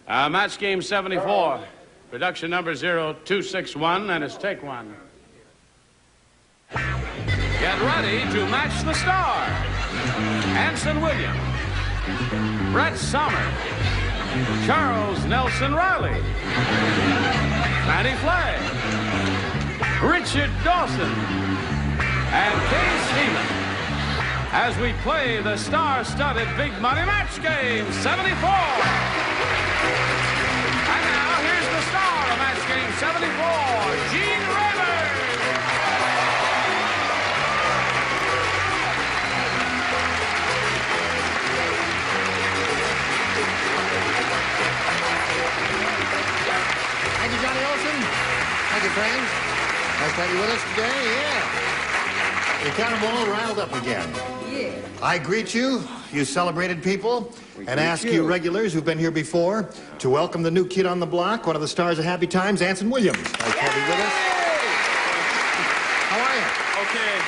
Match game 74. Production number 0261, and it's take one. Get ready to match the star. Anson Williams, Brett Somers, Charles Nelson Riley, Fannie Flagg, Richard Dawson, and Case Heeman, as we play the star-studded big money match game 74. And now here's the star of match game 74, Gene Rayburn. Thank you, Johnny Olson. Thank you, friends. Nice to have you with us today. Yeah. The Cannibal riled up again. Yeah. I greet you, you celebrated people, and ask you regulars who've been here before to welcome the new kid on the block, one of the stars of Happy Times, Anson Williams. Nice to have you with us. How are you? Okay.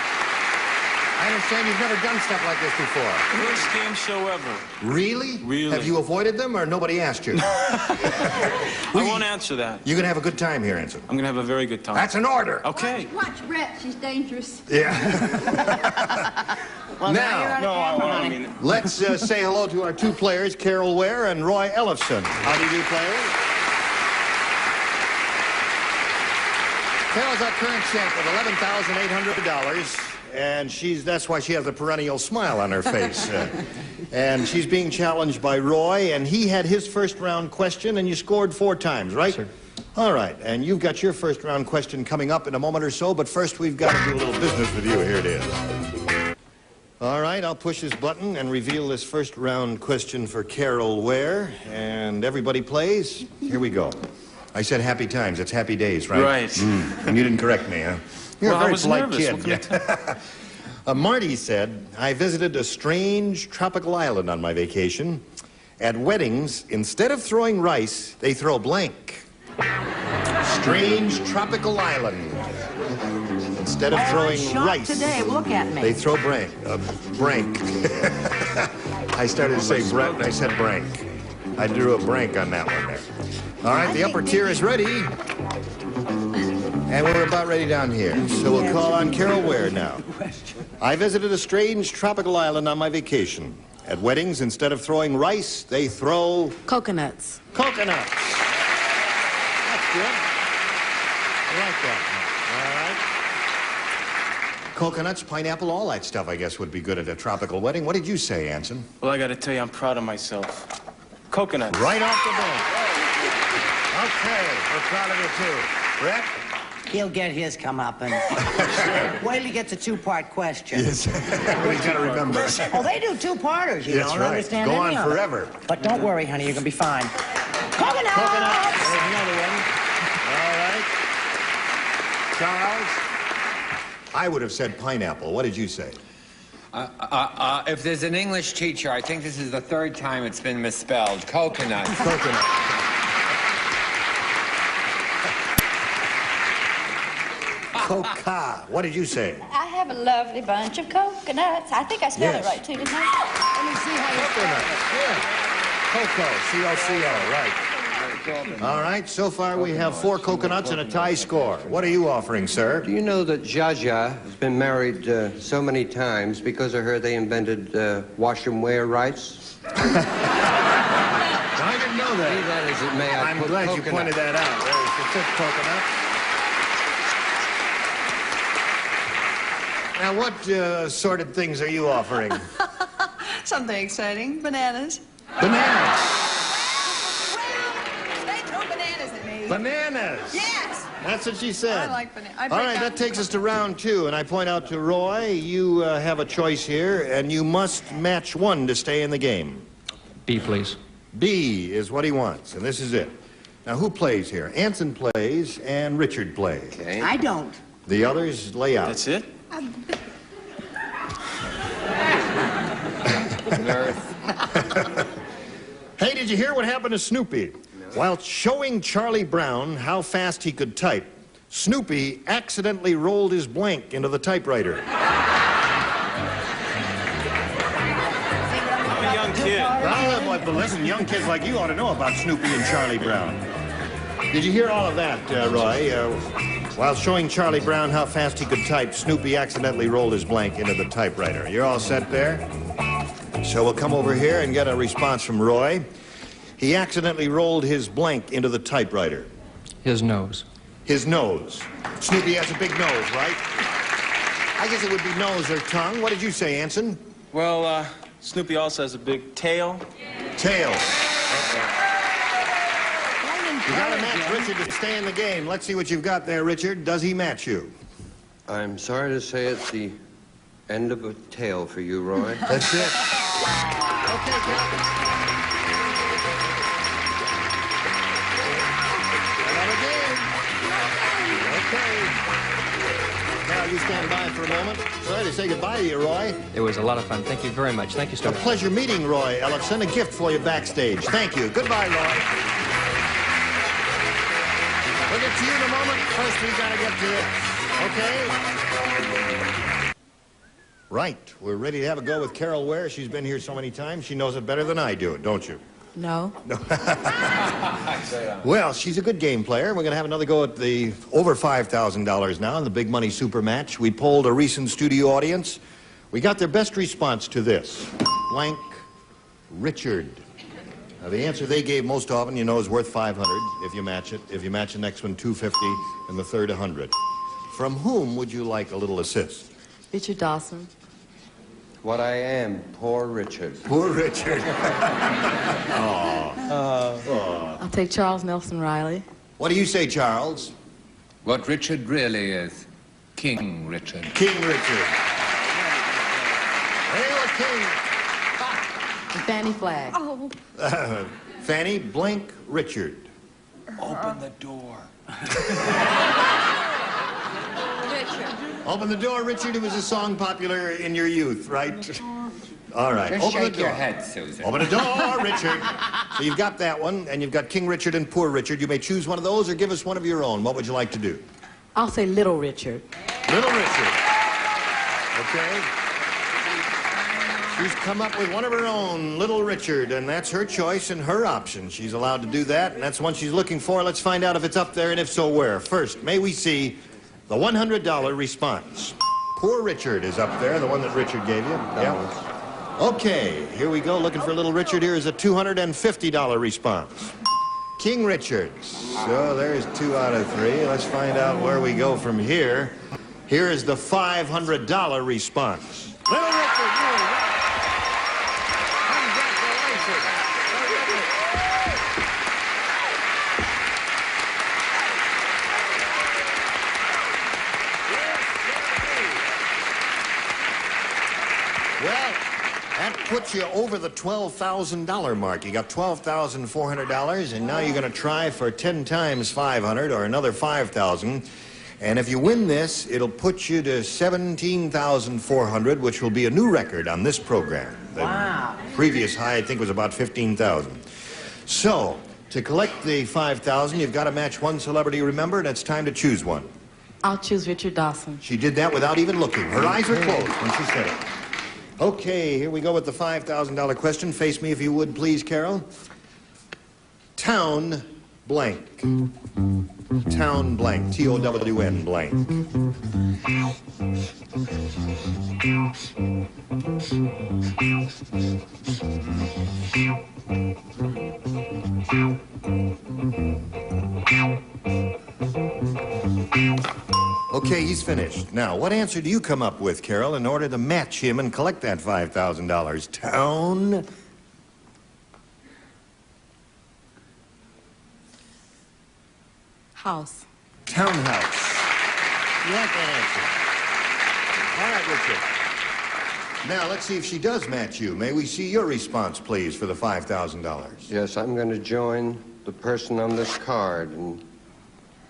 I understand you've never done stuff like this before. First game show ever. Really? Really. Have you avoided them, or nobody asked you? I won't answer that. You're going to have a good time here, Anson. I'm going to have a very good time. That's an order. Okay. Watch Brett, she's dangerous. Yeah. Well, now you're out No, of camera, I honey. mean... Let's say hello to our two players, Carol Ware and Roy Ellefson. How do you do, players? Carol's our current champ with $11,800, and that's why she has a perennial smile on her face. And she's being challenged by Roy, and he had his first round question, and you scored 4 times, right? Sure. All right, and you've got your first round question coming up in a moment or so, but first we've got to do a little business with you. Here it is. All right, I'll push this button and reveal this first round question for Carol Ware, and everybody plays. Here we go. I said happy times. It's happy days, right? Right. And you didn't correct me, huh? You're a very polite nervous. kid. Marty said, I visited a strange tropical island on my vacation. At weddings, instead of throwing rice, they throw blank. Strange tropical island. Instead of throwing rice, today. Look at me. they throw brank. I started to say Brett, and I said brank. I drew a brank on that one there. All right, the upper tier is ready. And we're about ready down here. So we'll call on Carol Ware now. I visited a strange tropical island on my vacation. At weddings, instead of throwing rice, they throw... Coconuts. Coconuts. That's good. I like that. All right. Coconuts, pineapple, all that stuff, I guess, would be good at a tropical wedding. What did you say, Anson? Well, I got to tell you, I'm proud of myself. Coconuts. Right off the bat. Okay, we're proud of you, too. Brett? He'll get his comeuppance. Wait till he gets a 2-part question. Yes. He's got to remember. Oh, they do 2-parters, you That's don't right. understand Go any on of it. forever. But don't worry, honey, you're going to be fine. Coconuts! Coconuts. There's another one. All right. Charles? I would have said pineapple. What did you say? If there's an English teacher, I think this is the 3rd time it's been misspelled. Coconut. Coconut. Coca. What did you say? I have a lovely bunch of coconuts. I think I spelled it right, too, didn't I? Let me see how you spell it. Yeah. Coco. C-O-C-O, right. All right, so far we have 4 coconuts and a tie score. What are you offering, sir? Do you know that Jaja has been married so many times because of her they invented wash and wear rights? I didn't know that. Be that as it may, I'm glad you pointed that out. There's the 5th coconut. Now, what assorted things are you offering? Something exciting. Bananas. Bananas. They throw bananas at me. Bananas. Yes. That's what she said. I like bananas. All right, that takes us to round 2, and I point out to Roy, you have a choice here, and you must match 1 to stay in the game. B, please. B is what he wants, and this is it. Now, who plays here? Anson plays, and Richard plays. Okay. I don't. The others lay out. That's it? Hey, did you hear what happened to Snoopy? No. While showing Charlie Brown how fast he could type, Snoopy accidentally rolled his blank into the typewriter. I'm a young kid. Well, but listen, young kids like you ought to know about Snoopy and Charlie Brown. Did you hear all of that, Roy? While showing Charlie Brown how fast he could type, Snoopy accidentally rolled his blank into the typewriter. You're all set there? So we'll come over here and get a response from Roy. He accidentally rolled his blank into the typewriter. His nose. His nose. Snoopy has a big nose, right? I guess it would be nose or tongue. What did you say, Anson? Well, Snoopy also has a big tail. Tail. You got to match Richard to stay in the game. Let's see what you've got there, Richard. Does he match you? I'm sorry to say it's the end of a tale for you, Roy. That's it. Okay, Captain. Another game. Okay. Now, you stand by for a moment. Sorry to say goodbye to you, Roy. It was a lot of fun. Thank you very much. Thank you, A Snoopy. pleasure meeting Roy Ellison. A gift for you backstage. Thank you. Goodbye, Roy. We'll get to you in a moment. First, we got to get to this. Okay? Right. We're ready to have a go with Carol Ware. She's been here so many times. She knows it better than I do, don't you? No. Well, she's a good game player. We're going to have another go at the over $5,000 now in the big money super match. We polled a recent studio audience. We got their best response to this. Blank Richard. Now, the answer they gave most often, you know, is worth 500 if you match it. If you match the next one, 250, and the third, 100. From whom would you like a little assist? Richard Dawson. What I am, poor Richard. Poor Richard. I'll take Charles Nelson Riley. What do you say, Charles? What Richard really is, King Richard. King Richard. Hail a king. And Fanny Flagg. Oh, Fanny, blank Richard. Open the door. Richard. Open the door, Richard. It was a song popular in your youth, right? All right. Just Open the shake door. your head, Susan. Open the door, Richard. So you've got that one, and you've got King Richard and Poor Richard. You may choose one of those or give us one of your own. What would you like to do? I'll say Little Richard. Little Richard. Okay. She's come up with one of her own, Little Richard, and that's her choice and her option. She's allowed to do that, and that's the one she's looking for. Let's find out if it's up there, and if so, where. First, may we see the $100 response. Poor Richard is up there, the one that Richard gave you. Yeah. Okay, here we go. Looking for Little Richard. Here is a $250 response. King Richard. So there's 2 out of 3. Let's find out where we go from here. Here is the $500 response. Little Richard, you are right. Congratulations. Well, that puts you over the $12,000 mark. You got $12,400, and now you're going to try for 10 times 500 or another 5,000. And if you win this, it'll put you to 17,400, which will be a new record on this program. The previous high, I think, was about 15,000. So, to collect the 5,000, you've got to match one celebrity, remember, and it's time to choose one. I'll choose Richard Dawson. She did that without even looking. Her eyes were closed when she said it. Okay, here we go with the $5,000 question. Face me if you would, please, Carol. Town blank. Town blank. T-O-W-N blank. Okay, he's finished. Now, what answer do you come up with, Carol, in order to match him and collect that $5,000? Town? House. Townhouse. You like that answer? All right, Richard. Now, let's see if she does match you. May we see your response, please, for the $5,000? Yes, I'm going to join the person on this card and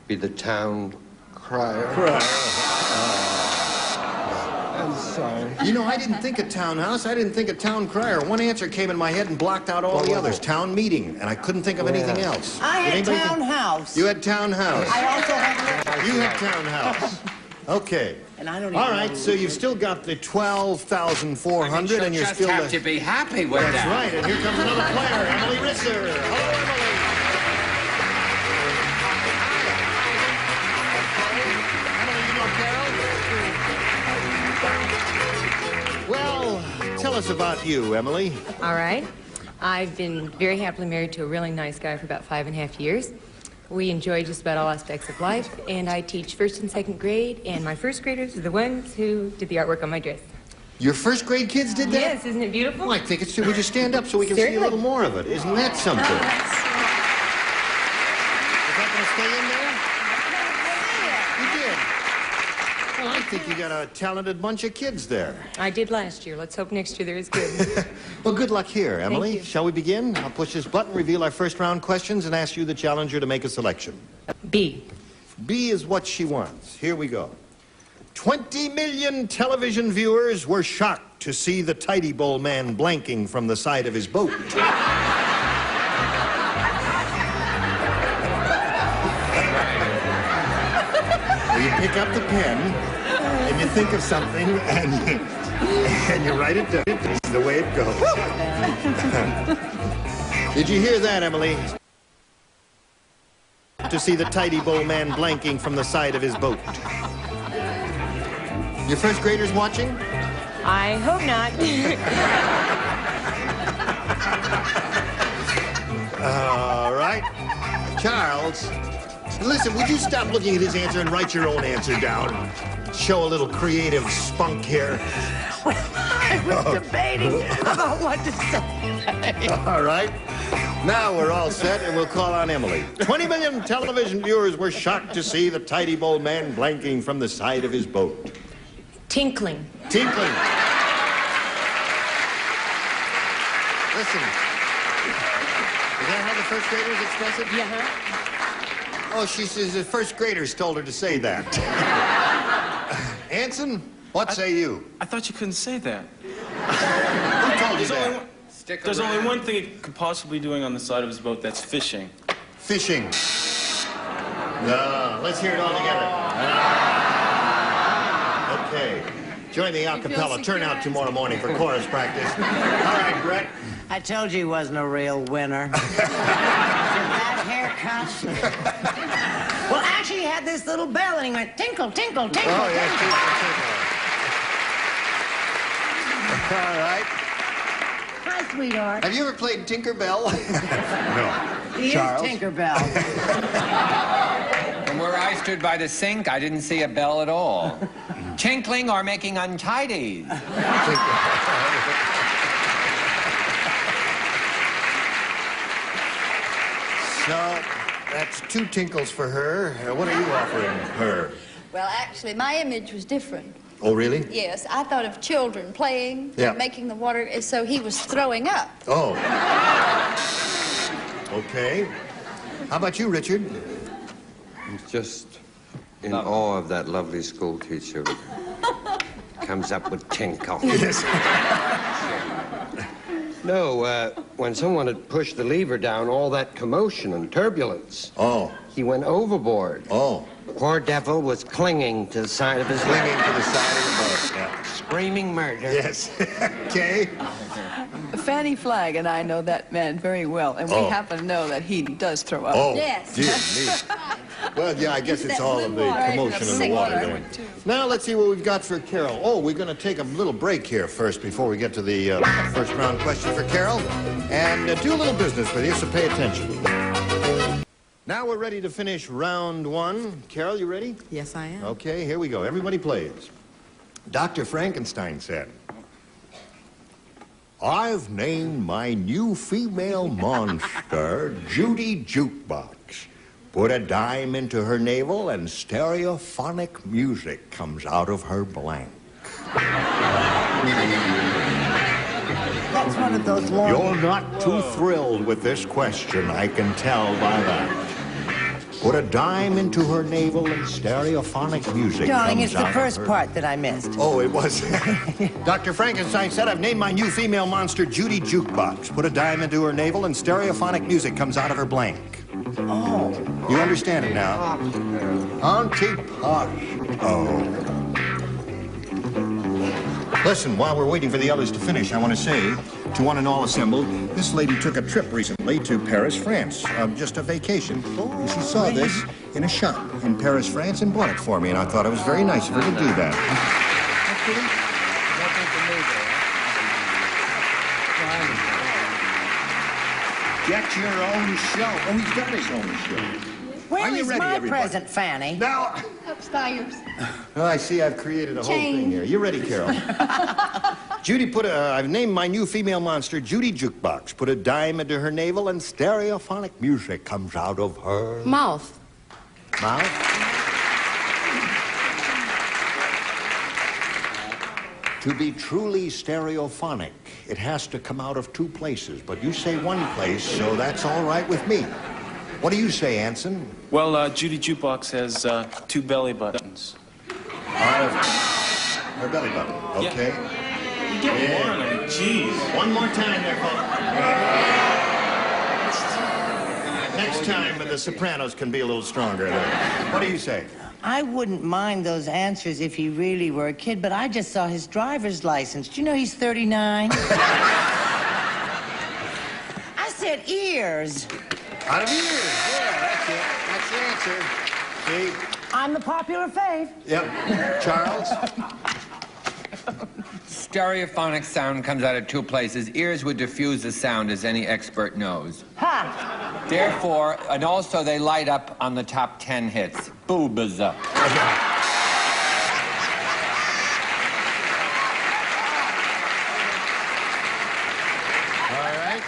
be the town crier. I'm sorry. You know, I didn't think of townhouse. I didn't think of town crier. One answer came in my head and blocked out all the others. Town meeting, and I couldn't think of anything else. I Did had anybody think- townhouse. You had townhouse. I also had. You had townhouse. Okay. And I don't All even right, know so who- you've still got the 12,400, She'll and you're just still... have to be happy with That's that. right, and here comes another player, Emily Risser. Hello, Emily. Emily, you know Carol? Well, tell us about you, Emily. All right. I've been very happily married to a really nice guy for about 5.5 years. We enjoy just about all aspects of life, and I teach first and second grade, and my first graders are the ones who did the artwork on my dress. Your first grade kids did that? Yes, isn't it beautiful? Well, I think it's... Would you stand up so we can see a Certainly. little more of it? Isn't that something? Is that going to stay in there? You did. Well, I think you got a talented bunch of kids there. I did last year. Let's hope next year they're as good. Well, good luck here, Emily. you. Shall we begin? I'll push this button, reveal our first round questions, and ask you, the challenger, to make a selection. B. B is what she wants. Here we go. 20 million television viewers were shocked to see the Tidy Bowl man blanking from the side of his boat. Well, you pick up the pen, and you think of something, and you write it down. This is the way it goes. Did you hear that, Emily? To see the Tidy Bowl man blanking from the side of his boat. Your first graders watching? I hope not. All right. Charles, listen, would you stop looking at his answer and write your own answer down? Show a little creative spunk here. I was debating about what to say. All right. Now we're all set, and we'll call on Emily. 20 million television viewers were shocked to see the Tidy Bowl man blanking from the side of his boat. Tinkling. Tinkling. Listen. Is that how the first graders express it? Yeah. Oh, she says the first graders told her to say that. Anson, what say you? I thought you couldn't say that. Who told you that? There's only one thing he could possibly be doing on the side of his boat, that's fishing. Fishing. No, let's hear it all together. Okay. Join the a cappella turnout tomorrow morning for chorus practice. All right, Brett. I told you he wasn't a real winner. That haircut. Well, actually, he had this little bell, and he went tinkle, tinkle, tinkle, Oh, yes, tinkle. All right. Hi, sweetheart. Have you ever played Tinkerbell? No. He Charles? is Tinkerbell. From where I stood by the sink, I didn't see a bell at all. Tinkling or making untidies. So, that's 2 tinkles for her. What are you offering her? Well, actually, my image was different. Oh, really? Yes, I thought of children playing, Yeah. making the water, so he was throwing up. Oh. Okay. How about you, Richard? I'm just in awe of that lovely school teacher. Comes up with tinkle. Yes. No, when someone had pushed the lever down, all that commotion and turbulence. Oh. He went overboard. Oh. Poor devil was clinging to the side of his Clinging leg. to the side of the boat. Yeah. Screaming murder. Yes. Okay. Fanny Flagg and I know that man very well, and we Oh. happen to know that he does throw up. Oh, Yes. dear me. Well, yeah, I guess it's all of the commotion in the water there. Too. Now, let's see what we've got for Carol. Oh, we're going to take a little break here first before we get to the first round question for Carol. And do a little business with you, so pay attention. Now we're ready to finish round 1. Carol, you ready? Yes, I am. Okay, here we go. Everybody plays. Dr. Frankenstein said, I've named my new female monster Judy Jukebox. Put a dime into her navel and stereophonic music comes out of her blank. That's one of those long... You're not too thrilled with this question, I can tell by that. Put a dime into her navel and stereophonic music Darling, comes it's the out first of her... part that I missed. Oh, it was. Dr. Frankenstein said, I've named my new female monster Judy Jukebox. Put a dime into her navel and stereophonic music comes out of her blank. Oh. You understand it now? Auntie Posh. Oh. Listen, while we're waiting for the others to finish, I want to say to one and all assembled, this lady took a trip recently to Paris, France, just a vacation. And she saw this in a shop in Paris, France, and bought it for me, and I thought it was very nice of her to do that. Get your own show. Oh, he's got his own show. Where you is ready, my everybody? present, Fanny? Now, Upstairs. oh, I see I've created a whole thing here. You ready, Carol? Judy I've named my new female monster Judy Jukebox. Put a dime into her navel and stereophonic music comes out of her Mouth. mouth. To be truly stereophonic, it has to come out of two places, but you say one place, so that's all right with me. What do you say, Anson? Well, Judy Jukebox has 2 belly buttons. Her belly button, okay. You get one, I mean, jeez. One more time there, folks. Next time, the sopranos can be a little stronger. What do you say? I wouldn't mind those answers if he really were a kid, but I just saw his driver's license. Do you know he's 39? I said ears. Out of ears. Yeah, that's it. That's the answer. See? I'm the popular fave. Yep. Charles? Stereophonic sound comes out of 2 places. Ears would diffuse the sound, as any expert knows. Ha! Therefore, and also they light up on the top 10 hits. Boobas up. All right.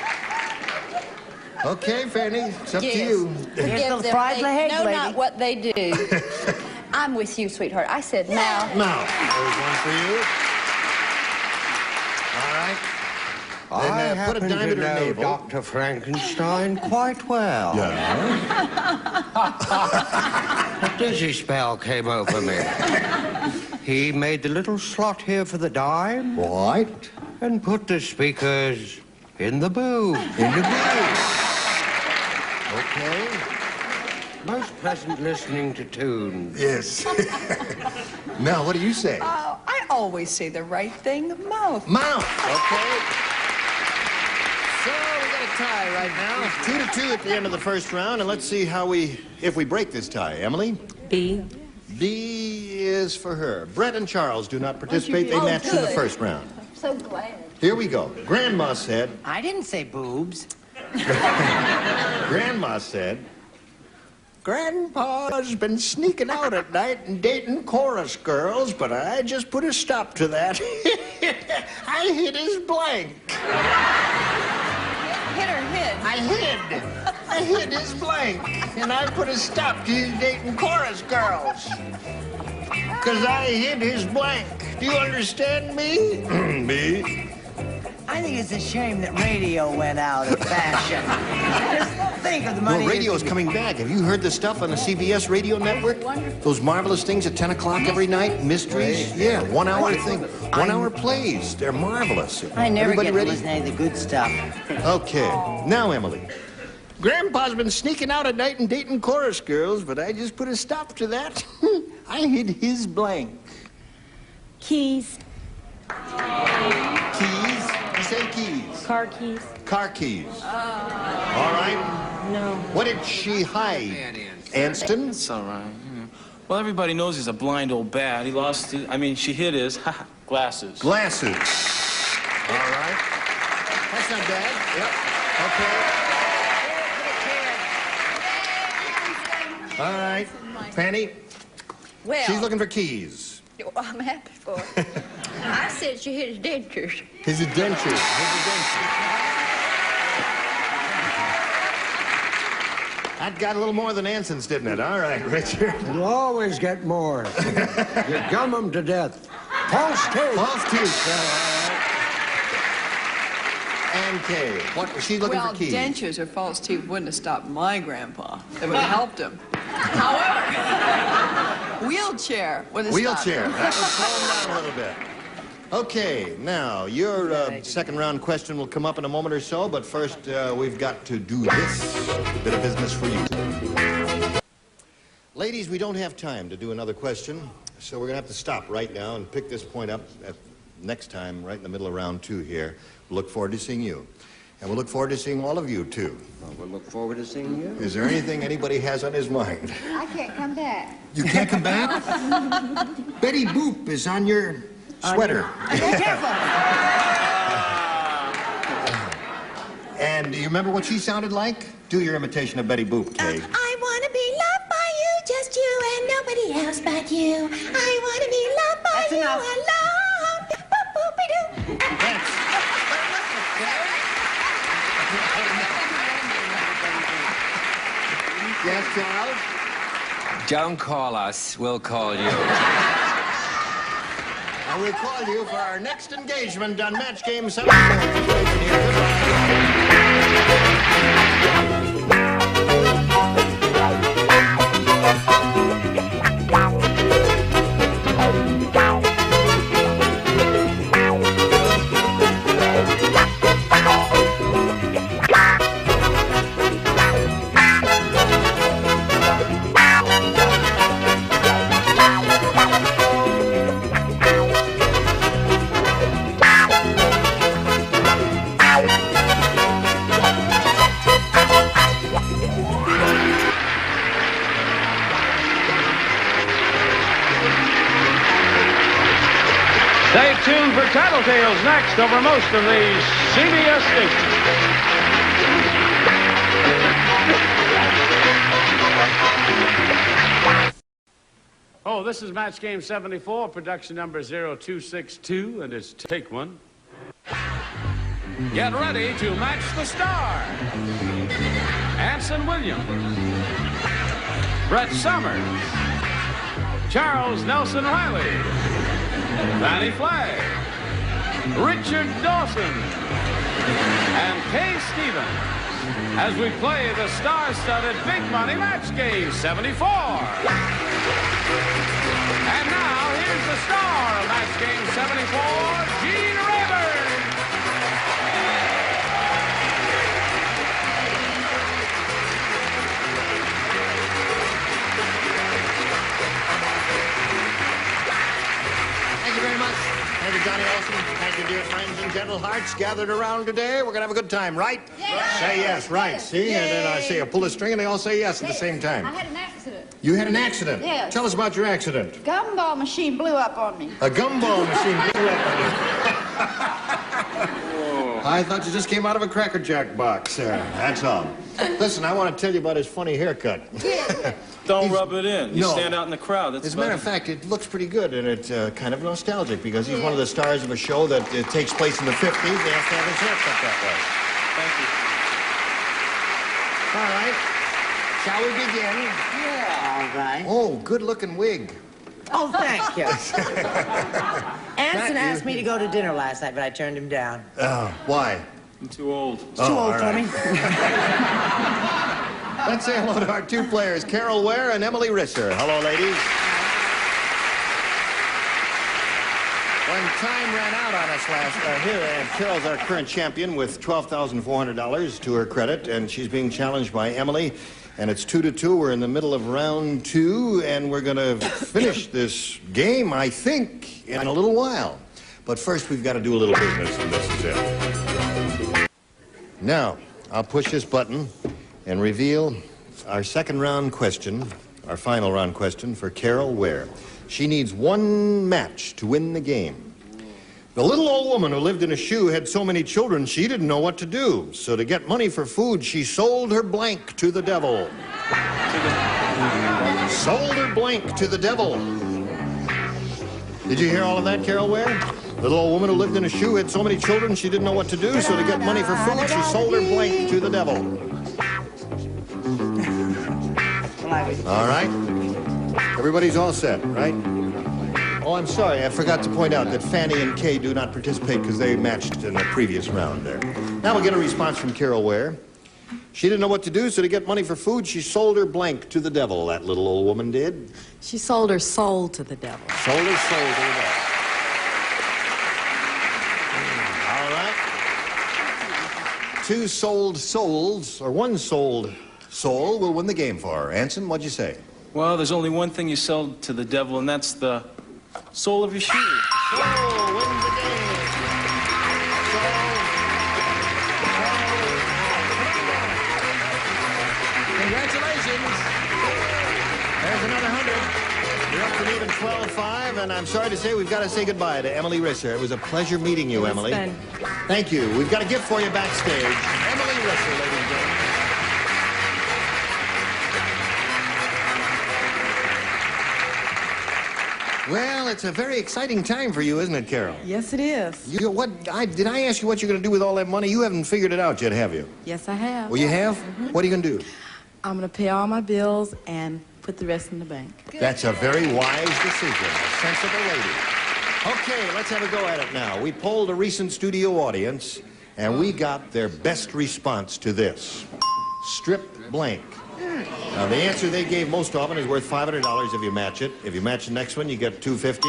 Okay, Fanny, it's up to Yes. you. Forgive them. fried They leg know lady. not what they do. I'm with you, sweetheart. I said mouth. Now, there's one for you. All right. I Then, put a happen dime to in her know navel. Dr. Frankenstein quite well. Yeah. A dizzy spell came over me. He made the little slot here for the dime. Right. And put the speakers in the booth. In the booth. Okay. Most pleasant listening to tunes. Yes. Mel, what do you say? I always say the right thing, mouth. Mouth. Okay. So we got a tie right now. 2-2 at the end of the first round, and let's see if we break this tie. Emily? B. B is for her. Brett and Charles do not participate. They matched in the good. first round. I'm so glad. Here we go. Grandma said, I didn't say boobs. Grandma said, Grandpa's been sneaking out at night and dating chorus girls, but I just put a stop to that. I hit his blank. Hit or hit? I hid his blank, and I put a stop to his dating chorus girls. Because I hid his blank. Do you understand me? Me? I think it's a shame that radio went out of fashion. Just think of the money. Well, radio's coming back. Have you heard the stuff on the CBS radio network? Those marvelous things at 10 o'clock every night? Mysteries? Yeah, 1 hour thing. 1 hour plays. They're marvelous. I never Everybody get ready? to listen to any of the good stuff. Okay. Now, Emily. Grandpa's been sneaking out at night and dating chorus girls, but I just put a stop to that. I hid his blank. Keys. Keys? You say keys. Car keys. Car keys. All right. No. What did she hide? Anston? It's all right. Well, everybody knows he's a blind old bat. He lost his, she hid his glasses. Glasses. All right. That's not bad. Yep. Okay. All right. Fanny, Well, she's looking for keys. I'm happy for her. I said she hit his dentures. His dentures. That got a little more than Anson's, didn't it? All right, Richard. You'll always get more. You gum them to death. False teeth. False teeth. And Kay, she's looking Well, for keys. dentures or false teeth wouldn't have stopped my grandpa. It would have helped him. However, wheelchair would have stopped Wheelchair. him. That would slow him down a little bit. Okay, now, your second round question will come up in a moment or so, but first we've got to do this bit of business for you. Ladies, we don't have time to do another question, so we're going to have to stop right now and pick this point up at next time, right in the middle of round 2 here. We'll look forward to seeing you. And we'll look forward to seeing all of you, too. Well, we'll look forward to seeing you. Is there anything anybody has on his mind? I can't come back. You can't come back? Betty Boop is on your sweater. Careful. And do you remember what she sounded like? Do your imitation of Betty Boop, Kay. I want to be loved by you, just you and nobody else but you. I want to be loved by That's you enough. alone. Boop, boopy-doo. Yes, Charles? Don't call us, we'll call you. And we'll call you for our next engagement on Match Game 7. Stay tuned for Tattletales next over most of these CBS stations. Oh, this is Match Game 74, production number 0262, and it's take one. Get ready to match the star. Anson Williams, Brett Summers, Charles Nelson Riley, Fannie Flagg, Richard Dawson, and Kay Stevens as we play the star-studded Big Money Match Game 74. And now, here's the star of Match Game 74, Gene Rayburn. Thank you very much. Thank you, Johnny Olson. Thank you, dear friends and gentle hearts gathered around today. We're going to have a good time, right? Yes. Say yes, right. See? And then I say, I pull a string, and they all say yes at the same time. I had an accident. You had an accident? Yes. Tell us about your accident. Gumball machine blew up on me. A gumball machine blew up on you. I thought you just came out of a Cracker Jack box. That's all. Listen, I want to tell you about his funny haircut. Don't rub it in. You No. stand out in the crowd. That's As a matter of fact, it looks pretty good, and it's kind of nostalgic because he's one of the stars of a show that takes place in the 50s. They have to have his haircut that way. Thank you. All right. Shall we begin? Yeah, all right. Oh, good-looking wig. Oh, thank you. Anson asked me to go to dinner last night, but I turned him down. Why? I'm too old. Too old for me. Let's say hello to our two players, Carol Ware and Emily Risser. Hello, ladies. When time ran out on us here, Carol's our current champion with $12,400 to her credit, and she's being challenged by Emily. And it's 2-2. We're in the middle of round 2, and we're going to finish this game, I think, in a little while. But first, we've got to do a little business, and this is it. Now, I'll push this button and reveal our second round question, our final round question for Carol Ware. She needs one match to win the game. The little old woman who lived in a shoe had so many children she didn't know what to do. So to get money for food, she sold her blank to the devil. Sold her blank to the devil. Did you hear all of that, Carol Ware? The little old woman who lived in a shoe had so many children she didn't know what to do. So to get money for food, she sold her blank to the devil. All right. Everybody's all set, right? Oh, I'm sorry. I forgot to point out that Fannie and Kay do not participate because they matched in the previous round there. Now we'll get a response from Carol Ware. She didn't know what to do, so to get money for food, she sold her blank to the devil, that little old woman did. She sold her soul to the devil. Sold her soul to the devil. All right. Two sold souls, or one sold soul, will win the game for her. Anson, what'd you say? Well, there's only one thing you sell to the devil, and that's the sole of your shoe. Soul wins the game. Congratulations. There's another 100. You're up to an even 12-5, and I'm sorry to say we've got to say goodbye to Emily Risser. It was a pleasure meeting you, Emily. Fun. Thank you. We've got a gift for you backstage. Emily Risser, ladies and gentlemen. Well, it's a very exciting time for you, isn't it, Carol? Yes, it is. Did I ask you what you're going to do with all that money? You haven't figured it out yet, have you? Yes, I have. Well, you have? What are you going to do? I'm going to pay all my bills and put the rest in the bank. That's a very wise decision. A sensible lady. Okay, let's have a go at it now. We polled a recent studio audience, and we got their best response to this. Strip blank. Now, the answer they gave most often is worth $500 if you match it. If you match the next one, you get $250,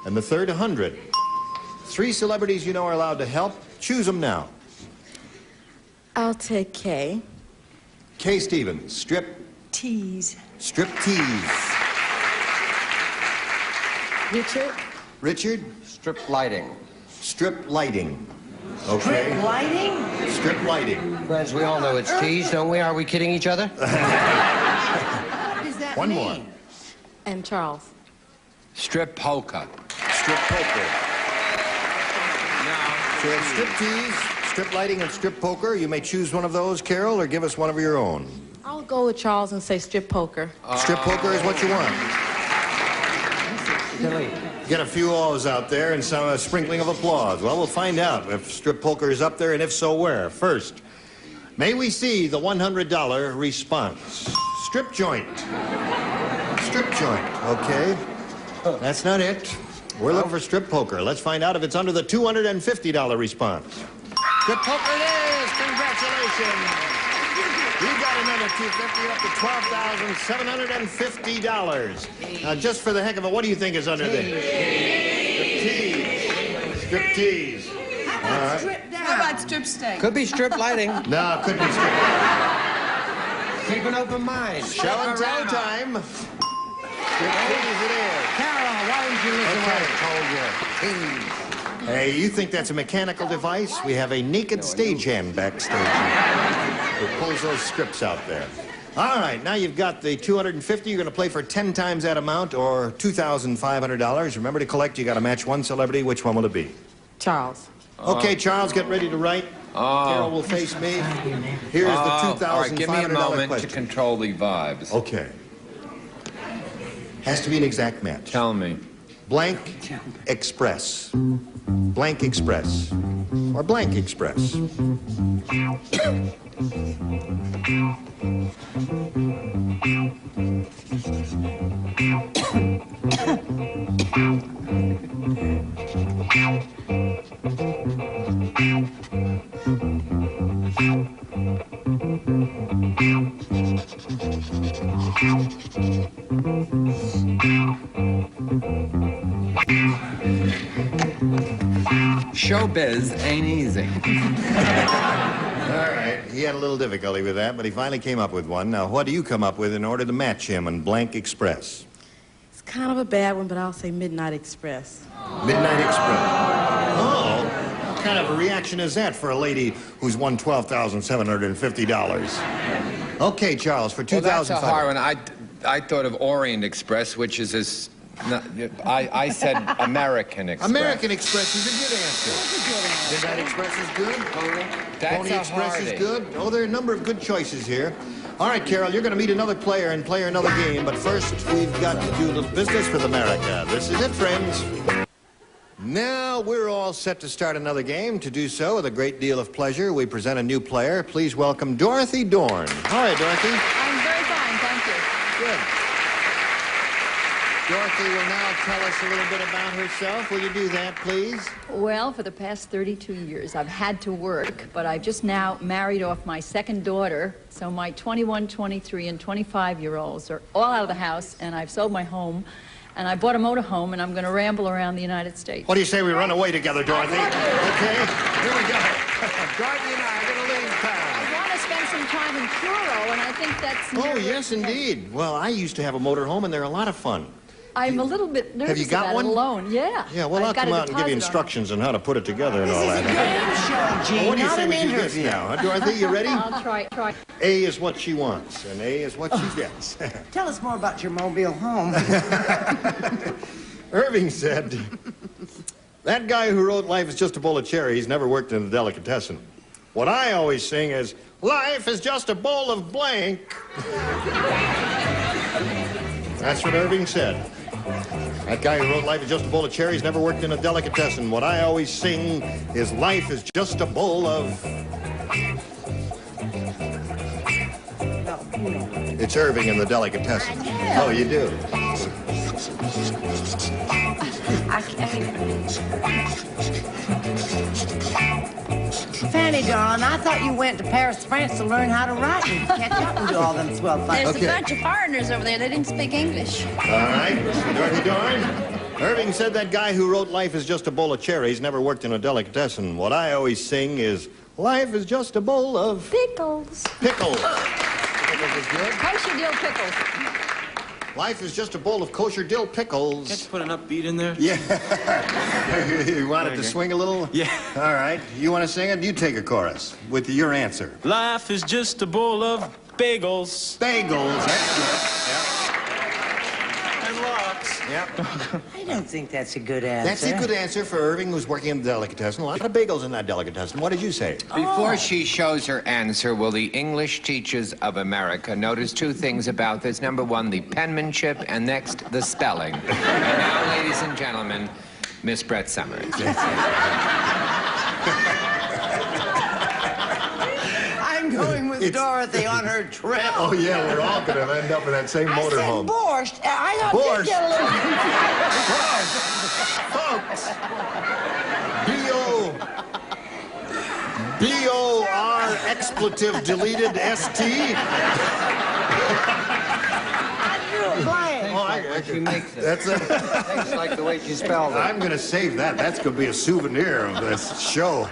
and the third, $100. 3 celebrities you know are allowed to help. Choose them now. I'll take Kay. Kay Stevens, strip Tease. Strip tease. Richard. Richard? Strip lighting. Strip lighting. Okay. Strip lighting? Strip lighting. Friends, we all know it's tease, don't we? Are we kidding each other? What does that One mean? more. And Charles. Strip polka. Strip poker. So you have strip tease, strip lighting, and strip poker. You may choose one of those, Carol, or give us one of your own. I'll go with Charles and say strip poker. Strip poker is what you want. Get a few awes out there and some sprinkling of applause. Well, we'll find out if strip poker is up there, and if so, where. First, may we see the $100 response. Strip joint. Strip joint, okay. That's not it. We're looking for strip poker. Let's find out if it's under the $250 response. Strip poker it is! Congratulations! You got another $250 up to $12,750. Now, just for the heck of it, what do you think is under there? Strip tease. How about strip steak? Could be strip lighting. No, it could be strip. Keep an open mind. Show and tell time. Strip tease it is. Carol, why didn't you listen Okay. to what I told you? Hey, you think that's a mechanical device? We have a naked stagehand backstage who pulls those strips out there. All right, now you've got the $250. You're going to play for 10 times that amount, or $2,500. Remember to collect. You got to match one celebrity. Which one will it be? Charles. Okay, Charles, get ready to write. Carol will face me. Here's the $2,500 all right, give me a moment question. to control the vibes. Okay. Has to be an exact match. Tell me. Blank Express. Blank Express. Or Blank Express. Showbiz ain't easy. All right, he had a little difficulty with that, but he finally came up with one. Now, what do you come up with in order to match him in Blank Express? It's kind of a bad one, but I'll say Midnight Express. Midnight Express. Oh, what kind of a reaction is that for a lady who's won $12,750? Okay, Charles, for Well, that's a $2,500. hard one. I thought of Orient Express, which is as... I said American Express. American Express is a good answer. Midnight Express is good. That's Pony a Express is hardie. good. Oh, there are a number of good choices here. All right, Carol, you're going to meet another player and play another game, but first we've got to do a little business with America. This is it, friends. Now we're all set to start another game. To do so, with a great deal of pleasure, we present a new player. Please welcome Dorothy Dorn. All right, Dorothy. I'm very fine, thank you. Good. Dorothy will now tell us a little bit about herself. Will you do that, please? Well, for the past 32 years, I've had to work, but I've just now married off my second daughter, so my 21, 23, and 25-year-olds are all out of the house, and I've sold my home, and I bought a motorhome, and I'm going to ramble around the United States. What do you say we run away together, Dorothy? Okay, here we go. Dorothy and I are going to leave town. I want to spend some time in enduro, and I think that's... Oh, yes, indeed. Well, I used to have a motorhome, and they're a lot of fun. I'm a little bit nervous Have you got about one? it alone. Yeah. Yeah, well, I'll come out and give you instructions on how to put it together and all that. Show, Gene, What do you not say an we do this interview. now? Dorothy, you ready? I'll try. A is what she wants, and A is what she gets. Tell us more about your mobile home. Irving said, that guy who wrote Life is Just a Bowl of Cherries never worked in a delicatessen. What I always sing is, life is just a bowl of blank. That's what Irving said. That guy who wrote Life is Just a Bowl of Cherries never worked in a delicatessen. What I always sing is, life is just a bowl of... It's Irving in the delicatessen. Oh, you do? Fanny, darling, I thought you went to Paris, France to learn how to write and catch up and do all them swell things. There's a bunch of foreigners over there. They didn't speak English. All right, Dorothy Dorn. Irving said that guy who wrote Life is Just a Bowl of Cherries never worked in a delicatessen. What I always sing is, life is just a bowl of... Pickles. Pickles. Pickles is good. Kosher dill pickles. Life is just a bowl of kosher dill pickles. Can't you put an upbeat in there? Yeah. You wanted to swing a little? Yeah. All right. You want to sing it? You take a chorus with your answer. Life is just a bowl of bagels. Bagels. That's good. And lox. Yep. I don't think that's a good answer. That's a good answer for Irving, who's working in the delicatessen. A lot of bagels in that delicatessen. What did you say? Before she shows her answer, will the English teachers of America notice two things about this? Number one, the penmanship, and next, the spelling. And now, ladies and gentlemen, Miss Brett Summers. I'm going with Dorothy on her trip. Oh, yeah, we're all going to end up in that same motorhome. Borscht. I got Borscht. get a little... Folks, B-O-R expletive deleted S-T. She makes it. That's it. Tastes like the way she spelled it. I'm going to save that. That's going to be a souvenir of this show.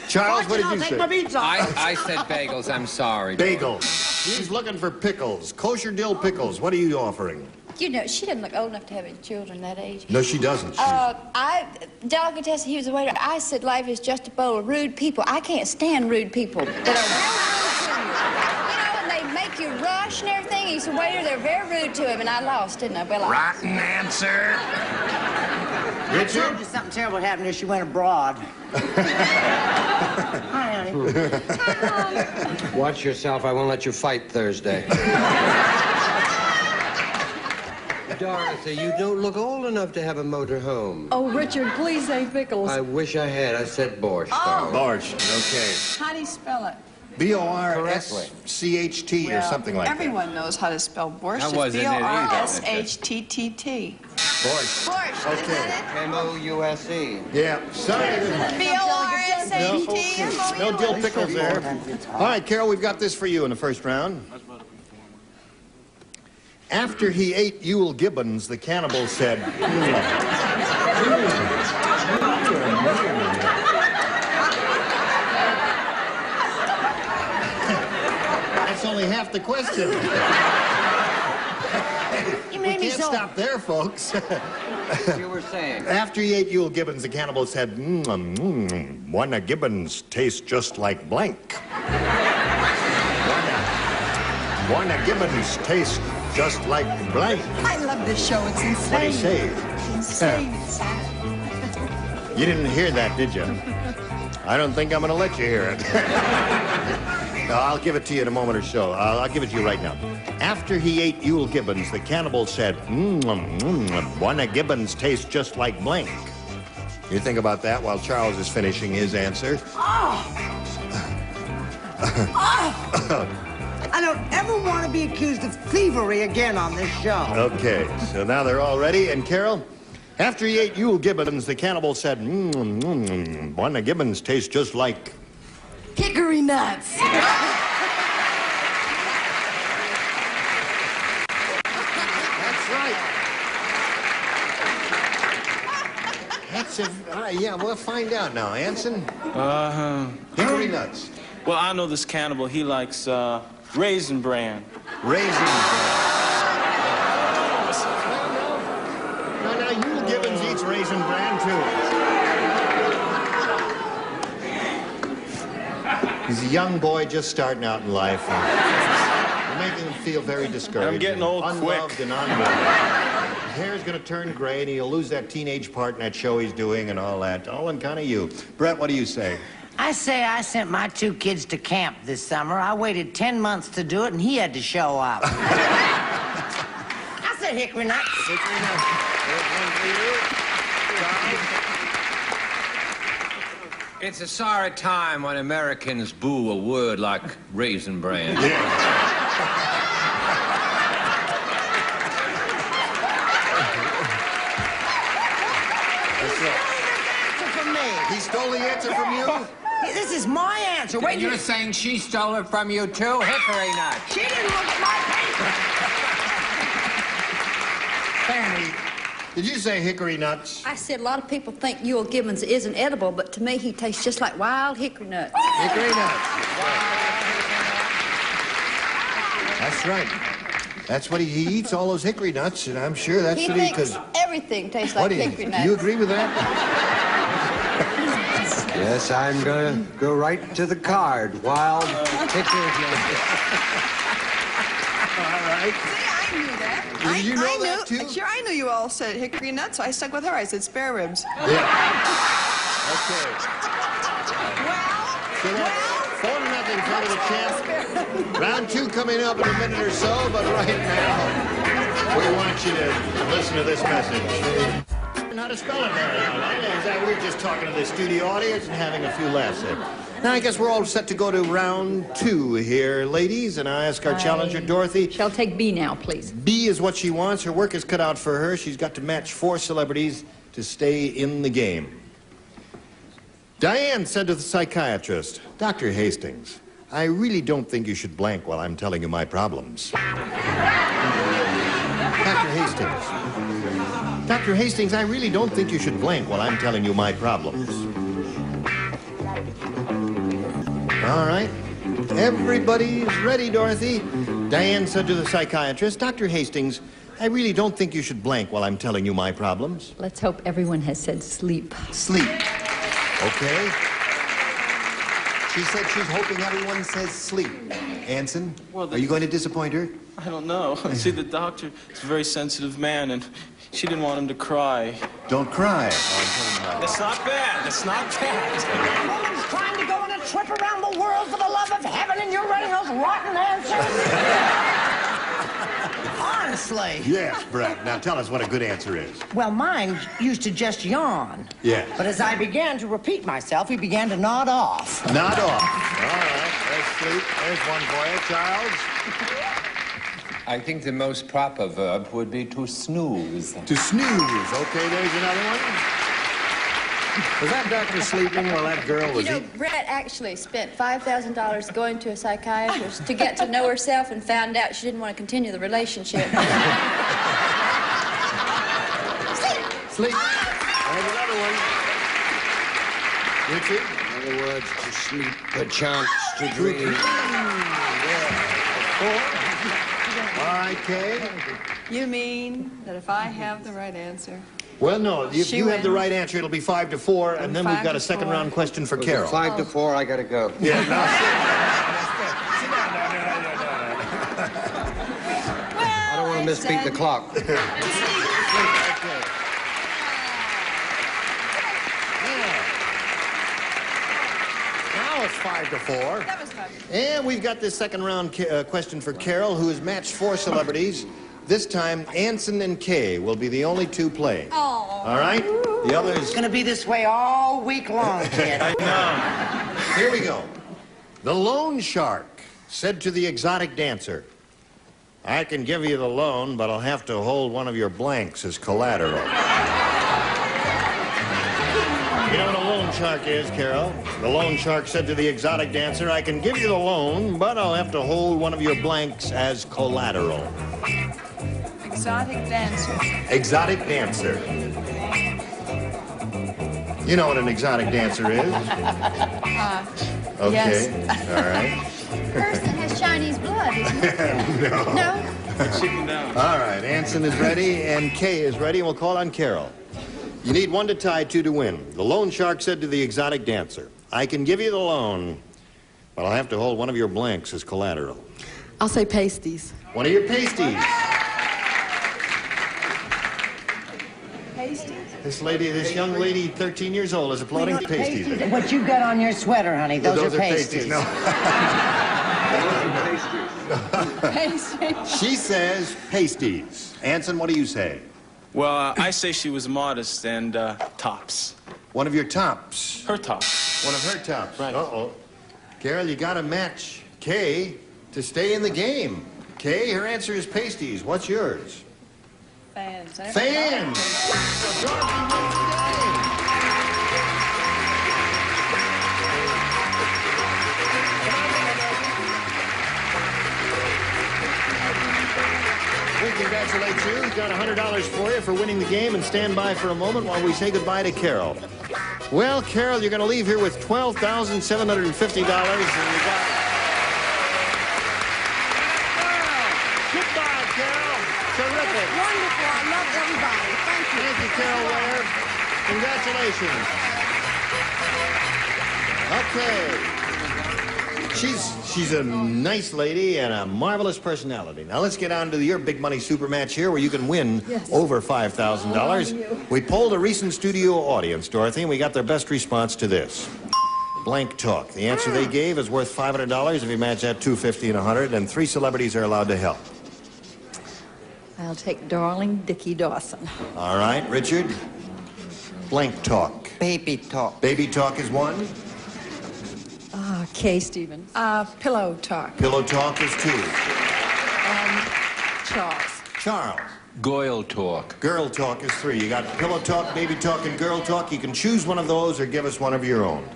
Charles, what did you say? I said bagels. I'm sorry. Bagels. She's looking for pickles. Kosher dill pickles. What are you offering? You know, she doesn't look old enough to have any children that age. No, she doesn't. Delicatessen, he was a waiter. I said life is just a bowl of rude people. I can't stand rude people that are real rude to you. You know, and they make you rush and everything. He's a waiter. They're very rude to him, and I lost, didn't I? Well, Rotten answer. I told you something terrible happened if she went abroad. Hi, honey. Watch yourself. I won't let you fight Thursday. Dorothy, you don't look old enough to have a motorhome. Oh, Richard, please say pickles. I wish I had. I said borscht. Oh. Borscht. Okay. How do you spell it? B-O-R-S-C-H-T or something like that. Everyone knows how to spell borscht. That wasn't it either. B-O-R-S-H-T-T-T. Borscht. Borscht, Okay. M-O-U-S-E. Yeah. Sorry. B-O-R-S-H-T. No dill pickles there. All right, Carol, we've got this for you in the first round. After he ate Yule Gibbons, the cannibal said... That's only half the question. You made We me can't so... stop there, folks. You were saying. After he ate Yule Gibbons, the cannibal said, one of Gibbons tastes just like blank. One of Gibbons tastes just like blank. I love this show. It's insane. What do you say? It's insane. You didn't hear that, did you? I don't think I'm going to let you hear it. No, I'll give it to you in a moment or so. I'll give it to you right now. After he ate Yule Gibbons, the cannibal said, one of Gibbons tastes just like blank. You think about that while Charles is finishing his answer. I don't ever want to be accused of thievery again on this show. Okay, so now they're all ready. And Carol, after he ate Yule Gibbons, the cannibal said, one of Gibbons tastes just like... Hickory nuts. That's right. That's a... yeah, we'll find out now. Anson? Hickory nuts. Well, I know this cannibal. He likes Raisin Bran. Raisin Bran. Now, Yule Gibbons eats Raisin Bran, too. He's a young boy just starting out in life. And we're making him feel very discouraged. I'm getting old unloved quick. and unwanted. His hair's going to turn gray, and he'll lose that teenage part in that show he's doing and all that. All in kind of you. Brett, what do you say? I say I sent my 2 kids to camp this summer. I waited 10 months to do it, and he had to show up. I said hickory nuts. Hickory nuts. There's one for you. It's a sorry time when Americans boo a word like Raisin Bran. He stole the answer from you? This is my answer. Wait, You're saying she stole it from you too? Hickory nut. She didn't look at my paper. Fanny, did you say hickory nuts? I said a lot of people think Yule Gibbons isn't edible, but to me he tastes just like wild hickory nuts. Hickory nuts. That's right. That's what he eats, all those hickory nuts, and I'm sure that's He what thinks everything tastes like hickory nuts. Do you agree with that? Yes, I'm going to go right to the card. Wild hickory nuts. All right. See, I knew that. Did you know that, too? Sure, I knew you all said hickory nuts, so I stuck with her. I said spare ribs. Yeah. Okay. So that's 4-0 for the champ. Round 2 coming up in a minute or so, but right now, we want you to listen to this message. How to spell it very well. I know that we're just talking to the studio audience and having a few laughs there. Now, I guess we're all set to go to round 2 here, ladies, and I ask our challenger, Dorothy. Shall take B now, please. B is what she wants. Her work is cut out for her. She's got to match 4 celebrities to stay in the game. Diane said to the psychiatrist, Dr. Hastings, I really don't think you should blank while I'm telling you my problems. Dr. Hastings, I really don't think you should blank while I'm telling you my problems. All right. Everybody's ready, Dorothy. Diane said to the psychiatrist, Dr. Hastings, I really don't think you should blank while I'm telling you my problems. Let's hope everyone has said sleep. Sleep. Okay. She said she's hoping everyone says sleep. Anson, are you going to disappoint her? I don't know. See, the doctor is a very sensitive man, and she didn't want him to cry. Don't cry. That's not bad. That's not bad. A woman's trying to go on a trip around the world for the love of heaven, and you're writing those rotten answers? Honestly. Yes, Brett. Now tell us what a good answer is. Well, mine used to just yawn. Yes. But as I began to repeat myself, he began to nod off. Nod off. All right. There's sleep. There's one for you, Charles. I think the most proper verb would be to snooze. To snooze. Okay, there's another one. Was that doctor sleeping while that girl was eating? Brett actually spent $5,000 going to a psychiatrist to get to know herself and found out she didn't want to continue the relationship. Sleep. There's another one. Richard? In other words, to sleep, perchance to dream. All right, Kay. You mean that if I have the right answer? Well, no, if She you have the wins. right ansor, it'll be 5-4, and then we've 5 got to a second 4. round question for Carol. 5 to 4, I got to go. Yeah, no. I don't want to misspeak the clock. Now it's 5-4. That was fun. And we've got this second round question for Carol, who has matched 4 celebrities. This time, Anson and Kay will be the only 2 playing. All right? The others... It's going to be this way all week long, kid. I know. Here we go. The loan shark said to the exotic dancer, I can give you the loan, but I'll have to hold one of your blanks as collateral. You know what a loan shark is, Carol? The loan shark said to the exotic dancer, I can give you the loan, but I'll have to hold one of your blanks as collateral. Exotic dancer. Exotic dancer. You know what an exotic dancer is? Okay, Yes. all right. Person has Chinese blood, isn't it? No. No? Chicken down. All right, Anson is ready, and Kay is ready, and we'll call on Carol. You need 1 to tie, 2 to win. The loan shark said to the exotic dancer, I can give you the loan, but I'll have to hold one of your blanks as collateral. I'll say pasties. One of your pasties. Pasties? This young lady, 13 years old, is applauding pasties. What you got on your sweater, honey, those are pasties. No. Pasties. She says pasties. Anson, what do you say? Well, I say she was modest and tops. One of your tops. Her tops. One of her tops. Right. Uh-oh. Carol, you got to match Kay to stay in the game. Kay, her answer is pasties. What's yours? Fans. Fans! We congratulate you. We've got $100 for you for winning the game, and stand by for a moment while we say goodbye to Carol. Well, Carol, you're going to leave here with $12,750, and you got... Goodbye, Carol. Terrific. Wonderful. I love everybody. Thank you. Thank you, Carol Ware. Congratulations. Okay. She's a nice lady and a marvelous personality. Now let's get on to your big money super match here where you can win over $5,000. We polled a recent studio audience, Dorothy, and we got their best response to this. Blank talk. The answer they gave is worth $500. If you match that, $250 and $100, and 3 celebrities are allowed to help. I'll take Darling Dickie Dawson. All right, Richard. Blank talk. Baby talk. Baby talk is 1. Kay Stevens. Pillow talk. Pillow talk is 2. And Charles. Charles. Goyle talk. Girl talk is 3. You got pillow talk, baby talk, and girl talk. You can choose one of those or give us one of your own.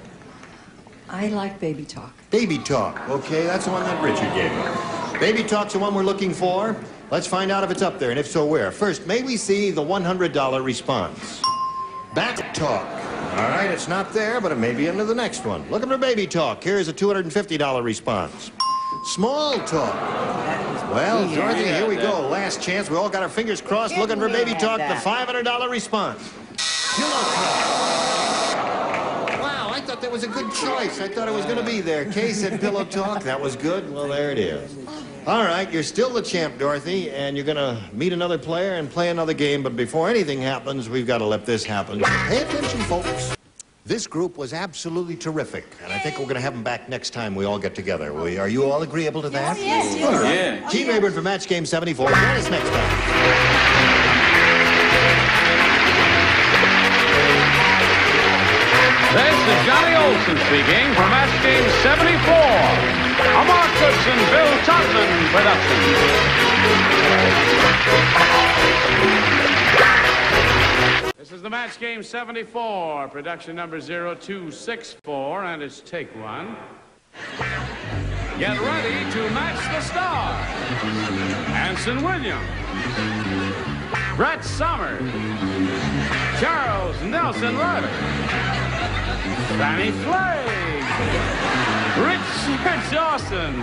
I like Baby Talk. Baby talk. Okay, that's the one that Richard gave. Baby talk's the one we're looking for. Let's find out if it's up there, and if so, where. First, may we see the $100 response? Back talk. All right, it's not there, but it may be into the next one. Looking for baby talk. Here's a $250 response. Small talk. Well, Dorothy, here we go. Last chance. We all got our fingers crossed looking for baby talk. The $500 response. Pillow talk. Wow, I thought that was a good choice. I thought it was going to be there. Kay said pillow talk. That was good. Well, there it is. All right, you're still the champ, Dorothy, and you're going to meet another player and play another game. But before anything happens, we've got to let this happen. So pay attention, folks. This group was absolutely terrific, and I think we're going to have them back next time we all get together. Are you all agreeable to that? Yes. All right. Yeah. Team Rayburn for Match Game 74. Join us next time. This is Johnny Olson speaking for Match Game 74. A Mark Goodson, Bill Todman production. This is the Match Game 74, production number 0264, and it's take 1. Get ready to match the star. Anson Williams, Brett Summers, Charles Nelson Ryder, Fannie Flagg, Richard Dawson,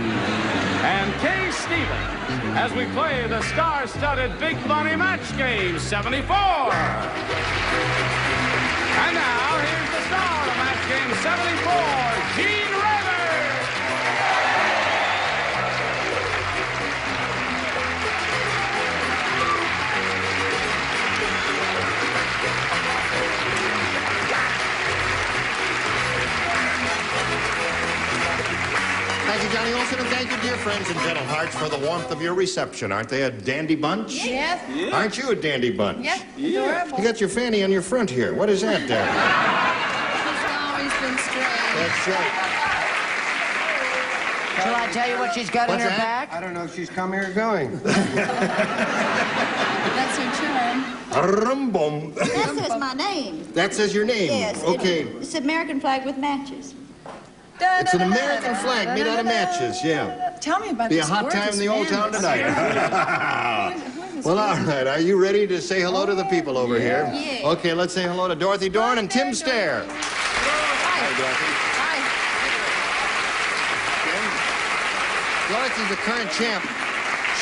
and Kay Stevens as we play the star-studded Big Money Match Game 74. And now, here's the star of Match Game 74, Gene Rayburn. Thank you, Johnny Olson, and thank you, dear friends and gentle hearts, for the warmth of your reception. Aren't they a dandy bunch? Yes. Yeah. Aren't you a dandy bunch? Yes. Adorable. You got your fanny on your front here. What is that, Dad? She's always been straight. That's right. Shall I tell you what she's got in What's her that? back? I don't know if she's coming or going. That's her charm. Rumbum. That says my name. That says your name. Yes. Okay. It's an American flag with matches. It's an American flag made out of matches, yeah. Tell me about Be a this hot time in the old town Spanish. tonight. Well, all right. Are you ready to say hello to the people over here? Yeah. Okay, let's say hello to Dorothy Dorn and Tim Stair. Hi, Dorothy. Dorothy's the current champ.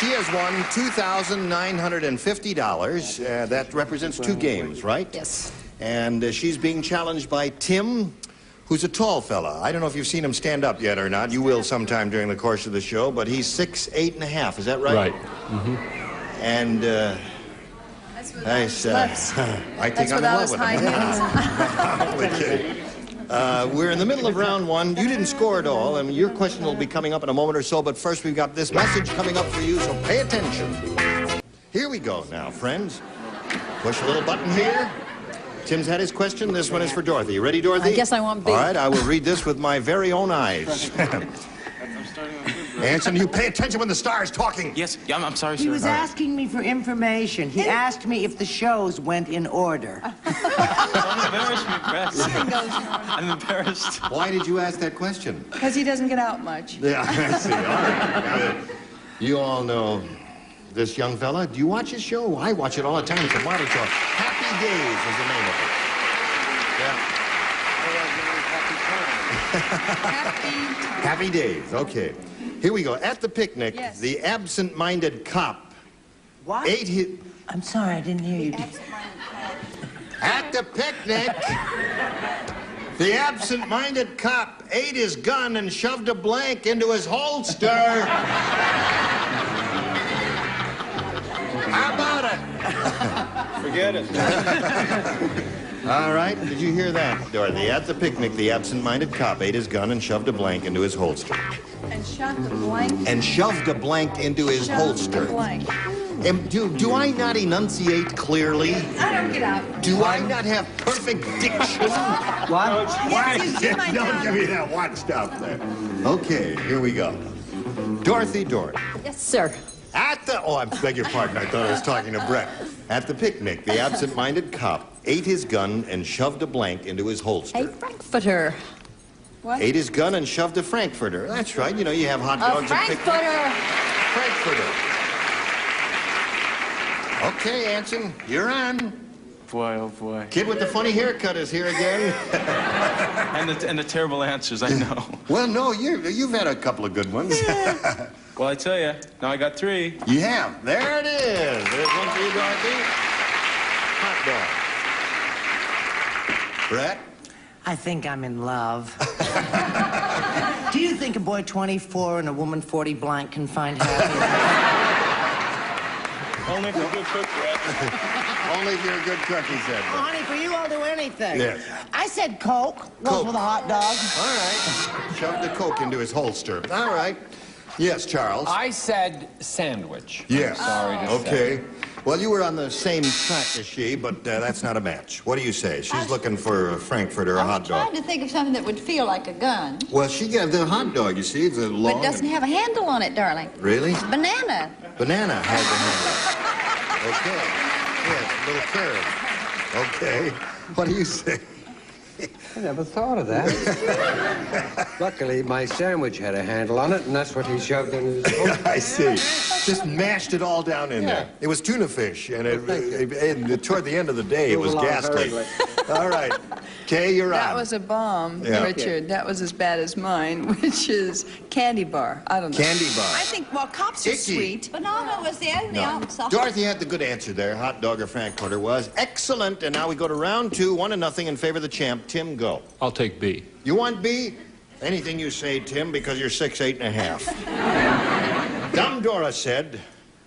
She has won $2,950. That represents 2 games, right? Yes. And she's being challenged by Tim, who's a tall fella. I don't know if you've seen him stand up yet or not. You will sometime during the course of the show, but he's 6'8½". Is that right? Right. Mm-hmm. And I think I'm in love with him. We're in the middle of round 1. You didn't score at all. I mean, your question will be coming up in a moment or so, but first we've got this message coming up for you, so pay attention. Here we go now, friends. Push a little button here. Tim's had his question. This one is for Dorothy. You ready, Dorothy? I guess I want B. All right, I will read this with my very own eyes. Anson, you pay attention when the star is talking. Yes, yeah, I'm sorry, sir. He was asking me for information. He asked me if the shows went in order. I'm embarrassed, Rex. I'm embarrassed. Why did you ask that question? Because he doesn't get out much. Yeah, I see. All right. You all know this young fella. Do you watch his show? I watch it all the time. It's a model show. Happy Days is the name of it. Yeah. Happy Days. Okay. Here we go. At the picnic, the absent-minded cop ate his... I'm sorry, I didn't hear you. At the picnic, the absent-minded cop ate his gun and shoved a blank into his holster. How about it? Forget it. All right, did you hear that, Dorothy? At the picnic, the absent-minded cop ate his gun and shoved a blank into his holster. And shoved a blank. And shoved a blank into his holster. Do I not enunciate clearly? I don't get out. Do I not have perfect diction? What? Yes, you my Don't give me that what stuff there. Okay, here we go. Dorothy Dorn. Yes, sir. At the... Oh, I beg your pardon. I thought I was talking to Brett. At the picnic, the absent-minded cop ate his gun and shoved a blank into his holster. A Frankfurter. What? Ate his gun and shoved a Frankfurter. That's right. You know, you have hot dogs at picnic. Frankfurter. Okay, Anson, you're on. Boy, oh boy. Kid with the funny haircut is here again. and the terrible answers, I know. Well, no, you've had a couple of good ones. Well, I tell you, now I got 3. You have. There it is. There's one for you, Dorothy. Hot dog. Brett? I think I'm in love. Do you think a boy 24 and a woman 40 blank can find happiness? Only if you're a good cook, Brett. Only if you're a good cook, he said. Oh, honey, for you, I'll do anything. Yes. I said Coke. Goes with a hot dog. All right. Shoved the Coke into his holster. All right. Yes, Charles. I said sandwich. Yes. Sorry to okay. say. Well, you were on the same track as she, but that's not a match. What do you say? She's looking for a Frankfurter or a hot I'm dog. trying to think of something that would feel like a gun. Well, she got the hot dog, you see. It's a long... But it doesn't have a handle on it, darling. Really? Banana. Banana has a handle. Okay. Yes, a little curve. Okay. What do you say? I never thought of that. Luckily, my sandwich had a handle on it, and that's what he shoved in his mouth. I see. Just mashed it all down in there. It was tuna fish, and toward the end of the day, it was ghastly. All right. Kay, you're That on. was a bomb, Yeah. Richard. That was as bad as mine, which is candy bar. I don't know. Candy bar. I think, well, cops are Icky. sweet. Banana was the only answer. Dorothy had the good answer there. Hot dog or Frankfurter was excellent. And now we go to round 2, 1-0 in favor of the champ. Tim, go. I'll take B. You want B? Anything you say, Tim, because you're 6'8½". Dumb Dora said,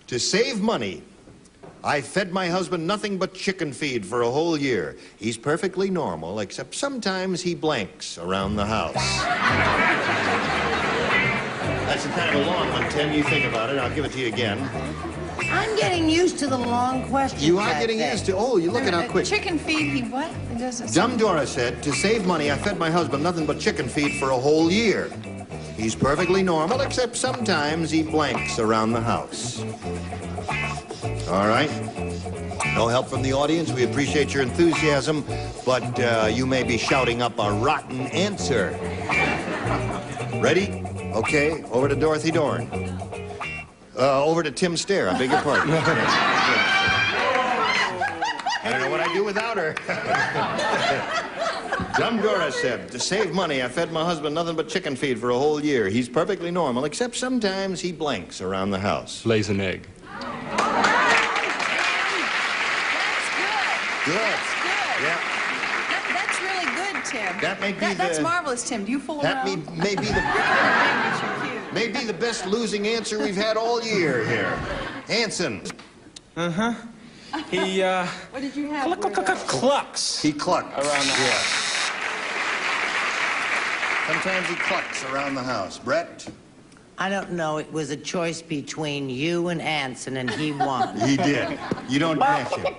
to save money, I fed my husband nothing but chicken feed for a whole year. He's perfectly normal, except sometimes he blanks around the house. That's kind of a long one, Tim. You think about it. I'll give it to you again. I'm getting used to the long questions. You are getting used to... Oh, you're looking out quick. Chicken feed, he what? It doesn't say. Dumb Dora said, to save money, I fed my husband nothing but chicken feed for a whole year. He's perfectly normal, except sometimes he blanks around the house. All right. No help from the audience. We appreciate your enthusiasm, but you may be shouting up a rotten answer. Ready? Okay, over to Dorothy Dorn. Over to Tim Stair. I beg your pardon. I don't know what I'd do without her. Dumb Dora said, to save money, I fed my husband nothing but chicken feed for a whole year. He's perfectly normal, except sometimes he blanks around the house. Lays an egg. Good. That's good. Yeah. That's really good, Tim. That may be That's marvelous, Tim. Do you fool That around? may be the best losing answer we've had all year here. Anson. Uh-huh. He, What did you have? clucks. He clucks. Around the house. Sometimes he clucks around the house. Brett? I don't know. It was a choice between you and Anson, and he won. He did. You don't catch him.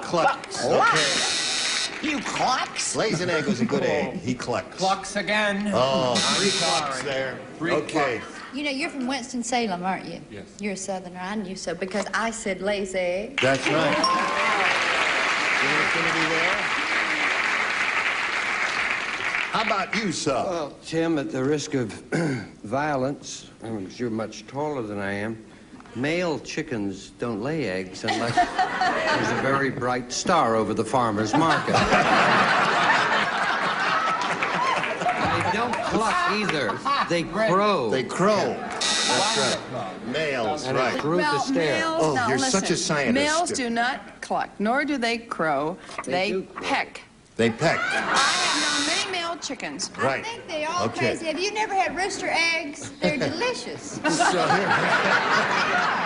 Clucks. Okay. You clucks? Lays an egg was a good egg. He clucks. Clucks again. Oh, 3 clucks there. Okay. You know, you're from Winston-Salem, aren't you? Yes. You're a Southerner. I knew so because I said lays egg. That's right. Your affinity there? How about you, sir? Well, Tim, at the risk of violence, because you're much taller than I am, male chickens don't lay eggs unless there's a very bright star over the farmer's market. They don't cluck either. They crow. They crow. That's right. Males, And right. through the stairs. Males, Oh, no, you're listen. such a scientist. Males do not cluck, nor do they crow. They do peck. They peck. I have known many male chickens. Right. I think they all Okay. crazy. Have you never had rooster eggs? They're delicious.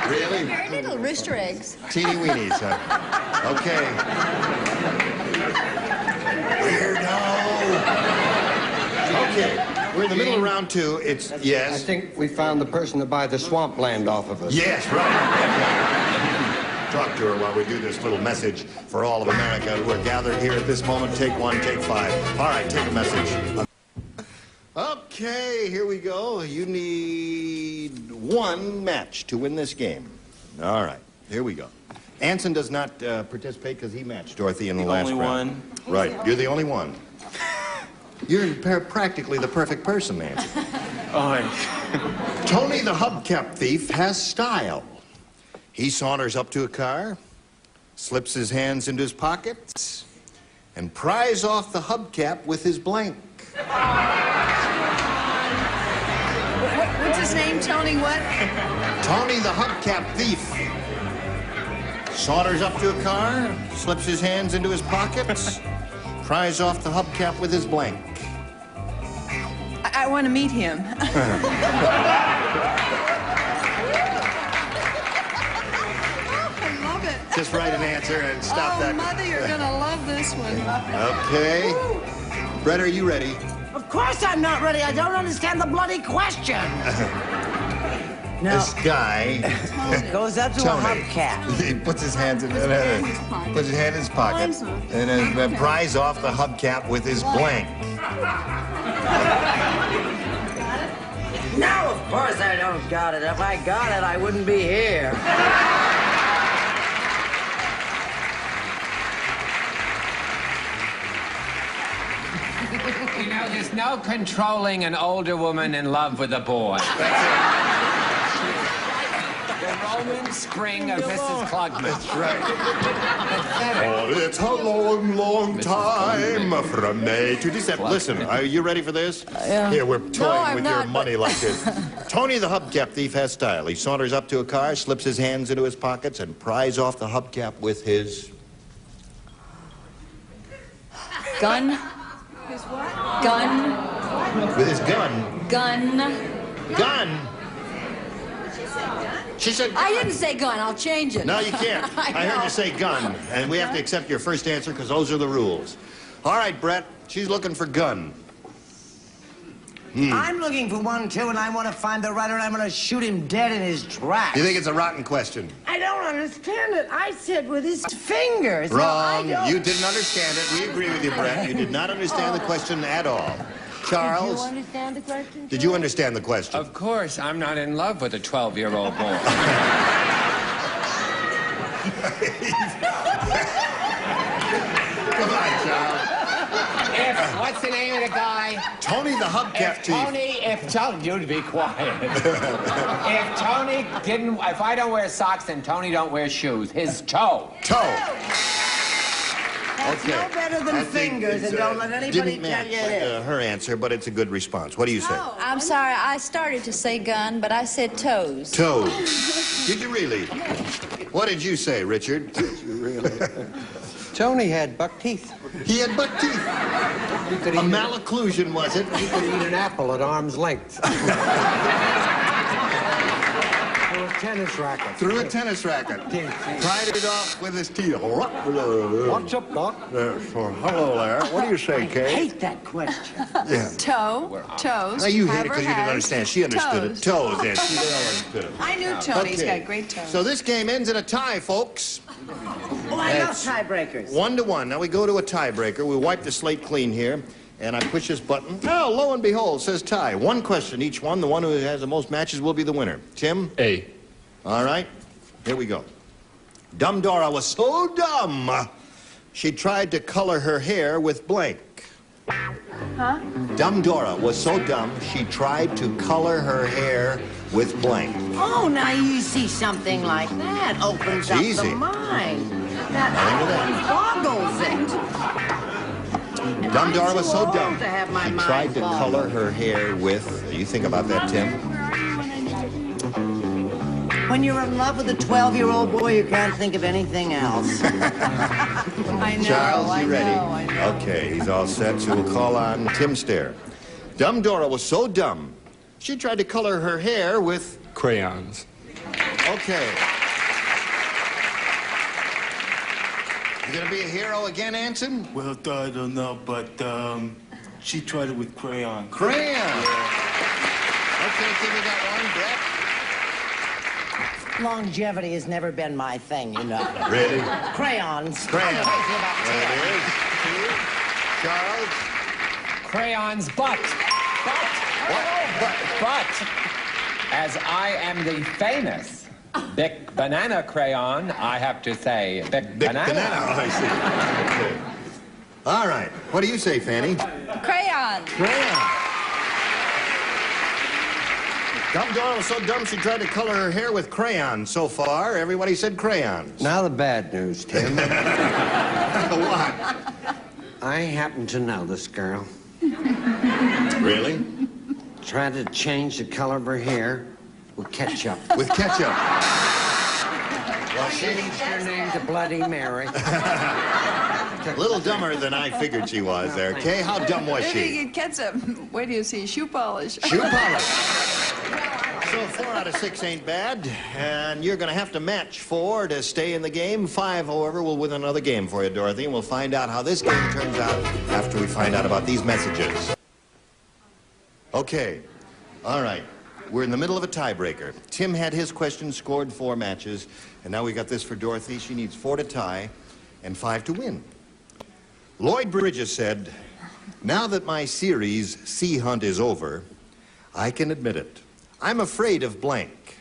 Really? Very little rooster eggs. Teeny weenies, huh? Okay. Weirdo. Okay. We're in the middle of round 2. It's, I yes. think we found the person to buy the swampland off of us. Yes, right. Talk to her while we do this little message for all of America who are gathered here at this moment. Take 1, take 5. All right, take a message. Okay, here we go. You need 1 match to win this game. All right, here we go. Anson does not participate because he matched Dorothy in the last only round. one. Right, you're the only one. You're practically the perfect person, Anson. Oh, Tony the hubcap thief has style. He saunters up to a car, slips his hands into his pockets, and pries off the hubcap with his blank. What's his name, Tony? What? Tony the hubcap thief saunters up to a car, slips his hands into his pockets, pries off the hubcap with his blank. I want to meet him. I love it. Just write an answer and stop Oh, that. Mother, you're going to love this one. Okay. Brett, are you ready? Of course I'm not ready. I don't understand the bloody question. No. This guy Goes up to Tony. a hubcap. He puts his hands in puts his hand in his pocket and then pries off the hubcap with his blank. No, of course I don't got it. If I got it, I wouldn't be here. You know, there's no controlling an older woman in love with a boy. The Roman spring of Mrs. Klugman. That's right. Oh, it's a long, long time from May to December. Listen, are you ready for this? Yeah. Here, we're toying I'm with not, your but- money like this. Tony the hubcap thief has style. He saunters up to a car, slips his hands into his pockets, and pries off the hubcap with his... Gun. His what? Gun. With his gun. Gun. Gun? She said gun. I didn't say gun. I'll change it. No, you can't. I heard know. you say gun, and we have to accept your first answer because those are the rules. All right, Brett, she's looking for gun. I'm looking for one, too, and I want to find the writer, and I'm going to shoot him dead in his tracks. You think it's a rotten question? I don't understand it. I said with his fingers. Wrong. No, I don't. You didn't understand it. We agree with you, Brett. You did not understand the question at all. Charles, Did you understand the question? did you understand the question? Of course, I'm not in love with a 12-year-old boy. Come on, Charles. What's the name of the guy? Tony the hubcap thief. If Tony, you'd be quiet. If I don't wear socks, then Tony don't wear shoes. His toe. Toe. That's no better than fingers, and don't let anybody didn't tell match you it is. her answer, but it's a good response. What do you say? I'm sorry, I started to say gun, but I said toes. Toes. Did you really? What did you say, Richard? Did you really? Tony had buck teeth. He had buck teeth. A malocclusion, was it? He could eat an apple at arm's length. Through a tennis racket. Through a tennis racket. Pried it off with his teeth. What's up, Doc? Hello there. What do you say, I Kay? hate that question. Yeah. Toes. Now you hit have it her because you didn't has understand. She understood toes. it. Toes, yeah. She understood it. I knew Tony's Okay. got great toes. So this game ends in a tie, folks. Oh, I love That's tiebreakers. 1-1. Now we go to a tiebreaker. We wipe the slate clean here, and I push this button. Oh, lo and behold, says tie. One question each one. The one who has the most matches will be the winner. Tim? A. All right. Here we go. Dumb Dora was so dumb, she tried to color her hair with blank. Huh? Dumb Dora was so dumb, she tried to color her hair with blank. Oh, now you see something like that opens up Easy. the mind. That boggles it. Dumb Dora was so too dumb, old to have my she mind tried to boggled. color her hair with... You think about that, Tim? When you're in love with a 12-year-old boy, you can't think of anything else. I know. Charles, I you ready? know, I know. Okay, he's all set, so we'll call on Tim Stair. Dumb Dora was so dumb, she tried to color her hair with... Crayons. Okay. You gonna be a hero again, Anson? Well, I don't know, but she tried it with crayon. Crayon. Okay, Tim, you got one. Brett? Longevity has never been my thing, you know. Ready? Crayons. Crayon. I'm crazy about There Tim. it is. Charles? Crayon's butt. But as I am the famous Bic Banana Crayon, I have to say Bic Banana. I see. Okay. All right. What do you say, Fanny? Crayon. Crayon. Dumb Dora was so dumb she tried to color her hair with crayon. So far, everybody said crayons. Now the bad news, Tim. What? I happen to know this girl. Really? Tried to change the color of her hair with ketchup. With ketchup. Well, Changed her name to Bloody Mary. A little dumber than I figured she was there. Kay, how dumb was Maybe she? you get ketchup. Wait till you see shoe polish. Shoe polish. So 4 out of 6 ain't bad, and you're going to have to match 4 to stay in the game. 5, however, will win another game for you, Dorothy, and we'll find out how this game turns out after we find out about these messages. Okay. All right. We're in the middle of a tiebreaker. Tim had his question, scored 4 matches, and now we got this for Dorothy. She needs 4 to tie and 5 to win. Lloyd Bridges said, "Now that my series Sea Hunt is over, I can admit it. I'm afraid of blank."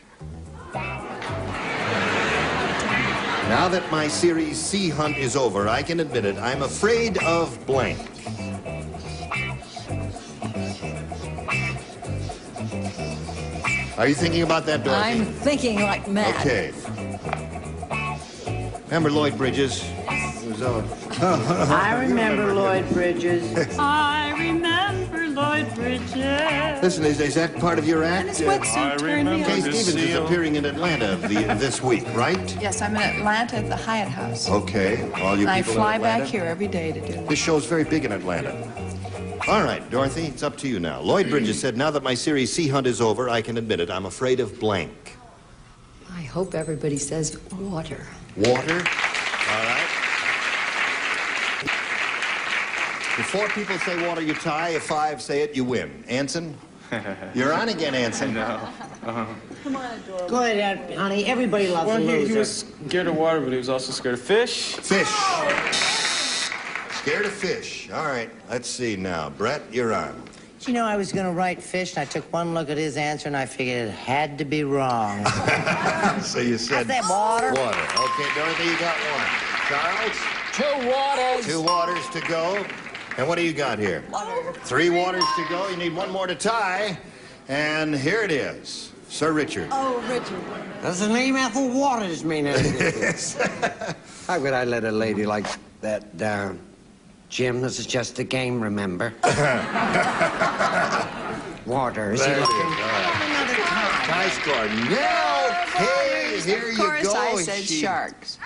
Now that my series Sea Hunt is over, I can admit it. I'm afraid of blank. Are you thinking about that, Dorothy? I'm thinking like mad. Okay. Remember Lloyd Bridges? I remember Lloyd Bridges. I remember Lloyd Bridges. Listen, is that part of your act? And his wetsuit turned me Kay on. Stevens is appearing in Atlanta this week, right? Yes, I'm in Atlanta at the Hyatt House. Okay, all you And I people fly in Atlanta. back here every day to do This this. show's very big in Atlanta. All right, Dorothy, it's up to you now. Lloyd Bridges said, "Now that my series Sea Hunt is over, I can admit it. I'm afraid of blank." I hope everybody says water. Water. All right. If 4 people say water, you tie. If 5 say it, you win. Anson? You're on again, Anson. No. Come on, Adora. Go ahead, honey. Everybody loves Well, a loser. he was scared of water, but he was also scared of fish. Fish. Scared of fish. All right, let's see now. Brett, you're on. You know, I was going to write fish, and I took one look at his answer, and I figured it had to be wrong. So you said... I said water. Water. Okay, Dorothy, you got 1. Charles? 2 waters. 2 waters to go. And what do you got here? 3 waters to go. You need 1 more to tie. And here it is. Sir Richard. Oh, Richard. Does the name Ethel Waters mean anything? Yes. How could I let a lady like That, Jim, this is just a game, remember? Water, is he There it is. looking? All right. Tie score. Now, okay, here you go. Of course, I said sharks.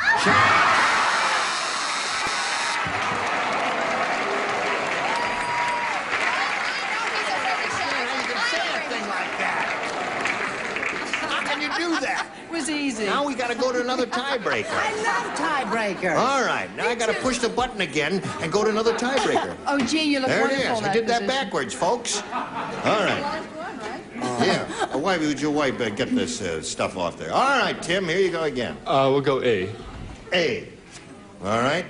Do that. It was easy. Now we got to go to another tiebreaker. I love tiebreakers. All right, now I got to push the button again and go to another tiebreaker. Oh, gee, you look There it wonderful is. in We that did that position. backwards, folks. All right. Yeah. Why would your wife get this stuff off there? All right, Tim, here you go again. We'll go A. A. All right.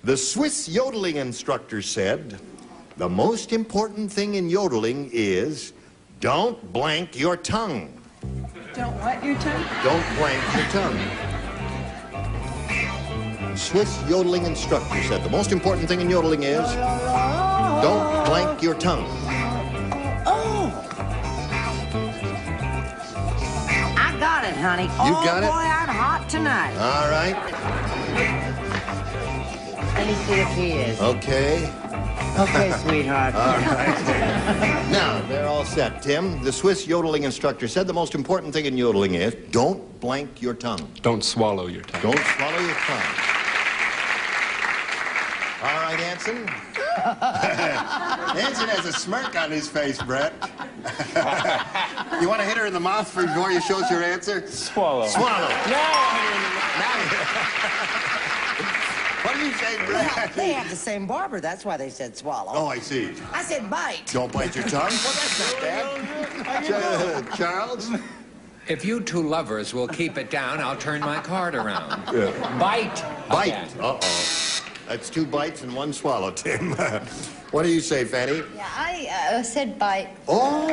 The Swiss yodeling instructor said, the most important thing in yodeling is don't blank your tongue. Don't what, your tongue? Don't blank your tongue. Swiss yodeling instructor said the most important thing in yodeling is don't blank your tongue. Oh. I got it, honey. You got it? Oh, boy, I'm hot tonight. All right. Let me see if he is. Okay. Okay, sweetheart. All right. Now, they're all set, Tim. The Swiss yodeling instructor said the most important thing in yodeling is don't blank your tongue. Don't swallow your tongue. Don't swallow your tongue. All right, Anson. Anson has a smirk on his face, Brett. You want to hit her in the mouth before you show us your answer? Swallow. Swallow. No, I'll hit her in the What did you say, Brett? They have the same barber. That's why they said swallow. Oh, I see. I said bite. Don't bite your tongue? Well, that's not bad. Charles? If you two lovers will keep it down, I'll turn my card around. Yeah. Bite. Bite. Again. Uh-oh. That's 2 bites and 1 swallow, Tim. What do you say, Fanny? Yeah, I said bite. Oh.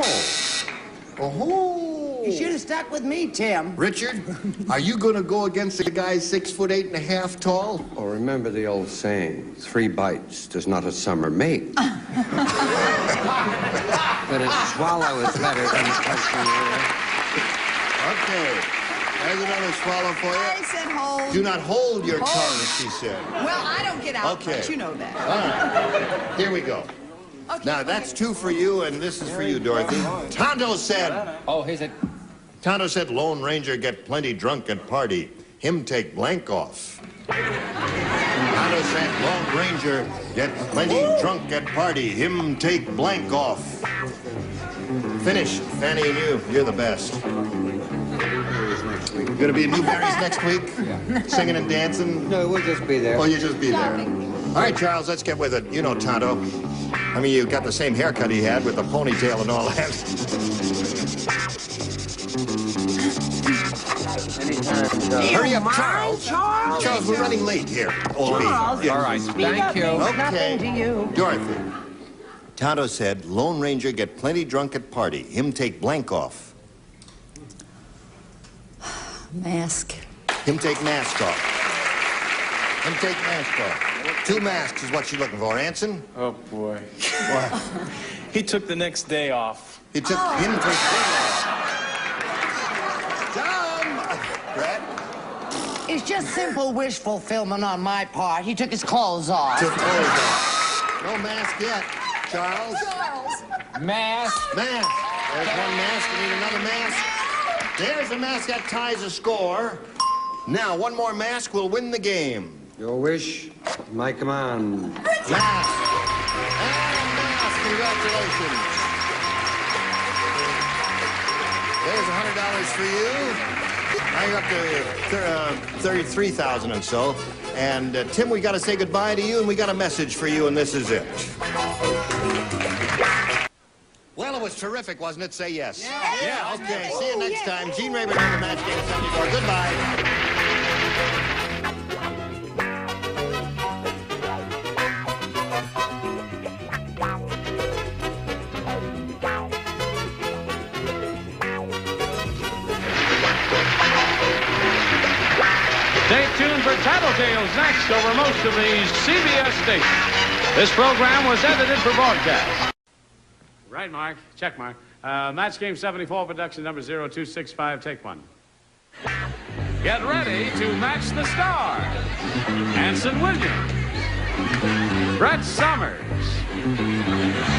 Oh. You should have stuck with me, Tim. Richard, are you going to go against a guy 6'8.5" tall? Oh, remember the old saying, 3 bites does not a summer make. But a swallow is better than a punching air. Okay. There's another swallow for you. I said hold. Do not hold your tongue, she said. Well, I don't get out Okay. much. You know that. All right. Here we go. Okay, Now, that's 2 for you, and this is for you, Dorothy. Tonto said... Oh, here's it. Tonto said, Lone Ranger get plenty drunk at party. Him take blank off. Tonto said, Lone Ranger get plenty drunk at party. Him take blank off. Finished. Fanny and you, you're the best. You're gonna be in Newberry's next week? Yeah. Singing and dancing? No, we'll just be there. Oh, you'll just be there. All right, Charles, let's get with it. You know Tonto. I mean, you got the same haircut he had with the ponytail and all that. Hurry up, Charles. Charles, we're running late here. Charles, All right, thank you. Nothing to you. Dorothy. Tonto said, Lone Ranger get plenty drunk at party. Him take blank off. Mask. Him take mask off. Him take mask off. 2 masks is what she's looking for. Anson? Oh, boy. What? He took the next day off. He took him take Tom! Brett? It's just simple wish fulfillment on my part. He took his clothes off. Took clothes off. No mask yet. Charles? Mask. Mask. There's 1 mask. We need another mask. There's a mask that ties a score. Now, 1 more mask will win the game. Your wish, my command. Mask. And mask. Congratulations. There's $100 for you. Now you're up to 33,000 and so. And Tim, we got to say goodbye to you, and we got a message for you, and this is it. Well, it was terrific, wasn't it? Say yes. Yeah, okay. See you next time. Gene Rayburn on the Match Game 74. Goodbye. Stay tuned for Tattletales next over most of these CBS stations. This program was edited for broadcast. Right, Mark. Check, Mark. Match Game 74, production number 0265. Take 1. Get ready to match the star. Anson Williams, Brett Summers,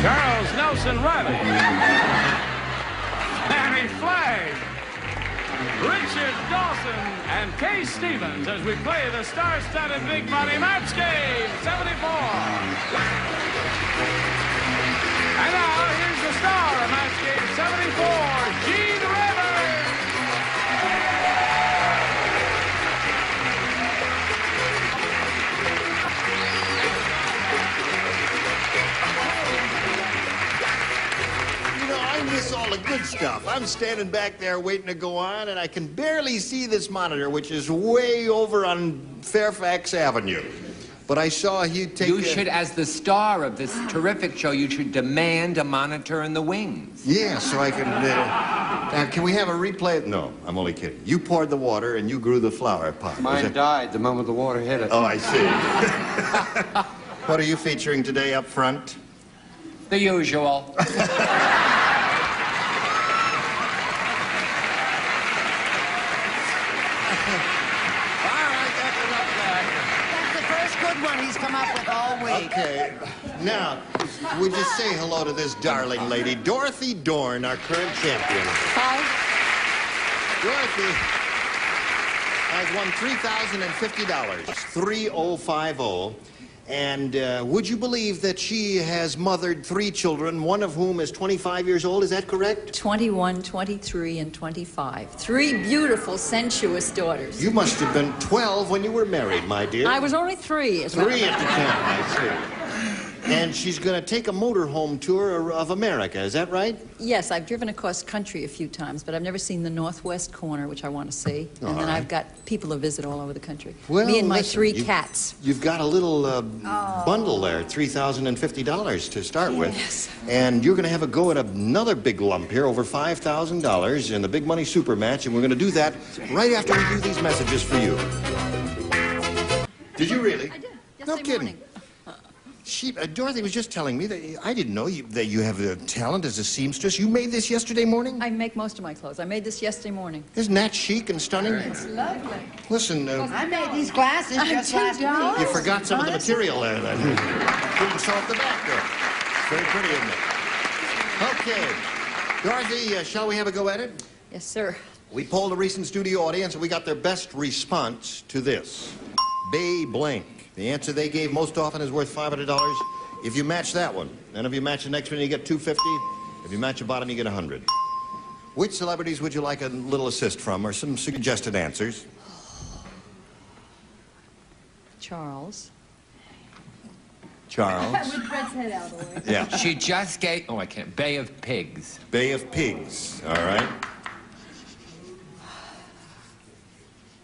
Charles Nelson Riley, Harry Flagg, Richard Dawson, and Kay Stevens as we play the star-studded Big Money Match Game 74. And now, here's the star of Match Game 74, Gene Rivers. You know, I miss all the good stuff. I'm standing back there waiting to go on, and I can barely see this monitor, which is way over on Fairfax Avenue. But I saw you take You should, as the star of this terrific show, you should demand a monitor in the wings. Yeah, so I can... can we have a replay? No, I'm only kidding. You poured the water and you grew the flower pot. Mine died the moment the water hit it. Oh, I see. What are you featuring today up front? The usual. He's come up with all week. Okay. Now, would you say hello to this darling lady, Dorothy Dorn, our current champion? Hi. Dorothy has won $3,050, 3050. And would you believe that she has mothered 3 children, one of whom is 25 years old? Is that correct? 21, 23, and 25. 3 beautiful, sensuous daughters. You must have been 12 when you were married, my dear. I was only 3. 3 at the time, I see. And she's going to take a motorhome tour of America, is that right? Yes, I've driven across country a few times, but I've never seen the northwest corner, which I want to see. And All then right. I've got people to visit all over the country. Well, Me and my listen, 3 cats. You've got a little bundle there, $3,050 to start with. And you're going to have a go at another big lump here, over $5,000 in the Big Money Super Match, and we're going to do that right after we do these messages for you. Did you really? I did. No Yesterday kidding. morning. Dorothy was just telling me that I didn't know that you have a talent as a seamstress. You made this yesterday morning? I make most of my clothes. I made this yesterday morning. Isn't that chic and stunning? It's lovely. Listen, I made these glasses just last week. you forgot some of the material there then. Couldn't sew up the back there. Very pretty, isn't it? Okay. Dorothy, shall we have a go at it? Yes, sir. We polled a recent studio audience and we got their best response to this. Bay blank. The answer they gave most often is worth $500 if you match that one. And if you match the next one, you get $250. If you match the bottom, you get $100. Which celebrities would you like a little assist from, or some suggested answers? Charles. Charles. With Brett's head out of the way. Yeah. She just gave... Oh, I can't. Bay of Pigs. Bay of Pigs. All right.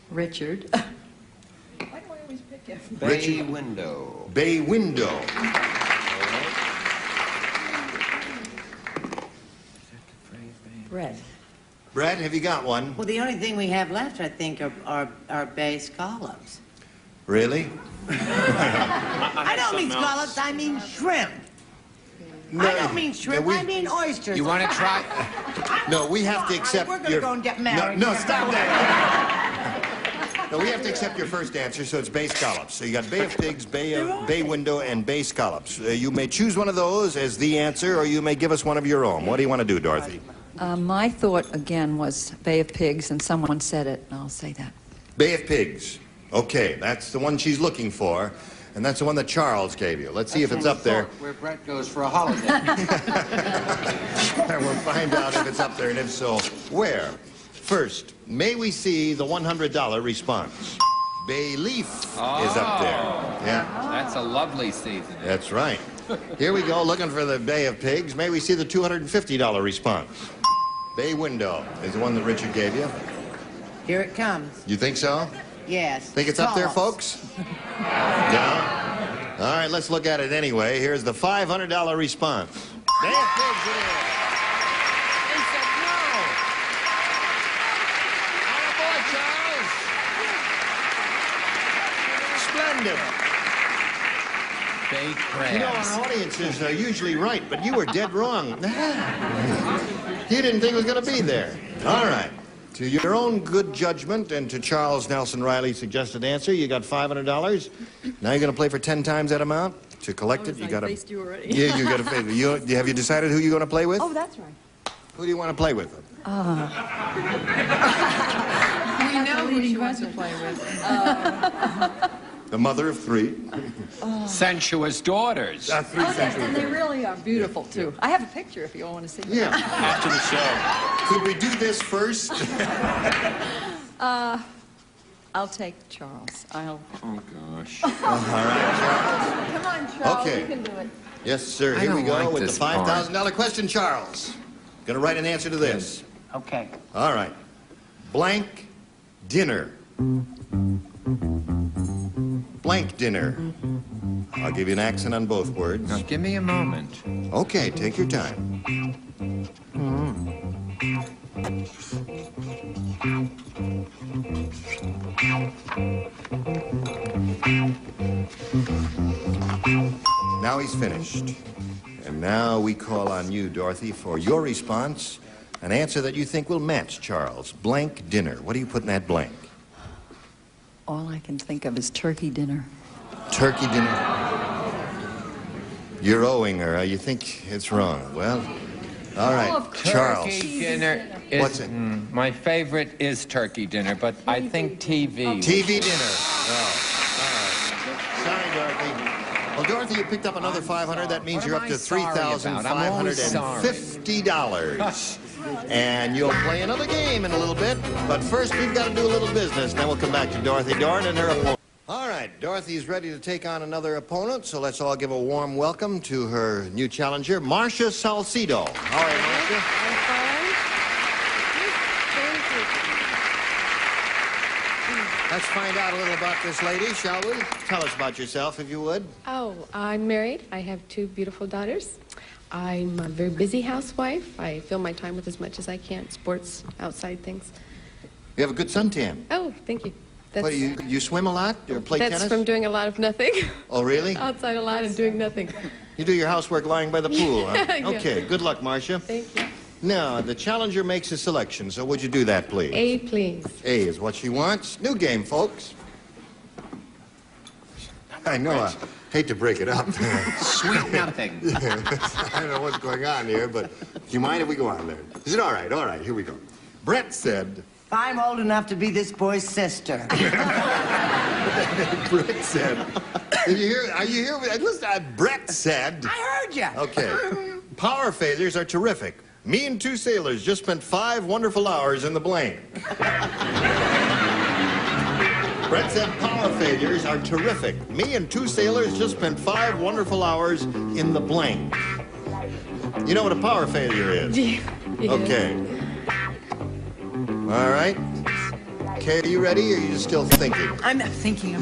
Richard. Bay window. Bay window. Brett. Brett, have you got one? Well, the only thing we have left, I think, are bay scallops. Really? I don't mean scallops, I mean shrimp. No, I don't mean shrimp, I mean oysters. You want to try? No, we have to accept We're going to go and get married. No, stop that. No, we have to accept your first answer, so it's bay scallops. So you got Bay of Pigs, Bay window, and bay scallops. You may choose one of those as the answer, or you may give us one of your own. What do you want to do, Dorothy? My thought, again, was Bay of Pigs, and someone said it, and I'll say that. Bay of Pigs. Okay, that's the one she's looking for, and that's the one that Charles gave you. Let's see if it's up there. Where Brett goes for a holiday. And we'll find out if it's up there, and if so, where. First, may we see the $100 response? Bay leaf is up there. Yeah. That's a lovely season. That's right. Here we go, looking for the Bay of Pigs. May we see the $250 response? Bay window is the one that Richard gave you. Here it comes. You think so? Yes. Think it's up there, folks? No? All right, let's look at it anyway. Here's the $500 response. Bay of Pigs it is. He said no. Attaboy, Charles. Splendid. Bay crabs. You know, our audiences are usually right, but you were dead wrong. You didn't think it was going to be there. All right. To your own good judgment and to Charles Nelson Riley's suggested answer, you got $500. Now you're going to play for 10 times that amount. To collect it, you got to... faced you already. Yeah, you got to face it. Have you decided who you're going to play with? Oh, that's right. Who do you want to play with? We know who she wants to play with. The mother of 3. Sensuous daughters. 3 Yes, sensuous. and they really are beautiful, too. I have a picture if you all want to see. Yeah. After the show. Could we do this first? I'll take Charles. Oh, gosh. All right, Come on, Charles. Okay. You can do it. yes, sir. I Here we don't go like with this the $5,000 question, Charles. Going to write an answer to this. Okay. All right. Blank dinner. Blank dinner. I'll give you an accent on both words. Now, give me a moment. Okay, take your time. Now he's finished. And now we call on you, Dorothy, for your response. An answer that you think will match Charles. Blank dinner. What do you put in that blank? All I can think of is turkey dinner. Turkey dinner. You're owing her. You think it's wrong. Well, all right. Charles. Turkey dinner. Is, What's it? My favorite is turkey dinner, but I think TV. TV dinner. Oh, all right. Sorry, Dorothy. Well, Dorothy, you picked up another $500. That means you're up to $3,550. And you'll play another game in a little bit. But first, we've got to do a little business. Then we'll come back to Dorothy Dorn and her opponent. All right, Dorothy's ready to take on another opponent, so let's all give a warm welcome to her new challenger, Marcia Salcido. How are you, Marcia? I'm fine. Let's find out a little about this lady, shall we? Tell us about yourself, if you would. Oh, I'm married. I have 2 beautiful daughters. I'm a very busy housewife. I fill my time with as much as I can, sports, outside things. You have a good suntan. Oh, thank you. That's, What, you swim a lot or play that's tennis? from doing a lot of nothing. Oh, really? Outside a lot and doing nothing. You do your housework lying by the pool, huh? Yeah. Okay, good luck, Marcia. Thank you. Now, the challenger makes a selection, so would you do that, please? A, please. A is what she wants. New game, folks. I know, I hate to break it up. Sweet nothing. I don't know what's going on here, but do you mind if we go on there? Is it all right? All right, here we go. Brett said... I'm old enough to be this boy's sister. Brett said... Are you here? Listen, Brett said... I heard you. Okay. Power failures are terrific. Me and 2 sailors just spent 5 wonderful hours in the blank. Brett said power failures are terrific. Me and 2 sailors just spent 5 wonderful hours in the blank. You know what a power failure is? Yeah. Okay. All right. Kay, are you ready, or are you still thinking? I'm thinking.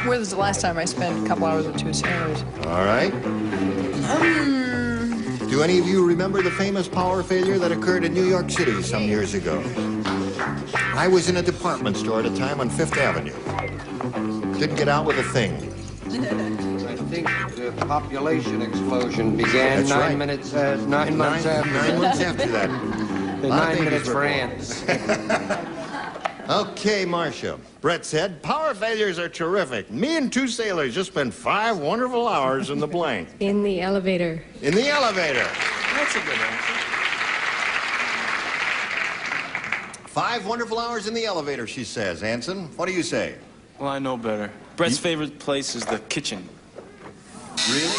Where was the last time I spent a couple hours with 2 sailors? All right. Do any of you remember the famous power failure that occurred in New York City some years ago? I was in a department store at a time on 5th Avenue. Didn't get out with a thing. I think the population explosion began That's right. 9 months after. 9 months after that. The 9 minutes for ants. Okay, Marcia. Brett said, power failures are terrific. Me and 2 sailors just spent 5 wonderful hours in the blank. In the elevator. In the elevator. That's a good answer. 5 wonderful hours in the elevator, she says. Anson, what do you say? Well, I know better. Brett's favorite place is the kitchen. Really?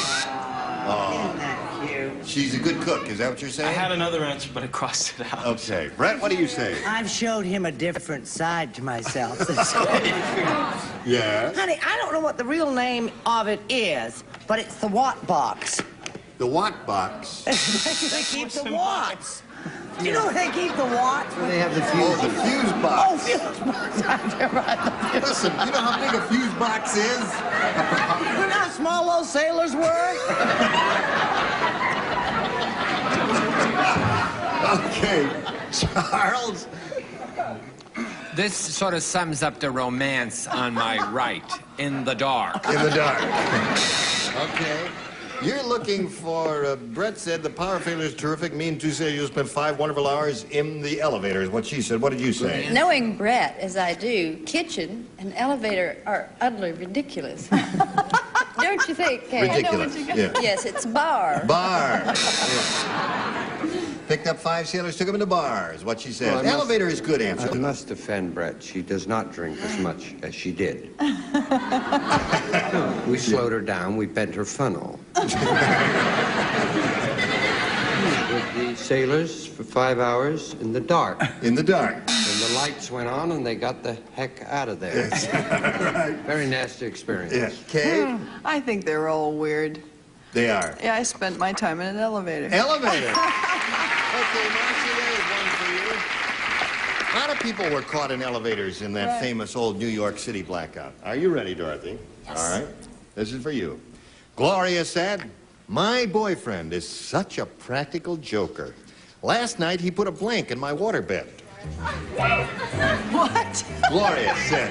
Oh. Isn't that cute? She's a good cook, is that what you're I saying? had another answer, but I crossed it out. Okay. Brett, what do you say? I've showed him a different side to myself. Yeah? Honey, I don't know what the real name of it is, but it's the Watt box. The Watt box? They keep the watts. Do you know where they keep the watts? Where they have the Oh, fuse. the fuse box. Oh, fuse box. You're right. Listen, you know how big a fuse box is? You know how small those sailors were? Okay. Charles? This sort of sums up the romance on my right, in the dark. In the dark. Okay. You're looking for, Brett said the power failure is terrific. Me and Tuesday, you spent 5 wonderful hours in the elevator, is what she said. What did you say? Knowing Brett, as I do, kitchen and elevator are utterly ridiculous. Don't you think, Kay? Ridiculous, yeah. Yes, it's bar. Bar. Yeah. Picked up 5 sailors, took them into bars, what she said. Well, Elevator is good answer. I must defend Brett. She does not drink as much as she did. We slowed her down. We bent her funnel. With the sailors for 5 hours in the dark. In the dark. And the lights went on and they got the heck out of there. Yes. Right. Very nasty experience. Yeah. Kay? I think they're all weird. They are. Yeah, I spent my time in an elevator. Elevator. Okay, Marcy, there's one for you. A lot of people were caught in elevators in that famous old New York City blackout. Are you ready, Dorothy? Yes. All right. This is for you. Gloria said, "My boyfriend is such a practical joker. Last night he put a blank in my waterbed." What? Gloria said,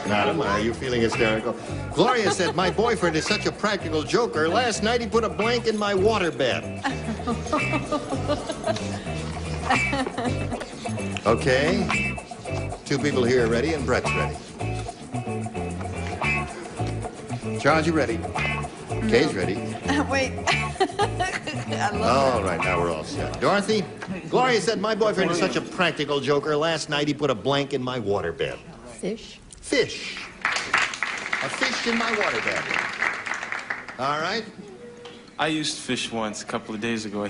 Madam, are you feeling hysterical? Gloria said, "My boyfriend is such a practical joker. Last night he put a blank in my waterbed." Okay. 2 people here are ready, and Brett's ready. Charles, you ready? Kay's ready. Wait. I love All right, now we're all set. Dorothy? Gloria said, "My boyfriend is such a practical joker. Last night he put a blank in my waterbed." Fish. Fish. A fish in my waterbed. All right. I used fish once a couple of days ago.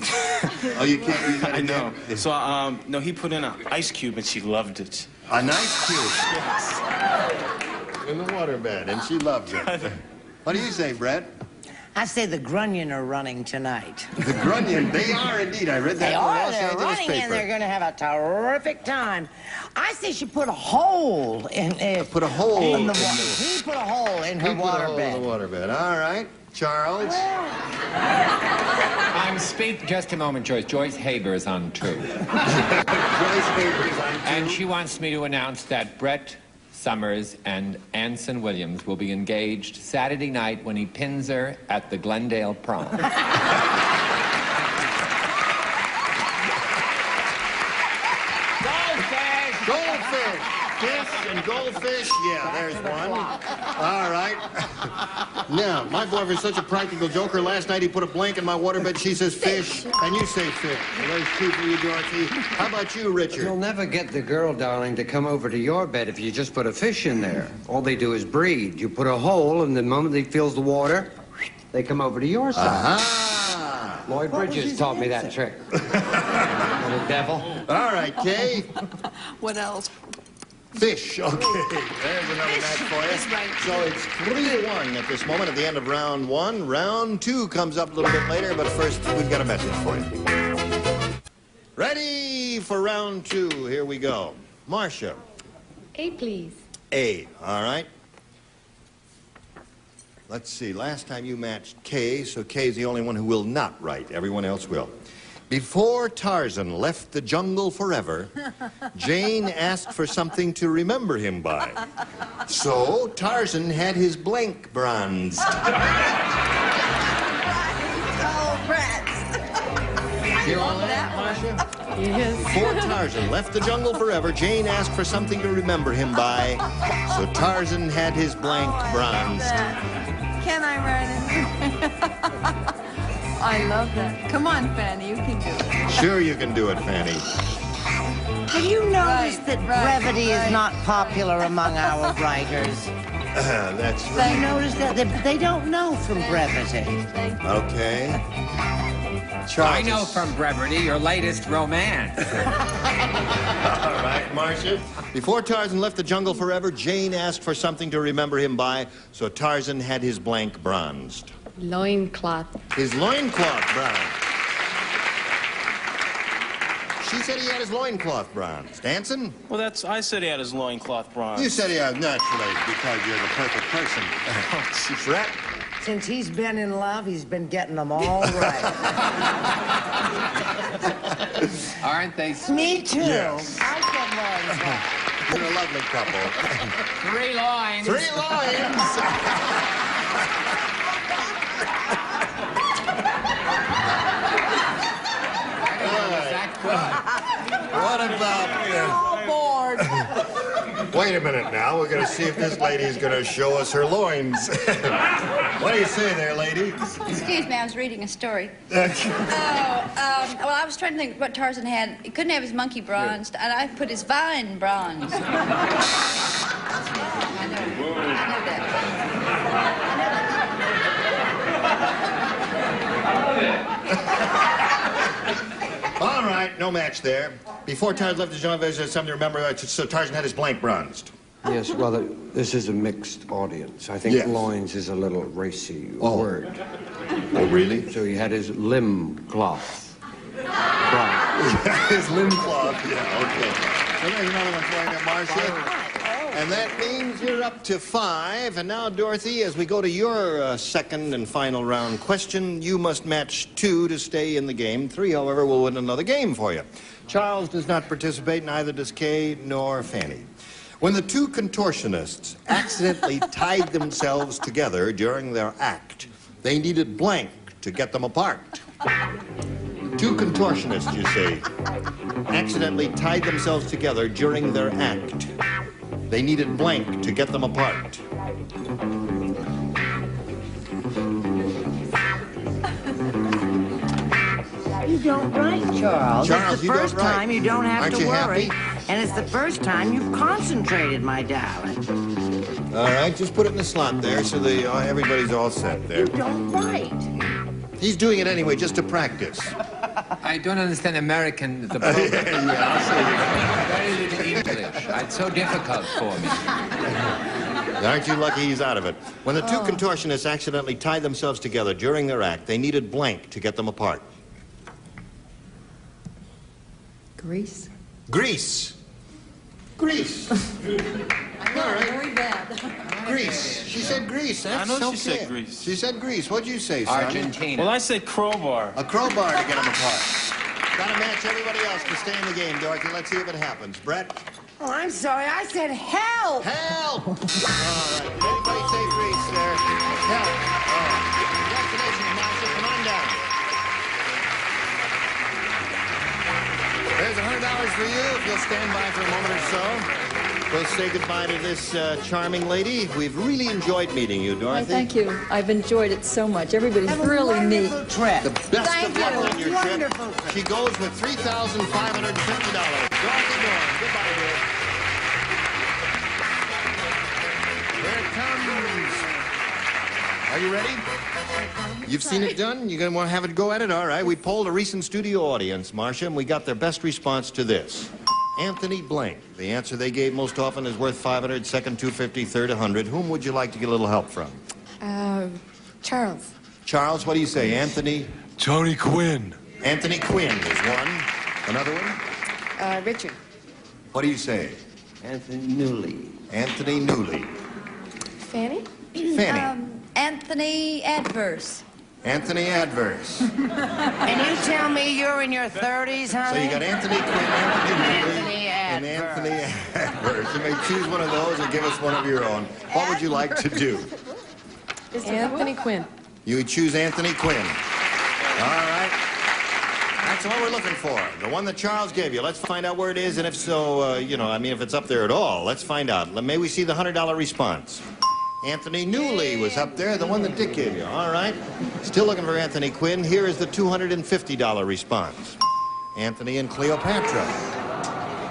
Oh, you can't use that I know. again? So, no, he put in an ice cube and she loved it. A nice cube. Yes. In the waterbed, and she loves it. What do you say, Brett? I say the Grunion are running tonight. The Grunion, they are indeed. I read that They in the are. Los They're Angeles running, paper. and they're going to have a terrific time. I say she put a hole in it. Put a hole in the in water. the- He put a hole in her He put a hole in waterbed. the waterbed. All right. Charles? Just a moment, Joyce. Joyce Haber is on too. Joyce Haber is on too. And she wants me to announce that Brett Summers and Anson Williams will be engaged Saturday night when he pins her at the Glendale prom. Goldfish. Fish and goldfish. Yeah, there's one. All right. Now, my boyfriend's such a practical joker. Last night he put a blank in my waterbed. She says fish, and you say fish. Well, there's 2 for you, Dorothy. How about you, Richard? You'll never get the girl, darling, to come over to your bed if you just put a fish in there. All they do is breed. You put a hole, and the moment he feels the water, they come over to your side. Ah. Lloyd Bridges taught me that trick. Little devil. All right, Kay. What else? Fish. Okay. There's another match for you. Is right. So it's 3-1 at this moment at the end of round 1. Round 2 comes up a little bit later, but first we've got a message for you. Ready for round 2. Here we go. Marcia. A, please. A. All right. Let's see. Last time you matched Kay, so Kay's the only one who will not write. Everyone else will. Before Tarzan left the jungle forever, Jane asked for something to remember him by. So Tarzan had his blank bronzed. Oh, Brett. You all that, Marcia? Yes. Before Tarzan left the jungle forever, Jane asked for something to remember him by. So Tarzan had his blank bronzed. Can I write it? I love that. Come on, Fanny, you can do it. Sure you can do it, Fanny. Have you noticed that brevity is not popular among our writers? That's I right. noticed that they don't know from brevity. Okay. I know from brevity your latest romance. All right, Marcia. Before Tarzan left the jungle forever, Jane asked for something to remember him by, so Tarzan had his blank bronzed. Loincloth. His loincloth bronzed. She said he had his loincloth bronzed. Anson? Well, I said he had his loincloth bronze. You said he had, naturally, because you're the perfect person. Brett? Since he's been in love, he's been getting them all right. Aren't they sweet? Me too. Yes. I said loincloth. You're a lovely couple. 3 loins. 3 loins! What about... all bored. Wait a minute now. We're going to see if this lady's going to show us her loins. What do you say there, lady? Excuse me, I was reading a story. Well, I was trying to think what Tarzan had. He couldn't have his monkey bronzed, and I put his vine bronzed. I know that. All right, no match there. Before Tarzan left the jungle, there's something to remember. So Tarzan had his blank bronzed. Yes, well, this is a mixed audience. I think Yes. loins is a little racy word. Oh, really? So he had his limb cloth. His limb cloth, yeah, okay. So there's another one for you, Marcia. And that means you're up to 5. And now, Dorothy, as we go to your second and final round question, you must match 2 to stay in the game. 3, however, will win another game for you. Charles does not participate, neither does Kay nor Fanny. When the 2 contortionists accidentally tied themselves together during their act, they needed blank to get them apart. 2 contortionists, you say, accidentally tied themselves together during their act. They needed blank to get them apart. You don't write, Charles. Charles, it's the you don't first write. time you don't have Aren't to you worry. happy? And it's the first time you've concentrated, my darling. All right, just put it in the slot there so everybody's all set there. You don't write. He's doing it anyway, just to practice. I don't understand American, the program. Very little English. It's so difficult for me. Aren't you lucky he's out of it? When the 2 contortionists accidentally tied themselves together during their act, they needed blank to get them apart. Grease. Grease. Grease. I know, very bad. Grease. She said Greece. That's I know okay. she said Greece. She said Greece. What'd you say, son? Argentina. Well, I said crowbar. A crowbar to get them apart. Gotta match everybody else to stay in the game, Dorothy. Let's see if it happens. Brett? Oh, I'm sorry. I said help. Help! All right. Did anybody say Greece there? Help. All right. Congratulations, Marcia. Come on down. There's $100 for you if you'll stand by for a moment or so. We'll say goodbye to this charming lady. We've really enjoyed meeting you, Dorothy. Why, thank you. I've enjoyed it so much. Everybody's really neat. Trip. The best Thank of luck you. on your Wonderful trip. She goes with $3,550. Dorothy Dorn. Goodbye, dear. Here it comes. Are you ready? You've seen it done? You're going to want to have it go at it? All right. We polled a recent studio audience, Marcia, and we got their best response to this. Anthony Blank. The answer they gave most often is worth 500, second 250, third 100. Whom would you like to get a little help from? Charles. Charles, what do you say? Anthony? Tony Quinn. Anthony Quinn is one. Another one? Richard. What do you say? Anthony Newley. Anthony Newley. Fanny. Fanny. Anthony Adverse. Anthony Adverse. And you tell me you're in your 30s, honey? So you got Anthony Quinn, Anthony Newley, Anthony and Adverse. Anthony Adverse. You may choose one of those or give us one of your own. What would you like to do? Anthony Quinn. You would choose Anthony Quinn. All right. That's all we're looking for. The one that Charles gave you. Let's find out where it is, and if so, if it's up there at all, let's find out. May we see the $100 response? Anthony Newley was up there, the one that Dick gave you. All right. Still looking for Anthony Quinn. Here is the $250 response. Anthony and Cleopatra.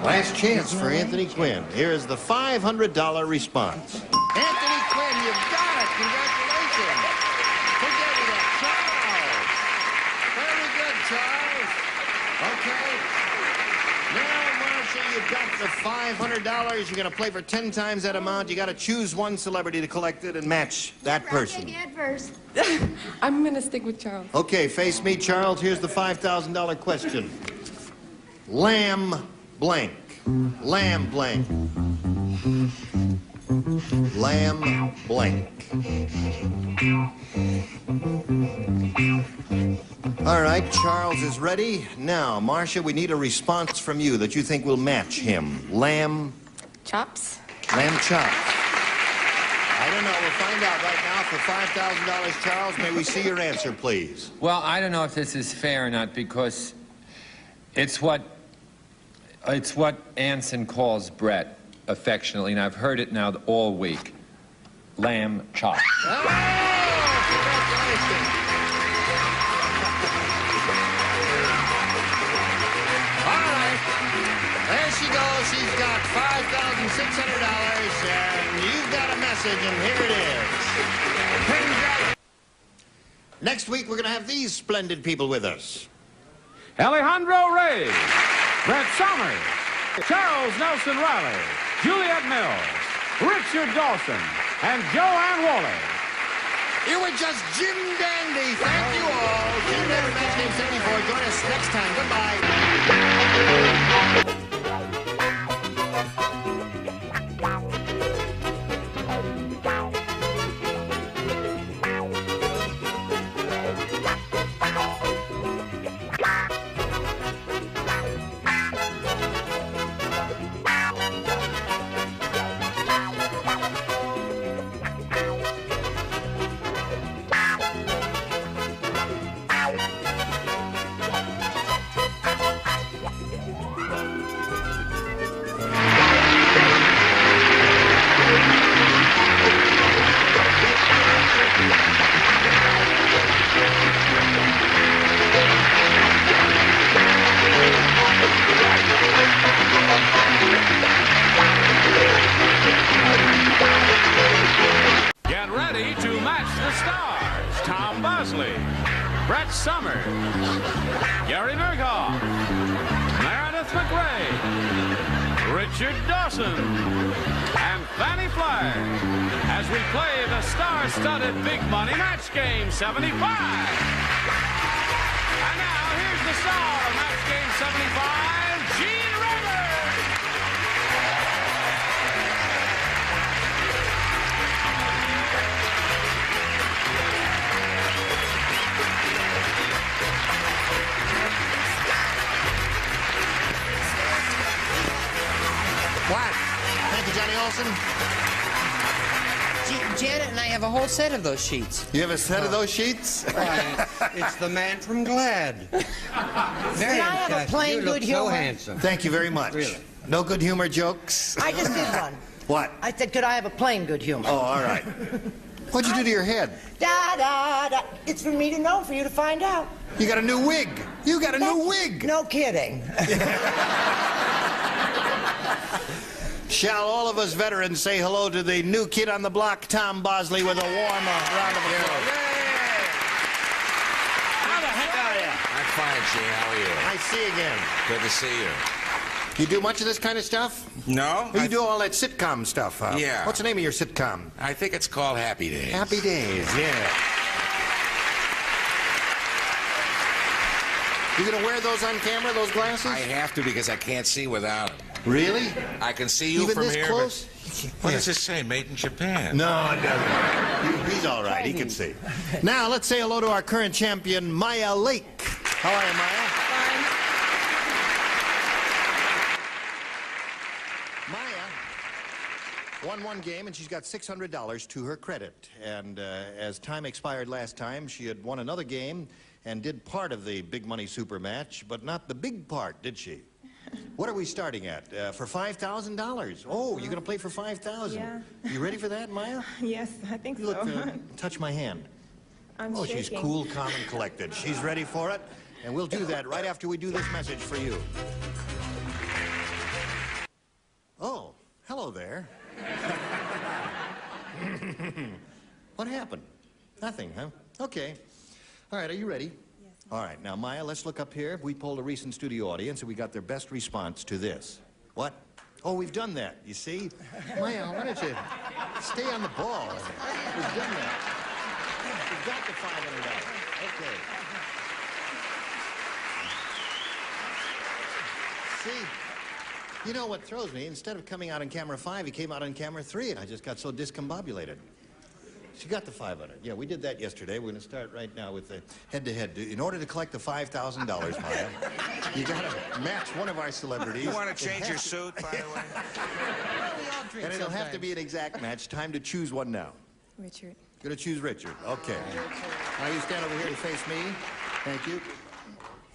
Last chance for Anthony Quinn. Here is the $500 response. Anthony Quinn, you've got it. Congratulations. Who gave you that? Charles. Very good, Charles. Okay. Now, Marcia, you've got the $500. You're going to play for 10 times that amount. You got to choose one celebrity to collect it and match that person. Adverse. I'm going to stick with Charles. Okay, face me, Charles. Here's the $5,000 question. Lamb blank. Lamb blank. Lamb blank. All right, Charles is ready. Now, Marcia, we need a response from you that you think will match him. Lamb... Chops. Lamb chops. I don't know. We'll find out right now for $5,000. Charles, may we see your answer, please? Well, I don't know if this is fair or not, because It's what Anson calls Brett affectionately, and I've heard it now all week. Lamb chop. Oh, congratulations. All right. There she goes. She's got $5,600, and you've got a message, and here it is. Next week, we're going to have these splendid people with us. Alejandro Reyes, Brett Summers, Charles Nelson Riley, Juliet Mills, Richard Dawson, and Joanne Wally. You were just Jim Dandy. Thank you all. Jim Dandy, Match Game 74. Join us next time. Goodbye. Brett Summers, Gary Nurkoff, Meredith McRae, Richard Dawson, and Fanny Flagg as we play the star-studded Big Money Match Game 75. And now here's the star of Match Game 75, Gene Rivers. What? Thank you, Johnny Olson. Janet and I have a whole set of those sheets. You have a set of those sheets? Why, it's the man from Glad. Very Did I have a plain you good look humor? so handsome. Thank you very much. Really? No good humor jokes? I just did one. What? I said, could I have a plain good humor? Oh, all right. What'd you do to your head? Da, da, da. It's for me to know, for you to find out. You got a new wig. You got a new wig. No kidding. Shall all of us veterans say hello to the new kid on the block, Tom Bosley, with a warm round of applause? How the heck are you? I'm fine, Gene. How are you? I see you again. Good to see you. You do much of this kind of stuff? No. Or you do all that sitcom stuff? Yeah. What's the name of your sitcom? I think it's called Happy Days. Happy Days, yeah. You gonna wear those on camera, those glasses? I have to because I can't see without them. Really? I can see you Even from this here. close? What does it say? Made in Japan. No, it doesn't. He's all right. He can see. Now, let's say hello to our current champion, Maya Lake. How are you, Maya? Fine. Maya won one game, and she's got $600 to her credit. And as time expired last time, she had won another game and did part of the big money super match, but not the big part, did she? What are we starting at? For $5,000? Oh, you're going to play for $5,000? Yeah. You ready for that, Maya? Yes, I think so. Look, touch my hand. I'm Oh, shaking. she's cool, calm, and collected. She's ready for it, and we'll do that right after we do this message for you. Oh, hello there. What happened? Nothing, huh? Okay. All right, are you ready? Yes. All right, now, Maya, let's look up here. We polled a recent studio audience, and we got their best response to this. What? Oh, we've done that, you see? Maya, why don't you stay on the ball? We've done that. We've got the $500. Okay. See, you know what throws me? Instead of coming out on camera 5, he came out on camera 3, and I just got so discombobulated. She got the $500. Yeah, we did that yesterday. We're going to start right now with the head-to-head. In order to collect the $5,000, Maya, you got to match one of our celebrities. You want to change your suit, by the way? And it'll have to be an exact match. Time to choose one now. Richard. Going to choose Richard. Okay. Now you stand over here and face me. Thank you.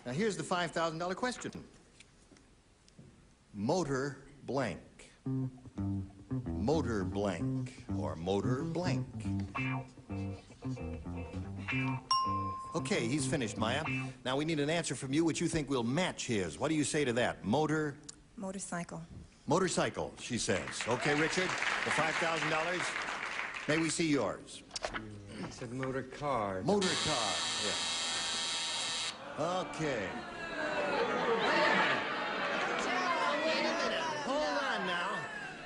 Now, here's the $5,000 question. Motor blank. Motor blank. Or motor blank. Okay, he's finished, Maya. Now, we need an answer from you which you think will match his. What do you say to that? Motorcycle. Motorcycle, she says. Okay, Richard, the $5,000. May we see yours? He said motor car. Motor car, yes. Okay. Hold on now.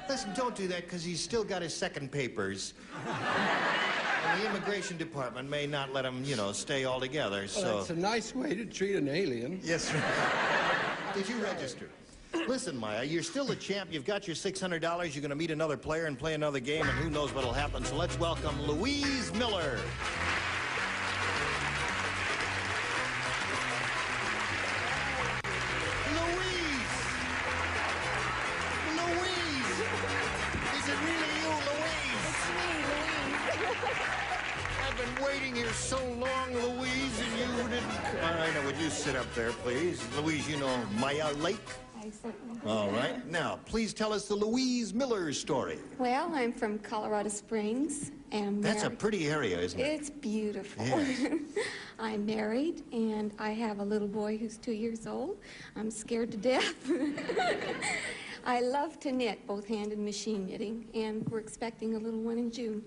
Listen, don't do that, because he's still got his second papers. And the immigration department may not let him, you know, stay altogether, so... Well, that's a nice way to treat an alien. Yes, sir. Did you register? Listen, Maya, you're still the champ. You've got your $600. You're going to meet another player and play another game, and who knows what'll happen. So let's welcome Louise Miller. Louise! Louise! Is it really you, Louise? It's me, Louise. I've been waiting here so long, Louise, and you didn't... All right, now, would you sit up there, please? Louise, you know Maya Lake? I certainly do. All right. Now, please tell us the Louise Miller story. Well, I'm from Colorado Springs, and I'm That's a married. pretty area, isn't it? It's beautiful. Yes. I'm married, and I have a little boy who's 2 years old. I'm scared to death. I love to knit, both hand and machine knitting, and we're expecting a little one in June.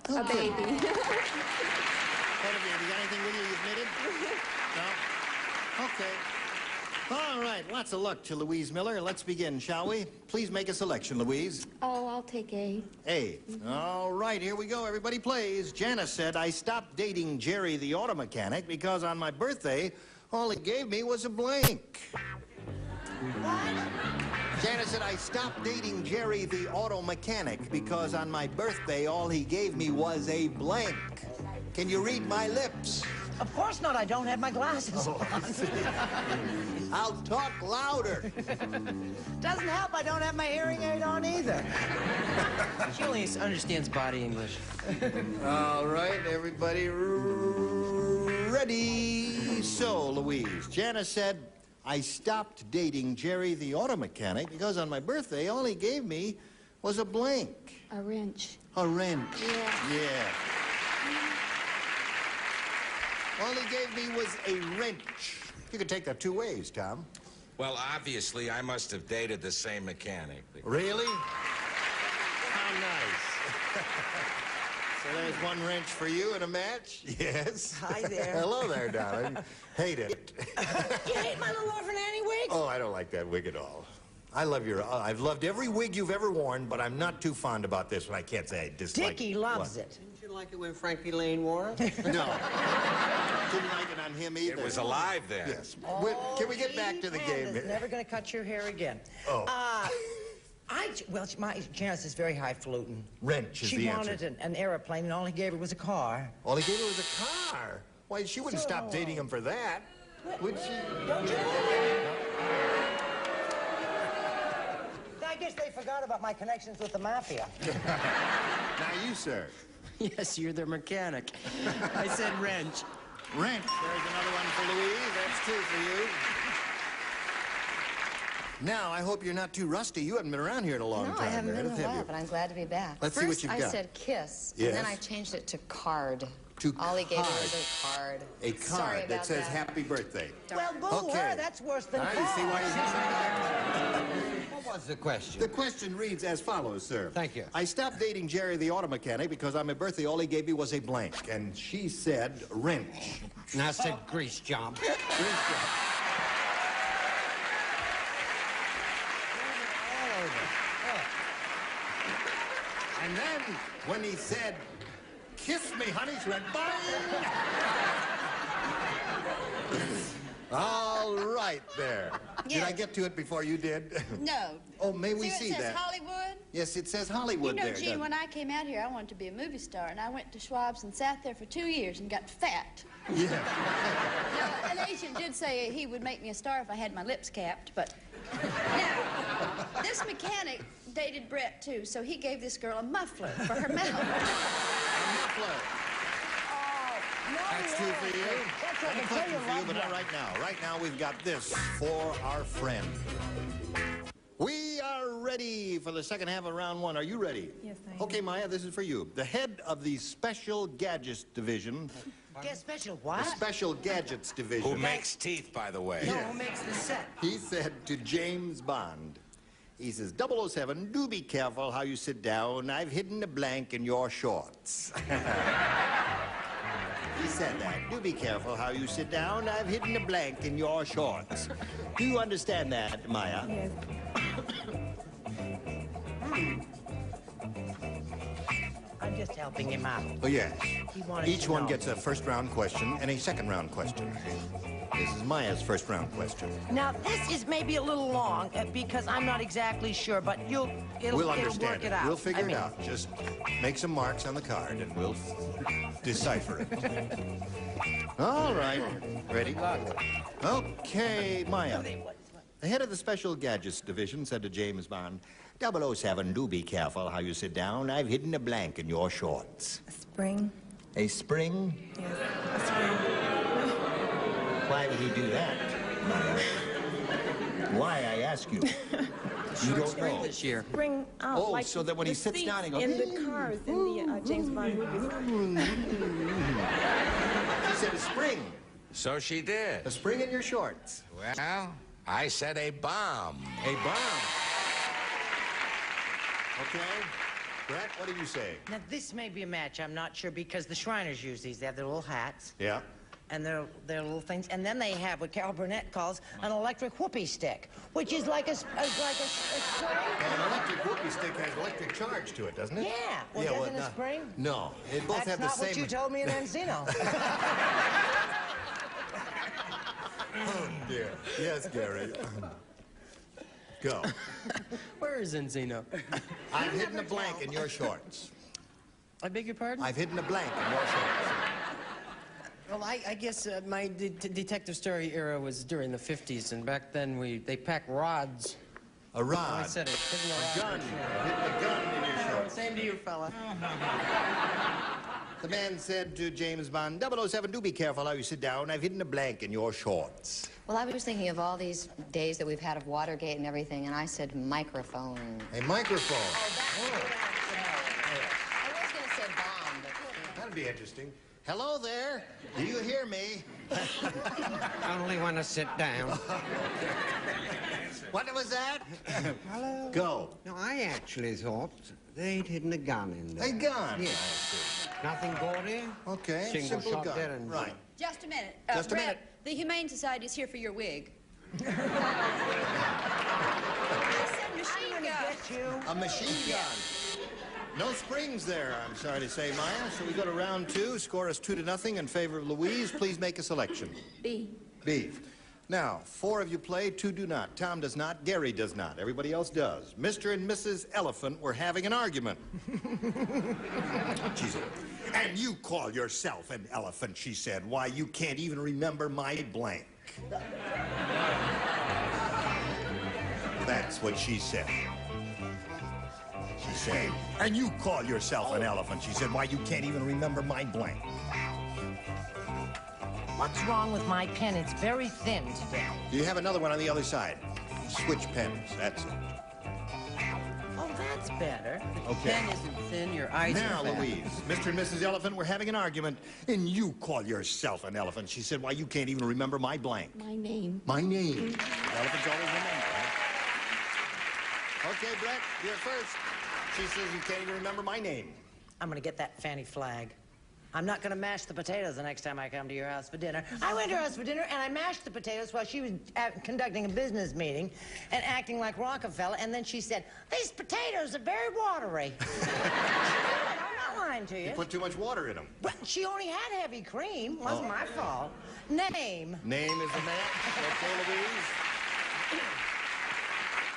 A baby. Have you got anything with you you've knitted? No? Okay. All right, lots of luck to Louise Miller. Let's begin, shall we? Please make a selection, Louise. Oh, I'll take A. A. All right, here we go. Everybody plays. Janice said, I stopped dating Jerry the auto mechanic because on my birthday, all he gave me was a blank. Janice said, I stopped dating Jerry the auto mechanic because on my birthday, all he gave me was a blank. Can you read my lips? Of course not. I don't have my glasses on. I'll talk louder. Doesn't help. I don't have my hearing aid on either. She only understands body English. All right, everybody ready? So, Louise, Janice said, I stopped dating Jerry the auto mechanic because on my birthday, all he gave me was a blank. A wrench. A wrench. Yeah. Yeah. All he gave me was a wrench. You could take that two ways, Tom. Well, obviously, I must have dated the same mechanic. Really? How nice. So there's one wrench for you in a match? Yes. Hi there. Hello there, darling. Hate it. You hate my little orphan Annie wig? Oh, I don't like that wig at all. I love your... I've loved every wig you've ever worn, but I'm not too fond about this one. I can't say I dislike it. Dickie loves it. Didn't you like it when Frankie Lane wore it? No. Didn't like it on him either. It was alive then. Yes. Can we get back to the game? Is never going to cut your hair again. Oh. My Janice is very highfalutin. Wrench is she the answer. wanted an airplane, and all he gave her was a car. All he gave her was a car. Why, she wouldn't stop dating him for that, would she? Don't you? I guess they forgot about my connections with the mafia. Now you, sir. Yes, you're their mechanic. I said wrench. Wrench. There's another one for Louise. That's two for you. Now, I hope you're not too rusty. You haven't been around here in a long time. No, I haven't been in a Meredith, have while, you? but I'm glad to be back. Let's see what you've got. First, I said kiss, Yes. and then I changed it to card. To All he gave me card. was a card. A Sorry card about that says that. happy birthday. Well, boo Okay. her. That's worse than Now, you card. see why What was the question? The question reads as follows, sir. Thank you. I stopped dating Jerry the auto mechanic because on my birthday all he gave me was a blank. And she said wrench. And I said grease job. And then when he said, kiss me, honey, she went, bang! All right there. Did Yes. I get to it before you did? No. Oh, may we See see what it says that? Hollywood? Yes, it says Hollywood You know, there. Gene, doesn't when I came out here, I wanted to be a movie star, and I went to Schwab's and sat there for 2 years and got fat. it? Yeah. Now, an agent did say he would make me a star if I had my lips capped, but... Now, this mechanic dated Brett, too, so he gave this girl a muffler for her mouth. A muffler. Oh, That's two for you. That's like And a a question for you, loved but not one. right now. Right now, we've got this for our friend. We are ready for the second half of round one. Are you ready? Yes, I am. Okay, Maya, this is for you. The head of the Special Gadgets Division. Get special The what? Special Gadgets Division. Who makes teeth, by the way? No, who makes the set? He said to James Bond, he says, 007, do be careful how you sit down. I've hidden a blank in your shorts. He said that. Do be careful how you sit down. I've hidden a blank in your shorts. Do you understand that, Maya? Yes. I'm just helping him out. Oh, yes. He wanted Each to one know. gets a first-round question and a second-round question. This is Maya's first-round question. Now, this is maybe a little long because I'm not exactly sure, but it'll We'll work understand it out. We'll figure I mean, it out. Just make some marks on the card and we'll decipher it. All right. Ready? Okay, Maya. The head of the Special Gadgets Division said to James Bond, 007, do be careful how you sit down. I've hidden a blank in your shorts. A spring. A spring? Yes, a spring. Why would he do that, Maya? Why, I ask you? You don't know. This year. Spring out. Oh, like so that when he the sits down, he goes, in the cars in the James Bond movies. She said a spring. So she did. A spring in your shorts. Well, I said a bomb. A bomb. Okay. Brett, what do you say? Now, this may be a match. I'm not sure because the Shriners use these. They have their little hats. Yeah. And their little things. And then they have what Carol Burnett calls an electric whoopee stick, which is like a spring. And an electric whoopee stick has electric charge to it, doesn't it? Yeah. Well, doesn't a spring? No. They both have the That's not same. what you told me in Encino. Oh, dear. Yes, Gary. Go. Where is Encino? I've hidden a blank in your shorts. I beg your pardon? I've hidden a blank in your shorts. Well, I guess my detective story era was during the 50s, and back then they packed rods. A rod. I said it. Hidden A gun. Hidden a gun in your shorts. Same to you, fella. The man said to James Bond, 007, do be careful how you sit down. I've hidden a blank in your shorts. Well, I was thinking of all these days that we've had of Watergate and everything, and I said microphone. A microphone. I was going to say bomb, but... That'd be interesting. Hello there. Do you hear me? Only want to sit down. What was that? Hello. Go. No, I actually thought they'd hidden a gun in there. A gun? Yes. Nothing gaudy. Okay. Single Simple shot gun. dead and right. Just a minute. Just a Brett, minute. The Humane Society is here for your wig. I said machine gun. A machine gun. No springs there, I'm sorry to say, Maya. So we go to round two. Score is 2-0 in favor of Louise. Please make a selection. B. B. Now, 4 of you play, 2 do not. Tom does not, Gary does not. Everybody else does. Mr. and Mrs. Elephant were having an argument. She said, and you call yourself an elephant, she said. Why, you can't even remember my blank. That's what she said. She said, and you call yourself an elephant, she said. Why, you can't even remember my blank. What's wrong with my pen? It's very thin today. Do you have another one on the other side? Switch pens, that's it. Oh, that's better. Okay. Pen isn't thin, your eyes Now, are fat. Louise, Mr. and Mrs. Elephant were having an argument, and you call yourself an elephant. She said, why, you can't even remember my blank. My name. My name. Elephants always remember, huh? Okay, Brett, you're first. She says you can't even remember my name. I'm going to get that fanny flag. I'm not going to mash the potatoes the next time I come to your house for dinner. I went to her house for dinner, and I mashed the potatoes while she was conducting a business meeting and acting like Rockefeller, and then she said, these potatoes are very watery. I'm not lying to you. You put too much water in them. But she only had heavy cream. Wasn't my fault. Name. Name is the man. Okay, Louise.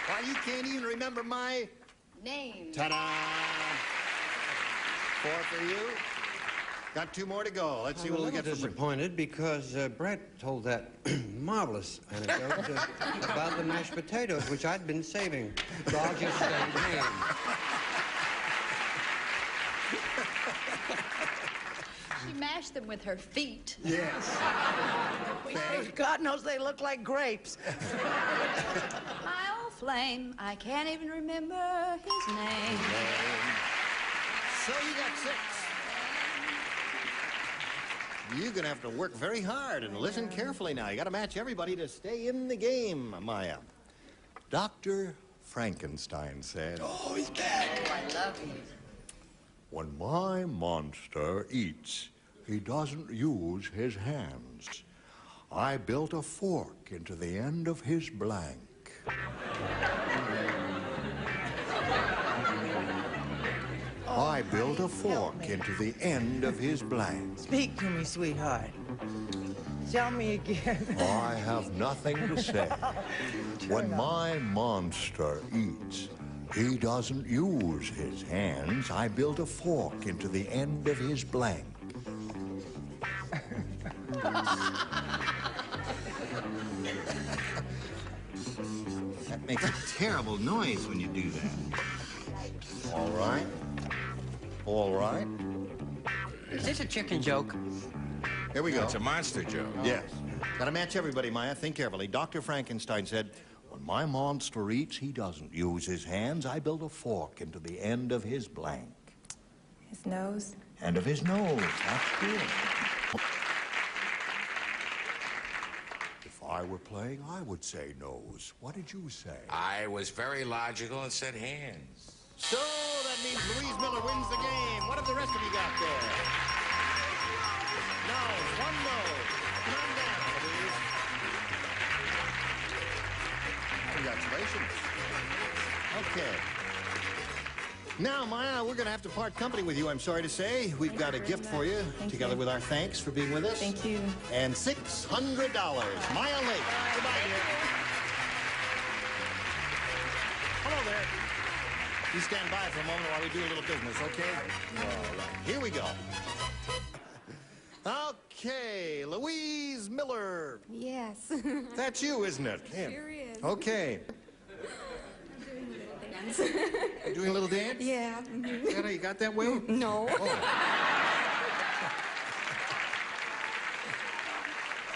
Why, you can't even remember my... Name. Ta-da! 4 for you. Got 2 more to go. Let's see I'm what a we little get for disappointed because Brett told that marvelous anecdote about the mashed potatoes, which I'd been saving. So I'll just say name. She mashed them with her feet. Yes. God knows they look like grapes. My old flame, I can't even remember his name. So you got 6. You're going to have to work very hard and listen carefully now. You got to match everybody to stay in the game, Maya. Dr. Frankenstein said, Oh, he's back. Oh, I love him. when my monster eats, he doesn't use his hands. I built a fork into the end of his blank. I built a fork into the end of his blank. Speak to me, sweetheart. Tell me again. I have nothing to say. When my monster eats, he doesn't use his hands. I built a fork into the end of his blank. That makes a terrible noise when you do that. All right. All right. Is this a chicken joke? Here we go. It's a monster joke. Yes. Gotta match everybody, Maya. Think carefully. Dr. Frankenstein said, when my monster eats, he doesn't use his hands. I build a fork into the end of his blank. His nose. End of his nose. That's good. If I were playing, I would say nose. What did you say? I was very logical and said hands. So that means Louise Miller wins the game. What have the rest of you got there? Nose. One nose. Come down, Louise. Congratulations. Okay. Now, Maya, we're going to have to part company with you, I'm sorry to say. We've got a gift for you, together with our thanks for being with us. Thank you. And $600. Maya Lake. Goodbye, dear. Hello there. You stand by for a moment while we do a little business, okay? All right. Here we go. Okay, Louise Miller. Yes. That's you, isn't it? Sure is. Okay. Dance. You doing a little dance? Yeah. Anna, you got that way? No. Oh.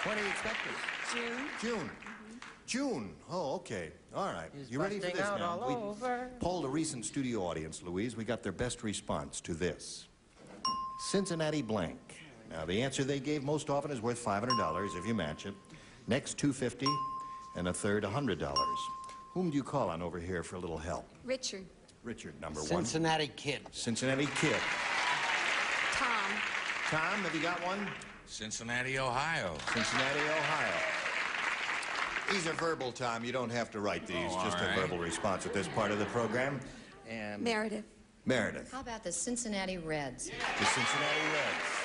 When are you expecting? June. June. June. Oh, okay. All right. He's You ready for busting this out now? all over. Polled a recent studio audience, Louise. We got their best response to this. Cincinnati blank. Now, the answer they gave most often is worth $500 if you match it. Next, $250, and a third, $100. Whom do you call on over here for a little help? Richard. Richard, number one. Cincinnati Kid. Cincinnati Kid. Tom. Tom, have you got one? Cincinnati, Ohio. Cincinnati, Ohio. These are verbal, Tom. You don't have to write these. Oh, Just all a right. verbal response at this part of the program. And Meredith. Meredith. How about the Cincinnati Reds? The Cincinnati Reds.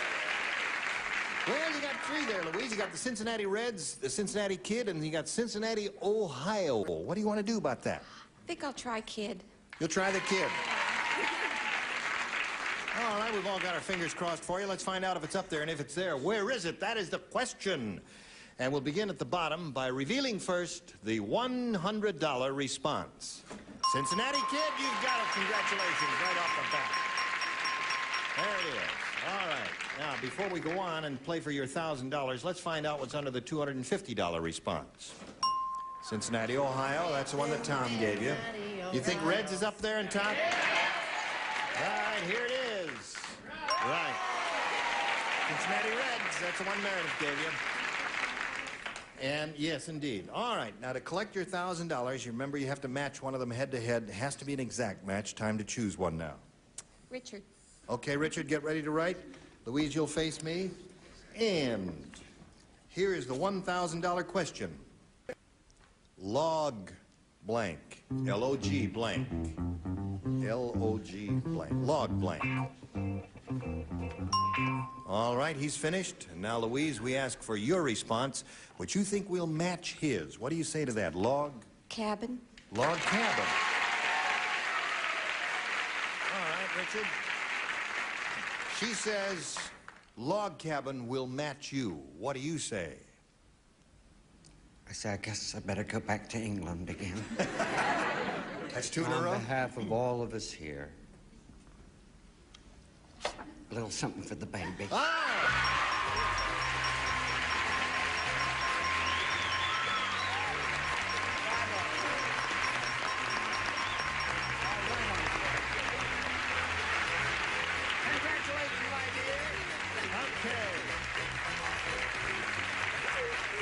Well, you got 3 there, Louise. You got the Cincinnati Reds, the Cincinnati Kid, and you got Cincinnati, Ohio. What do you want to do about that? I think I'll try Kid. You'll try the Kid. All right, we've all got our fingers crossed for you. Let's find out if it's up there, and if it's there, where is it? That is the question. And we'll begin at the bottom by revealing first the $100 response. Cincinnati Kid, you've got it. Congratulations, right off the bat. There it is. All right. Now, before we go on and play for your $1,000, let's find out what's under the $250 response. Cincinnati, Ohio, that's the one that Tom gave you. You think Reds is up there in top? Right, here it is. Right. Cincinnati Reds, that's the one Meredith gave you. And yes, indeed. All right, now to collect your $1,000, you remember you have to match one of them head-to-head. It has to be an exact match. Time to choose one now. Richard. Okay, Richard, get ready to write. Louise, you'll face me. And here is the $1,000 question. Log blank. L-O-G blank. L-O-G blank. Log blank. All right, he's finished. And now, Louise, we ask for your response, which you think will match his. What do you say to that? Log? Cabin. Log cabin. All right, Richard. She says log cabin will match you. What do you say? I say, I guess I better go back to England again. That's 2 in a row? On behalf of all of us here. A little something for the baby.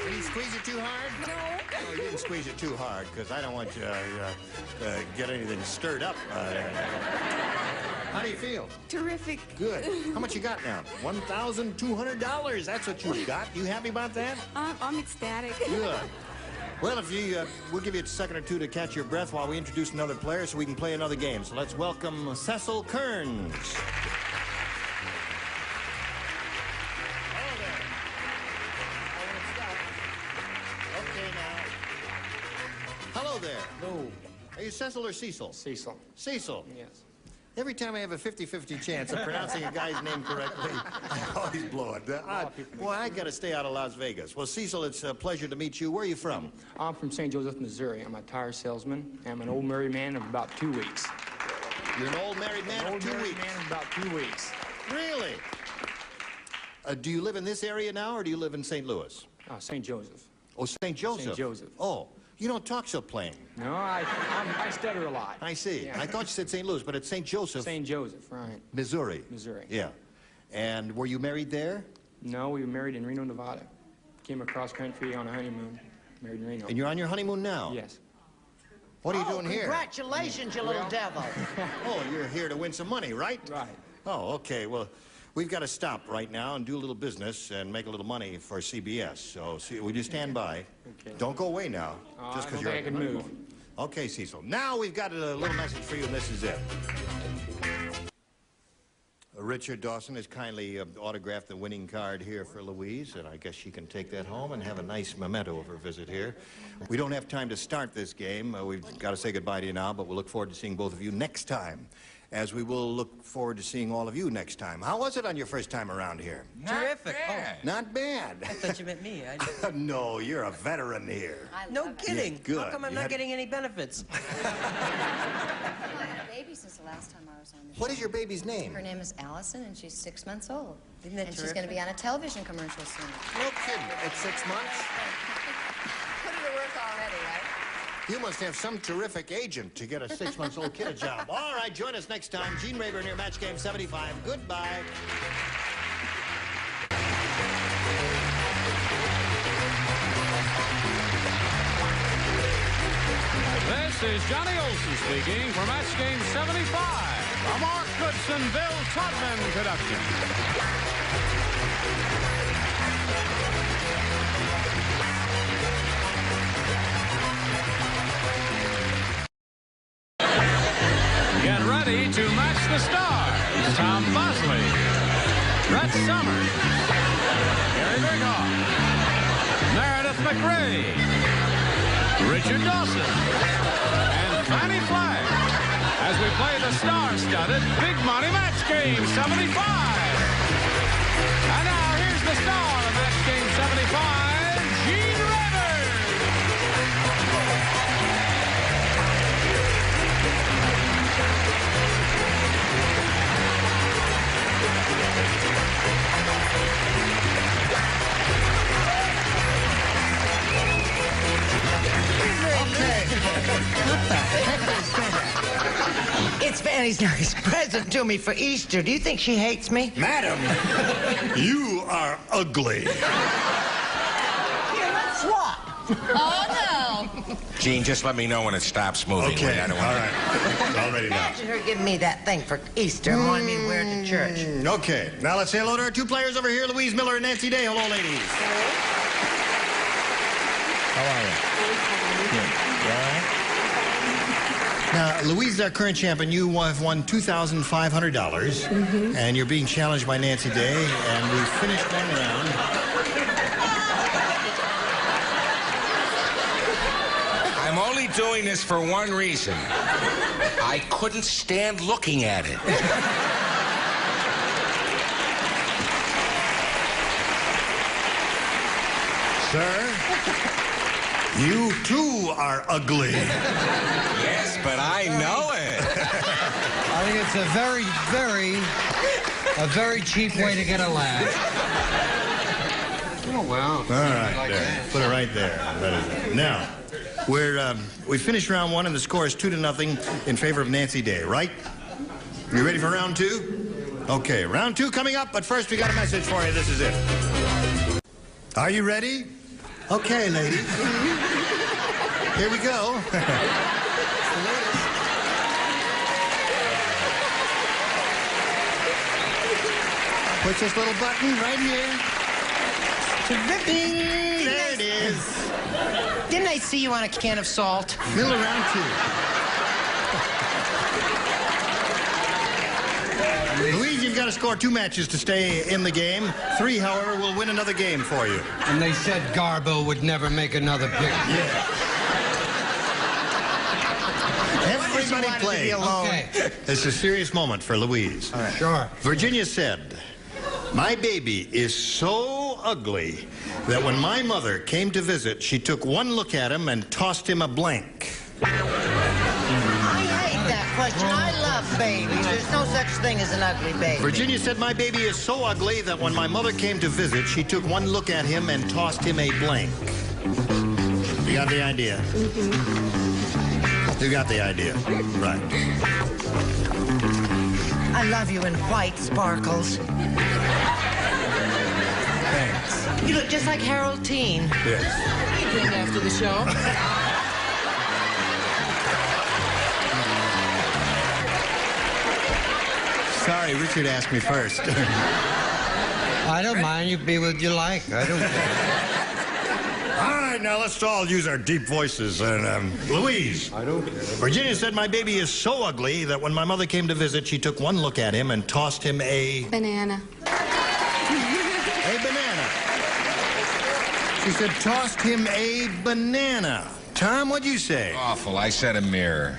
Did he squeeze it too hard? No. No, he didn't squeeze it too hard, because I don't want you to get anything stirred up. How do you feel? Terrific. Good. How much you got now? $1,200. That's what you got. You happy about that? I'm ecstatic. Good. Well, if you, we'll give you a second or two to catch your breath while we introduce another player so we can play another game. So let's welcome Cecil Kearns. Hello there. Hello. Are you Cecil or Cecil? Cecil. Cecil. Yes. Every time I have a 50-50 chance of pronouncing a guy's name correctly, I always blow it. Boy, I got to stay out of Las Vegas. Well, Cecil, it's a pleasure to meet you. Where are you from? I'm from St. Joseph, Missouri. I'm a tire salesman. I'm an old married man of about 2 weeks. You're an old married man of 2 weeks? Man of about 2 weeks. Really? Do you live in this area now, or do you live in St. Louis? St. Joseph. Oh, St. Joseph? St. Joseph. Oh. You don't talk so plain. No, I stutter a lot. I see. Yeah. I thought you said St. Louis, but it's St. Joseph. St. Joseph, right. Missouri. Missouri. Yeah. And were you married there? No, we were married in Reno, Nevada. Came across country on a honeymoon. Married in Reno. And you're on your honeymoon now? Yes. What are you doing here? Congratulations, you little devil. Oh, you're here to win some money, right? Right. Oh, okay. Well, we've got to stop right now and do a little business and make a little money for CBS. So, will you stand by? Okay. Don't go away now. Just because I can move. Okay, Cecil. Now we've got a little message for you, and this is it. Richard Dawson has kindly autographed the winning card here for Louise, and I guess she can take that home and have a nice memento of her visit here. We don't have time to start this game. We've got to say goodbye to you now, but we'll look forward to seeing both of you next time, as we will look forward to seeing all of you next time. How was it on your first time around here? Terrific. Oh, not bad. I thought you meant me. No, you're a veteran here. No kidding. Yeah, good. How come I'm not getting any benefits? I had a baby since the last time I was on the show. What is your baby's name? Her name is Allison, and she's 6 months old. Isn't that and terrific? she's going to be on a television commercial soon. No kidding. At 6 months? Put her to work already, right? You must have some terrific agent to get a 6-month-old kid a job. All right, join us next time. Gene Rayburn here, Match Game 75. Goodbye. This is Johnny Olson speaking for Match Game 75, a Mark Goodson, Bill Todman production. Get ready to match the stars. Tom Bosley, Brett Summers, Gary Berghoff, Meredith McRae, Richard Dawson, and Fannie Flagg as we play the star-studded Big Money Match Game 75. And now here's the star of Match Game 75, Gene Rayburn. It's Fanny's nice present to me for Easter. Do you think she hates me? Madam, you are ugly. Here, let's swap. Oh, no. Gene, just let me know when it stops moving. Okay, I don't all want right. It's all ready now. Imagine her giving me that thing for Easter and wanting me to wear it to church. Okay, now let's say hello to our two players over here, Louise Miller and Nancy Day. Hello, ladies. How are you? Good. You all right? Now, Louise is our current champion. You have won $2,500, and you're being challenged by Nancy Day, and we've finished one round. I'm only doing this for one reason. I couldn't stand looking at it. Sir, you too are ugly. Yes, but I know it. I think it's a very, very A very cheap way to get a laugh. Oh, well. All right, there. Put it right there. Now, we finished round one, and the score is 2-0 in favor of Nancy Day, right? You ready for round two? Okay, round two coming up, but first we got a message for you. This is it. Are you ready? Okay, ladies. Here we go. Push this little button right here. Bing! There it is. Didn't I see you on a can of salt? Middle of round two. Louise, you've got to score 2 matches to stay in the game. 3, however, will win another game for you. And they said Garbo would never make another pick. Yeah. Everybody play. Okay. It's a serious moment for Louise. All right. Sure. Virginia said, "My baby is so ugly that when my mother came to visit, she took one look at him and tossed him a blank." I hate that question. I love babies. There's no such thing as an ugly baby. Virginia said, "My baby is so ugly that when my mother came to visit, she took one look at him and tossed him a blank." You got the idea? You got the idea. Right. I love you in white sparkles. Thanks. You look just like Harold Teen. Yes. What are you doing after the show? Sorry, Richard asked me first. I don't mind. You be what you like. I don't care. All right, now let's all use our deep voices. And Louise. I don't care. Virginia said, "My baby is so ugly that when my mother came to visit, she took one look at him and tossed him a..." Banana. A banana. She said, tossed him a banana. Tom, what'd you say? Awful. I said a mirror.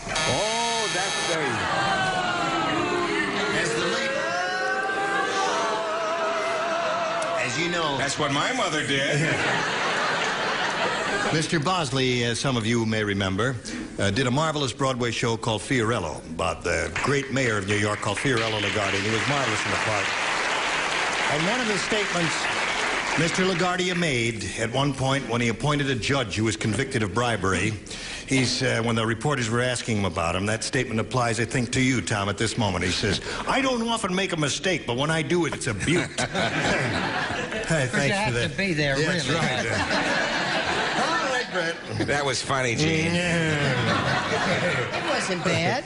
Oh, that's very... As you know... That's what my mother did. Mr. Bosley, as some of you may remember, did a marvelous Broadway show called Fiorello about the great mayor of New York called Fiorello LaGuardia. He was marvelous in the part. And one of his statements Mr. LaGuardia made at one point when he appointed a judge who was convicted of bribery, when the reporters were asking him about him, that statement applies, I think, to you, Tom, at this moment. He says, "I don't often make a mistake, but when I do it, it's a beaut." Thanks for You that. have to be there, Yes, really. right. All right, Brett. That was funny, Gene. It wasn't bad.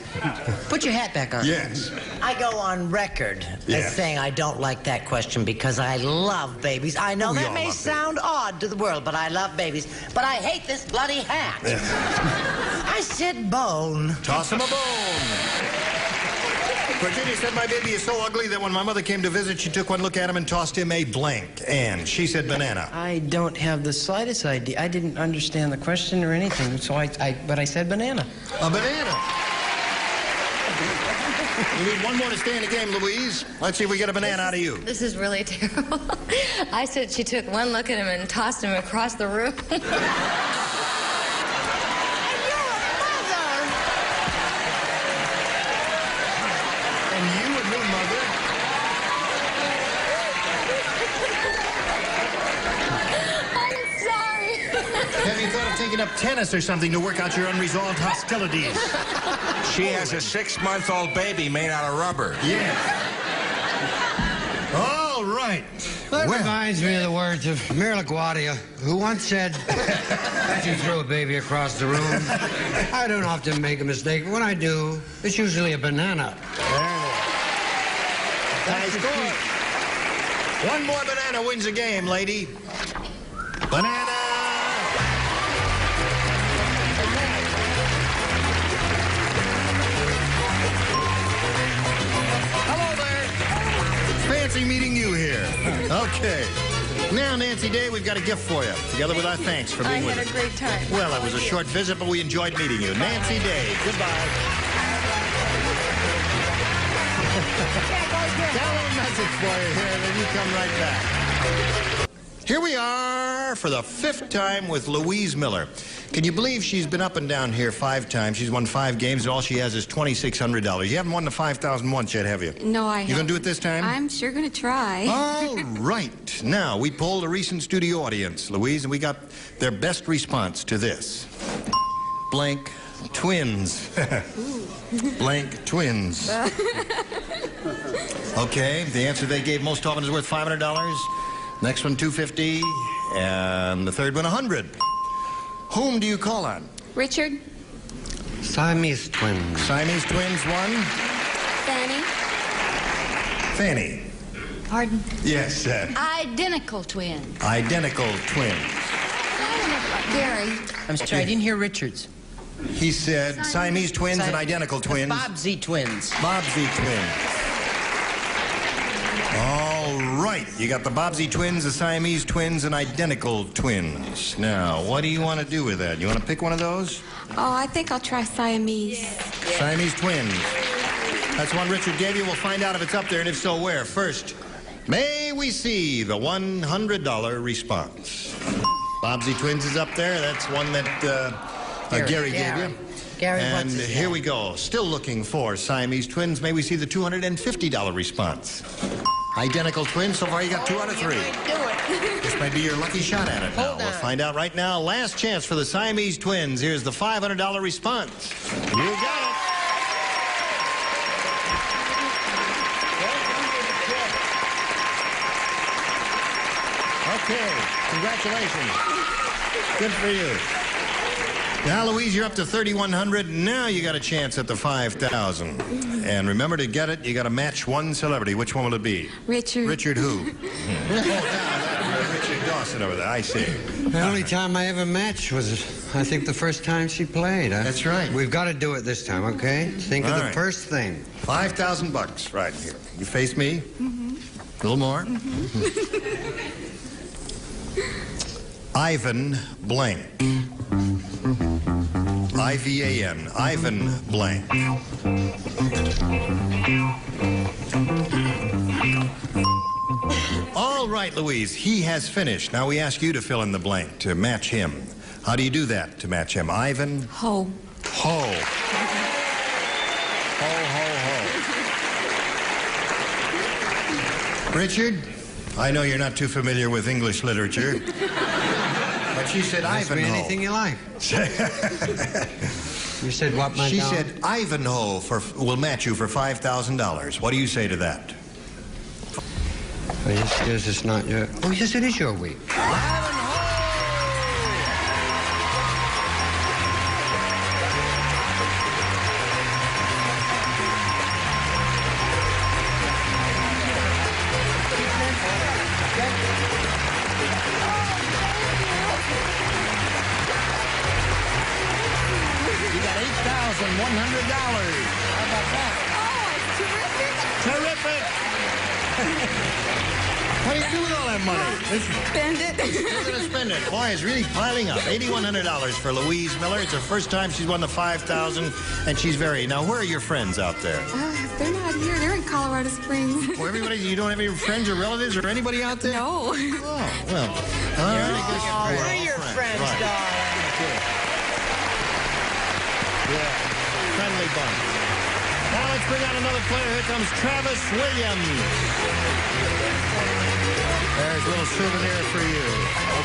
Put your hat back on. Yes. I go on record as saying I don't like that question because I love babies. I know that may sound odd to the world, but I love babies. But I hate this bloody hat. I said bone. Toss him a bone. Virginia said, "My baby is so ugly that when my mother came to visit, she took one look at him and tossed him a blank." And she said banana. I don't have the slightest idea. I didn't understand the question or anything, so but I said banana. A banana. You need one more to stay in the game, Louise. Let's see if we get a banana out of you. This is really terrible. I said she took one look at him and tossed him across the room. Have you thought of taking up tennis or something to work out your unresolved hostilities? She has a 6-month-old baby made out of rubber. Yes. All right. That reminds me of the words of Mayor LaGuardia, who once said, as you throw a baby across the room, I don't often make a mistake, but when I do, it's usually a banana. Nice score. One more banana wins the game, lady. Banana. Fancy meeting you here. Okay. Now, Nancy Day, we've got a gift for you, together with our thanks for being with us. I had a great time. Well, it was a short visit, but we enjoyed meeting you. Nancy Day, goodbye. Got a little message for you here, then you come right back. Here we are for the 5th time with Louise Miller. Can you believe she's been up and down here 5 times? She's won 5 games, and all she has is $2,600. You haven't won the $5,000 once yet, have you? No, I haven't. You gonna do it this time? I'm sure gonna try. All right. Now, we polled a recent studio audience, Louise, and we got their best response to this. Blank twins. Blank twins. Okay, the answer they gave most often is worth $500. Next one, $250, and the third one, $100. Whom do you call on? Richard? Siamese twins. Siamese twins, one. Fanny? Fanny. Pardon? Yes. Identical twins. Identical twins. Gary? I'm sorry, I didn't hear Richards. He said Siamese twins and identical twins. Bobbsey twins. Bobbsey twins. All right. You got the Bobbsey twins, the Siamese twins, and identical twins. Now, what do you want to do with that? You want to pick one of those? Oh, I think I'll try Siamese. Siamese twins. That's one Richard gave you. We'll find out if it's up there, and if so, where. First, may we see the $100 response. Bobbsey twins is up there. That's one that Gary gave you. Gary, and what's his here name? we go. Still looking for Siamese twins. May we see the $250 response. Identical twins. So far, you got 2 out of 3. This might be your lucky shot at it now. We'll find out right now. Last chance for the Siamese twins. Here's the $500 response. You got it. Okay. Congratulations. Good for you. Now, Louise, you're up to $3,100. Now you got a chance at the $5,000. And remember, to get it, you got to match one celebrity. Which one will it be? Richard. Richard who? Richard Dawson over there. I see. The only time I ever matched was, I think, the first time she played. That's right. We've got to do it this time, okay? Think of All the right. first thing. $5,000 right here. You face me. A little more. Ivan Blank. I-V-A-N. Ivan Blank. All right, Louise. He has finished. Now we ask you to fill in the blank to match him. How do you do that to match him? Ivan? Ho. Ho. Ho, ho, ho. Richard, I know you're not too familiar with English literature, but she said Ask me Ivanhoe. anything you like. You said what, my She darling? said Ivanhoe will match you for $5,000. What do you say to that? Oh, yes, it's not your... Oh, yes, it is your week. You got $8,100. How about that? Oh, it's terrific. Terrific. What do you do with all that money? Spend it. You're going to spend it. Boy, it's really piling up. $8,100 for Louise Miller. It's her first time she's won the $5,000, and she's very... Now, where are your friends out there? They're not here. They're in Colorado Springs. Well, everybody, you don't have any friends or relatives or anybody out there? No. Oh, well. All right. We're your friends, Right. darling. Yeah. Friendly bunch. Now let's bring out another player. Here comes Travis Williams. There's a little souvenir for you.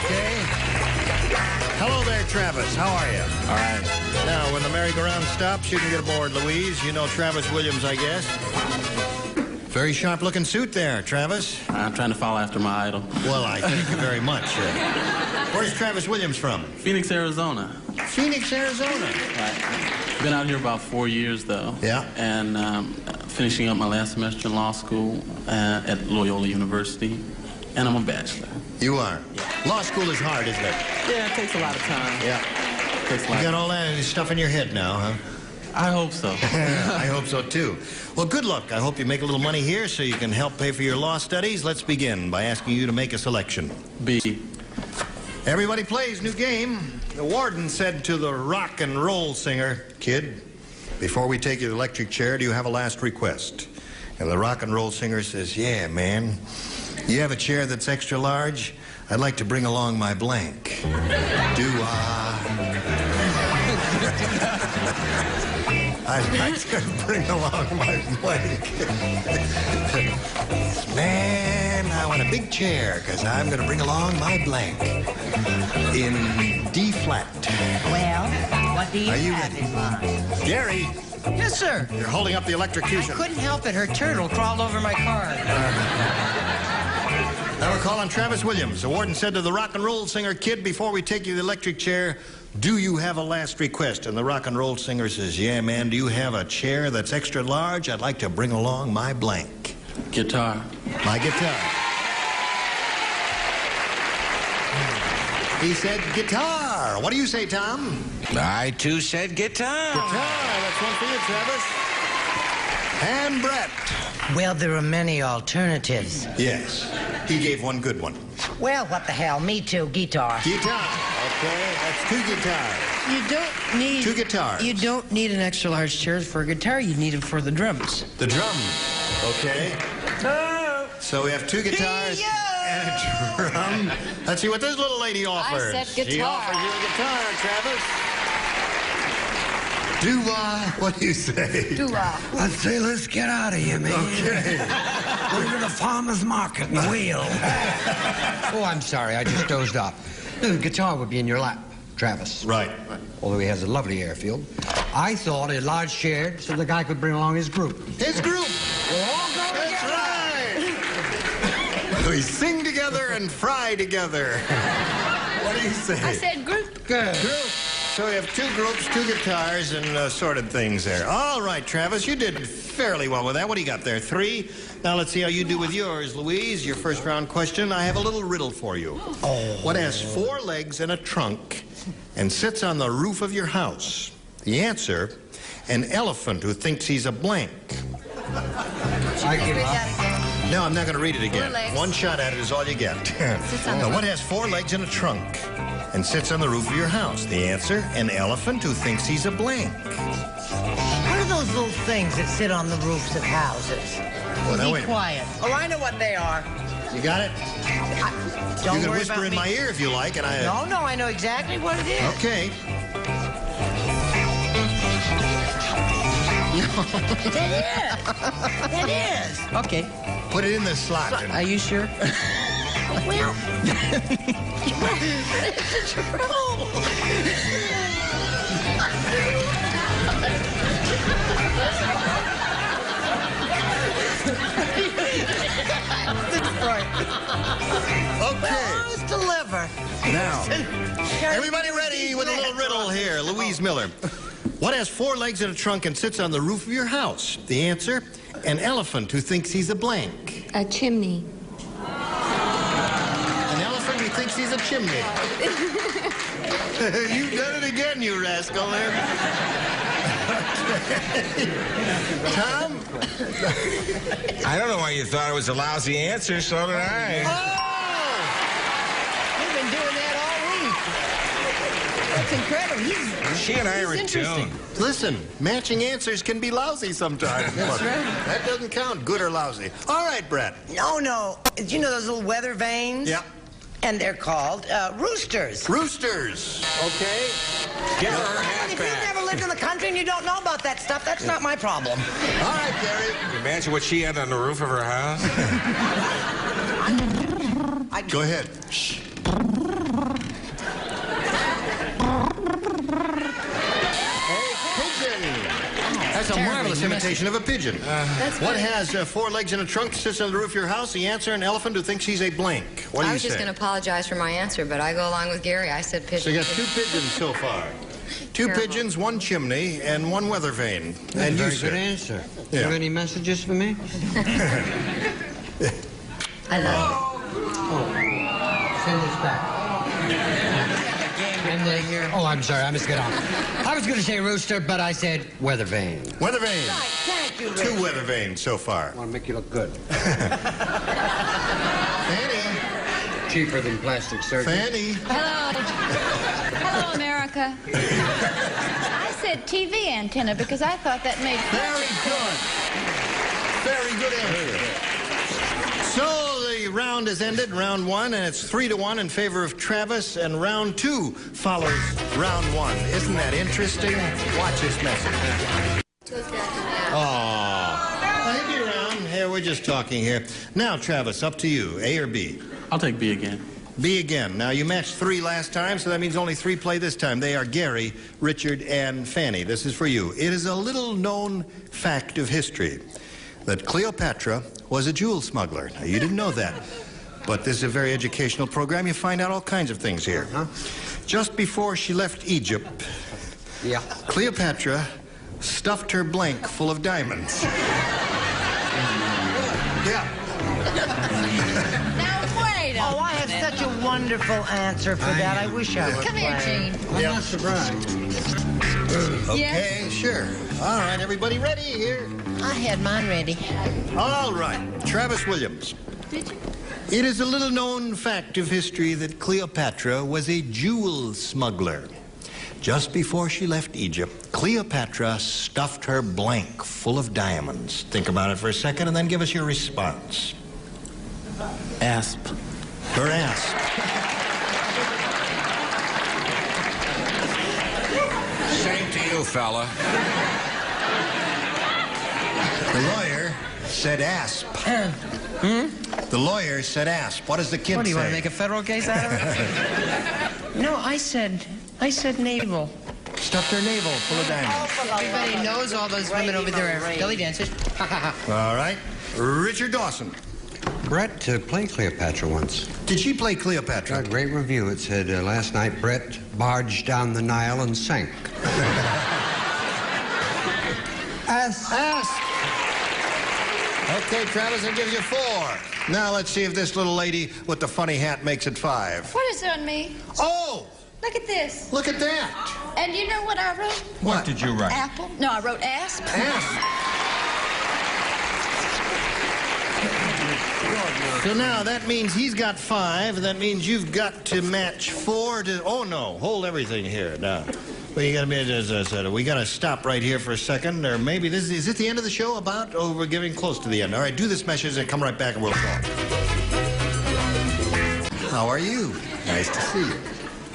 Okay? Hello there, Travis. How are you? All right. Now, when the merry-go-round stops, you can get aboard, Louise. You know Travis Williams, I guess. Very sharp-looking suit there, Travis. I'm trying to follow after my idol. Well, I thank you very much. Where's Travis Williams from? Phoenix, Arizona. Phoenix, Arizona. Right. Been out here about 4 years, though. Yeah. And finishing up my last semester in law school at Loyola University. And I'm a bachelor. You are? Yeah. Law school is hard, isn't it? Yeah, it takes a lot of time. Yeah. You got all that stuff in your head now, huh? I hope so. I hope so, too. Well, good luck. I hope you make a little money here so you can help pay for your law studies. Let's begin by asking you to make a selection. B. Everybody plays. New game. The warden said to the rock and roll singer, "Kid, before we take you to the electric chair, do you have a last request?" And the rock and roll singer says, "Yeah, man. You have a chair that's extra large? I'd like to bring along my blank. I'd like to bring along my blank. Man, I want a big chair, because I'm going to bring along my blank. In D flat. Well, what do you have in mind? Gary. Yes, sir. You're holding up the electrocution. I couldn't help it. Her turtle crawled over my card. Now we're calling Travis Williams. The warden said to the rock and roll singer, "Kid, before we take you to the electric chair, do you have a last request?" And the rock and roll singer says, "Yeah, man, do you have a chair that's extra large? I'd like to bring along my blank." Guitar. My guitar. He said guitar. What do you say, Tom? I, too, said guitar. Guitar. That's one for you, Travis. And Brett. Well, there are many alternatives. Yes. He gave one good one. Well, what the hell? Me too. Guitar. Guitar. Okay, that's 2 guitars. You don't need... 2 guitars. You don't need an extra large chair for a guitar. You need it for the drums. The drums. Okay. So we have 2 guitars and a drum. Let's see what this little lady offers. I said guitar. She offers you a guitar, Travis. What do you say? I'd say let's get out of here, man. Okay. We're to the farmer's market and wheel. Oh, I'm sorry. I just dozed off. The guitar would be in your lap, Travis. Right. Although he has a lovely airfield. I thought a large chair so the guy could bring along his group. His group. We'll all go That's together. right. We sing together and fry together. What do you say? I said group. Good. Group. So we have 2 groups, 2 guitars, and assorted things there. All right, Travis, you did fairly well with that. What do you got there? 3? Now let's see how you do with yours, Louise. Your first round question. I have a little riddle for you. What has 4 legs and a trunk and sits on the roof of your house? The answer, an elephant who thinks he's a blank. No, I'm not going to read it again. 1 shot at it is all you get. Now, what has 4 legs and a trunk and sits on the roof of your house? The answer, an elephant who thinks he's a blank. What are those little things that sit on the roofs of houses? Well, now, wait Be a minute. quiet. Oh, I know what they are. You got it? Don't You can worry whisper about in me. my ear if you like, and I... No, I know exactly what it is. Okay. That is. Okay. Put it in the slot. Are you sure? Well, Okay. deliver. Now, everybody ready with a little riddle here. Louise Miller. What has 4 legs and a trunk and sits on the roof of your house? The answer, an elephant who thinks he's a blank. A chimney. An elephant who thinks he's a chimney. You've done it again, you rascal there. Tom? I don't know why you thought it was a lousy answer, so did I. We've been doing that all week. That's incredible. She and I are in tune. Listen, matching answers can be lousy sometimes. That's right. That doesn't count, good or lousy. All right, Brett. No. Do you know those little weather vanes? Yeah. And they're called roosters. Roosters. Okay. Give her her hat If you've back. never lived in the country and you don't know about that stuff, that's not my problem. All right, Gary. Can you imagine what she had on the roof of her house? Go ahead. Shh. That's a marvelous imitation of a pigeon. What has 4 legs and a trunk, sits on the roof of your house? The answer, an elephant who thinks he's a blank. What do I you was just say? going to apologize for my answer, but I go along with Gary. I said pigeon. So you got 2 pigeons so far. 2 pigeons, 1 chimney, and 1 weather vane. And you, Very sir? good answer. Yeah. Do you have any messages for me? I love Send this back. Oh, I'm sorry. I missed it off. I was going to say rooster, but I said weather vane. Weather vane. Thank you, 2 weather vanes so far. I want to make you look good. Fanny. Cheaper than plastic surgery. Fanny. Hello, America. I said TV antenna because I thought that made Very good. Very good answer. So the the round has ended, round one, and it's 3-1 in favor of Travis, and round two follows round one. Isn't that interesting? Watch this message. Oh, he'll be around. Here, we're just talking here. Now, Travis, up to you. A or B? I'll take B again. B again. Now, you matched 3 last time, so that means only 3 play this time. They are Gary, Richard, and Fanny. This is for you. It is a little-known fact of history that Cleopatra was a jewel smuggler. Now, you didn't know that, but this is a very educational program. You find out all kinds of things here. Just before she left Egypt, Cleopatra stuffed her blank full of diamonds. Oh, I have such a wonderful answer for that. I wish I would. Come here, Gene. I'm not surprised. Okay, sure. All right, everybody ready here? I had mine ready. All right, Travis Williams. Did you? It is a little-known fact of history that Cleopatra was a jewel smuggler. Just before she left Egypt, Cleopatra stuffed her blank full of diamonds. Think about it for a second and then give us your response. Asp. Her asp. Same to you, fella. The lawyer said asp. The lawyer said asp. What does the kid say? What, do you want to make a federal case out of it? No, I said navel. Stuffed her navel full of diamonds. Everybody knows all those women over there are belly dancers. All right. Richard Dawson. Brett played Cleopatra once. Did she play Cleopatra? Got a great review. It said, last night Brett barged down the Nile and sank. Asp. Okay, Travis, that gives you 4. Now let's see if this little lady with the funny hat makes it 5. What is on me? Oh! Look at this. Look at that. And you know what I wrote? What did you write? Apple. No, I wrote asp. So now that means he's got 5. That means you've got to match 4 to... Oh, no. Hold everything here. Now, well, you got to we got to stop right here for a second. Or maybe this is it the end of the show about? Oh, we're getting close to the end. All right, do this message and come right back and we'll talk. How are you? Nice to see you.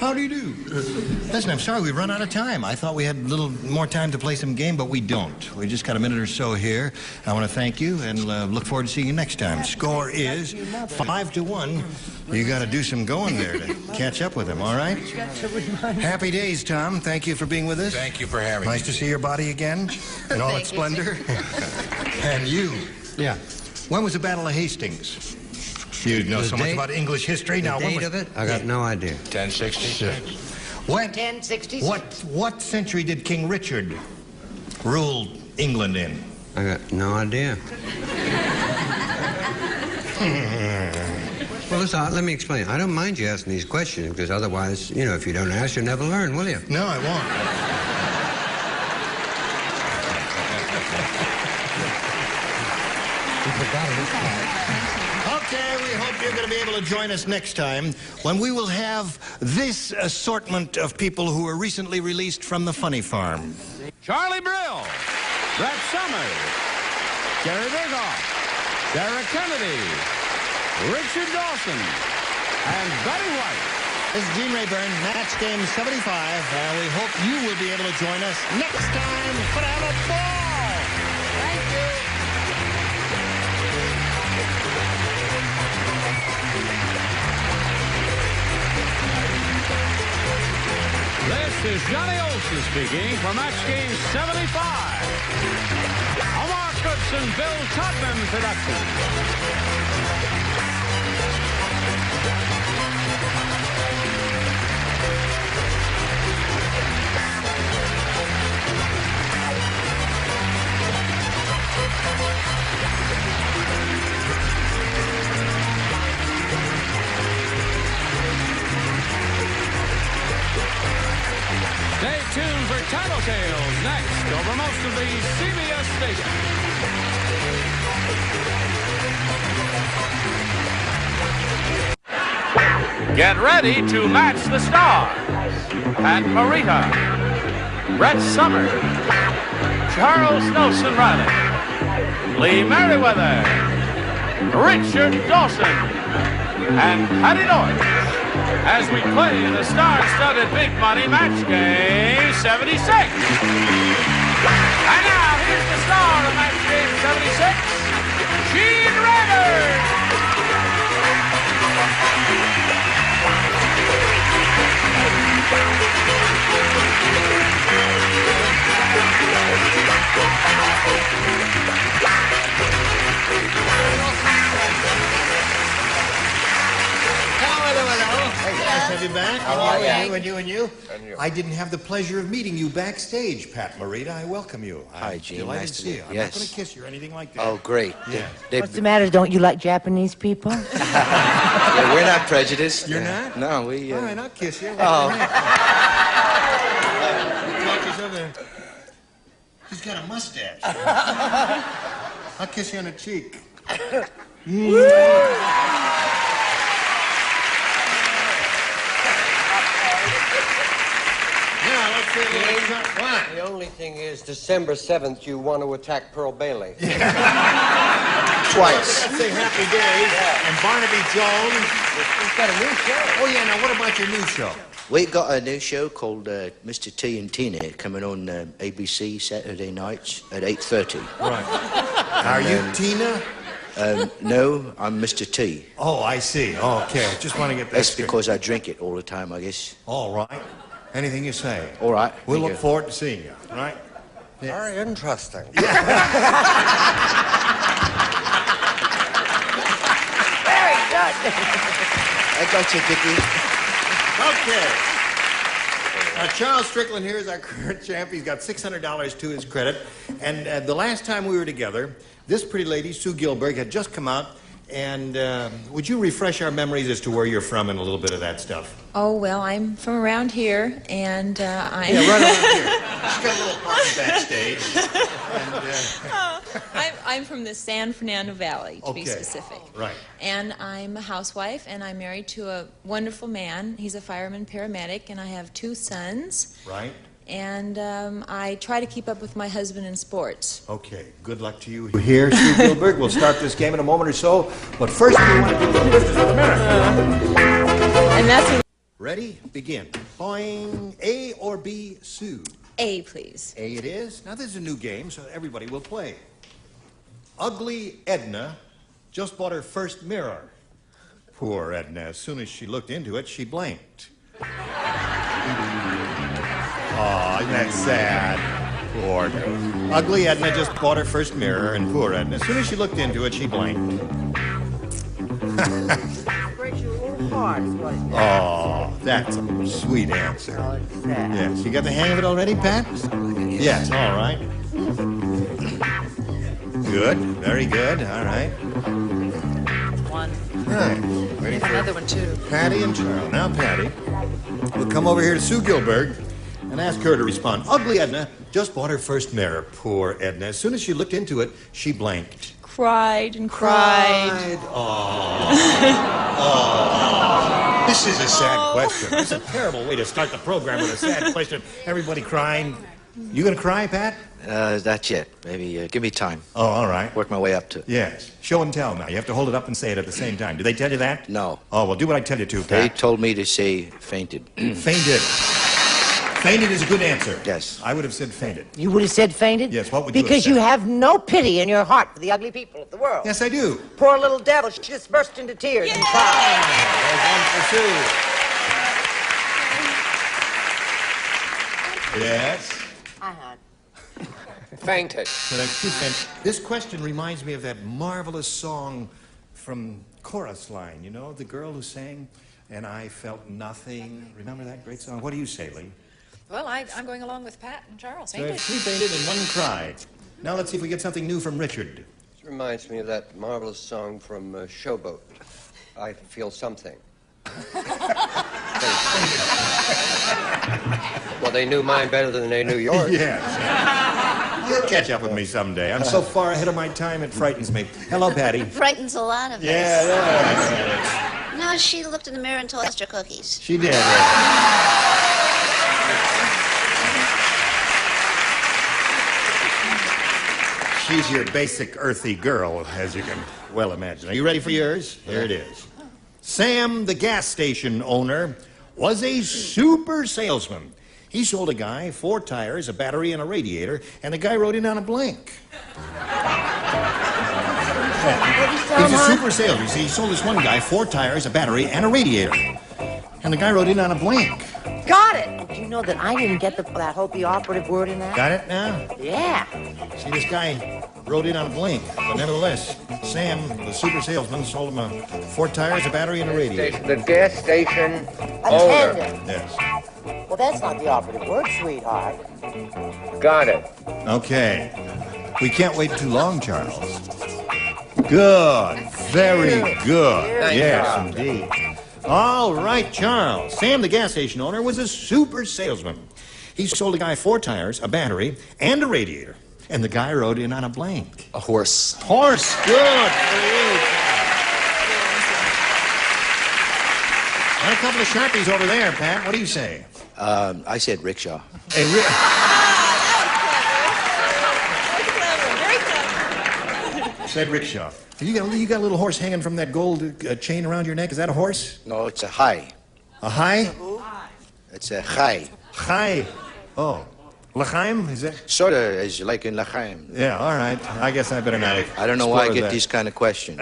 How do you do? Listen, I'm sorry we've run out of time. I thought we had a little more time to play some game, but we don't. We just got a minute or so here. I want to thank you and look forward to seeing you next time. Score is 5-1. You got to do some going there to catch up with him, all right? Happy days, Tom. Thank you for being with us. Thank you for having me. Nice to see your body again in all its splendor. And you. Yeah. When was the Battle of Hastings? You know so much about English history. Now, The date of it? I got no idea. 1066. What? 1066. What century did King Richard rule England in? I got no idea. Well, listen, let me explain. I don't mind you asking these questions, because otherwise, you know, if you don't ask, you'll never learn, will you? No, I won't. Okay, we hope you're going to be able to join us next time when we will have this assortment of people who were recently released from the Funny Farm. Charlie Brill, Brett Summers, Gary Berghoff, Derek Kennedy, Richard Dawson, and Betty White. This is Gene Rayburn, Match Game 75, and we hope you will be able to join us next time for to have a ball. Thank you. This is Johnny Olson speaking for Match Game 75. Omar Kurtz and Bill Todman production. Stay tuned for Tattletales next over most of the CBS stations. Get ready to match the stars. Pat Morita, Brett Summers, Charles Nelson Riley, Lee Merriweather, Richard Dawson, and Patty Deutsch, as we play the star-studded big money match game 76. And now, here's the star of match game 76, Gene Rivers. Hey, nice to have you back. How are you? And you. I didn't have the pleasure of meeting you backstage, Pat Morita. I welcome you. Hi, Gene. Delighted Nice to to see meet you. you. I'm Yes. not going to kiss you or anything like that. Oh, great. Yeah. What's the matter? Don't you like Japanese people? Yeah, we're not prejudiced. You're not? No, we... All right, I'll kiss you. Oh. He's got a mustache. I'll kiss you on the cheek. What? The only thing is, December 7th, you want to attack Pearl Bailey. Twice. Let's say happy days. And Barnaby Jones. He's got a new show. Oh, yeah, now what about your new show? We got a new show called Mr. T and Tina coming on ABC Saturday nights at 8:30. Right. Are you Tina? No, I'm Mr. T. Oh, I see. Okay, just want to get that That's straight. because I drink it all the time, I guess. All right. Anything you say. All right. We'll thank look you. forward to seeing you, right? Very interesting. Very good. I got you, Dickie. Okay. Charles Strickland here is our current champ. He's got $600 to his credit. And the last time we were together, this pretty lady, Sue Gilberg, had just come out. And would you refresh our memories as to where you're from and a little bit of that stuff? Oh, well, I'm from around here, and I'm... Yeah, right around here. She's got a little party backstage. And, I'm from the San Fernando Valley, to be Okay. specific. Right. And I'm a housewife, and I'm married to a wonderful man. He's a fireman paramedic, and I have 2 sons. Right. And I try to keep up with my husband in sports. Okay, good luck to you here, Sue Gilberg. We'll start this game in a moment or so. But first, we want to do a little business with America. And that's... Ready? Begin. Boing. A or B, Sue? A, please. A it is. Now, this is a new game, so everybody will play. Ugly Edna just bought her first mirror. Poor Edna. As soon as she looked into it, she blinked. Oh, isn't that sad? Poor girl. Ugly Edna just bought her first mirror, and poor Edna, as soon as she looked into it, she blinked. Oh, that's a sweet answer. Yes, you got the hang of it already, Pat? Yes, all right. Good, very good, all right. One. Right. Ready for Another one, too. Patty and Charles. Now, Patty, we'll come over here to Sue Gilberg and ask her to respond. Ugly Edna just bought her first mirror. Poor Edna. As soon as she looked into it, she blinked. Cried and cried. Oh. This is a sad question. It's a terrible way to start the program with a sad question. Everybody crying. You gonna cry, Pat? Not yet. Maybe give me time. Oh, all right. Work my way up to it. Yes. Show and tell now. You have to hold it up and say it at the same time. Do they tell you that? No. Oh, well, do what I tell you to, They Pat. told me to say fainted. Fainted. Fainted is a good answer. Yes. I would have said fainted. You would have said fainted? Yes, what would you have Because said? you have no pity in your heart for the ugly people of the world. Yes, I do. Poor little devil, she just burst into tears and cried. There's one for Sue. Yes. Fainted. So that's two cents. This question reminds me of that marvelous song from Chorus Line, you know, the girl who sang, "And I felt nothing." Remember that great song? What do you say, Lee? Well, I'm going along with Pat and Charles. So two fainted and one cried. Now let's see if we get something new from Richard. This reminds me of that marvelous song from Showboat. I feel something. Well, they knew mine better than they knew yours. Yes. You'll catch up with me someday. I'm so far ahead of my time, it frightens me. Hello, Patty. Frightens a lot of us. Yeah. No, she looked in the mirror and told us her cookies. She did. She's your basic earthy girl, as you can well imagine. Are you ready for yours? Here it is. Sam, the gas station owner, was a super salesman. He sold a guy 4 tires, a battery, and a radiator, and the guy wrote in on a blank. He's a super salesman. You see, he sold this one guy 4 tires, a battery, and a radiator. And the guy wrote in on a blank. Got it! Did you know that I didn't get that whole the operative word in that? Got it now? Yeah. See, this guy wrote in on a blank. But nevertheless, Sam, the super salesman, sold him 4 tires, a battery, and a radiator. The gas station owner. Attendant. Yes. Well, that's not the operative word, sweetheart. Got it. Okay. We can't wait too long, Charles. Good. Very good. Nice Yes, job. indeed. All right, Charles. Sam, the gas station owner, was a super salesman. He sold a guy 4 tires, a battery, and a radiator. And the guy wrote in on a blank. A horse. Horse. Good for you. And a couple of Sharpies over there, Pat. What do you say? I said rickshaw. Hey, said rickshaw. You got a little horse hanging from that gold chain around your neck. Is that a horse? No, it's a high. A high? It's a high. High. Oh. L'chaim? Is that? Sort of is like in L'chaim. Yeah, all right. I guess I better not. I don't know why I explore get that. these kind of questions.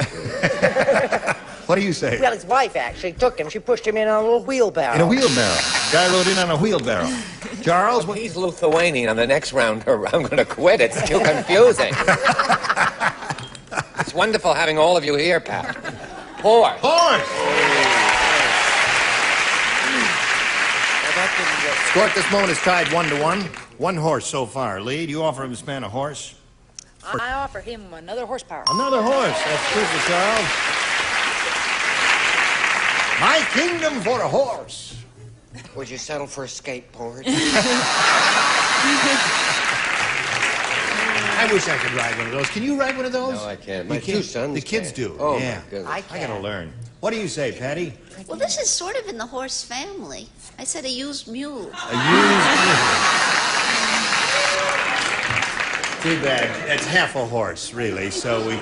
What do you say? Well, his wife actually took him. She pushed him in on a little wheelbarrow. In a wheelbarrow. Guy rode in on a wheelbarrow. Charles? Well, he's Lithuanian on the next round. I'm going to quit. It's too confusing. It's wonderful having all of you here, Pat. Horse. Horse! Score at this moment is tied 1-1. 1 horse so far. Lee, do you offer this man a horse? I offer him another horsepower. Another horse. That's good for Charles. My kingdom for a horse. Would you settle for a skateboard? I wish I could ride one of those. Can you ride one of those? No, I can't. You My can't. 2 sons The kids can. do. Oh, yeah. my goodness. I gotta learn. What do you say, Patty? Well, this is sort of in the horse family. I said a used mule. A used mule. Too bad. It's half a horse, really, so we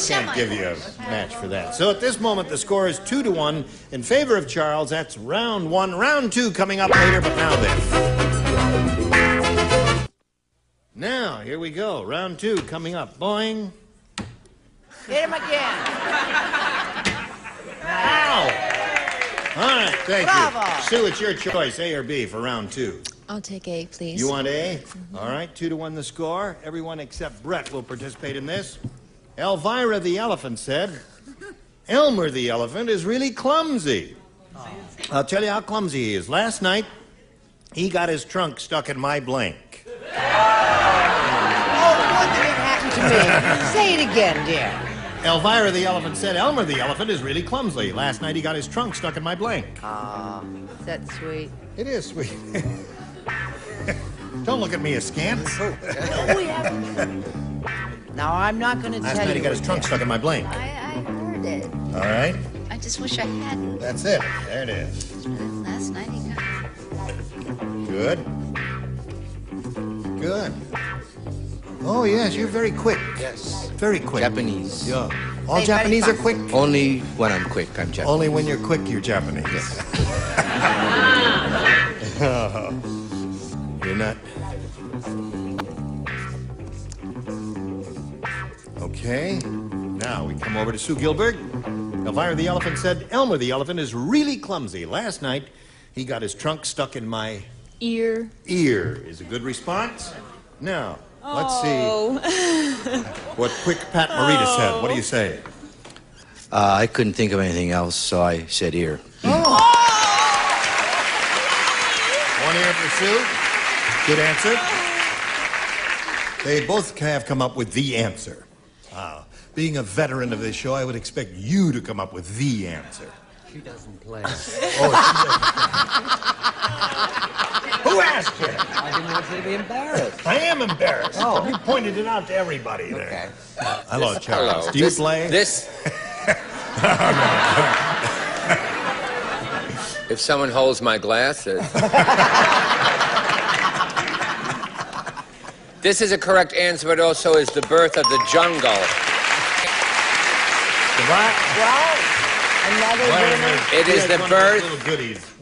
can't give you a match for that. So at this moment, the score is 2-1 in favor of Charles. That's round 1. Round 2 coming up later, but now then. Now, here we go. Round 2 coming up. Boing. Hit him again. Ow! All right, thank Bravo. you. Sue, it's your choice, A or B, for round 2. I'll take A, please. You want A? All right, 2-1 the score. Everyone except Brett will participate in this. Elvira the elephant said, Elmer the elephant is really clumsy. I'll tell you how clumsy he is. Last night, he got his trunk stuck in my blank. Oh, what did it happen to me? Say it again, dear. Elvira the elephant said, Elmer the elephant is really clumsy. Last night, he got his trunk stuck in my blank. That's sweet. It is sweet. Don't look at me askance. Now, I'm not going to tell you. Last night, he got his trunk stuck in my blank. I heard it. All right. I just wish I hadn't. That's it. There it is. Last night he got... Good. Good. Oh, yes, you're very quick. Yes. Very quick. Japanese. Yeah. All Japanese are quick? Only when I'm quick, I'm Japanese. Only when you're quick, you're Japanese. Yes. You're not. Okay. Now we come over to Sue Gilbert. Elvira the elephant said, Elmer the elephant is really clumsy. Last night, he got his trunk stuck in my Ear. ear. Is a good response. Now, let's see Oh. what quick Pat Morita said. What do you say? I couldn't think of anything else, so I said ear. Oh. 1 ear for Sue. Good answer. They both have come up with the answer. Being a veteran of this show, I would expect you to come up with the answer. She doesn't play. Who asked you? I didn't want you to be embarrassed. I am embarrassed. Oh. You pointed it out to everybody there. Okay. Hello, Charles. Do you play? If someone holds my glasses. This is a correct answer, but also is the birth of the jungle. It is the birth.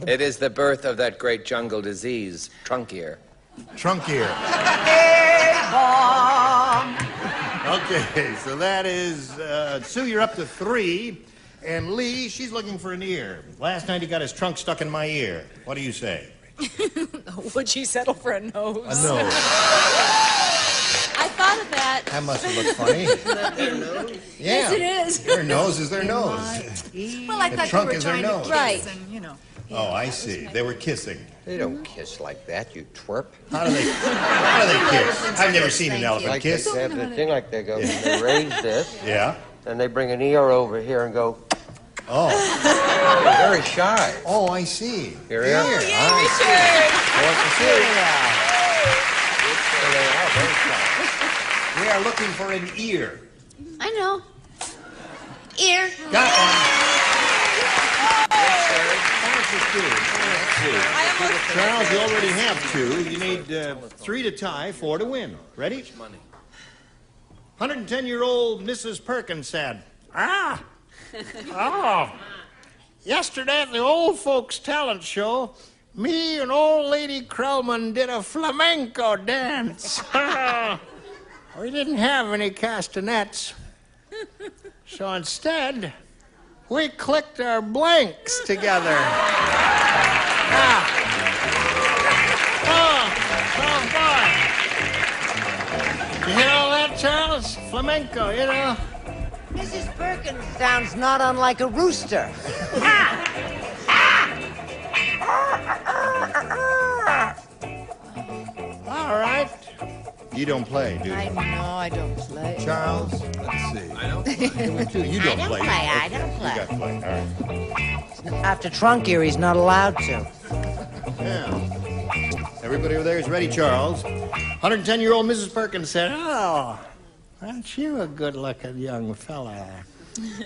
It is the birth of that great jungle disease, trunk ear. Trunk ear. Okay, so that is Sue. You're up to 3, and Lee, she's looking for an ear. Last night he got his trunk stuck in my ear. What do you say? Would she settle for a nose? A nose. I thought of that. That must have looked funny. Their nose? Yeah. Yes, it is. Their nose is their nose. Well, I The thought trunk you were is their trying nose. to kiss and, you know. Oh, I see. They were kissing. They don't kiss like that, you twerp. How do they kiss? I've never seen an elephant Like kiss. They have the thing like they go, they raise this. Yeah. And they bring an ear over here and go. Oh. They're very shy. Oh, I see. Here we are. Ear. Yay, Richard! We are looking for an ear. I know. Ear. Got one. Charles, you already have 2. You need 3 to tie, 4 to win. Ready? 110-year-old Mrs. Perkins said, oh, yesterday at the old folks' talent show, me and old lady Krellman did a flamenco dance. We didn't have any castanets. So instead, we clicked our blanks together. You hear all that, Charles? Flamenco, you know? Mrs. Perkins sounds not unlike a rooster. All right. You don't play, do you? I don't play. Charles? Let's see. I don't play. You don't play. I don't play. You got to play. All right. After trunk ear, he's not allowed to. Yeah. Everybody over there is ready, Charles. 110-year-old Mrs. Perkins said, oh, aren't you a good-looking young fella?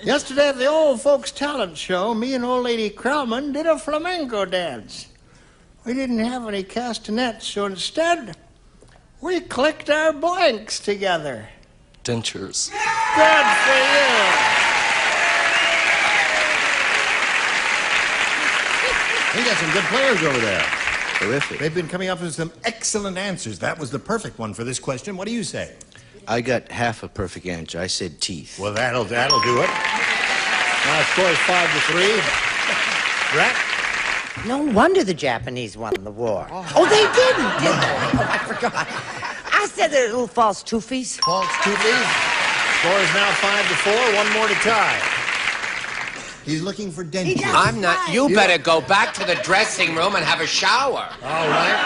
Yesterday at the old folks' talent show, me and old lady Krellman did a flamenco dance. We didn't have any castanets, so instead, we clicked our blanks together. Dentures. Good for you. We got some good players over there. Terrific. They've been coming up with some excellent answers. That was the perfect one for this question. What do you say? I got half a perfect answer. I said teeth. Well, that'll do it. Now, score is 5-3. Brett? No wonder the Japanese won the war. Oh, they didn't, did they? Oh, I forgot. I said they're little false toofies. False toofies. Score is now 5-4. One more to tie. He's looking for dentures. I'm not. You better go back to the dressing room and have a shower. All right.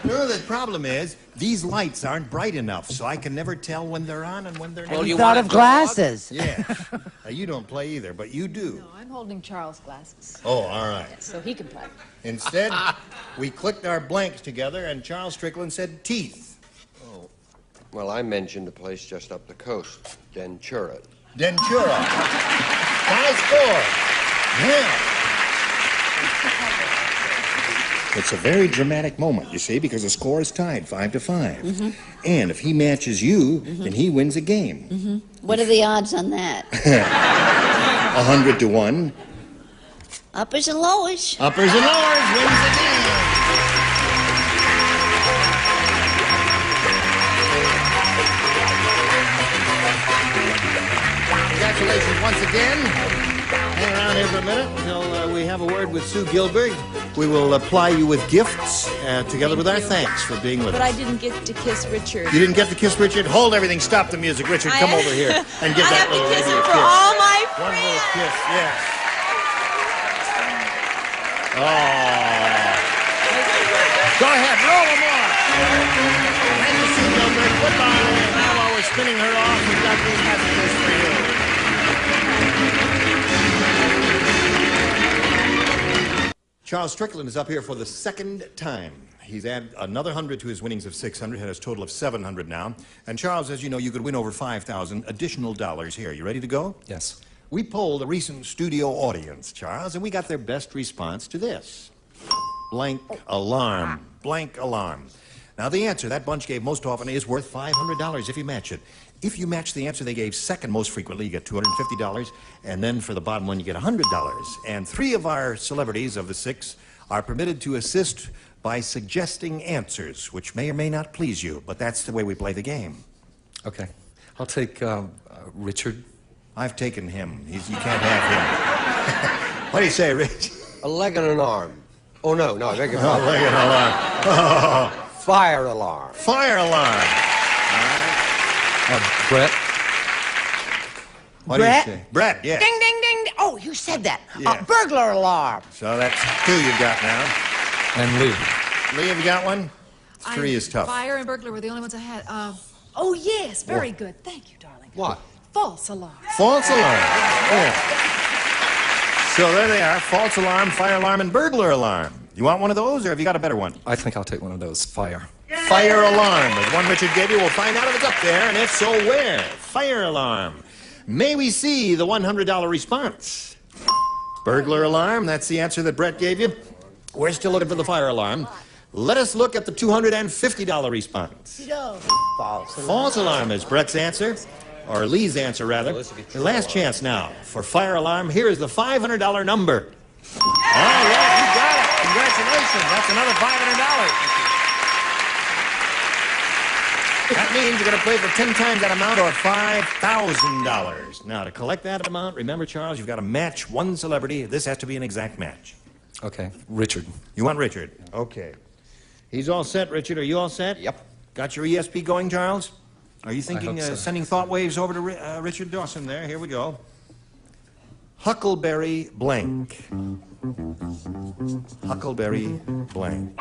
No, the problem is, these lights aren't bright enough, so I can never tell when they're on and when they're not. Well, you thought of glasses. Yeah. You don't play either, but you do. No, I'm holding Charles' glasses. Oh, all right. Yes, so he can play. Instead, we clicked our blanks together, and Charles Strickland said teeth. Oh. Well, I mentioned a place just up the coast, Dentura. Dentura. High score. Yeah. It's a very dramatic moment, you see, because the score is tied 5-5. Mm-hmm. And if he matches you, then he wins a game. Mm-hmm. What are the odds on that? 100 to 1. Uppers and lowers. Uppers and lowers wins the game. Congratulations once again. Hang around here for a minute until we have a word with Sue Gilbert. We will apply you with gifts together with our thanks for being with us. But I didn't get to kiss Richard. You didn't get to kiss Richard? Hold everything. Stop the music. Richard, come over here and give that little lady a kiss. I have to kiss him for all my friends. One little kiss, yes. Oh. Go ahead. Roll them off. Thank you, Sue Gilbert. Goodbye. Now while we're spinning her off, we've got these messages for you. Charles Strickland is up here for the second time. He's added another 100 to his winnings of 600, had a total of 700 now. And Charles, as you know, you could win over 5,000 additional dollars here. You ready to go? Yes. We polled a recent studio audience, Charles, and we got their best response to this. Blank alarm. Blank alarm. Now, the answer that bunch gave most often is worth $500 if you match it. If you match the answer they gave second most frequently, you get $250, and then for the bottom one, you get $100. And 3 of our celebrities of the 6 are permitted to assist by suggesting answers, which may or may not please you, but that's the way we play the game. Okay. I'll take Richard. I've taken him. You can't have him. What do you say, Rich? A leg and an arm. Oh, no, I beg your pardon. leg and an arm. Oh. Fire alarm. Fire alarm. Brett. What do you say? Brett, yes. Ding, ding, ding. Oh, you said that. Yeah. Burglar alarm. So that's 2 you've got now. And Lee. Lee, have you got one? 3 is tough. Fire and burglar were the only ones I had. Oh, yes, very What? good. Thank you, darling. What? False alarm. False alarm. Oh. So there they are. False alarm, fire alarm, and burglar alarm. You want one of those, or have you got a better one? I think I'll take one of those. Fire. Fire alarm. The one Richard gave you, we'll find out if it's up there, and if so, where? Fire alarm. May we see the $100 response? Burglar alarm, that's the answer that Brett gave you. We're still looking for the fire alarm. Let us look at the $250 response. False alarm is Brett's answer, or Lee's answer, rather. The last chance now for fire alarm. Here is the $500 number. All right, you got it. Congratulations. That's another $500. That means you're going to play for 10 times that amount, or $5,000. Now, to collect that amount, remember, Charles, you've got to match one celebrity. This has to be an exact match. Okay, Richard. You want Richard? Okay. He's all set, Richard. Are you all set? Yep. Got your ESP going, Charles? Are you thinking so. Sending thought waves over to Richard Dawson there? Here we go. Huckleberry blank. Huckleberry blank.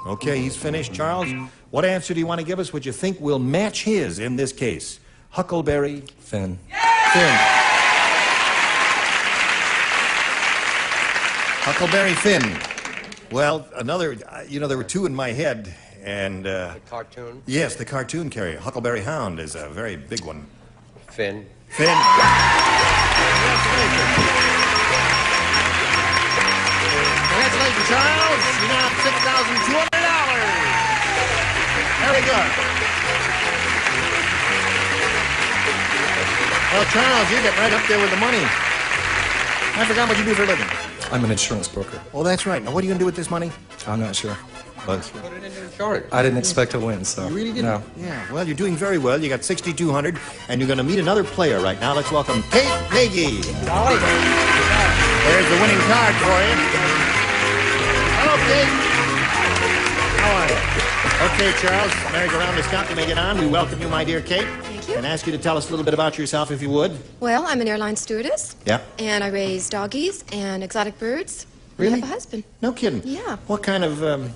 Okay, he's finished. Charles, what answer do you want to give us which you think will match his in this case? Huckleberry Finn. Finn. Huckleberry Finn. Well, another, there were 2 in my head, and... The cartoon? Yes, the cartoon carrier. Huckleberry Hound is a very big one. Finn. Finn. Congratulations, Charles. You now have $6,200. Very good. Well, Charles, you get right up there with the money. I forgot what you do for a living. I'm an insurance broker. Oh, that's right. Now, what are you going to do with this money? I'm not sure. But Put it into insurance. I didn't expect to win, so... You really didn't? No. Yeah, well, you're doing very well. You got $6,200, and you're going to meet another player right now. Let's welcome Kate Nagy. There's the winning card for you. Hello, Kate. How are you? Okay, Charles, merry-go-round is stopped. You may get on. We welcome you, my dear Kate. Thank you. And ask you to tell us a little bit about yourself, if you would. Well, I'm an airline stewardess. Yeah. And I raise doggies and exotic birds. Really? I have a husband. No kidding. Yeah. What kind of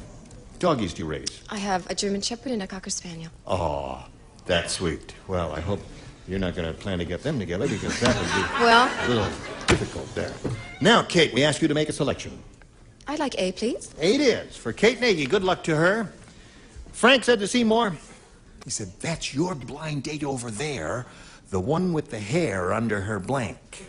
doggies do you raise? I have a German Shepherd and a Cocker Spaniel. Oh, that's sweet. Well, I hope you're not going to plan to get them together, because that would be Well, a little difficult there. Now, Kate, we ask you to make a selection. I'd like A, please. 8 is. For Kate Nagy, good luck to her. Frank said to Seymour, he said, that's your blind date over there, the one with the hair under her blank.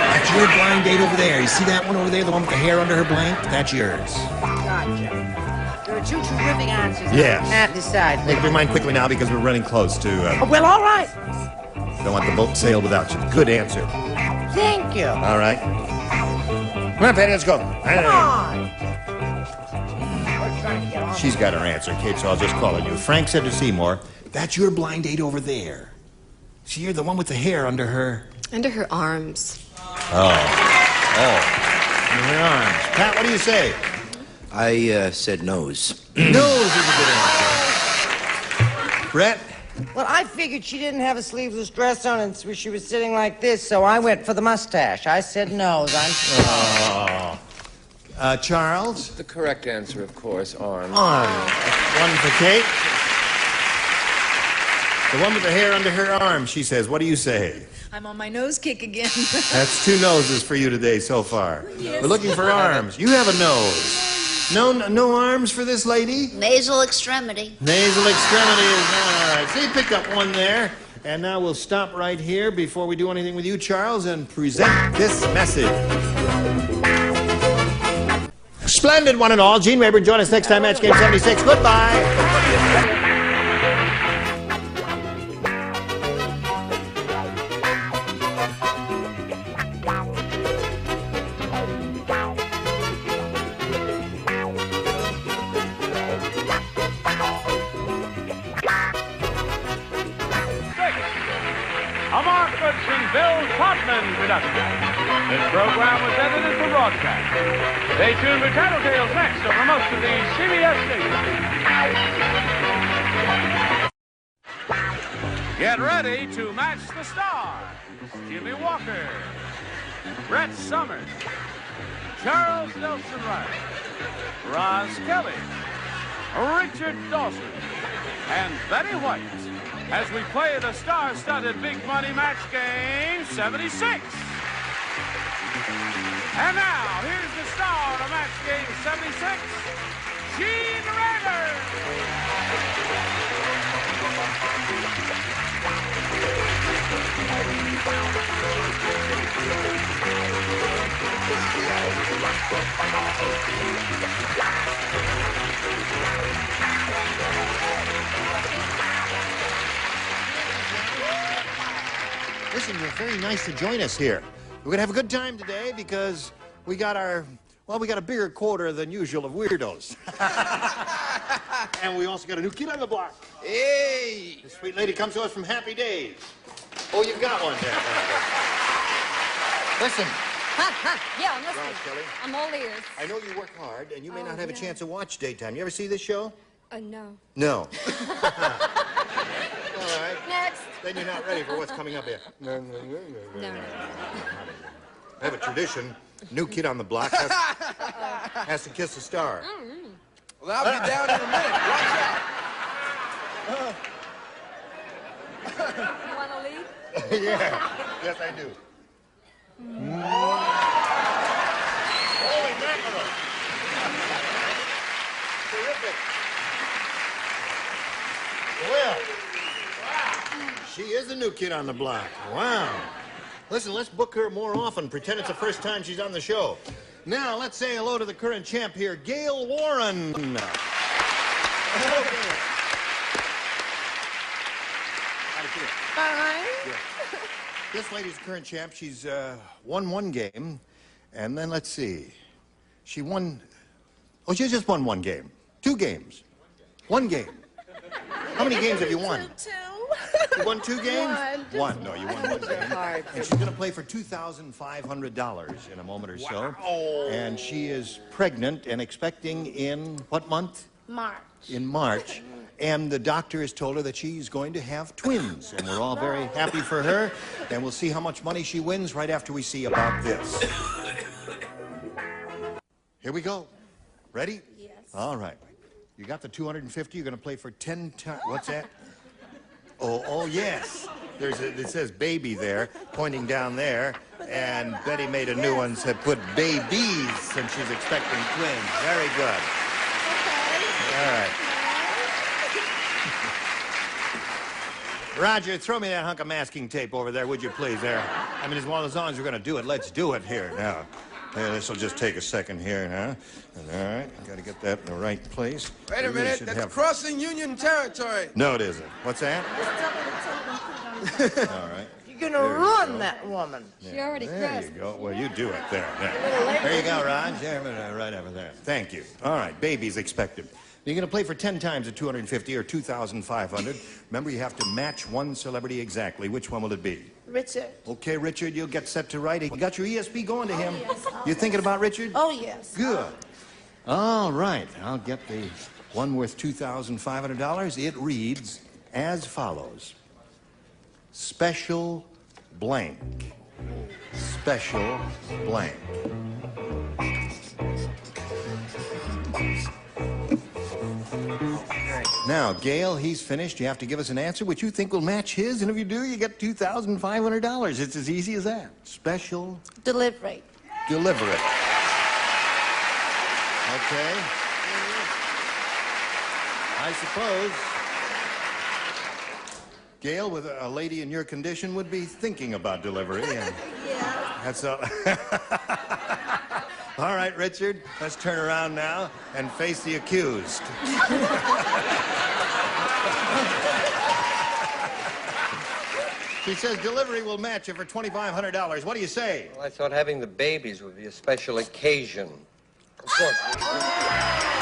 That's your blind date over there. You see that one over there, the one with the hair under her blank? That's yours. Gotcha. There are 2 terrific answers. Yes. I can't decide. Make up your mind quickly now, because we're running close to... Well, all right. Don't want the boat sail without you. Good answer. Thank you. All right. Come on, Patty, let's go. Come on. She's got her answer, Kate, so I'll just call on you. Frank said to Seymour, that's your blind date over there. See, you're the one with the hair under her... Under her arms. Under her arms. Pat, what do you say? I said nose. Nose is a good answer. Brett? Well, I figured she didn't have a sleeveless dress on and she was sitting like this, so I went for the mustache. I said nose. I'm sorry. Charles? The correct answer, of course, arm. Arm. One for Kate. The one with the hair under her arm, she says. What do you say? I'm on my nose kick again. That's 2 noses for you today so far. Yes. We're looking for arms. You have a nose. No arms for this lady? Nasal extremity. Nasal extremity is all right. So you picked up one there. And now we'll stop right here before we do anything with you, Charles, and present this message. Splendid one and all. Gene Rayburn, join us next time, Match Game 76. Goodbye. This program was edited for broadcast. Stay tuned for Tattletales next over most of these CBS stations. Get ready to match the stars. Jimmy Walker, Brett Summers, Charles Nelson Riley, Roz Kelly, Richard Dawson, and Betty White as we play the star-studded Big Money Match Game 76. And now, here's the star of Match Game 76, Gene Rayburn. Listen, you're very nice to join us here. We're going to have a good time today because we got a bigger quota than usual of weirdos. And we also got a new kid on the block. Hey! This sweet lady comes to us from Happy Days. Oh, you've got one there. Listen. Yeah, I'm listening. Roz Kelly. I'm all ears. I know you work hard, and you may not have a chance to watch daytime. You ever see this show? No. No. All right. Next. Then you're not ready for what's coming up here. No. I have a tradition. New kid on the block has to kiss a star. Well, I'll be down in a minute. Watch out. You want to leave? Yeah. Yes, I do. Holy mackerel. Terrific. Well, she is the new kid on the block. Wow. Listen, let's book her more often. Pretend it's the first time she's on the show. Now, let's say hello to the current champ here, Gail Warren. Hello, Gail. Hi. Yeah. This lady's the current champ. She's won one game, and then let's see. She just won one game. 2 games. 1 game. How many games have you won? 2. You won 2 games? One. No, you won 1 game. Hard. And she's going to play for $2,500 in a moment or so. Wow. And she is pregnant and expecting in what month? March. In March. And the doctor has told her that she's going to have twins. And we're all very happy for her. And we'll see how much money she wins right after we see about this. Here we go. Ready? Yes. All right. You got the 250. You're going to play for 10 times. What's that? Oh, yes. It says baby there, pointing down there. And Betty made a new one, said put babies, since she's expecting twins. Very good. Okay. All right. Roger, throw me that hunk of masking tape over there, would you please, there? I mean, as long as we're going to do it, let's do it here now. Yeah, this will just take a second here, huh? And, all right, got to get that in the right place. Wait a minute, that's crossing Union territory. No, it isn't. What's that? All right. You're going to ruin that woman. She already crossed. There you go. Well, you do it there. There you go, Raj. There, right over there. Thank you. All right, baby's expected. You're going to play for 10 times at 250 or 2,500. Remember, you have to match one celebrity exactly. Which one will it be? Richard. Okay, Richard, you'll get set to write. You got your ESP going to him? Yes. You thinking about Richard? Oh, yes. Good. All right. I'll get the one worth $2,500. It reads as follows. Special blank. Special blank. Now, Gail, he's finished. You have to give us an answer which you think will match his, and if you do, you get $2,500. It's as easy as that. Special Delivery. Delivery. Okay. I suppose Gail, with a lady in your condition, would be thinking about delivery. And Yeah. that's all. All right, Richard, let's turn around now and face the accused. She says delivery will match you for $2,500. What do you say? Well, I thought having the babies would be a special occasion. Of course.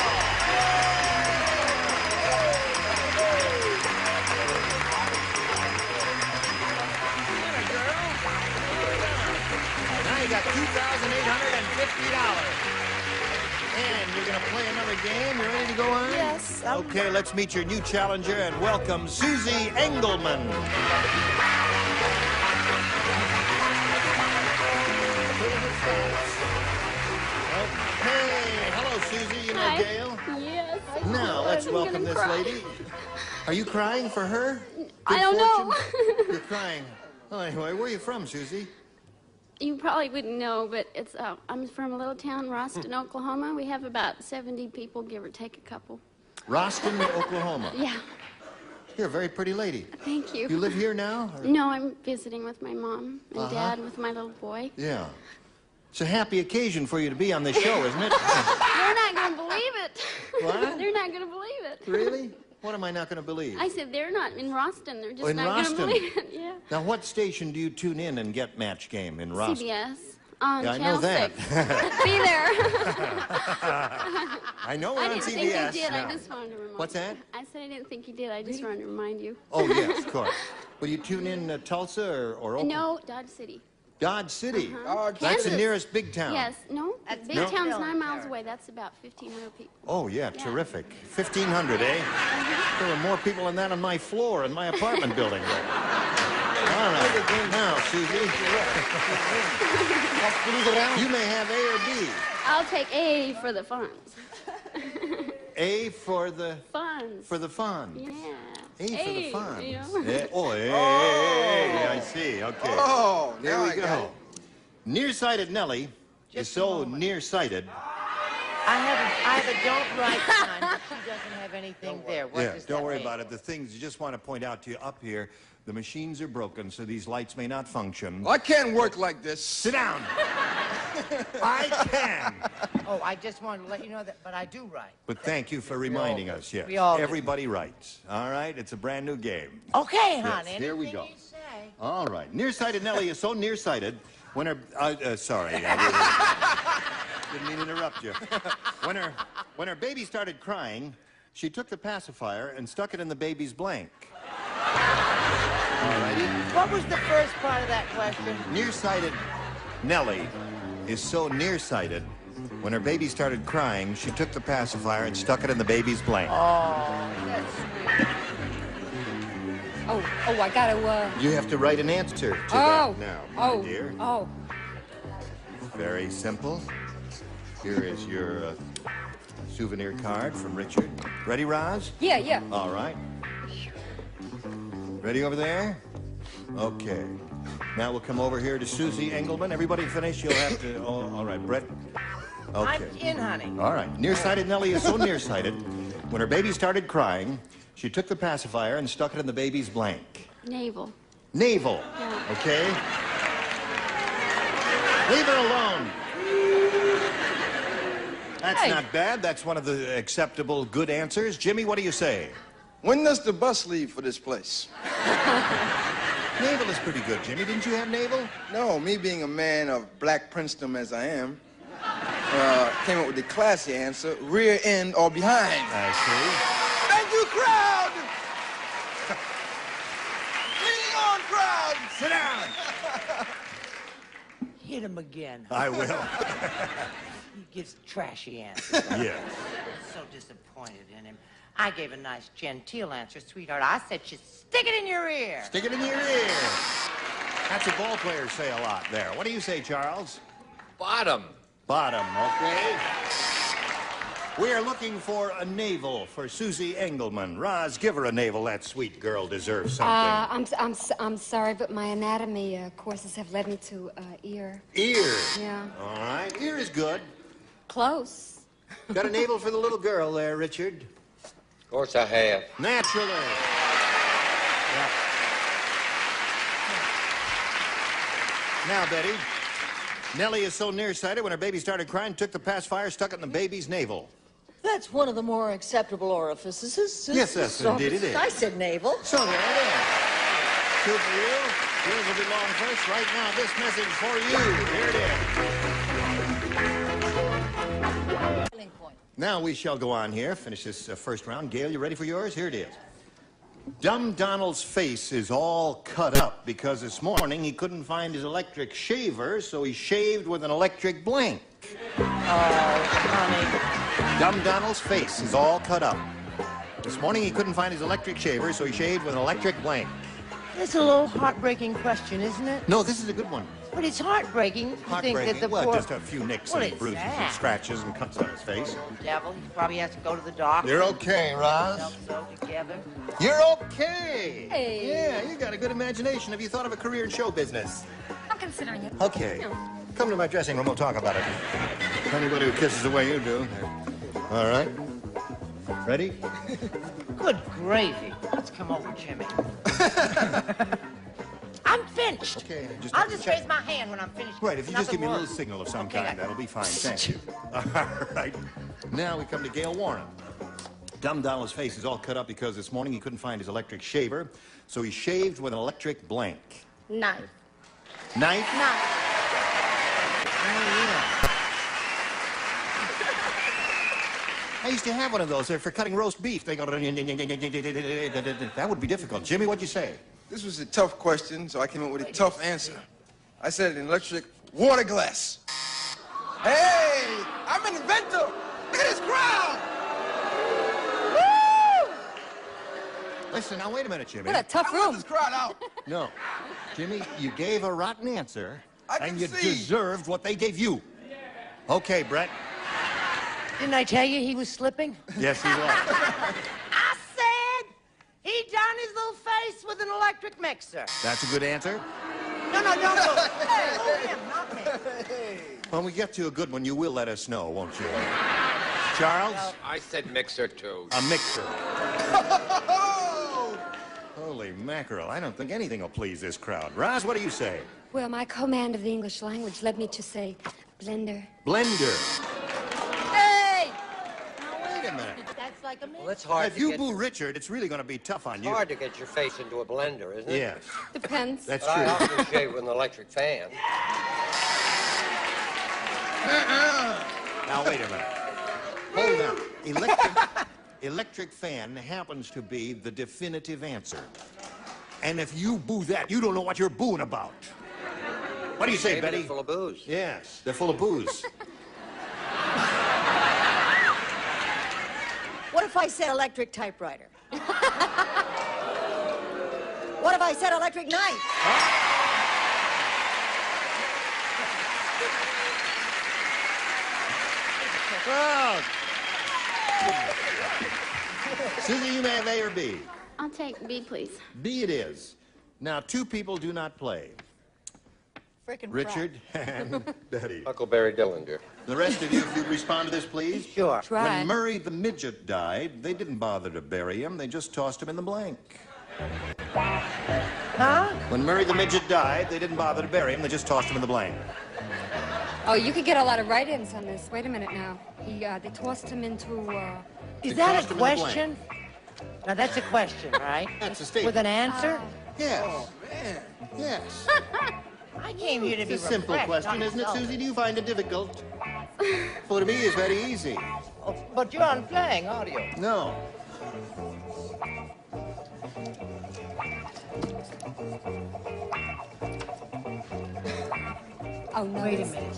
Now you got $2,850. And you're going to play another game. You ready to go on? Yes. Okay, let's meet your new challenger and welcome Susie Engelman. Hey, hello, Susie. You know Hi. Gail? Yes. Now, let's I'm welcome gonna this cry. lady. Are you crying for her? I Good don't know. fortune? You're crying. Oh, anyway, where are you from, Susie? You probably wouldn't know, but it's I'm from a little town, Roston, Oklahoma. We have about 70 people, give or take a couple. Roston, Oklahoma. Yeah. You're a very pretty lady. Thank you. You live here now? or- No, I'm visiting with my mom and Uh-huh. dad with my little boy. Yeah. It's a happy occasion for you to be on this show, isn't it? They're not going to believe it. What? They're not going to believe it. Really? What am I not going to believe? I said they're not in Roston. They're just in not going to Roston? believe it. Yeah. Now, what station do you tune in and get Match Game in Roston? CBS on Yeah, I know Channel that. 6. Be there. I know we're I on didn't CBS think you did. now. I just wanted to remind What's you. that? I said I didn't think you did. I just wanted to remind you. Oh, yes, of course. Will you tune in Tulsa or Oklahoma? No, Dodge City. Dodge City. Uh-huh. That's the Kansas. nearest big town. Yes, no. Big No. town's 9 miles away. That's about 1,500 people. Oh, yeah, terrific. 1,500, eh? There were more people than that on my floor in my apartment building. All right. Now, Susie. You may have A or B. I'll take A for the funds. A for the... Funds. For the fun. Yeah. A for the fun. You know? Oh, A, I see. Okay. Oh, there now we I got go. Nearsighted Nellie is so nearsighted. I have a don't write sign, but she doesn't have anything there. What Yeah, does don't that worry mean? about it. The things you just want to point out to you up here, the machines are broken, so these lights may not function. I can't work like this. Sit down. I can. Oh, I just wanted to let you know that, but I do write. But thank you for reminding us. Yes, We all do. everybody writes. All right, it's a brand new game. Okay, Yes, hon. here we anything go. you say. All right, nearsighted Nellie is so nearsighted when her. Sorry, I didn't mean to interrupt you. When her baby started crying, she took the pacifier and stuck it in the baby's blank. All righty. What was the first part of that question? Nearsighted Nellie is so nearsighted. When her baby started crying, she took the pacifier and stuck it in the baby's blank. Oh, that's sweet. Oh, I gotta, You have to write an answer to Oh. that now, Oh. my dear. Oh. Very simple. Here is your souvenir card from Richard. Ready, Roz? Yeah, yeah. All right. Ready over there? Okay. Now we'll come over here to Susie Engelman. Everybody finish? You'll have to... Oh, all right, Brett. Okay. I'm in, honey. All right. Nearsighted Nellie is so nearsighted. When her baby started crying, she took the pacifier and stuck it in the baby's blank. Navel. Navel. Yeah. Okay? Leave her alone. That's not bad. That's one of the acceptable good answers. Jimmy, what do you say? When does the bus leave for this place? Navel is pretty good, Jimmy. Didn't you have navel? No, me being a man of black princedom as I am, came up with the classy answer, rear end or behind. I see. Thank you, crowd! Leading on, crowd! Sit down! Hit him again. I will. He gives trashy answers. Yes. I'm so disappointed in him. I gave a nice, genteel answer, sweetheart. I said, just stick it in your ear. Stick it in your ear. That's what ball players say a lot there. What do you say, Charles? Bottom. Bottom, okay. We are looking for a navel for Susie Engelman. Roz, give her a navel. That sweet girl deserves something. I'm sorry, but my anatomy courses have led me to ear. Ear. Yeah. All right. Ear is good. Close. Got a navel for the little girl there, Richard? Of course I have. Naturally. Yeah. Now, Betty, Nellie is so nearsighted when her baby started crying, took the pacifier, stuck it in the baby's navel. That's one of the more acceptable orifices. Yes, indeed it is. I said navel. So there it is. Two for you. Yours will belong first. Right now, this message for you. Here it is. Now we shall go on here, finish this first round. Gail, you ready for yours? Here it is. Dumb Donald's face is all cut up because this morning he couldn't find his electric shaver, so he shaved with an electric blank. Oh, honey. Dumb Donald's face is all cut up. This morning he couldn't find his electric shaver, so he shaved with an electric blank. It's a little heartbreaking question, isn't it? No, this is a good one. But it's heartbreaking to think that the Well, poor... just a few nicks and bruises and scratches and cuts on his face. Devil, he probably has to go to the doctor. You're okay, Roz. So together. You're okay. Hey. Yeah, you got a good imagination. Have you thought of a career in show business? I'm considering it. Okay. Come to my dressing room. We'll talk about it. Anybody who kisses the way you do. All right. Ready? Good gravy. Let's come over, Jimmy. I'm finished. Okay. I'll just raise my hand when I'm finished. Right, if you just give me a Nothing little more. signal of some Okay, kind, that'll be fine. Thank you. All right. Now we come to Gail Warren. Dumb Donald's face is all cut up because this morning he couldn't find his electric shaver, so he shaved with an electric blank. Knife. Knife? Knife. I used to have one of those. They're for cutting roast beef. They go... That would be difficult. Jimmy, what'd you say? This was a tough question, so I came up with a tough answer. I said an electric water glass. Hey, I'm an inventor. Look at this crowd. Woo! Listen, now wait a minute, Jimmy. What a tough room. This crowd out. No. Jimmy, you gave a rotten answer, and you see. deserved what they gave you. Okay, Brett. Didn't I tell you he was slipping? Yes, he was. I said he done his little face with an electric mixer. That's a good answer. No, don't go. Hey, him, not me. When we get to a good one, you will let us know, won't you? Charles? I said mixer, too. A mixer. Holy mackerel. I don't think anything will please this crowd. Roz, what do you say? Well, my command of the English language led me to say blender. Blender. Hey! Now, wait a minute. That's like a mix. Well, it's hard If to you get... boo Richard, it's really going to be tough on It's you. hard to get your face into a blender, isn't it? Yes. Depends. That's But I true. often shave with an electric fan. Now, wait a minute. Hold on. Electric fan happens to be the definitive answer. And if you boo that, you don't know what you're booing about. What do you say, Maybe Betty? they're full of booze. Yes, they're full of booze. What if I said electric typewriter? What if I said electric knife? Crowd. Susie, you may have A or B. I'll take B, please. B it is. Now, two people do not play. Frickin' Richard and Betty. Huckleberry Dillinger. The rest of you, if you'd respond to this, please. Sure. When Murray the Midget died, they didn't bother to bury him. They just tossed him in the blank. Huh? When Murray the Midget died, they didn't bother to bury him. They just tossed him in the blank. Oh, you could get a lot of write-ins on this. Wait a minute now. They tossed him into, Is They that tossed a him in the blank. question? Now, that's a question, right? That's a statement. With an answer? Yes. Oh, man. Yes. I came here to be It's a simple refreshed, question, not isn't it, insulted. Susie? Do you find it difficult? For me, it's very easy. Oh, but you're on playing audio. No. oh, no. Wait a minute.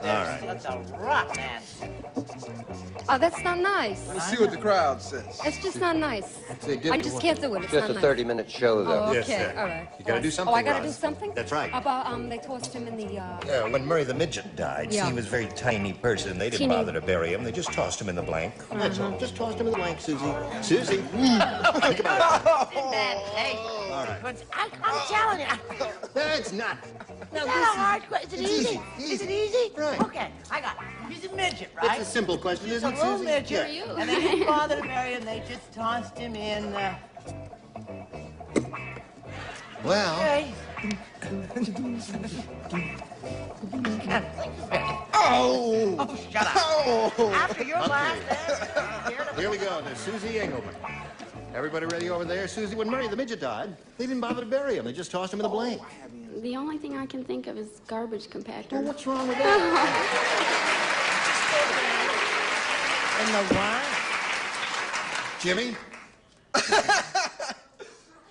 All right. That's a rotten answer. Oh, that's not nice. Let's see what the crowd says. It's just not nice. They did I the just one. can't do it. It's Just not a nice. 30-minute show, though. Oh, okay. Yes, sir. All right. You gotta do something, Oh, I gotta Roz. do something? That's right. About, they tossed him in the, Yeah, when Murray the Midget died, Yeah. he was a very tiny person. They didn't Teeny. bother to bury him. They just tossed him in the blank. That's all. Just tossed him in the blank, Susie. Susie. Think about it. Hey, All right. but I'm telling you. That's not. Is that a hard question? Is it It's easy? easy. Is it easy? Right. Okay, I got it. He's a midget, right? It's a simple question, He's isn't a it, little Susie? midget. Yeah. And they didn't bother to bury him. They just tossed him in. Well, Okay. Oh! Oh, shut up. Oh. After your last Here we go to Susie Engelman. Everybody ready over there? Susie, when Murray the Midget died, they didn't bother to bury him. They just tossed him in the blank. The only thing I can think of is garbage compactor. Well, what's wrong with that? In the what? Jimmy?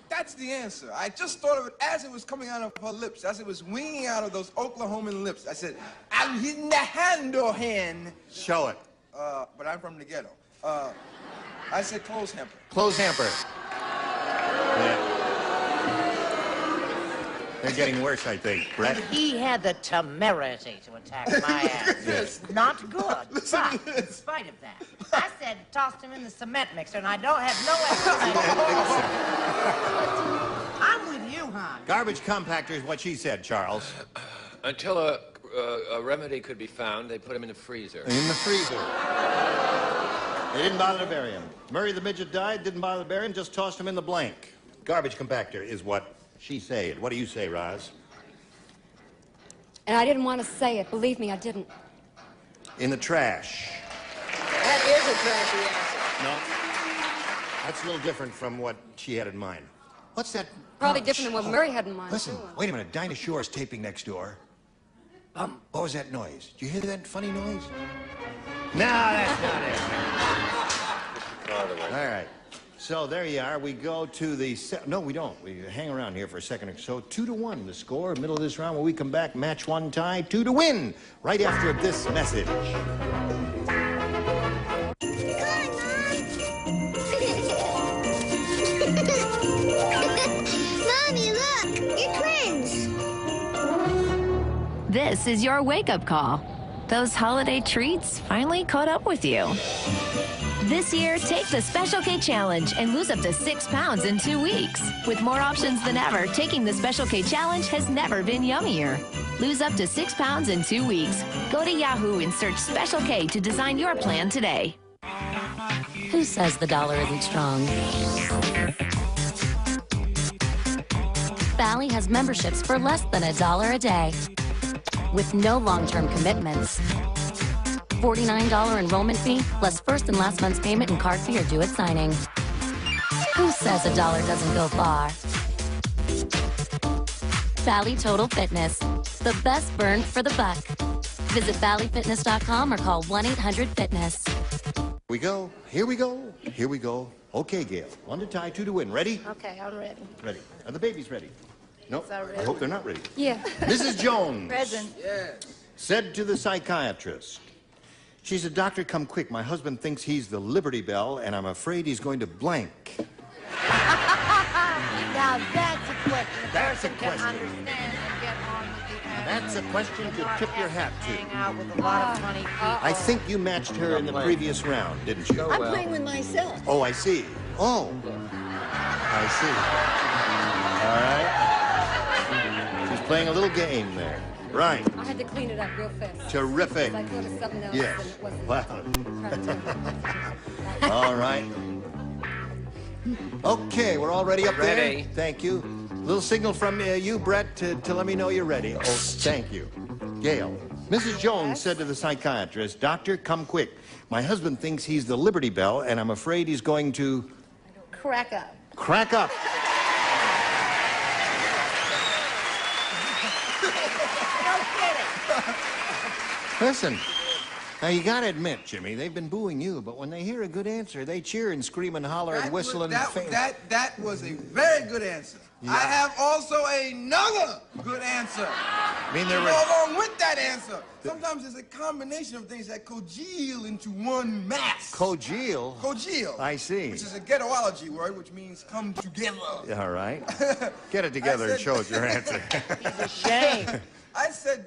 That's the answer. I just thought of it as it was coming out of her lips, as it was winging out of those Oklahoman lips. I said, I'm hitting the handle hen. Show it. But I'm from the ghetto. I said clothes hamper. Clothes hamper. Yeah. They're getting worse, I think. Brett? He had the temerity to attack my ass. Yes. Not good. But in spite of that, I said tossed him in the cement mixer, and I don't have no explanation. I'm with you, hon. Garbage compactor is what she said, Charles. Until a remedy could be found, they put him in the freezer. In the freezer. They didn't bother to bury him. Murray the Midget died, didn't bother to bury him, just tossed him in the blank. Garbage compactor is what she said. What do you say, Roz? And I didn't want to say it. Believe me, I didn't. In the trash. That is a trashy answer. No. That's a little different from what she had in mind. What's that? Probably different than what Murray had in mind. Listen, too. wait a minute. Dinah Shore's taping next door. What was that noise? Did you hear that funny noise? No, that's not it. All right. So there you are. We go to the... No, we don't. We hang around here for a second or so. 2-1, the score. Middle of this round, when we come back, match one tie, 2 to win. Right after this message. Mommy, look! You're twins! This is your wake-up call. Those holiday treats finally caught up with you. This year, take the Special K Challenge and lose up to 6 pounds in 2 weeks. With more options than ever, taking the Special K Challenge has never been yummier. Lose up to 6 pounds in 2 weeks. Go to Yahoo and search Special K to design your plan today. Who says the dollar isn't strong? Bally has memberships for less than $1 a day, with no long-term commitments. $49 enrollment fee, plus first and last month's payment and card fee are due at signing. Who says $1 doesn't go far? Bally Total Fitness, the best burn for the buck. Visit ballyfitness.com or call 1-800-FITNESS. We go. Here we go. Here we go. Okay, Gail. 1 to tie, 2 to win. Ready? Okay, I'm ready. Ready. Are the babies ready? No. Yes, I'm ready. I hope they're not ready. Yeah. Mrs. Jones. Present. Said to the psychiatrist, she said, "Doctor, come quick. My husband thinks he's the Liberty Bell, and I'm afraid he's going to blank." Now that's a question. That's a Can question. understand and get on with the That's a question to tip your hat hang to. out with a lot of funny people. I think you matched her in the previous round, didn't you? I'm playing with myself. Oh, I see. Oh. I see. All right. She's playing a little game there. Right. I had to clean it up real fast. Terrific. Because I thought of something else Yes. and it wasn't. Wow. All right. Okay, we're all ready up there? Ready. Thank you. Little signal from you, Brett, to let me know you're ready. Oh, thank you. Gail, Mrs. Jones said to the psychiatrist, "Doctor, come quick. My husband thinks he's the Liberty Bell, and I'm afraid he's going to... Crack up. crack up." Listen, now you gotta admit, Jimmy, they've been booing you, but when they hear a good answer, they cheer and scream and holler and whistle and... That was a very good answer. Yeah. I have also another good answer. I mean, there To were... go along with that answer. Sometimes it's a combination of things that congeal into one mass. Congeal? Congeal. I see. Which is a ghettoology word, which means come together. All right. Get it together and show us your answer. He's ashamed. I said,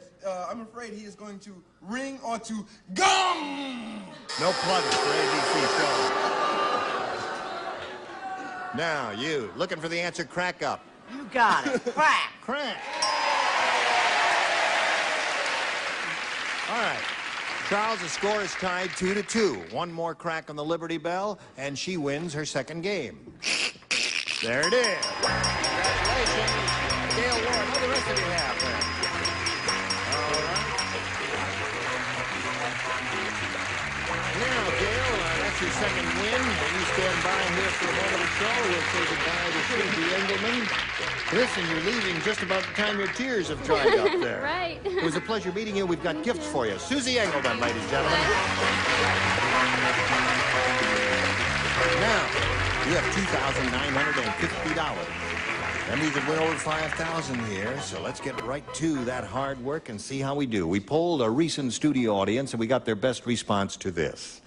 I'm afraid he is going to ring or to gum. No plugs for ABC show. Now, you, looking for the answer, crack up. You got it. Crack. Crack. All right. Charles, the score is tied 2-2. One more crack on the Liberty Bell, and she wins her second game. There it is. Congratulations, Gail Ward. win. When you stand by here for a moment or so, we'll say goodbye to Susie Engelman. Listen, you're leaving just about the time your tears have dried up there. Right. It was a pleasure meeting you. We've got gifts for you. Susie Engelman, ladies and gentlemen. Now, you have $2,950. That means it went over 5,000 here, so let's get right to that hard work and see how we do. We polled a recent studio audience, and we got their best response to this.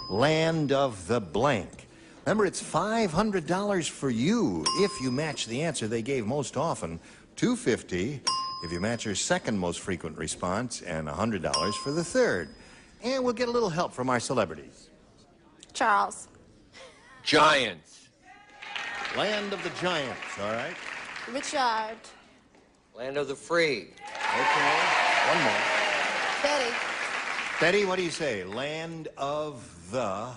Land of the blank. Remember, it's $500 for you if you match the answer they gave most often. $250 if you match your second most frequent response, and $100 for the third. And we'll get a little help from our celebrities. Charles. Giants. Land of the Giants, all right? Richard. Land of the free. Okay, one more. Betty. Betty, what do you say? Land of the...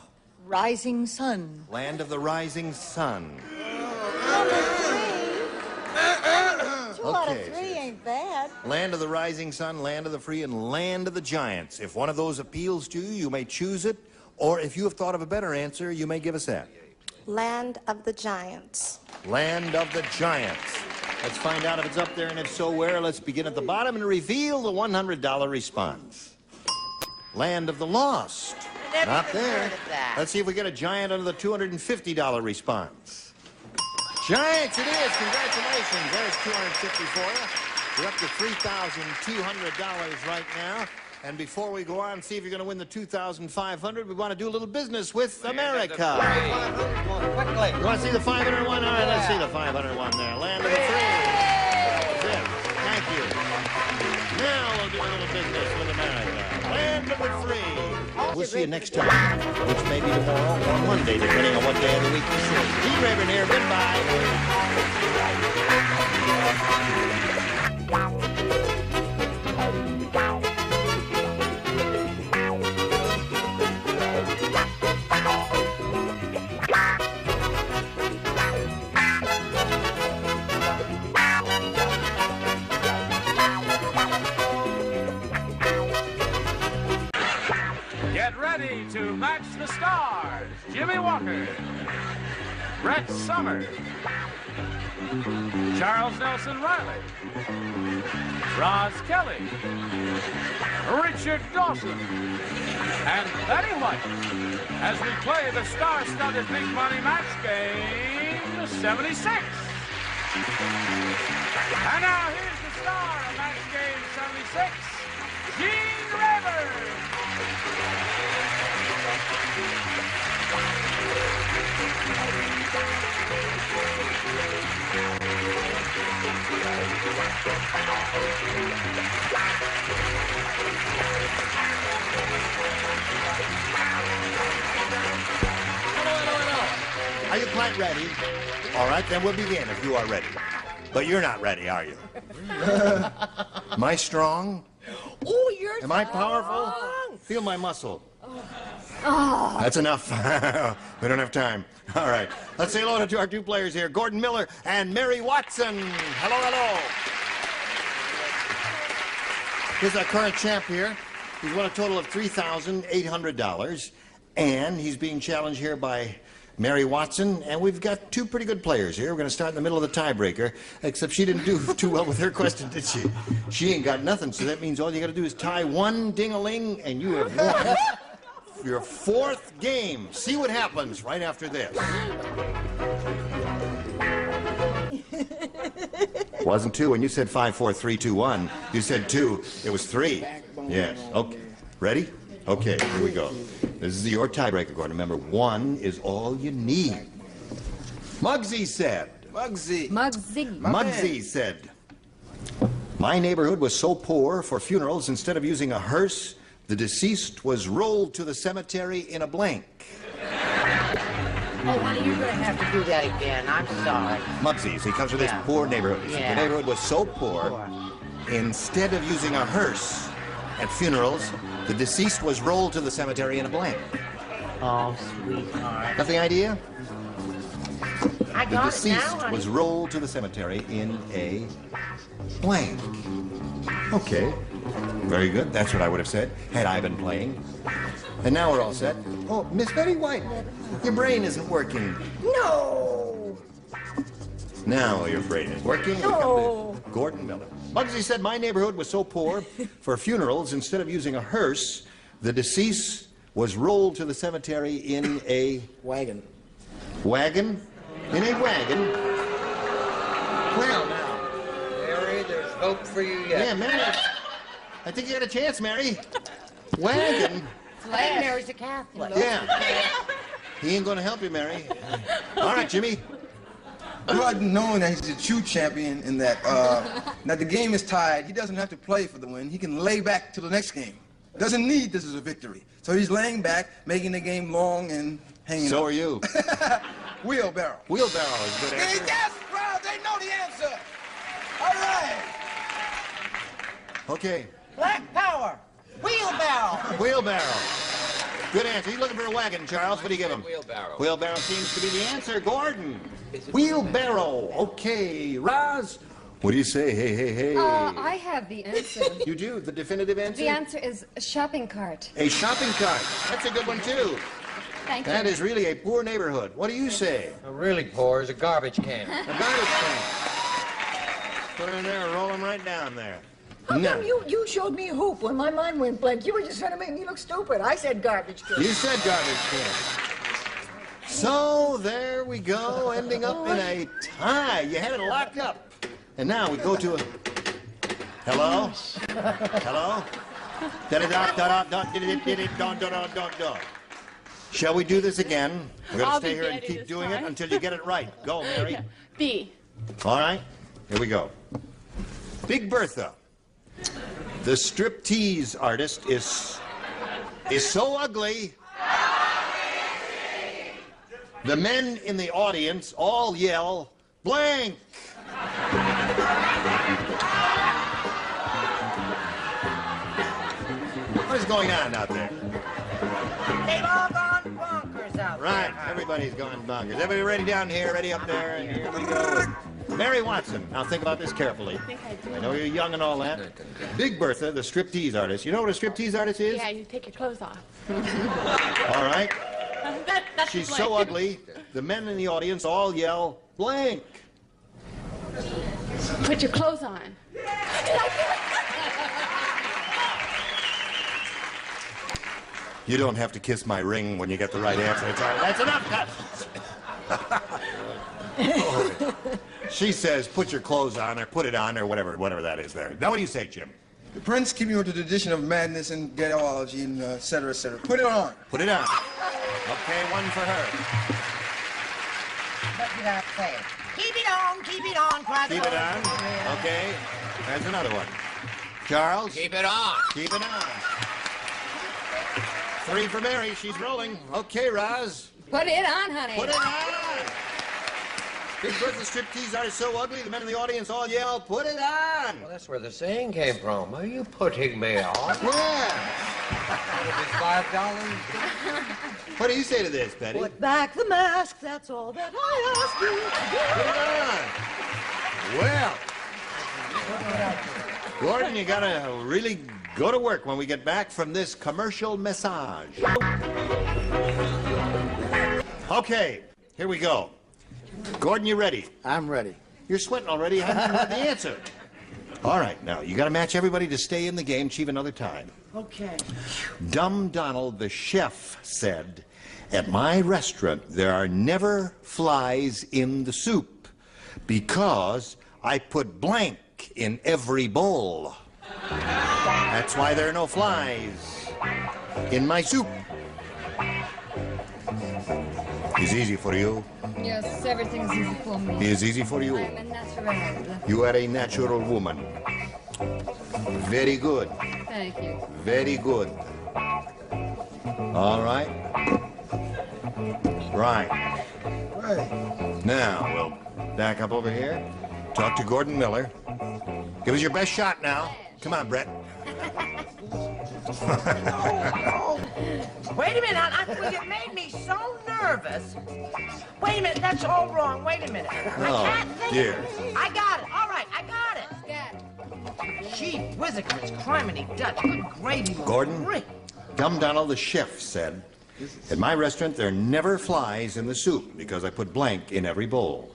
Rising sun. Land of the rising sun. 2 out of 3 ain't bad. Land of the rising sun, land of the free, and land of the giants. If one of those appeals to you, you may choose it, or if you have thought of a better answer, you may give us that. Land of the Giants. Land of the Giants. Let's find out if it's up there, and if so, where. Let's begin at the bottom and reveal the $100 response. Land of the Lost. Not there. Let's see if we get a giant under the $250 response. Giants it is. Congratulations. There's $250 for you. You're up to $3,200 right now. And before we go on and see if you're going to win the $2,500, we want to do a little business with America. Quickly. You want to see the 501? All right, let's see the 501 there. Land of the free. That's it. Thank you. Now we'll do a little business with America. Land of the free. We'll see you next time, which may be tomorrow or Monday, depending on what day of the week this is. Tiebreaker here. Goodbye. To match the stars, Jimmy Walker, Brett Summers, Charles Nelson Riley, Roz Kelly, Richard Dawson, and Betty White as we play the star-studded big money match game 76. And now here's the star of match game 76, Gene Rivers. Are you quite ready? All right, then we'll begin if you are ready. But you're not ready, are you? Am I strong? Oh, you're Am I powerful? Feel my muscle. Oh. That's enough. We don't have time. All right. Let's say hello to our two players here, Gordon Miller and Mary Watson. Hello, hello. Here's our current champ here. He's won a total of $3,800, and he's being challenged here by Mary Watson, and we've got two pretty good players here. We're going to start in the middle of the tiebreaker, except she didn't do too well with her question, did she? She ain't got nothing, so that means all you got to do is tie one ding-a-ling, and you have won your fourth game. See what happens right after this. Wasn't two when you said 5, 4, 3, 2, 1. You said 2. It was 3. Yes. Okay. Ready? Okay, here we go. This is your tiebreaker, Gordon. Remember, 1 is all you need. Muggsy said. Muggsy said, my neighborhood was so poor for funerals, instead of using a hearse, the deceased was rolled to the cemetery in a blank. Oh, honey, you're going to have to do that again. I'm sorry. Muggsy, he comes from this poor neighborhood. Yeah. The neighborhood was so poor, instead of using a hearse at funerals, the deceased was rolled to the cemetery in a blank. Oh, sweetheart. Got the idea? I The got it deceased now, honey. was rolled to the cemetery in a blank. Okay. Very good. That's what I would have said had I been playing. And now we're all set. Oh, Miss Betty White, your brain isn't working. No. Now your brain is working. No. Gordon Miller. Bugsy said my neighborhood was so poor, for funerals, instead of using a hearse, the deceased was rolled to the cemetery in a... Wagon. Wagon? In a wagon? Well, now, Mary, there's hope for you yet. Yeah, Mary. I think you got a chance, Mary. Wagon? I think Mary's a Catholic. Yeah. He ain't gonna help you, Mary. All right, Jimmy. Bud, knowing that he's a true champion and that the game is tied, he doesn't have to play for the win. He can lay back till the next game. Doesn't need this as a victory. So he's laying back, making the game long and hanging So up. are you. Wheelbarrow. Wheelbarrow is a good answer. Yes, bro, they know the answer. All right. Okay. Black power. Wheelbarrow. Wheelbarrow. Good answer. He's looking for a wagon, Charles. What do you give him? Wheelbarrow. Wheelbarrow seems to be the answer. Gordon. Wheelbarrow. Okay. Roz. What do you say? Hey, hey, hey. I have the answer. You do? The definitive answer? The answer is a shopping cart. A shopping cart. That's a good one, too. Thank you. That is really a poor neighborhood. What do you say? Really poor is a garbage can. A garbage can. Put it in there and roll them right down there. How come you showed me a hoop when my mind went blank? You were just trying to make me look stupid. I said garbage can. You said garbage can. So there we go, ending up in a tie. You had it locked up. And now we go to a... Hello? Hello? Shall we do this again? We're going to stay here and keep doing it until you get it right. Go, Mary. Yeah. B. All right, here we go. Big Bertha, the striptease artist, is so ugly. The men in the audience all yell, blank. What is going on out there? They've all gone bonkers out Right, there. everybody's gone bonkers. Everybody ready down here, ready up there, and here we go. Mary Watson, now think about this carefully. I know you're young and all that. Big Bertha, the striptease artist. You know what a striptease artist is? Yeah, you take your clothes off. All right. That's She's blank. so ugly, the men in the audience all yell, blank. Put your clothes on. You don't have to kiss my ring when you get the right answer. It's all right. That's enough. Oh. She says, put your clothes on or put it on or whatever that is there. Now what do you say, Jim? The Prince keeping with the tradition of madness and ghettoology and et cetera, et cetera. Put it on. Put it on. Okay, one for her. What did I say? Keep it on, cry the Keep it wolf. on. Okay, there's another one. Charles? Keep it on. Keep it on. 3 for Mary. She's rolling. Okay, Roz. Put it on, honey. Put it on. Big Bertha striptease artist so ugly, the men in the audience all yell, put it on. Well, that's where the saying came from. Are you putting me on? Yeah. $5? What do you say to this, Betty? Put back the mask, that's all that I ask you. Well, Gordon, you gotta really go to work when we get back from this commercial massage. Okay, here we go. Gordon, you ready? I'm ready. You're sweating already. You haven't even heard the answer. All right, now, you gotta match everybody to stay in the game, achieve another time. Okay. Dumb Donald, the chef, said, at my restaurant, there are never flies in the soup because I put blank in every bowl. That's why there are no flies in my soup. Is easy for you? Yes, everything's easy for me. Is easy for you? I'm a natural. You are a natural woman. Very good. Thank you. Very good. All right. Right. Now, we'll back up over here. Talk to Gordon Miller. Give us your best shot now. Come on, Brett. Wait a minute, you made me so nervous. Wait a minute, that's all wrong. Wait a minute. Oh, I can't think. dear. I got it. All right, I got it. Gee, whizzikers, criminy Dutch. Good gravy. Gordon? Great. Dum Donald, the chef, said, "At my restaurant, there are never flies in the soup because I put blank in every bowl."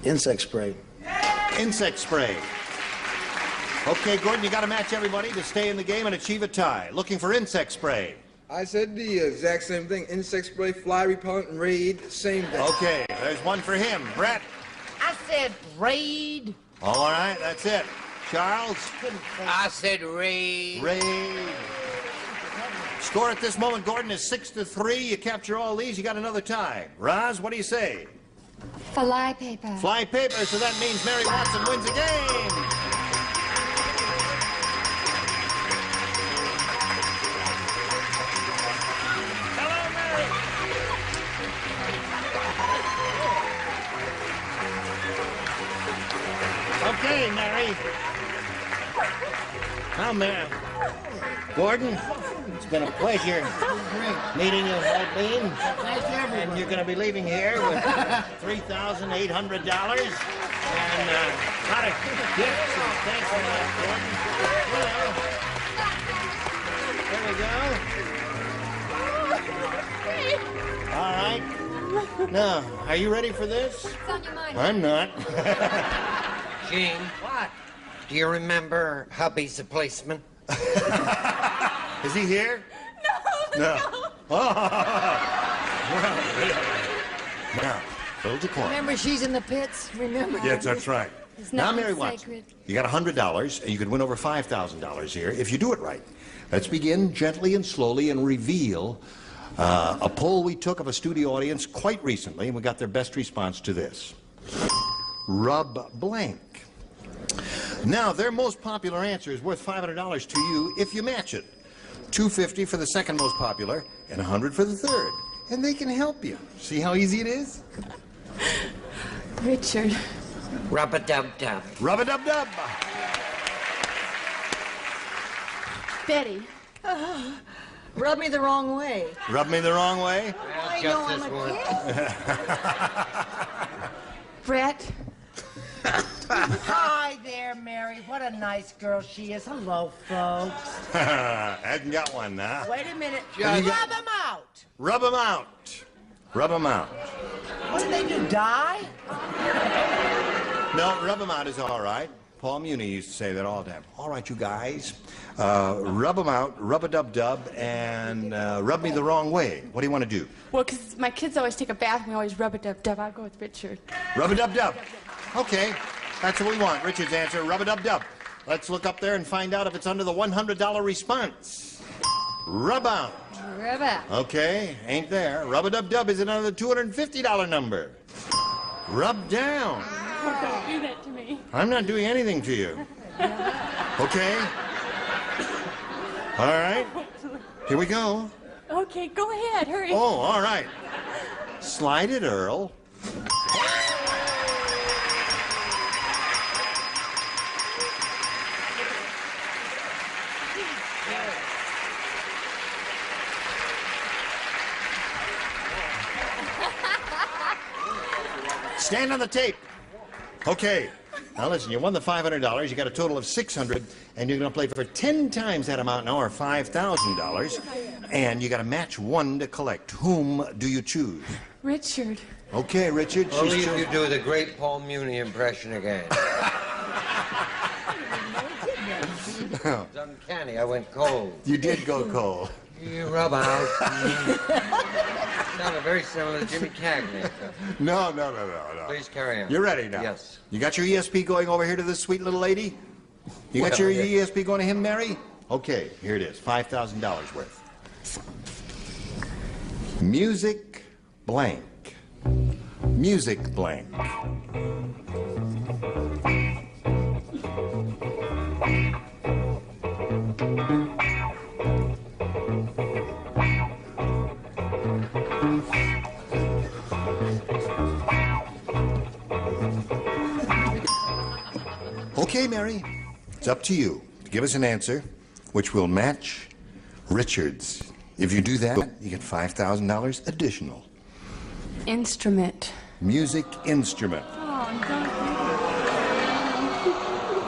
Insect spray. Insect spray. Okay, Gordon, you got to match everybody to stay in the game and achieve a tie. Looking for insect spray. I said the exact same thing. Insect spray, fly repellent, and raid, same thing. Okay, there's one for him. Brett. I said raid. All right, that's it. Charles. I said raid. Raid. Score at this moment, Gordon, is 6-3. You capture all these, you got another tie. Roz, what do you say? Fly paper. Fly paper, so that means Mary Watson wins the game. Okay, Mary. Now, Mary. Gordon, it's been a pleasure meeting you, Old Bean. And you're going to be leaving here with $3,800 and a lot of gifts and thanks for that, Gordon. There we go. All right. Now, are you ready for this? What's on your mind? I'm not. Gene. What? Do you remember hubby's policeman? Is he here? No. Oh. Now, hold the coin. Remember, she's in the pits. Remember? Yes, that's right. It's Now, not Mary sacred. Watson, you got $100, and you can win over $5,000 here if you do it right. Let's begin gently and slowly and reveal a poll we took of a studio audience quite recently, and we got their best response to this. Rub blank. Now, their most popular answer is worth $500 to you if you match it. $250 for the second most popular, and $100 for the third. And they can help you. See how easy it is? Richard. Rub-a-dub-dub. Rub-a-dub-dub. Betty. Rub me the wrong way. Rub me the wrong way? I know I'm a kid. Brett. Hi there, Mary. What a nice girl she is. Hello, folks. Hasn't got one now. Wait a minute. Have you Rub got- them out. Rub them out. Rub them out. What did they do, die? No, rub them out is all right. Paul Muni used to say that all the time. All right, you guys. Rub them out, rub-a-dub-dub, and rub me the wrong way. What do you want to do? Well, because my kids always take a bath and we always rub-a-dub-dub. I'll go with Richard. Rub-a-dub-dub. Okay, that's what we want. Richard's answer, rub-a-dub-dub. Let's look up there and find out if it's under the $100 response. Rub out. Rub out. Okay, ain't there. Rub-a-dub-dub is another $250 number. Rub down. Oh, don't do that to me. I'm not doing anything to you. Okay? All right. Here we go. Okay, go ahead. Hurry. Oh, all right. Slide it, Earl. Stand on the tape. Okay. Now listen, you won the $500. You got a total of $600, and you're going to play for 10 times that amount now, or $5,000. And you got to match one to collect. Whom do you choose? Richard. Okay, Richard. Only she's if you do the great Paul Muni impression again. It's uncanny. I went cold. You did go cold. You rub out. Sounded very similar to Jimmy Cagney. No. Please carry on. You're ready now? Yes. You got your ESP going over here to this sweet little lady? You got your ESP going to him, Mary? Okay, here it is. $5,000 worth. Music blank. Music blank. Okay, Mary, it's up to you to give us an answer which will match Richard's. If you do that, you get $5,000 additional. Instrument. Music instrument.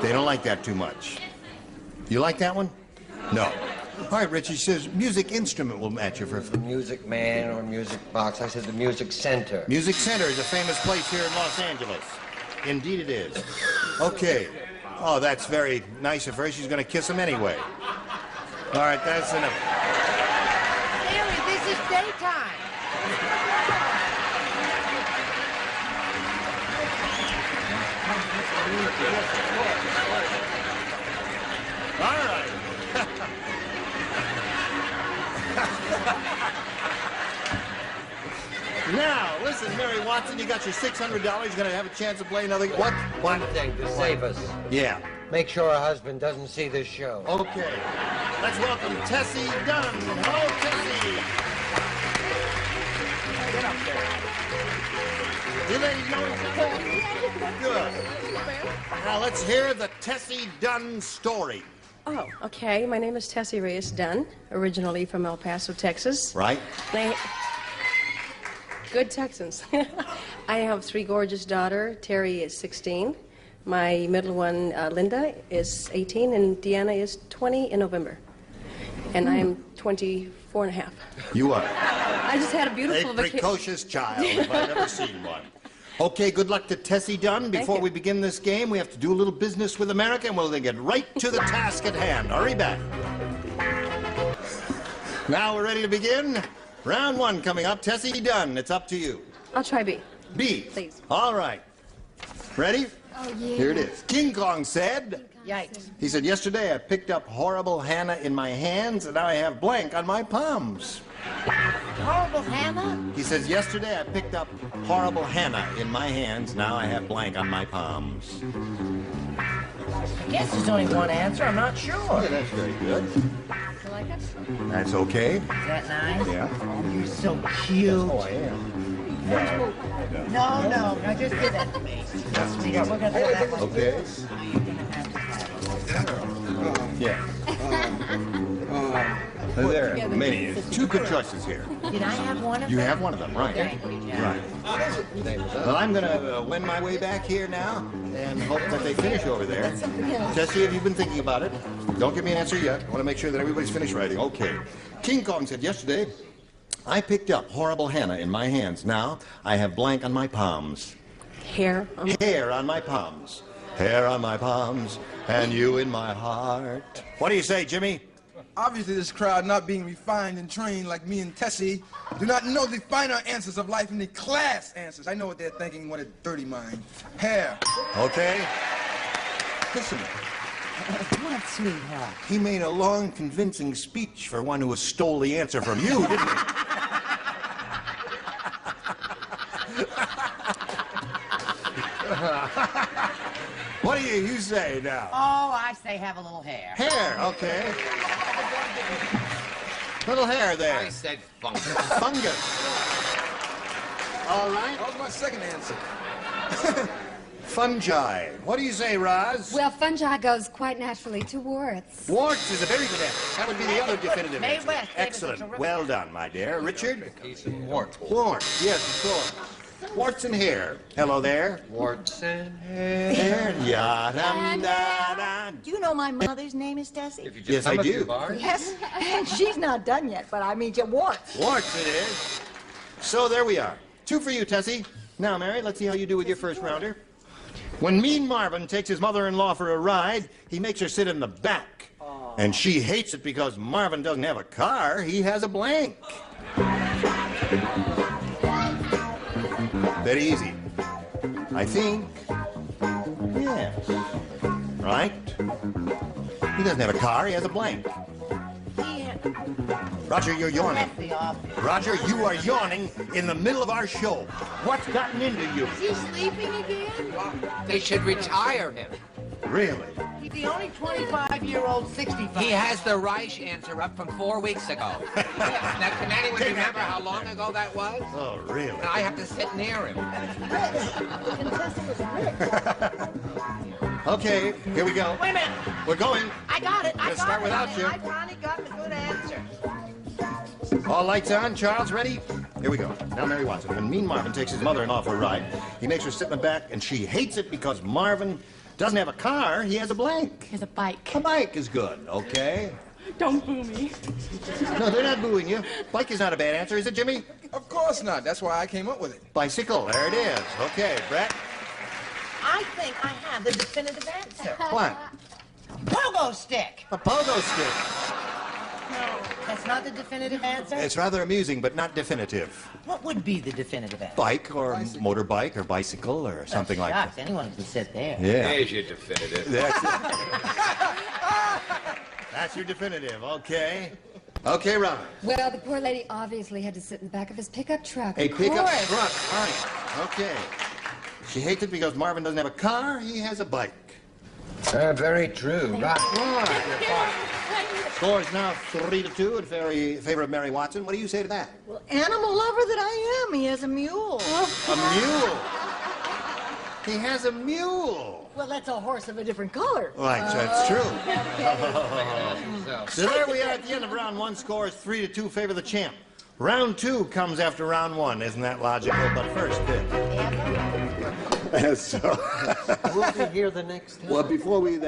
They don't like that too much. You like that one? No. All right, Richie says music instrument will match you for... Music Man or Music Box. I said the Music Center. Music Center is a famous place here in Los Angeles. Indeed it is. Okay. Oh, that's very nice of her. She's going to kiss him anyway. All right, that's enough. Mary, this is daytime. All right. Now, listen, Mary Watson, you got your $600. You're going to have a chance to play another... What? One thing to save us. Yeah. Make sure her husband doesn't see this show. Okay. Let's welcome Tessie Dunn. Hello, Tessie. Get up there. You ladies know each other? Good. Now, let's hear the Tessie Dunn story. Oh, okay. My name is Tessie Reyes Dunn, originally from El Paso, Texas. Right. Good Texans. I have 3 gorgeous daughters. Terry is 16. My middle one, Linda, is 18, and Deanna is 20 in November. And I'm 24 and a half. You are. I just had a beautiful vacation. A precocious child, if I've ever seen one. Okay, good luck to Tessie Dunn. Before we begin this game, we have to do a little business with America, and we'll then get right to the task at hand. Hurry back. Now we're ready to begin. Round 1 coming up. Tessie Dunn, it's up to you. I'll try B. B. Please. All right. Ready? Oh, yeah. Here it is. King Kong said... Yikes. He said, yesterday I picked up horrible Hannah in my hands, and now I have blank on my palms. Horrible Hannah? He says, yesterday I picked up horrible Hannah in my hands, now I have blank on my palms. I guess there's only one answer. I'm not sure. Yeah, that's very good. You like it? That's okay. Is that nice? Yeah. Oh, you're so cute. Oh, I am. No. No, just give that to me. We're going to throw that one. Okay. Yeah. There are many. 2 good choices here. Did I have one of them? You have one of them, right. Okay. Right. Well, I'm going to win my way back here now and hope that they finish over there. Tessie, have you been thinking about it? Don't give me an answer yet. I want to make sure that everybody's finished writing. Okay. King Kong said, yesterday, I picked up horrible Hannah in my hands. Now, I have blank on my palms. Hair on my palms. Hair on my palms, and you in my heart. What do you say, Jimmy? Obviously, this crowd, not being refined and trained like me and Tessie, do not know the finer answers of life and the class answers. I know what they're thinking, what a dirty mind. Hair. Okay. Listen. What, sweetheart? He made a long, convincing speech for one who stole the answer from you, didn't he? What do you say now? Oh, I say have a little hair. Hair, okay. Little hair there. I said fungus. Fungus. All right. That was my second answer. Fungi. What do you say, Roz? Well, fungi goes quite naturally to warts. Warts is a very good answer. That would be the other definitive Mae answer. West, Excellent. Well done, my dear. Richard? Wart. Warts. Yes, of course. Warts and hair. Hello there. Warts and Hair. Ya-dum-da-da. Do you know my mother's name is Tessie? Yes, I do. Yes, and she's not done yet, but I mean, you warts. Warts it is. So there we are. 2 for you, Tessie. Now, Mary, let's see how you do with your first rounder. When Mean Marvin takes his mother-in-law for a ride, he makes her sit in the back. And she hates it because Marvin doesn't have a car. He has a blank. Very easy. I think. Yes. Right? He doesn't have a car. He has a blank. Roger, you're yawning. Roger, you are yawning in the middle of our show. What's gotten into you? Is he sleeping again? They should retire him. Really? He's the only 25-year-old 65. He has the Reich answer up from 4 weeks ago. Now, can anyone remember how long ago that was? Oh, really? And I have to sit near him. Okay, here we go. Wait a minute. We're going. I got it. Let's start without you. I finally got the good answer. All lights on. Charles, ready? Here we go. Now, Mary Watson. When Mean Marvin takes his mother-in-law for a ride, he makes her sit in the back, and she hates it because Marvin doesn't have a car. He has a blank. He has a bike. A bike is good. Okay. Don't boo me. No, they're not booing you. Bike is not a bad answer, is it, Jimmy? Of course not. That's why I came up with it. Bicycle, there it is. Okay, Brett. I think I have the definitive answer. What? Pogo stick. A pogo stick. No, that's not the definitive answer? It's rather amusing, but not definitive. What would be the definitive answer? Bike or motorbike or bicycle or something like that. Anyone can sit there. Yeah. There's your definitive. That's it. That's your definitive. Okay. Okay, Robin. Well, the poor lady obviously had to sit in the back of his pickup truck. A Of pickup course. truck. Right. Okay. She hates it because Marvin doesn't have a car. He has a bike. Very true. Right. Score is now 3-2 in favor of Mary Watson. What do you say to that? Well, animal lover that I am, he has a mule. A mule. He has a mule. Well, that's a horse of a different color. Right, that's true. So there we are at the end of round one. Score is 3-2 favor of the champ. Round two comes after round one. Isn't that logical? But first, so, We'll be here the next time. well, before we,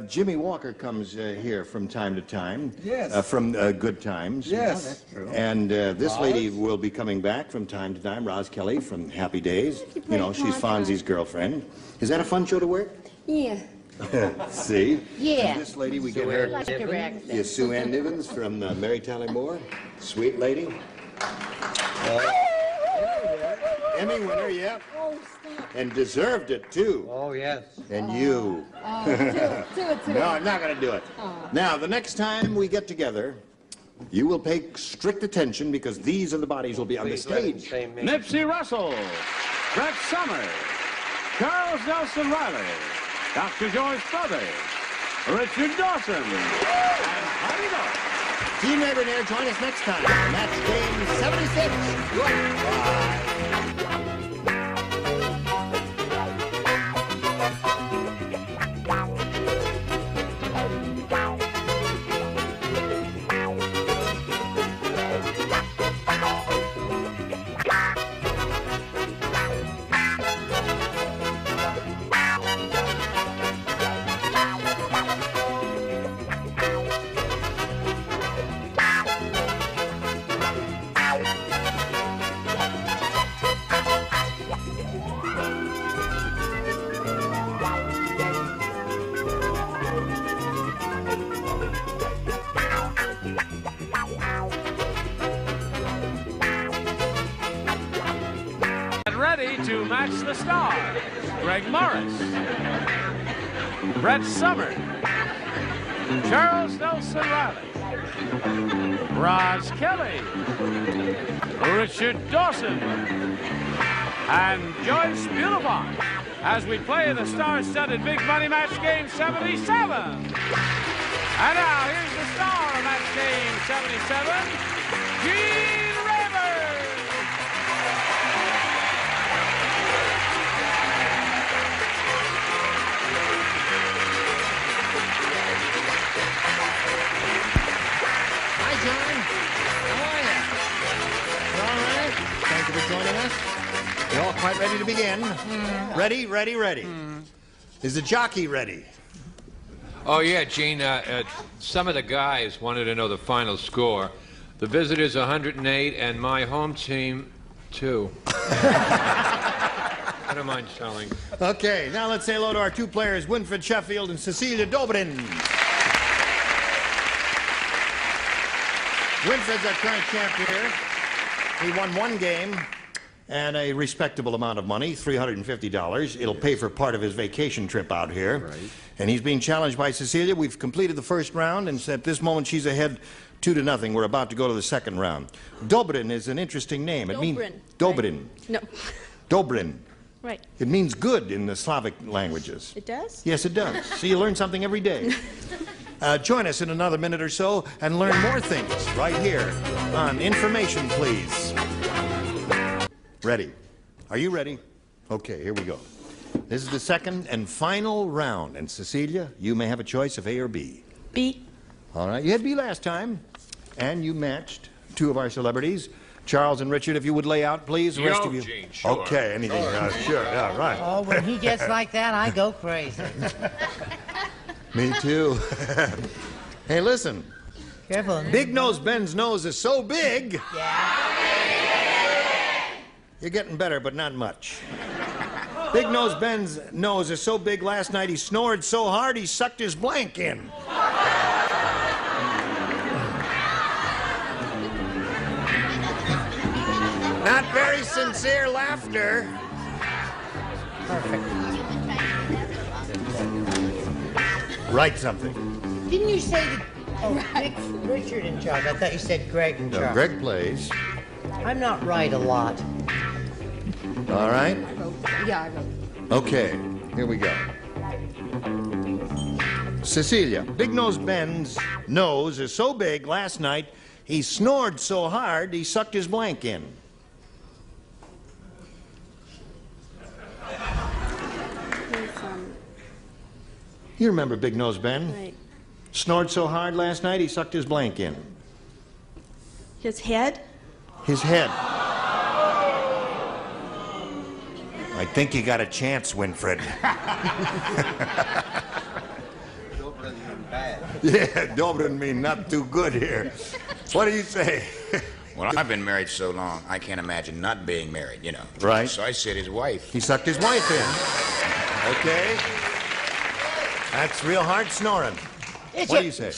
Jimmy Walker comes here from time to time. Yes. From Good Times. Yes. That's true. And this lady will be coming back from time to time. Roz Kelly from Happy Days. You know, she's Fonzie's girlfriend. Is that a fun show to work? Yeah. See? Yeah. And this lady, we get her. Yes, Sue Ann Nivens from Mary Tyler Moore. Sweet lady. Emmy winner, yeah. And deserved it, too. Oh, yes. And you. Do it. No, I'm not going to do it. Now, the next time we get together, you will pay strict attention because these are the bodies will be on the stage. Nipsey Russell, Brett Summers, Charles Nelson Riley, Dr. Joyce Brothers, Richard Dawson, and Cannibal. Team Ravernair, join us next time. Match game 76. Goodbye. Ready to match the stars. Greg Morris, Brett Summers, Charles Nelson Riley, Roz Kelly, Richard Dawson, and Joyce Beautiful as we play the star-studded Big Money Match Game 77. And now here's the star of Match Game 77, Gene Raver. Hi, John. How are you? All right. Thank you for joining us. You're all quite ready to begin. Ready, ready, ready. Is the jockey ready? Oh, yeah, Gene. Some of the guys wanted to know the final score. The visitors 108 and my home team 2. I don't mind telling. Okay, now let's say hello to our two players, Winfred Sheffield and Cecilia Dobrin. Winfred's our current champ here. He won one game and a respectable amount of money, $350. It'll pay for part of his vacation trip out here. Right. And he's being challenged by Cecilia. We've completed the first round, and at this moment she's ahead 2-0. We're about to go to the second round. Dobrin is an interesting name. It means Dobrin. Right. No. Dobrin. Right. It means good in the Slavic languages. It does? Yes, it does. So you learn something every day. Join us in another minute or so and learn more things right here on Information, Please. Ready? Are you ready? Okay, here we go. This is the second and final round. And Cecilia, you may have a choice of A or B. B. All right, you had B last time. And you matched two of our celebrities. Charles and Richard, if you would lay out, please. The rest of you. Gene, sure. Okay, anything. Sure, yeah, right. Oh, when he gets like that, I go crazy. Me too. Hey, listen, Careful. Big Nose Ben's nose is so big. Yeah. You're getting better, but not much. Big Nose Ben's nose is so big last night he snored so hard he sucked his blank in. Not very sincere laughter. Perfect. Write something. Didn't you say that? Oh, Richard in charge. I thought you said Greg in charge. No, Greg plays. I'm not right a lot. All right. Yeah, I wrote. Okay, here we go. Cecilia, Big Nose Ben's nose is so big last night he snored so hard he sucked his blank in. You remember Big Nose Ben? Right. Snored so hard last night he sucked his blank in. His head? His head. I think you got a chance, Winfred. Yeah, Dobrin mean not too good here. What do you say? Well, I've been married so long, I can't imagine not being married, you know. Right. So I said his wife. He sucked his wife in. Okay. That's real hard snoring. What do you say?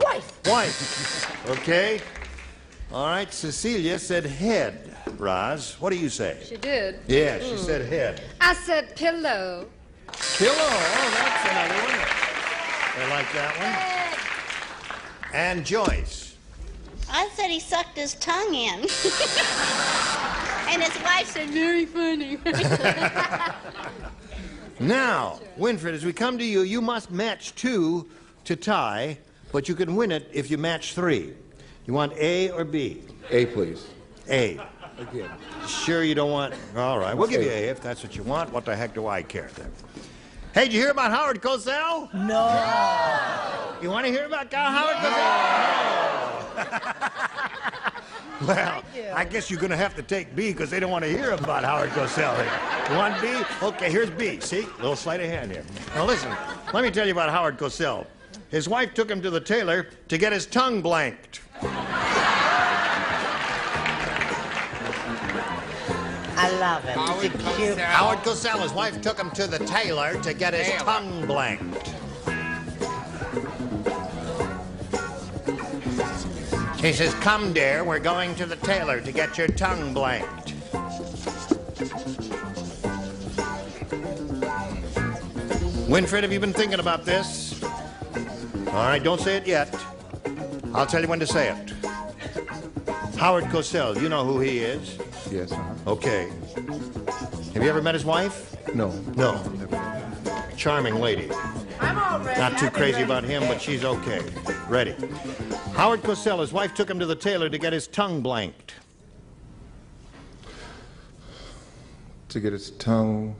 Wife. Wife. Okay. All right, Cecilia said head. Roz, what do you say? She did. Yeah, she said head. I said pillow. Pillow. Oh, that's another one. I like that one. And Joyce. I said he sucked his tongue in. And his wife said, very funny. Now, Winfred, as we come to you, you must match 2 to tie, but you can win it if you match 3. You want A or B? A, please. A. Again. Sure you don't want... All right, we'll give you A if that's what you want. What the heck do I care then? Hey, did you hear about Howard Cosell? No. You want to hear about Howard Cosell? No. Well, I guess you're going to have to take B because they don't want to hear about Howard Cosell here. You want B? Okay, here's B. See? Little sleight of hand here. Now listen, let me tell you about Howard Cosell. His wife took him to the tailor to get his tongue blanked. I love it. Howard Cosell, his wife took him to the tailor to get his tongue blanked. He says, come, dear, we're going to the tailor to get your tongue blanked. Winfred, have you been thinking about this? All right, don't say it yet. I'll tell you when to say it. Howard Cosell, you know who he is? Yes, Okay. Have you ever met his wife? No. No. Charming lady. I'm all ready. Not too crazy about him, but she's okay. Ready. Howard Cosell, his wife took him to the tailor to get his tongue blanked. To get his tongue...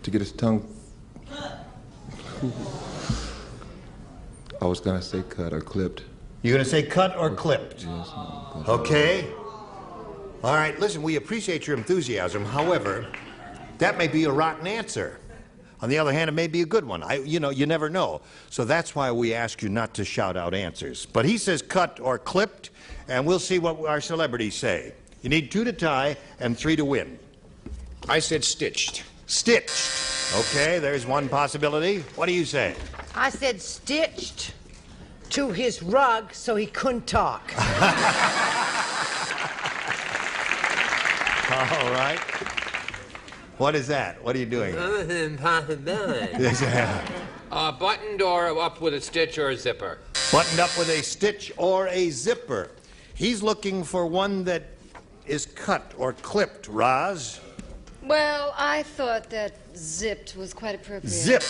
To get his tongue... I was going to say cut or clipped. You're going to say cut or clipped? Yes. Okay. All right, listen, we appreciate your enthusiasm. However, that may be a rotten answer. On the other hand, it may be a good one. You never know. So that's why we ask you not to shout out answers. But he says cut or clipped, and we'll see what our celebrities say. You need 2 to tie and 3 to win. I said stitched. Stitched. Okay, there's one possibility. What do you say? I said stitched to his rug so he couldn't talk. All right. What is that? What are you doing? Another impossibility. Buttoned or up with a stitch or a zipper? Buttoned up with a stitch or a zipper. He's looking for one that is cut or clipped, Roz. Well, I thought that zipped was quite appropriate. Zipped.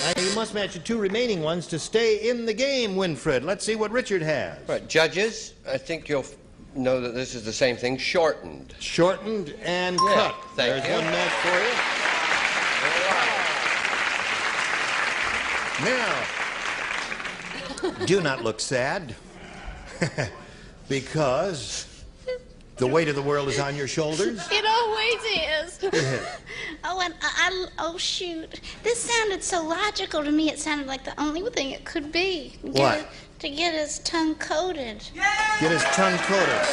Yeah. Now, you must match the 2 remaining ones to stay in the game, Winfred. Let's see what Richard has. Right, judges, I think you'll know that this is the same thing, shortened. Shortened and cut. Thank There's you. one match for you. Now, do not look sad, because the weight of the world is on your shoulders. It always is. Oh, and oh, shoot. This sounded so logical to me, it sounded like the only thing it could be. What? To get his tongue coated. Get his tongue coated.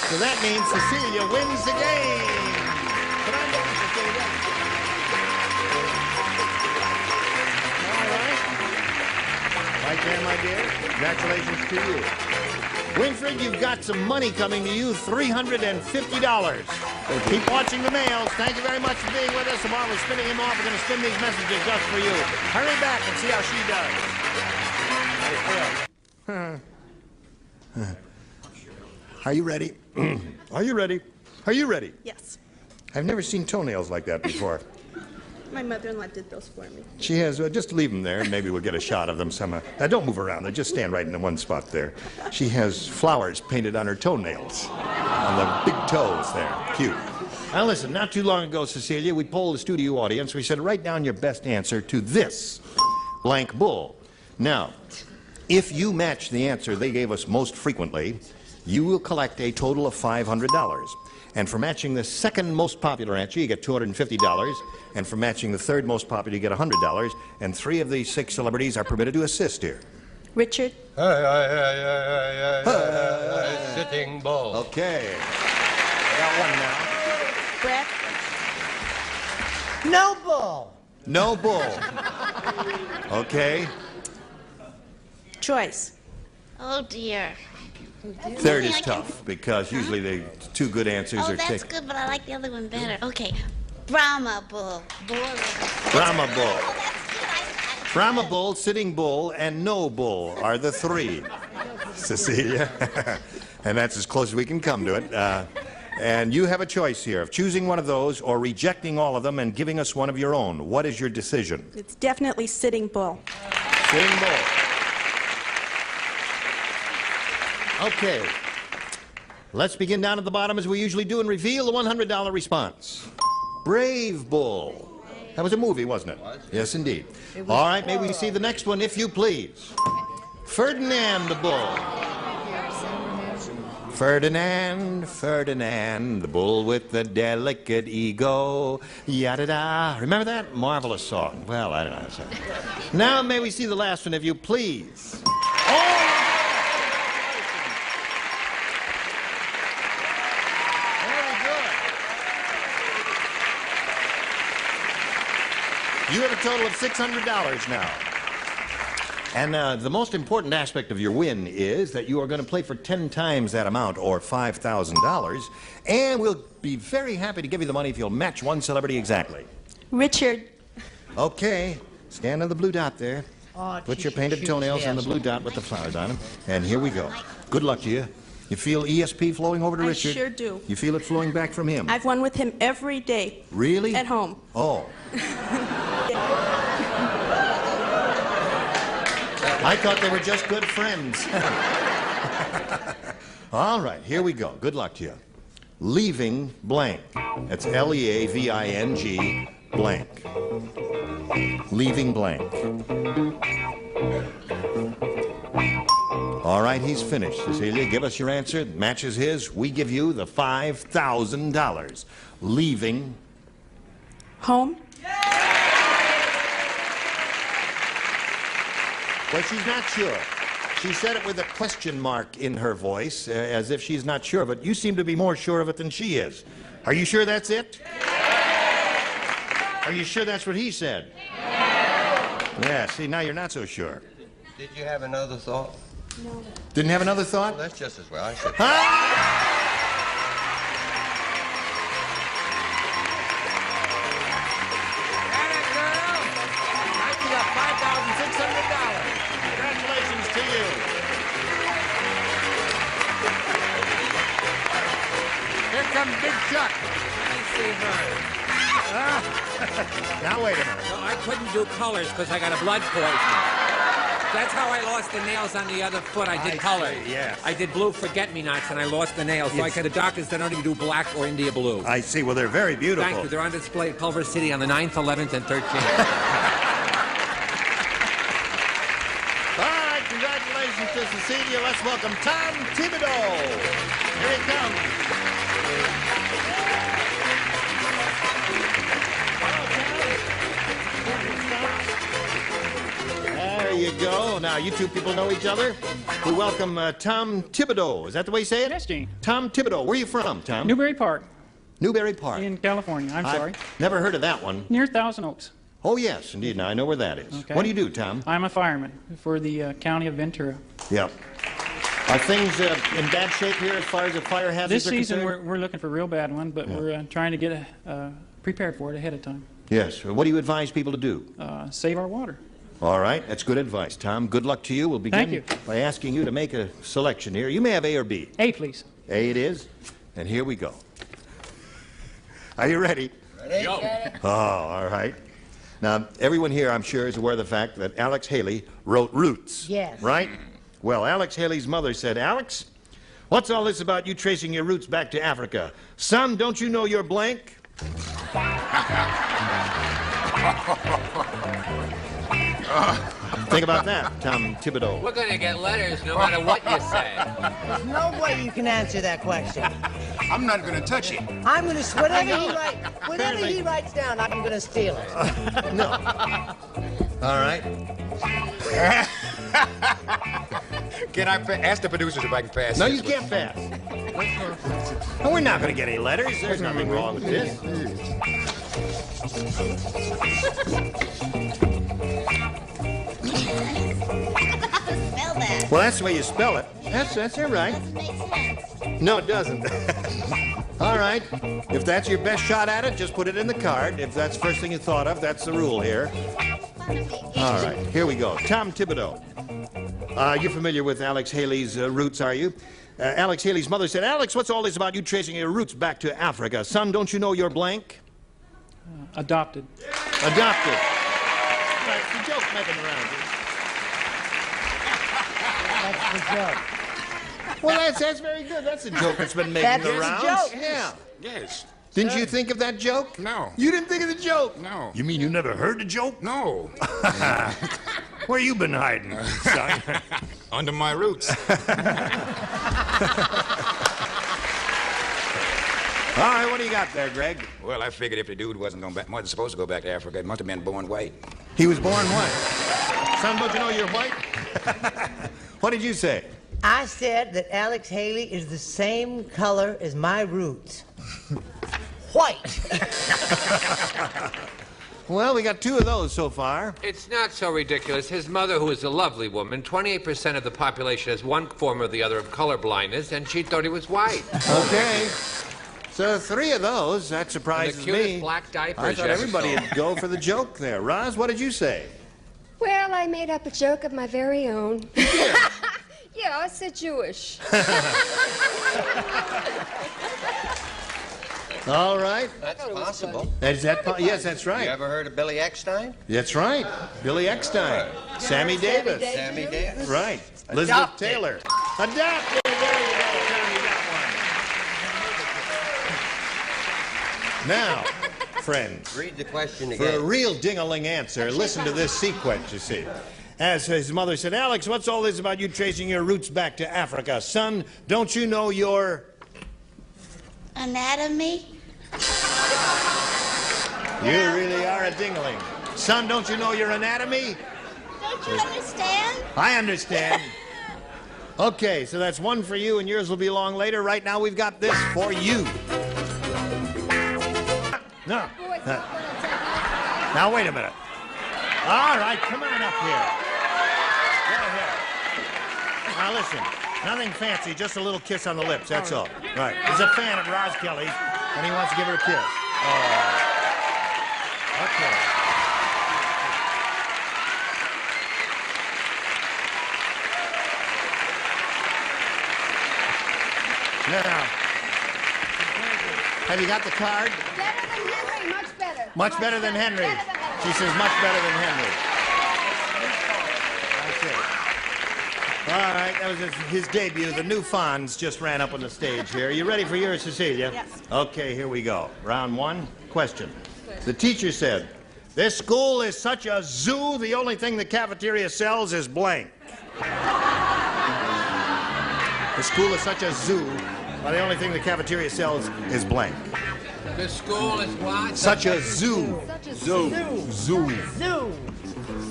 So that means Cecilia wins the game. Come on down, Cecilia. All right. Right there, my dear. Congratulations to you. Winfred, you've got some money coming to you, $350. Keep watching the mails. Thank you very much for being with us. And while we're spinning him off, we're going to spin these messages just for you. Hurry back and see how she does. Are you ready? Are you ready? Are you ready? Yes. I've never seen toenails like that before. My mother-in-law did those for me. She has, just leave them there, and maybe we'll get a shot of them somehow. Now, don't move around. They just stand right in the one spot there. She has flowers painted on her toenails, on the big toes there. Cute. Now, listen, not too long ago, Cecilia, we polled the studio audience. We said, write down your best answer to this blank bull. Now, if you match the answer they gave us most frequently, you will collect a total of $500. And for matching the second most popular answer, you get $250. And for matching the third most popular, you get $100. And 3 of these 6 celebrities are permitted to assist here. Richard. Sitting Bull. Okay. I got one now. Brett. No bull. No bull. Okay. Joyce. Oh, dear. Third is tough because usually the 2 good answers Oh, are that's taken. good, but I like the other one better. Okay. Brahma bull. Brahma bull. Brahma bull, sitting bull, and no bull are the 3. Cecilia. And that's as close as we can come to it. And you have a choice here of choosing one of those or rejecting all of them and giving us one of your own. What is your decision? It's definitely Sitting Bull. Sitting bull. Okay. Let's begin down at the bottom as we usually do and reveal the $100 response. Brave Bull. That was a movie, wasn't it? Yes, indeed. All right, may we see the next one, if you please. Ferdinand the Bull. Ferdinand, Ferdinand, the bull with the delicate ego. Yada-da. Remember that? Marvelous song. Well, I don't know. Now may we see the last one, if you please. You have a total of $600 now. And the most important aspect of your win is that you are going to play for 10 times that amount, or $5,000. And we'll be very happy to give you the money if you'll match one celebrity exactly. Richard. Okay. Scan on the blue dot there. Oh, Put your painted toenails on the blue dot with the flowers on them. And here we go. Good luck to you. You feel ESP flowing over to Richard? I sure do. You feel it flowing back from him? I've won with him every day. Really? At home. Oh. I thought they were just good friends. All right, here we go. Good luck to you. Leaving blank. That's L-E-A-V-I-N-G blank. Leaving blank. All right, he's finished. Cecilia, give us your answer. It matches his. We give you the $5,000. Leaving. Home. Well, she's not sure. She said it with a question mark in her voice, as if she's not sure of it. You seem to be more sure of it than she is. Are you sure that's it? Are you sure that's what he said? Yeah, see, now you're not so sure. Did you have another thought? No. Didn't have another thought? Well, that's just as well. I should. Congratulations to you. Here comes Big Chuck. Let me see her. Now, wait a minute. No, I couldn't do colors because I got a blood poison. That's how I lost the nails on the other foot. I did colors. Yes. I did blue forget-me-nots, and I lost the nails. So I got the doctors that don't even do black or India blue. I see. Well, they're very beautiful. Thank you. They're on display at Culver City on the 9th, 11th, and 13th. All right, congratulations to Cecilia. Let's welcome Tom Thibodeau. Here he comes. you go. Now, you two people know each other. We welcome Tom Thibodeau. Is that the way you say it? Yes, Gene. Tom Thibodeau. Where are you from, Tom? Newberry Park. Newberry Park. In California. I'm sorry. Never heard of that one. Near Thousand Oaks. Oh, yes, indeed. Now, I know where that is. Okay. What do you do, Tom? I'm a fireman for the county of Ventura. Yep. Are things in bad shape here as far as the fire hazards This are season, concerned? we're looking for a real bad one, but we're trying to get prepared for it ahead of time. Yes. What do you advise people to do? Save our water. All right. That's good advice, Tom. Good luck to you. We'll begin by asking you to make a selection here. You may have A or B. A, please. A it is. And here we go. Are you ready? Ready. Go. Oh, all right. Now, everyone here, I'm sure, is aware of the fact that Alex Haley wrote Roots. Yes. Right? Well, Alex Haley's mother said, Alex, what's all this about you tracing your roots back to Africa? Son, don't you know you're blank? Think about that, Tom Thibodeau. We're going to get letters no matter what you say. There's no way you can answer that question. I'm not going to touch it. I'm going to, whatever he writes down, I'm going to steal it. No. All right. Can I ask the producers if I can pass No, this you one? can't pass. No, we're not going to get any letters. There's nothing wrong with this. Spell that. Well, that's the way you spell it. That's all right. No, it doesn't. All right. If that's your best shot at it, just put it in the card. If that's the first thing you thought of, that's the rule here. All right. Here we go. Tom Thibodeau. You're familiar with Alex Haley's roots, are you? Alex Haley's mother said, Alex, what's all this about you tracing your roots back to Africa? Son, don't you know you're blank? Adopted. Adopted. That's the joke making around here. That's the joke. Well, that's very good. That's a joke that's been making the rounds. That's a joke. Yeah. Yes. Didn't you think of that joke? No. You didn't think of the joke? No. You mean you never heard the joke? No. Where you been hiding, son? Under my roots. All right, what do you got there, Greg? Well, I figured if the dude wasn't supposed to go back to Africa, it must have been born white. He was born white. Son, don't you know you're white? What did you say? I said that Alex Haley is the same color as my roots. White. Well, we got two of those so far. It's not so ridiculous. His mother, who is a lovely woman, 28% of the population has one form or the other of color blindness, and she thought he was white. Okay. So three of those, that surprises And the cutest me. black diapers I thought you ever everybody saw. would go for the joke there. Roz, what did you say? Well, I made up a joke of my very own. Yeah, I said Jewish. All right. That's possible. Is that yes, that's right. You ever heard of Billy Eckstein? That's right. Billy Eckstein. Sammy Davis. Sammy Davis. Right. Elizabeth Taylor. Adopted. There you go, Tom, you got one. Now, friends. Read the question For a again. real ding-a-ling answer, listen to this sequence, you see. As his mother said, Alex, what's all this about you tracing your roots back to Africa? Son, don't you know your... Anatomy? You really are a ding-a-ling. Son, don't you know your anatomy? Don't you understand? I understand. Okay, so that's one for you, and yours will be along later. Right now, we've got this for you. No. Now, wait a minute. All right, come on up here. Go ahead. Now, listen. Nothing fancy, just a little kiss on the lips, that's all. Right. He's a fan of Roz Kelly's, and he wants to give her a kiss. Oh. Okay. Now, have you got the card? Better than Henry, much better. Much better than Henry. She says much better than Henry. That's it. All right, that was his debut. The new Fonz just ran up on the stage here. You ready for yours, Cecilia? Yes. Okay, here we go. Round one, question. The teacher said, this school is such a zoo, the only thing the cafeteria sells is blank. The school is such a zoo, but the only thing the cafeteria sells is blank. The school is what? Such a zoo. Such a Zoo. Zoo. Zoo.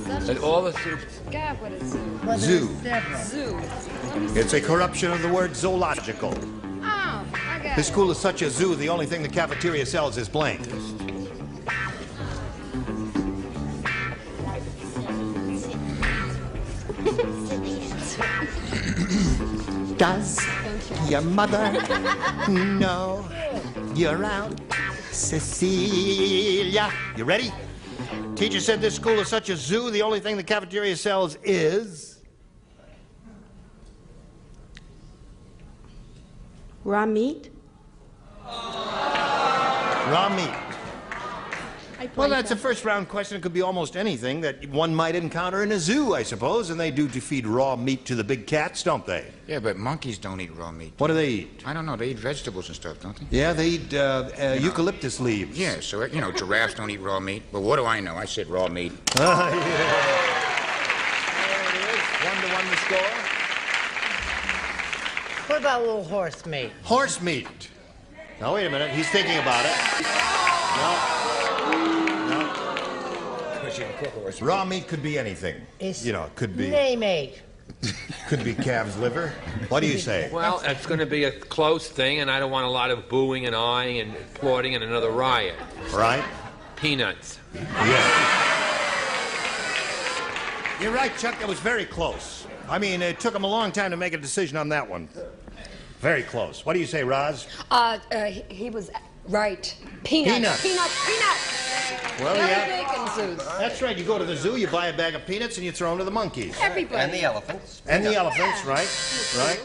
Such And all the soup. God, what a zoo. Well, Zoo. there's several. Zoo. It's a corruption of the word zoological. Oh, I got This it. school is such a zoo, the only thing the cafeteria sells is blank. Does your mother know you're out, Cecilia? You ready? Teacher said this school is such a zoo, the only thing the cafeteria sells is... Raw meat? raw meat. Well, that's a first-round question. It could be almost anything that one might encounter in a zoo, I suppose. And they do feed raw meat to the big cats, don't they? Yeah, but monkeys don't eat raw meat. What do they eat? I don't know. They eat vegetables and stuff, don't they? Yeah, they eat eucalyptus leaves. Yeah, so, giraffes don't eat raw meat. But what do I know? I said raw meat. Yeah. There it is. 1-1 the score. What about a little horse meat? Horse meat. Now, wait a minute. He's thinking about it. No. Raw meat could be anything. It could be... Name 8. Could be calf's liver. What do you say? Well, it's going to be a close thing, and I don't want a lot of booing and eyeing and applauding and another riot. Right? Peanuts. Yeah. You're right, Chuck. That was very close. I mean, it took him a long time to make a decision on that one. Very close. What do you say, Roz? He was right. Peanuts. Peanuts. Well, yeah. Bacon zoos. That's right. You go to the zoo, you buy a bag of peanuts, and you throw them to the monkeys. Everybody. And the elephants. And the elephants, right? Right.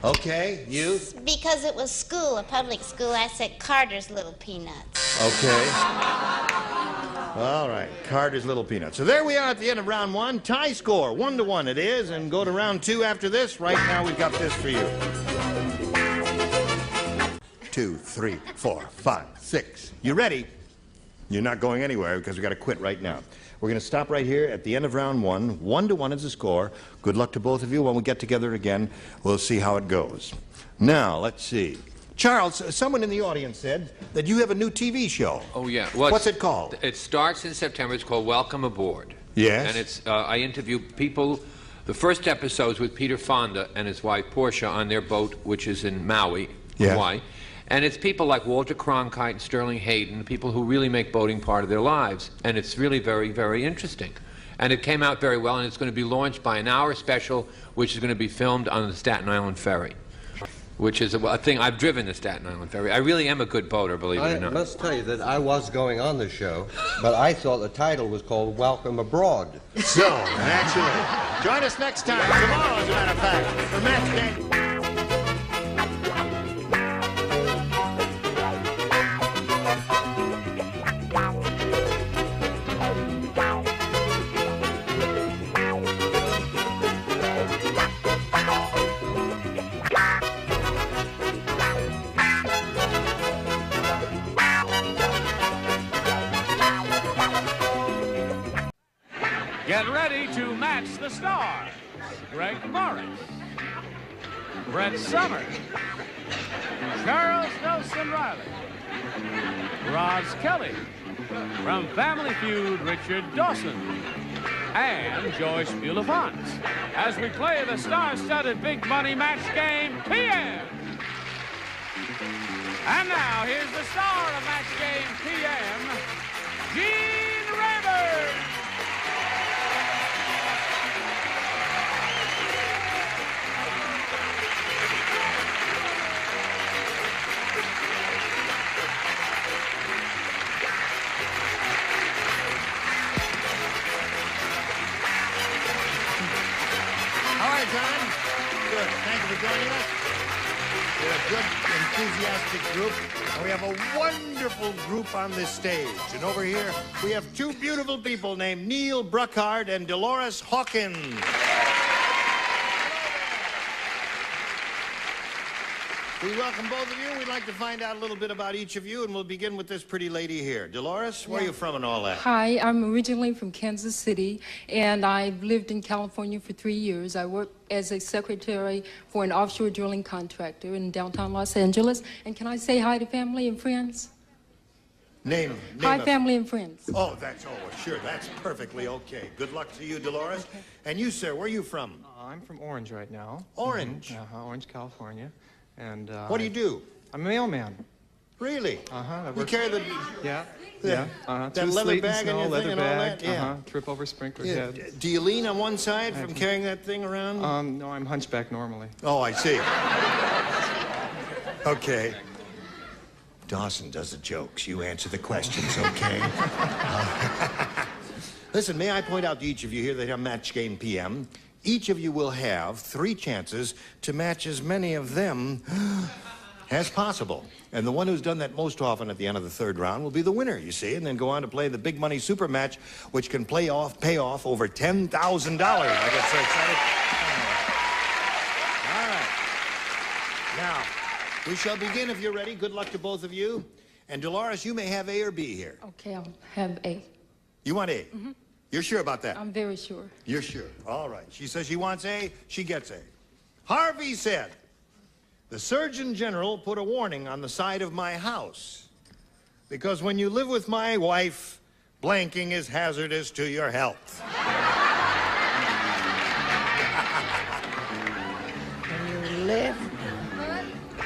Okay, you? Because it was school, a public school, I said Carter's Little Peanuts. Okay. All right, Carter's Little Peanuts. So there we are at the end of round 1. Tie score, 1-1 it is, and go to round 2 after this. Right now we've got this for you. 2, 3, 4, 5, 6. You ready? You're not going anywhere because we've got to quit right now. We're going to stop right here at the end of round 1. 1-1 is the score. Good luck to both of you. When we get together again, we'll see how it goes. Now, let's see. Charles, someone in the audience said that you have a new TV show. Oh, yeah. Well, what's it called? It starts in September. It's called Welcome Aboard. Yes. And it's I interview people. The first episode's with Peter Fonda and his wife Portia on their boat, which is in Maui, Hawaii. And it's people like Walter Cronkite and Sterling Hayden, people who really make boating part of their lives. And it's really very, very interesting. And it came out very well, and it's going to be launched by an hour special, which is going to be filmed on the Staten Island Ferry, which is a thing. I've driven the Staten Island Ferry. I really am a good boater, believe it or not. I must tell you that I was going on the show, but I thought the title was called Welcome Abroad. So, naturally. Join us next time, tomorrow, as a matter of fact, for Match Game. Get ready to match the stars. Greg Morris, Brett Summers, Charles Nelson Riley, Roz Kelly, from Family Feud, Richard Dawson, and Joyce Bulifant, as we play the star-studded big money match game, PM. And now, here's the star of match game, PM, Gene Rayburn. All right, John. Good. Thank you for joining us. We're a good, enthusiastic group, and we have a wonderful group on this stage. And over here, we have two beautiful people named Neil Bruckhardt and Dolores Hawkins. We welcome both of you. We'd like to find out a little bit about each of you, and we'll begin with this pretty lady here. Dolores, where are you from and all that? Hi, I'm originally from Kansas City, and I've lived in California for 3 years. I work as a secretary for an offshore drilling contractor in downtown Los Angeles. And can I say hi to family and friends? Name Hi, a- family and friends. Oh, sure, that's perfectly okay. Good luck to you, Dolores. Okay. And you, sir, where are you from? I'm from Orange right now. Orange? Orange, California. And what do you do? I'm a mailman. Really? Uh-huh. You carry the... Yeah. That Through leather sleet and bag snow, on your leather thing and all bag. that? Yeah. Trip over sprinkler Yeah. head. Do you lean on one side from carrying that thing around? No, I'm hunchback normally. Oh, I see. Okay. Dawson does the jokes. You answer the questions, okay? Listen, may I point out to each of you here that on Match Game PM, each of you will have 3 chances to match as many of them as possible. And the one who's done that most often at the end of the 3rd round will be the winner, you see, and then go on to play the big money super match, which can pay off over $10,000. I get so excited. All right. Now, we shall begin if you're ready. Good luck to both of you. And Dolores, you may have A or B here. Okay, I'll have A. You want A? Mm-hmm. You're sure about that? I'm very sure. You're sure. All right. She says she wants A, she gets A. Harvey said, the Surgeon General put a warning on the side of my house because when you live with my wife, blanking is hazardous to your health. When you live...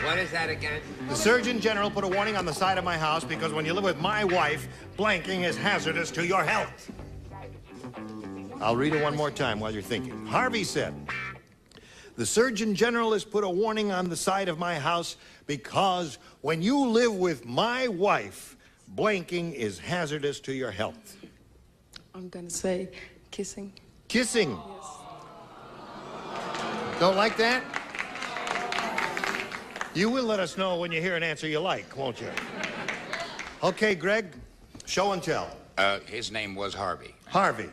What is that again? The Surgeon General put a warning on the side of my house because when you live with my wife, blanking is hazardous to your health. I'll read it one more time while you're thinking. Harvey said, the Surgeon General has put a warning on the side of my house because when you live with my wife, blanking is hazardous to your health. I'm going to say kissing. Kissing? Yes. Don't like that? You will let us know when you hear an answer you like, won't you? Okay, Greg, show and tell. His name was Harvey. Harvey.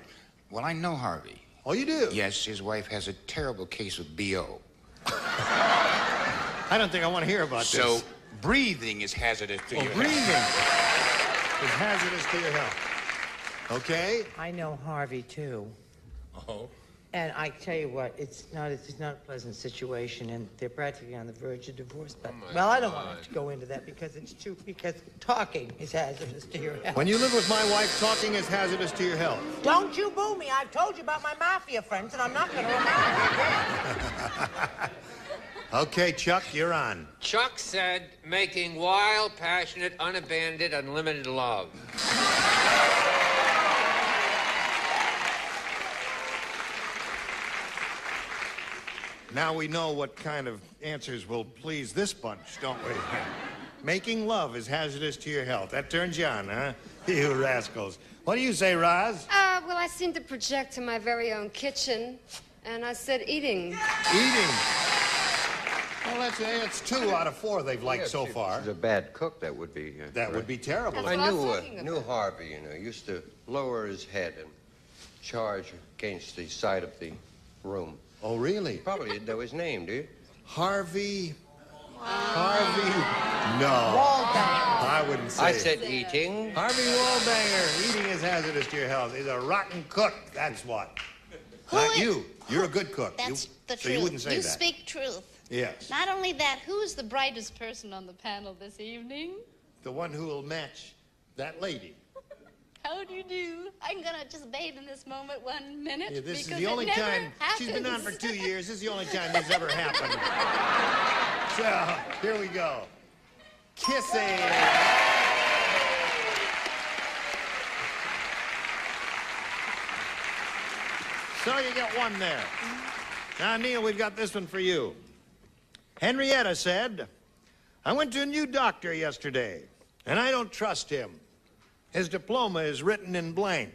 Well, I know Harvey. Oh, you do? Yes, his wife has a terrible case of BO. I don't think I want to hear about this. So, breathing is hazardous to your health. Breathing is hazardous to your health. Okay? I know Harvey, too. Oh. And I tell you what, it's not a pleasant situation, and they're practically on the verge of divorce. But I don't want to go into that because talking is hazardous to your health. When you live with my wife, talking is hazardous to your health. Don't you boo me. I've told you about my mafia friends, and I'm not going to remind you again. Okay, Chuck, you're on. Chuck said, making wild, passionate, unabandoned, unlimited love. Now we know what kind of answers will please this bunch, don't we? Making love is hazardous to your health. That turns you on, huh? You rascals. What do you say, Roz? Well, I seem to project to my very own kitchen, and I said eating. Eating. Well, that's 2 out of 4 they've liked so far. If she's a bad cook, that would be... that would be terrible. I knew Harvey, you know. He used to lower his head and charge against the side of the room. Oh, really? Probably didn't know his name, do you? Harvey... Harvey... No. Wallbanger. I wouldn't say I said eating. Harvey Wallbanger. Eating is hazardous to your health. He's a rotten cook, that's what. Not you. You're a good cook. That's the truth. truth. So you wouldn't say You that. speak truth. Yes. Not only that, who's the brightest person on the panel this evening? The one who will match that lady. How do you do? I'm gonna just bathe in this moment 1 minute. Yeah, this is because the only it never time. happens. She's been on for 2 years. This is the only time this ever happened. So, here we go. Kissing. So you get 1 there. Now, Neil, we've got this one for you. Henrietta said, I went to a new doctor yesterday, and I don't trust him. His diploma is written in blank.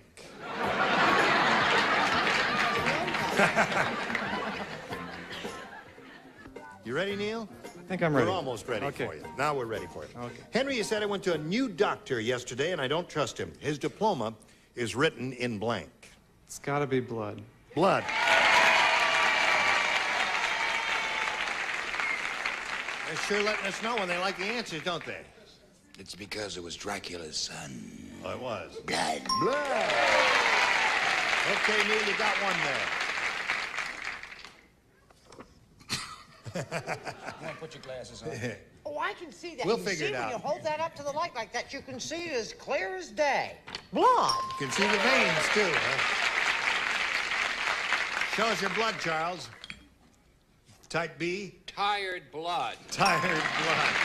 You ready, Neil? I think I'm ready. We're almost ready Okay. for you. Now we're ready for you. Okay. Henry, you said I went to a new doctor yesterday, and I don't trust him. His diploma is written in blank. It's got to be blood. Blood. They're sure letting us know when they like the answers, don't they? It's because it was Dracula's son. Oh, it was. Blood. Blood. Okay, Neil, you got 1 there. You want to put your glasses on? Oh, I can see that. We'll you figure see, it when out. you hold that up to the light like that, you can see it as clear as day. Blood. You can see the veins, too, huh? Show us your blood, Charles. Type B? Tired blood. Tired blood.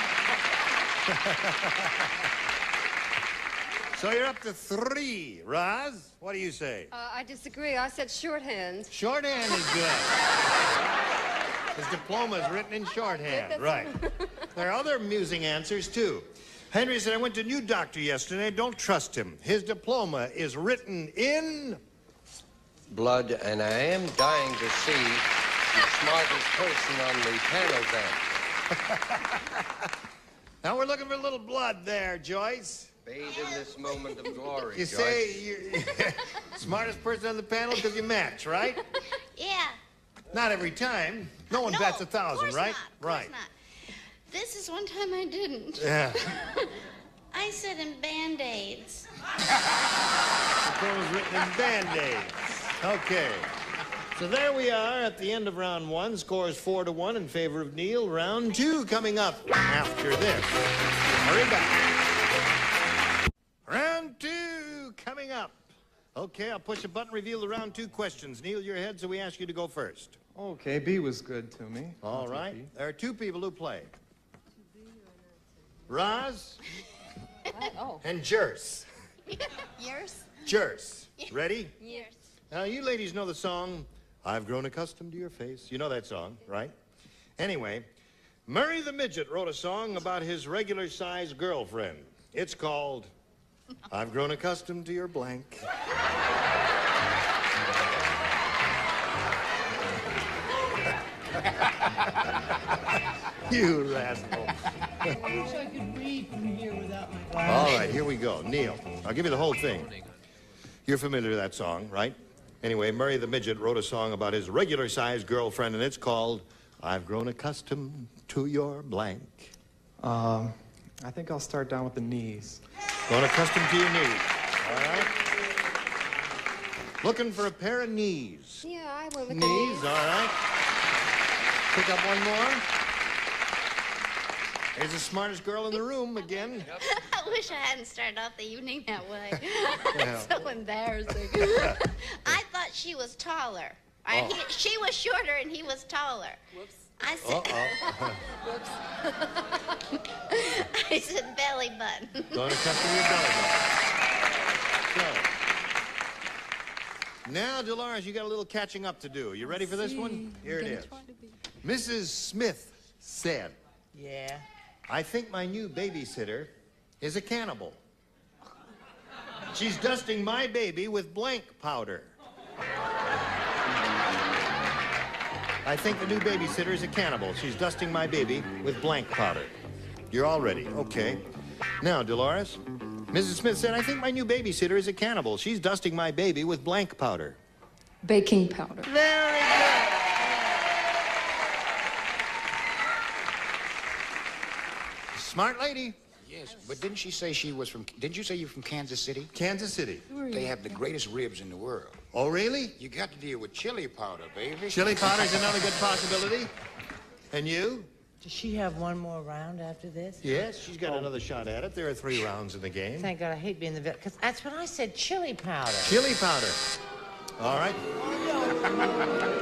So you're up to 3. Roz, what do you say? I disagree. I said shorthand. Shorthand is good. His diploma is written in shorthand. Right. There are other amusing answers, too. Henry said, I went to a new doctor yesterday. Don't trust him. His diploma is written in... Blood, and I am dying to see the smartest person on the panel then. Now we're looking for a little blood there, Joyce. Bathe in this moment of glory, You Joyce. say you're smartest person on the panel because you match, right? Yeah. Not every time. No one bats 1,000, right? Right. Not. This is one time I didn't. Yeah. I said in Band-Aids. Diploma's written in Band-Aids. Okay. So there we are at the end of round 1. Score is 4-1 in favor of Neil. Round 2 coming up after this. Hurry back. Round 2 coming up. Okay, I'll push a button, reveal the round 2 questions. Neil, you're ahead, so we ask you to go first. Okay, B was good to me. All right. There are 2 people who play. Roz and Jers. Yours? Jers. Ready? Yours. Now, you ladies know the song, I've Grown Accustomed to Your Face. You know that song, right? Anyway, Murray the Midget wrote a song about his regular-sized girlfriend. It's called, I've Grown Accustomed to Your Blank. You rascal. I wish I could read from here without my All glasses. right, here we go. Neil, I'll give you the whole thing. You're familiar with that song, right? Anyway, Murray the Midget wrote a song about his regular-sized girlfriend, and it's called, I've Grown Accustomed to Your Blank. I think I'll start down with the knees. Grown accustomed to your knees. All right? Looking for a pair of knees. Yeah, I went with Knees, all right. Pick up one more. Here's the smartest girl in the room again. I wish I hadn't started off the evening that way. Yeah. So embarrassing. I thought she was taller. Oh. She was shorter and he was taller. Whoops. I said, whoops. I said belly button. Going to cut through your belly button. So, now, Dolores, you got a little catching up to do. You ready for this one? Here it is. Mrs. Smith said, Yeah. I think my new babysitter is a cannibal. She's dusting my baby with blank powder. I think the new babysitter is a cannibal. She's dusting my baby with blank powder. You're all ready. Okay. Now, Dolores, Mrs. Smith said, I think my new babysitter is a cannibal. She's dusting my baby with blank powder. Baking powder. Very good. Smart lady. Yes, but didn't she say she was from... Didn't you say you're from Kansas City? Kansas City. They have the greatest ribs in the world. Oh, really? You got to deal with chili powder, baby. Chili powder's another good possibility. And you? Does she have one more round after this? Yes, she's got another shot at it. There are 3 rounds in the game. Thank God, I hate being the villain. Because that's what I said, chili powder. Chili powder. All right.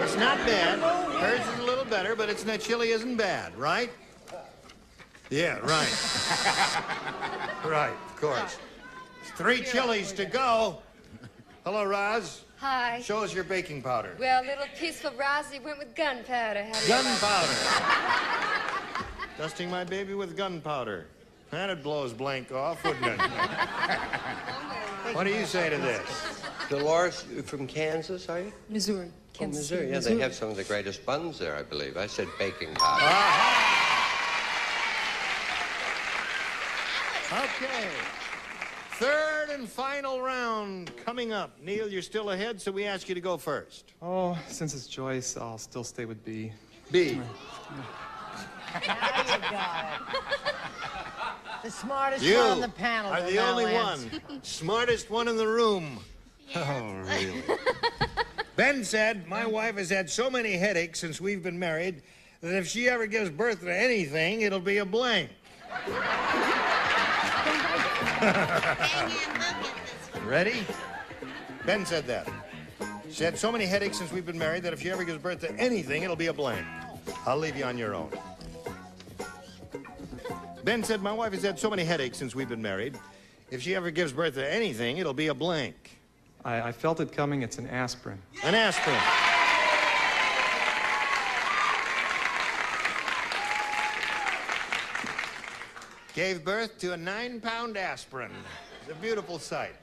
It's not bad. Hers is a little better, but it's not, chili isn't bad, right? Yeah, right. Right, of course. 3 chilies to go. Hello, Roz. Hi. Show us your baking powder. Well, little peaceful Rosie went with gunpowder. How do you Gunpowder. Dusting my baby with gunpowder. That'd blow his blank off, wouldn't it? What do you say to this? Dolores, you from Kansas, are you? Missouri. Oh, Kansas Missouri. City, Yeah, Missouri. they have some of the greatest buns there, I believe. I said baking powder. Okay. 3rd and final round coming up. Neil, you're still ahead, so we ask you to go first. Oh, since it's Joyce, I'll still stay with B. B. Now you got it. The smartest You one on the panel. are will the now only answer. one. Smartest one in the room. Oh, really? Ben said, my wife has had so many headaches since we've been married that if she ever gives birth to anything, it'll be a blank. Ready? Ben said that. She had so many headaches since we've been married that if she ever gives birth to anything, it'll be a blank. I'll leave you on your own. Ben said, my wife has had so many headaches since we've been married. If she ever gives birth to anything, it'll be a blank. I felt it coming. It's an aspirin. An aspirin. Gave birth to a 9-pound aspirin. It's a beautiful sight.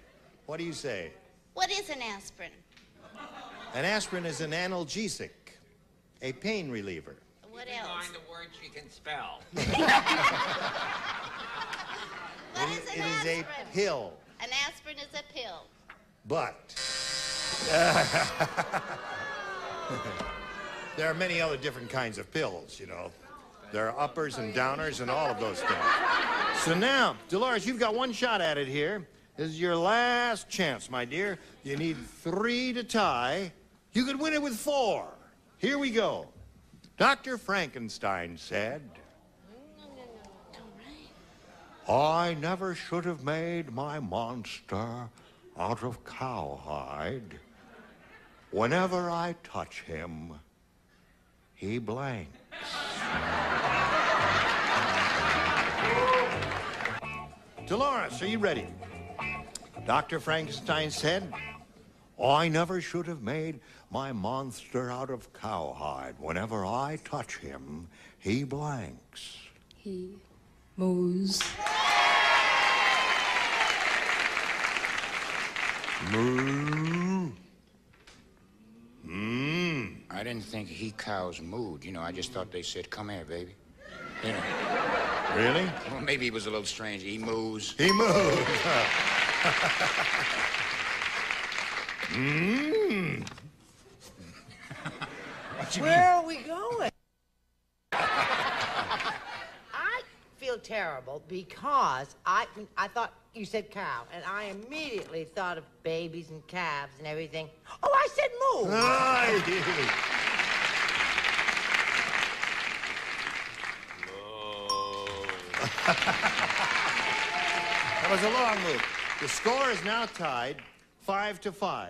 What do you say? What is an aspirin? An aspirin is an analgesic, a pain reliever. What else? Find the word she can spell. What is an It is aspirin? a pill. An aspirin is a pill. But there are many other different kinds of pills, you know. There are uppers and downers and all of those things. So now, Dolores, you've got one shot at it here. This is your last chance, my dear. You need 3 to tie. You could win it with 4. Here we go. Dr. Frankenstein said, I never should have made my monster out of cowhide. Whenever I touch him, he blanks. Dolores, are you ready? Dr. Frankenstein said, I never should have made my monster out of cowhide. Whenever I touch him, he blanks. He moves. Moo. I didn't think he cows mooed. You know, I just thought they said, come here, baby. You know. Really? Well, maybe he was a little strange. He moves. He moves. Where are we going? I feel terrible because I thought you said cow, and I immediately thought of babies and calves and everything. Oh, I said move. That was a long move. The score is now tied 5-5.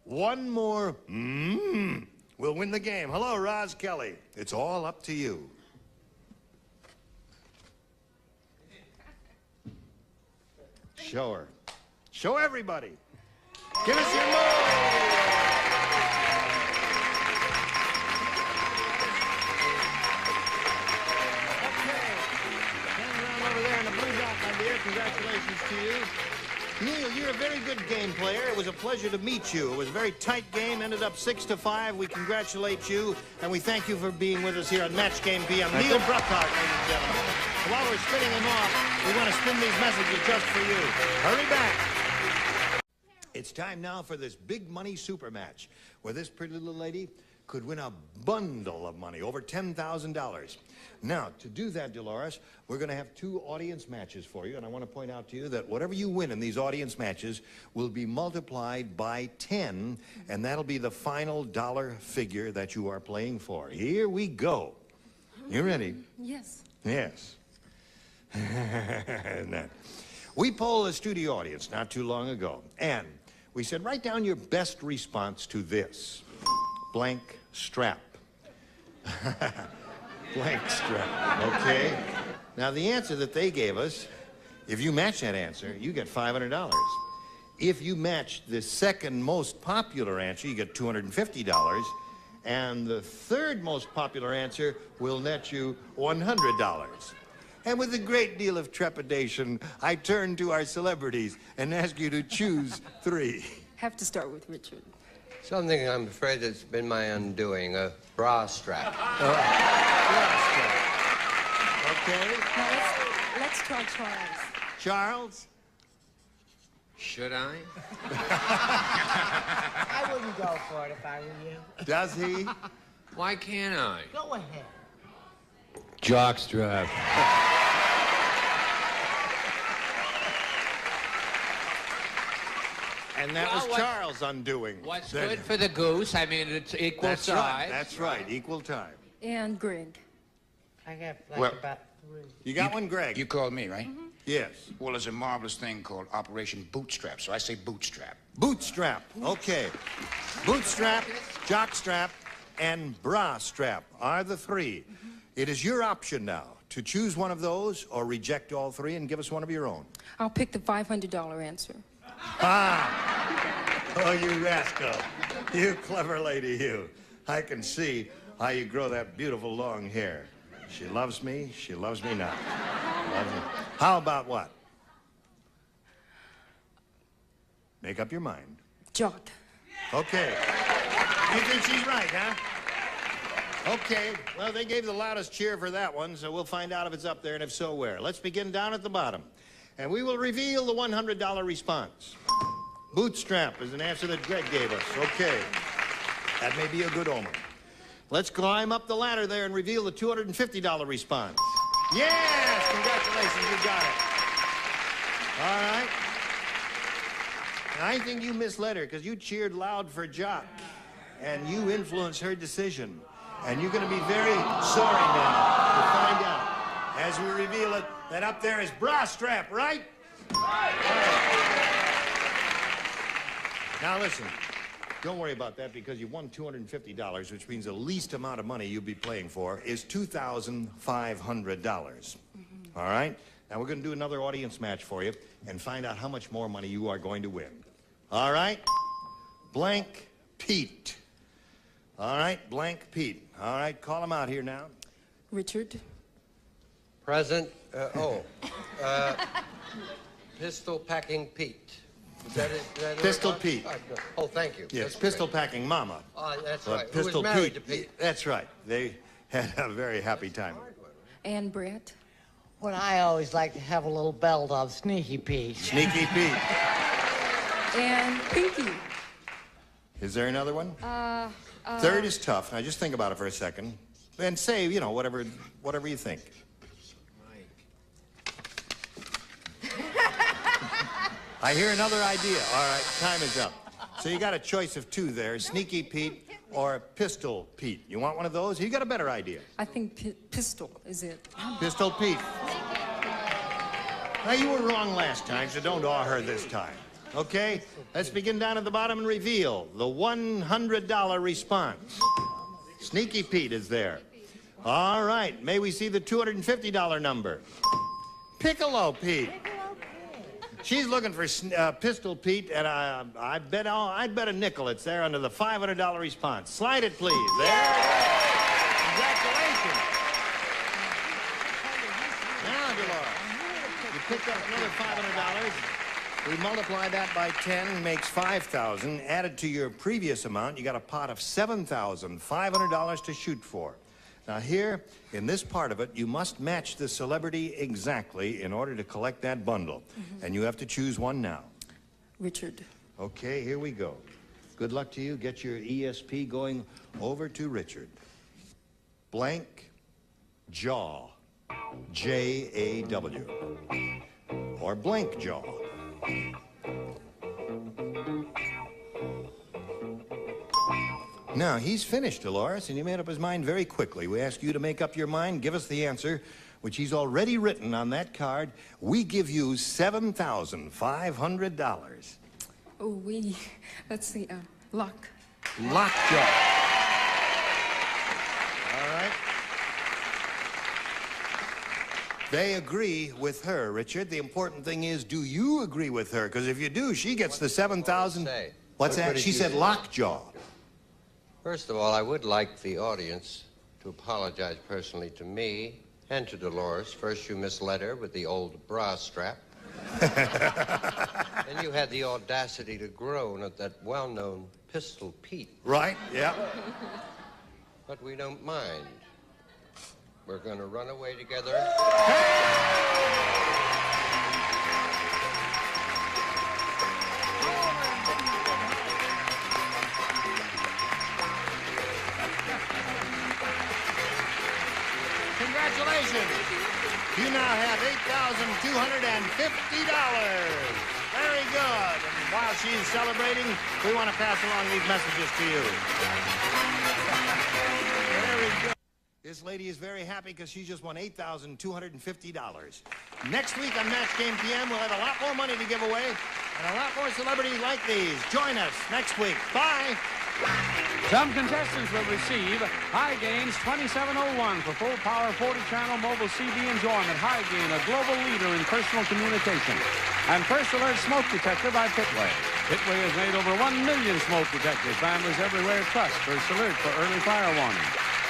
One more will win the game. Hello, Roz Kelly. It's all up to you. Show her. Show everybody. Give us your move. Congratulations to you. Neil, you're a very good game player. It was a pleasure to meet you. It was a very tight game, ended up 6-5. We congratulate you, and we thank you for being with us here on Match Game PM. Neil Bruckhardt, ladies and gentlemen. While we're spinning them off, we want to spin these messages just for you. Hurry back. It's time now for this big money super match, where this pretty little lady could win a bundle of money, over $10,000. Now, to do that, Dolores, we're going to have 2 audience matches for you, and I want to point out to you that whatever you win in these audience matches will be multiplied by 10, and that'll be the final dollar figure that you are playing for. Here we go. You ready? Yes. Yes. We polled a studio audience not too long ago, and we said, write down your best response to this. Blank strap. Blank strap, okay? Now, the answer that they gave us, if you match that answer, you get $500. If you match the second most popular answer, you get $250. And the third most popular answer will net you $100. And with a great deal of trepidation, I turn to our celebrities and ask you to choose 3. Have to start with Richard. Something I'm afraid that's been my undoing, a bra strap. Okay. Now let's try Charles. Charles? Should I? I wouldn't go for it if I were you. Does he? Why can't I? Go ahead. Jockstrap. And that was Charles' undoing. What's good for the goose? I mean, it's equal size. That's right. Equal time. And Greg. I have Well, about 3. You got one, Greg? You called me, right? Yes. Well, there's a marvelous thing called Operation Bootstrap, so I say bootstrap. Bootstrap. Okay. Bootstrap, jockstrap, and bra strap are the 3. It is your option now to choose one of those or reject all 3 and give us one of your own. I'll pick the $500 answer. Ah! Oh, you rascal. You clever lady, you. I can see how you grow that beautiful long hair. She loves me not. Loves me. How about what? Make up your mind. Jock. Okay. You think she's right, huh? Okay. Well, they gave the loudest cheer for that one, so we'll find out if it's up there, and if so, where. Let's begin down at the bottom. And we will reveal the $100 response. Bootstrap is an answer that Greg gave us. Okay. That may be a good omen. Let's climb up the ladder there and reveal the $250 response. Yes! Congratulations, you got it. All right. And I think you misled her because you cheered loud for Jock, and you influenced her decision. And you're going to be very sorry now to find out, as we reveal it, that up there is bra strap, right? Now listen, don't worry about that because you won $250, which means the least amount of money you'll be playing for is $2,500. All right? Now we're going to do another audience match for you and find out how much more money you are going to win. All right? Blank Pete. All right, Blank Pete. All right, call him out here now. Richard. Present. Pistol Packing Pete. Is that it? Pistol Pete. Oh, thank you. Yes, Pistol Packing Mama. Oh, that's But right. Pistol Who was married Pete. to Pete. That's right. They had a very happy time. And Brett. Well, I always like to have a little belt of Sneaky Pete. Sneaky Pete. And Pinky. Is there another one? Third is tough. Now just think about it for a second. And say, you know, whatever you think. I hear another idea. All right, time is up. So you got a choice of 2 there, Sneaky Pete or Pistol Pete. You want one of those? You got a better idea. I think Pistol is it. Pistol Pete. Now, you were wrong last time, so don't awe her this time. Okay? Let's begin down at the bottom and reveal the $100 response. Sneaky Pete is there. All right. May we see the $250 number? Piccolo Pete. She's looking for Pistol Pete, and I'd bet a nickel it's there under the $500 response. Slide it, please. There. Congratulations. Now, Dolores, you picked up another $500. We multiply that by 10, makes $5,000. Added to your previous amount, you got a pot of $7,500 to shoot for. Now here, in this part of it, you must match the celebrity exactly in order to collect that bundle. And you have to choose one now. Richard. Okay, here we go. Good luck to you. Get your ESP going over to Richard. Blank Jaw. J-A-W. Or Blank Jaw. Now, he's finished, Dolores, and he made up his mind very quickly. We ask you to make up your mind, give us the answer, which he's already written on that card. We give you $7,500. Oh, let's see, Lock. Lockjaw. All right. They agree with her, Richard. The important thing is, do you agree with her? Because if you do, she gets the $7,000. What's that? She said lockjaw. First of all, I would like the audience to apologize personally to me and to Dolores. First, you misled her with the old bra strap. Then you had the audacity to groan at that well-known Pistol Pete. Right, yeah. But we don't mind. We're going to run away together. Congratulations. You now have $8,250. Very good. And while she's celebrating, we want to pass along these messages to you. Very good. This lady is very happy because she just won $8,250. Next week on Match Game PM, we'll have a lot more money to give away and a lot more celebrities like these. Join us next week. Bye. Some contestants will receive High Gain's 2701 for full power 40-channel mobile CD enjoyment. High Gain, a global leader in personal communication. And First Alert Smoke Detector by Pitway. Pitway has made over 1 million smoke detectors. Families everywhere trust First Alert for early fire warning.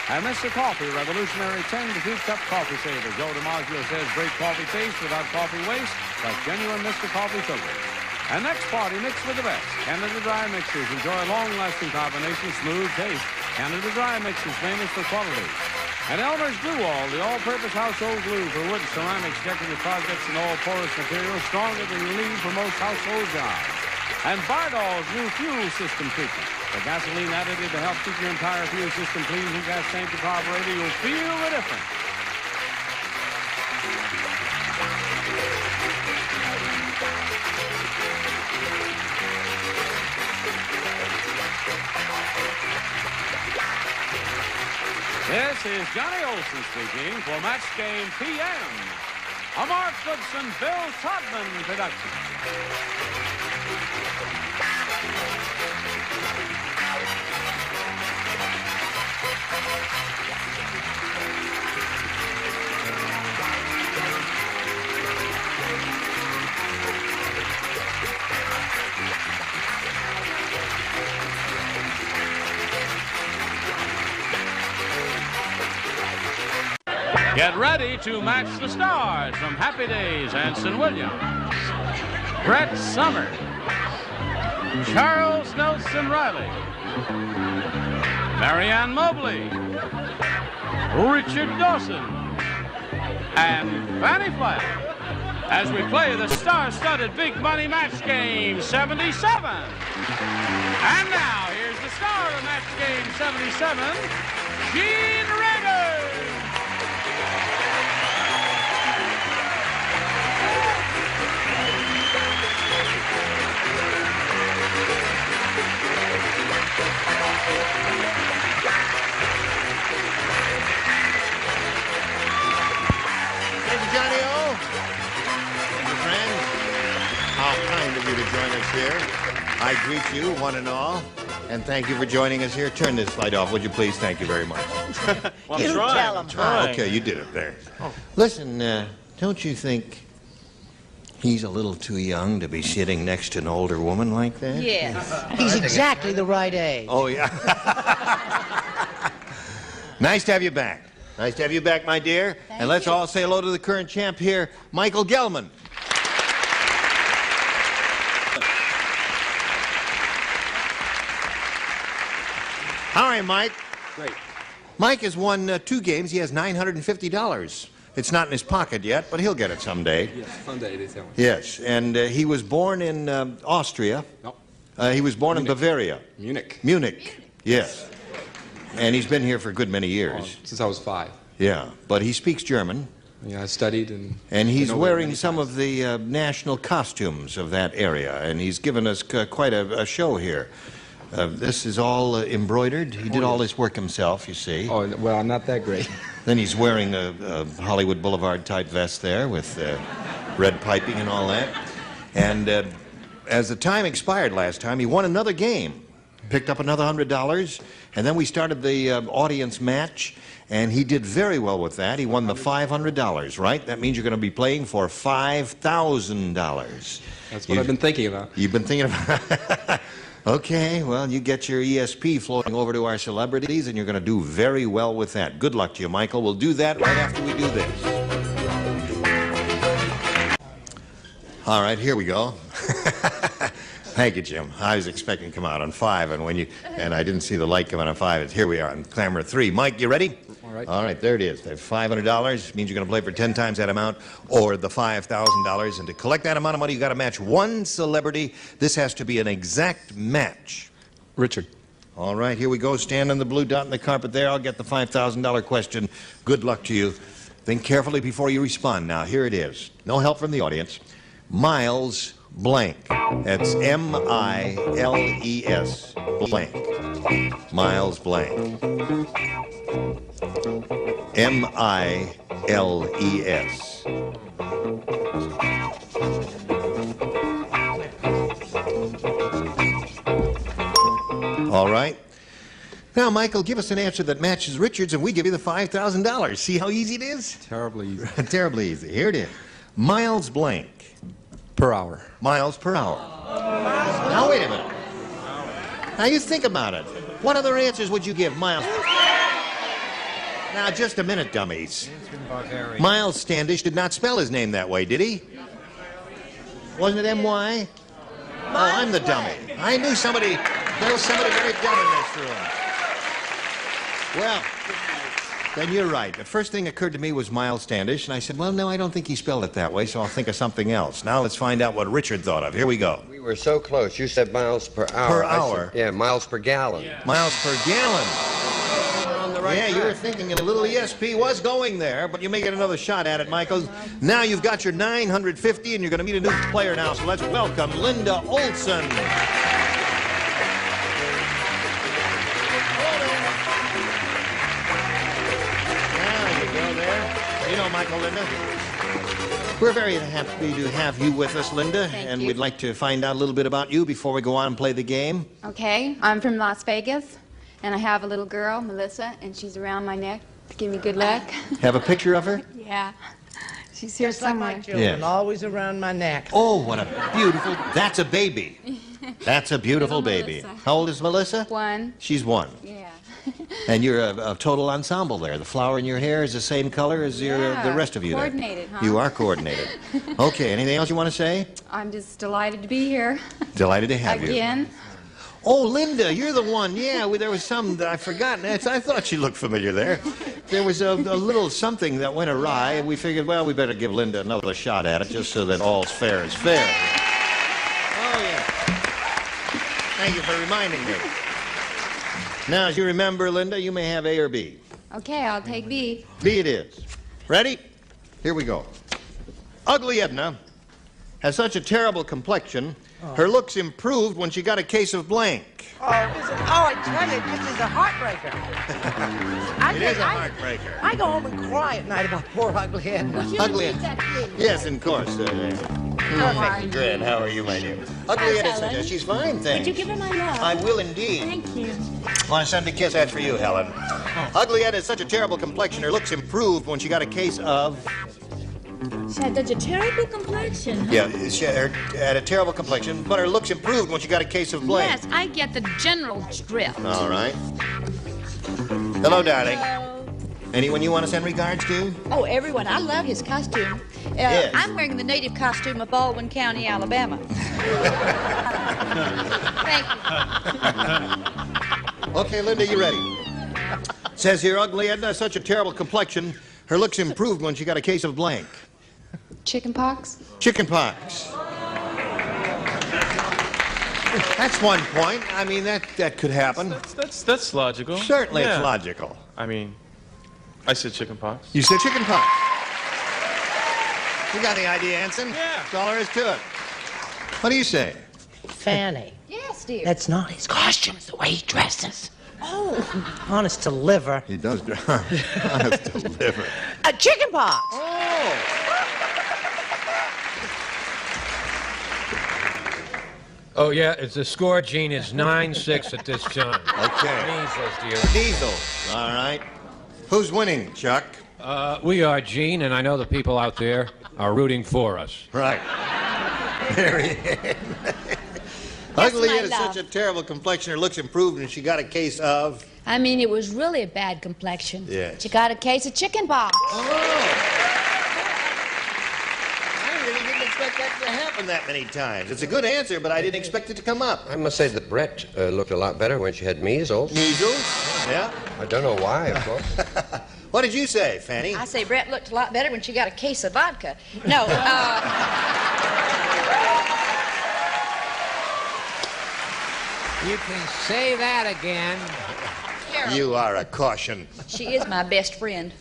And Mr. Coffee, revolutionary 10 to 2-cup coffee saver. Joe DiMaggio says great coffee taste without coffee waste, like genuine Mr. Coffee filter. And next party, mix with the best. Canada Dry Mixers. Enjoy a long-lasting combination, smooth taste. Canada Dry Mixers, famous for quality. And Elmer's Glue All, the all-purpose household glue for wood, ceramics, decorative projects, and all porous materials, stronger than you need for most household jobs. And Bardol's new fuel system treatment. The gasoline additive to help keep your entire fuel system clean from gas tank to carburetor. You'll feel the difference. This is Johnny Olson speaking for Match Game PM, a Mark Goodson, Bill Todman production. Get ready to match the stars from Happy Days, Anson Williams, Brett Summers, Charles Nelson Riley, Marianne Mobley, Richard Dawson, and Fanny Flagg as we play the star-studded Big Money Match Game 77. And now, here's the star of Match Game 77, Gene Rader. Thank you, Johnny O. Thank you, friends. How kind of you to join us here. I greet you, one and all, and thank you for joining us here. Turn this light off, would you please? Thank you very much. Well, you tell him. Okay, you did it there. Oh. Listen, don't you think he's a little too young to be sitting next to an older woman like that? Yes. He's exactly the right age. Oh, yeah. Nice to have you back. Nice to have you back, my dear. And let's all say hello to the current champ here, Michael Gelman. All right, Mike. Great. Mike has won 2 games. He has $950. It's not in his pocket yet, but he'll get it someday. Yes, someday it is. Yes, and he was born in Austria. No. He was born in Bavaria. Munich. Munich, yes. And he's been here for a good many years. Since I was 5. Yeah, but he speaks German. Yeah, I studied and... And he's wearing some of the national costumes of that area, and he's given us quite a show here. This is all embroidered. He did all this work himself, you see. Oh, well, I'm not that great. Then he's wearing a Hollywood Boulevard type vest there with red piping and all that. And as the time expired last time, he won another game, picked up another $100, and then we started the audience match, and he did very well with that. He won the $500, right? That means you're going to be playing for $5,000. That's what I've been thinking about. You've been thinking about... Okay, well, you get your ESP floating over to our celebrities, and you're going to do very well with that. Good luck to you, Michael. We'll do that right after we do this. All right, here we go. Thank you, Jim. I was expecting to come out on 5, and I didn't see the light coming on 5. Here we are on camera 3. Mike, you ready? All right. All right, there it is. There's $500. Means you're going to play for 10 times that amount or the $5,000. And to collect that amount of money, you've got to match one celebrity. This has to be an exact match. Richard. All right, here we go. Stand on the blue dot in the carpet there. I'll get the $5,000 question. Good luck to you. Think carefully before you respond. Now, here it is. No help from the audience. Miles blank. That's M-I-L-E-S, blank. Miles blank. M-I-L-E-S. All right. Now, Michael, give us an answer that matches Richard's, and we give you the $5,000. See how easy it is? Terribly easy. Terribly easy. Here it is. Miles blank. Per hour. Miles per hour. Now, wait a minute. Now, you think about it. What other answers would you give? Miles. Now, just a minute, dummies. Miles Standish did not spell his name that way, did he? Wasn't it M-Y? Oh, I'm the dummy. I knew somebody, there was somebody very dumb in this room. Well, then you're right. The first thing occurred to me was Miles Standish, and I said, well, no, I don't think he spelled it that way, so I'll think of something else. Now let's find out what Richard thought of. Here we go. We were so close. You said miles per hour. Per hour? Yeah, miles per gallon. Yeah. Miles per gallon. On the right Yeah, track. you were thinking a little ESP was going there, but you may get another shot at it, Michael. Now you've got your 950, and you're going to meet a new player now, so let's welcome Linda Olson. You know, Michael, Linda, we're very happy to have you with us, Linda, and we'd like to find out a little bit about you before we go on and play the game. Okay, I'm from Las Vegas, and I have a little girl, Melissa, and she's around my neck to give me good luck. Have a picture of her? Yeah. She's here Just like somewhere. my children, Yes. always around my neck. Oh, what a beautiful, that's a baby. That's a beautiful Little baby. Melissa. How old is Melissa? 1. She's 1. Yeah. And you're a total ensemble there. The flower in your hair is the same color as your, the rest of you there. Coordinated, huh? You are coordinated. Okay, anything else you want to say? I'm just delighted to be here. Delighted to have you. Again. Oh, Linda, you're the one. Yeah, there was some that I forgot. I thought she looked familiar there. There was a little something that went awry, and we figured, well, we better give Linda another shot at it just so that all's fair is fair. Oh, yeah. Thank you for reminding me. Now, as you remember, Linda, you may have A or B. Okay, I'll take B. B it is. Ready? Here we go. Ugly Edna has such a terrible complexion, her looks improved when she got a case of blank. I tell you, this is a heartbreaker. It is a heartbreaker. I go home and cry at night about poor ugly Edna. Ugly Edna. Yes, of course. Perfect. Good. How are you, my dear? Ugly Edna. She's fine, thanks. Would you give her my love? I will indeed. Thank you. Want to send a kiss? That's for you, Helen. Ugly Edna has such a terrible complexion. Her looks improved when she got a case of... She had such a terrible complexion. Huh? Yeah, she had a terrible complexion, but her looks improved when she got a case of blank. Yes, I get the general drift. All right. Hello, darling. Anyone you want to send regards to? Oh, everyone. I love his costume. Yes. I'm wearing the native costume of Baldwin County, Alabama. Thank you. Okay, Linda, you ready? Says here, ugly Edna has such a terrible complexion. Her looks improved when she got a case of blank. Chicken pox? Chicken pox. That's one point. I mean, that could happen. That's logical. Certainly Yeah. it's logical. I mean, I said chicken pox. You said chicken pox. You got the idea, Anson? Yeah. That's all there is to it. What do you say? Fanny. Yes, dear. That's not his costume, it's the way he dresses. Oh. Honest to liver. He does. Honest to liver. A chicken pox. Oh. Oh, yeah, it's the score, Gene, is 9-6 at this time. Okay. Measles, dear. Measles. All right. Who's winning, Chuck? We are, Gene, and I know the people out there are rooting for us. Right. There he is. Ugly Ed has such a terrible complexion. Her looks improved, and she got a case of... I mean, it was really a bad complexion. Yes. She got a case of chicken pox. Oh. I really didn't expect that to happen that many times. It's a good answer, but I didn't expect it to come up. I must say that Brett looked a lot better when she had measles. Measles? Yeah. I don't know why, of course. What did you say, Fanny? I say Brett looked a lot better when she got a case of vodka. No, You can say that again. Carol, You are a caution. she is my best friend.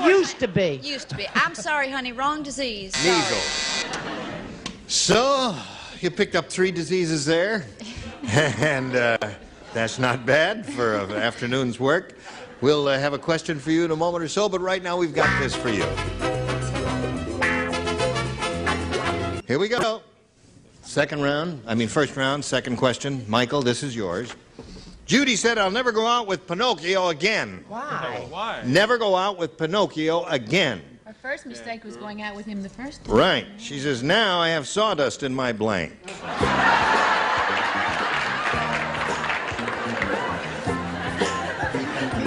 Used to be. Used to be. I'm sorry, honey. Wrong disease. Measles. So, you picked up 3 diseases there, and that's not bad for an afternoon's work. We'll have a question for you in a moment or so, but right now we've got this for you. Here we go. First round, second question. Michael, this is yours. Judy said, I'll never go out with Pinocchio again. Why? Why? Never go out with Pinocchio again. Our first mistake was going out with him the first time. Right. She says, now I have sawdust in my blank. You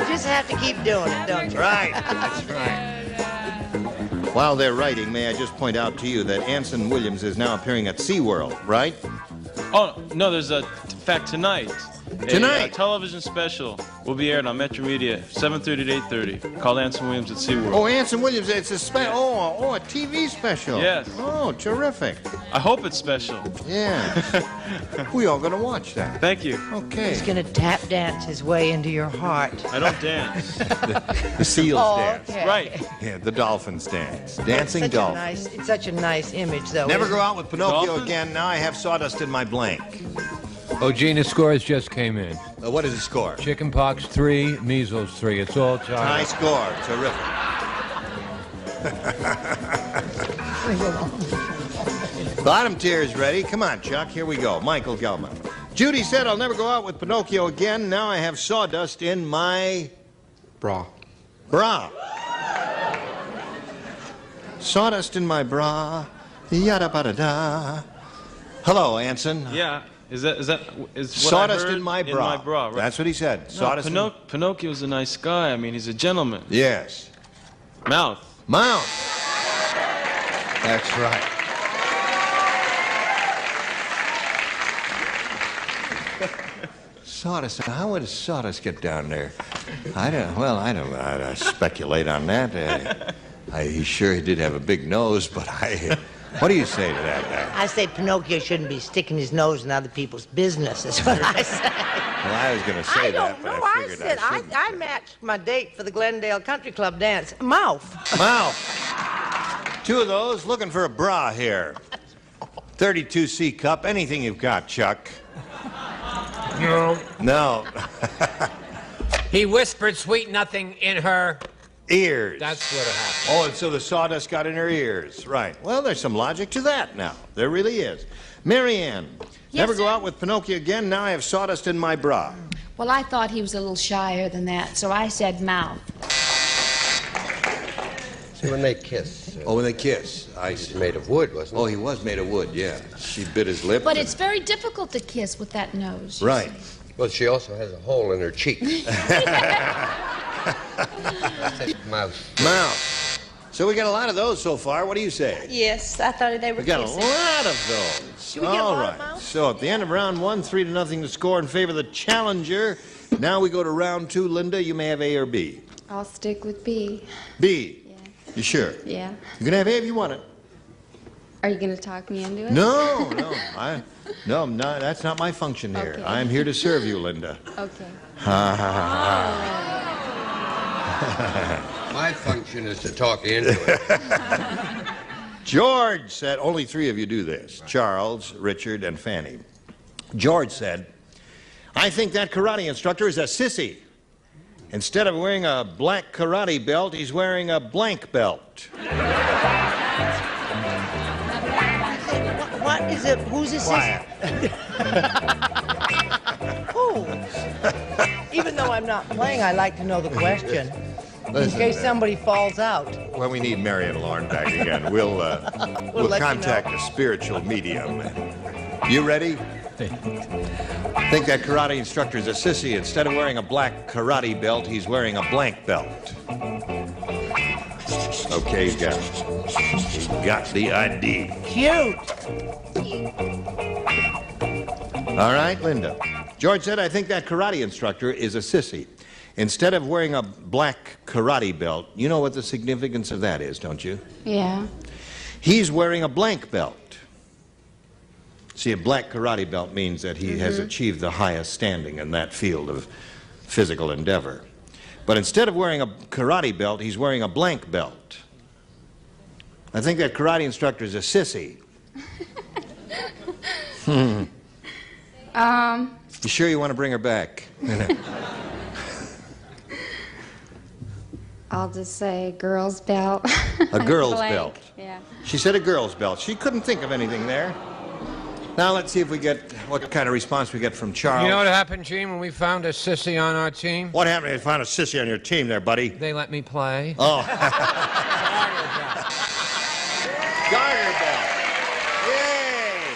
just have to keep doing it, don't you? Right. That's right. While they're writing, may I just point out to you that Anson Williams is now appearing at SeaWorld, right? Oh, no, there's a fact tonight. Tonight? A television special will be aired on Metro Media, 7:30 to 8:30, called Anson Williams at SeaWorld. Oh, Anson Williams, it's a a TV special. Yes. Oh, terrific. I hope it's special. Yeah. We all gonna watch that. Thank you. Okay. He's going to tap dance his way into your heart. I don't dance. The seals dance. Okay. Right. Yeah, the dolphins dance. Dancing dolphins. It's such a nice image, though. Never isn't go it? out with Pinocchio Dolphins? again. Now I have sawdust in my blank. Oh, Gene, the scores just came in. What is the score? Chickenpox 3, measles 3. It's all tied. High score. Terrific. Bottom tier is ready. Come on, Chuck. Here we go. Michael Gelman. Judy said, I'll never go out with Pinocchio again. Now I have sawdust in my... Bra. Bra. Sawdust in my bra. Yada-ba-da-da. Hello, Anson. Yeah. Is what Sawdust I heard in my bra. right? That's what he said. Sawdust No, Pinocchio's a nice guy. I mean, he's a gentleman. Yes. Mouth. Mouth. That's right. Sawdust. How would sawdust get down there? I don't speculate on that. He's sure he did have a big nose, but what do you say to that? I say Pinocchio shouldn't be sticking his nose in other people's business, is what I say. Well, I was going to say that, but I figured I shouldn't. I matched my date for the Glendale Country Club dance. Mouth. Mouth. 2 of those. Looking for a bra here. 32C cup. Anything you've got, Chuck. No. No. He whispered sweet nothing in her ears. That's what happened. Oh, and so the sawdust got in her ears. Right. Well, there's some logic to that now. There really is. Mary Ann, never go out with Pinocchio again. Now I have sawdust in my bra. Well, I thought he was a little shyer than that, so I said mouth. See, when they kiss. Oh, when they kiss. He's made of wood, wasn't he? Oh, he was made of wood, yeah. She bit his lip. But it's very difficult to kiss with that nose. Right. Well, she also has a hole in her cheek. Mouth. Mouth. So we got a lot of those so far. What do you say? Yes, I thought they were We got kissing. a lot of those. Do we get a All lot right. of mouth? So at the end of round 1, 3-0 to score in favor of the challenger. Now we go to round 2. Linda, you may have A or B. I'll stick with B. B. Yeah. You sure? Yeah. You can have A if you want it. Are you going to talk me into it? No, no, that's not my function here. Okay. I'm here to serve you, Linda. Okay. Ha ha ha. My function is to talk you into it. George said, only 3 of you do this, Charles, Richard, and Fanny. George said, I think that karate instructor is a sissy. Instead of wearing a black karate belt, he's wearing a blank belt. What is it? Who's this? Quiet. Who? Even though I'm not playing, I like to know the question. In case somebody falls out. When we need Marion Lorne back again, we'll let contact you know. a spiritual medium. You ready? Think that karate instructor is a sissy. Instead of wearing a black karate belt, he's wearing a blank belt. Okay, he got the ID. Cute. All right, Linda. George said, I think that karate instructor is a sissy. Instead of wearing a black karate belt, you know what the significance of that is, don't you? Yeah. He's wearing a blank belt. See, a black karate belt means that he has achieved the highest standing in that field of physical endeavor. But instead of wearing a karate belt, he's wearing a blank belt. I think that karate instructor is a sissy. You sure you want to bring her back? I'll just say girl's belt. A girl's Blank. belt. Yeah. She said a girl's belt. She couldn't think of anything there. Now let's see if we get what kind of response we get from Charles. You know what happened, Gene, when we found a sissy on our team? What happened when you found a sissy on your team there, buddy? They let me play. Oh. Garter belt. Yay!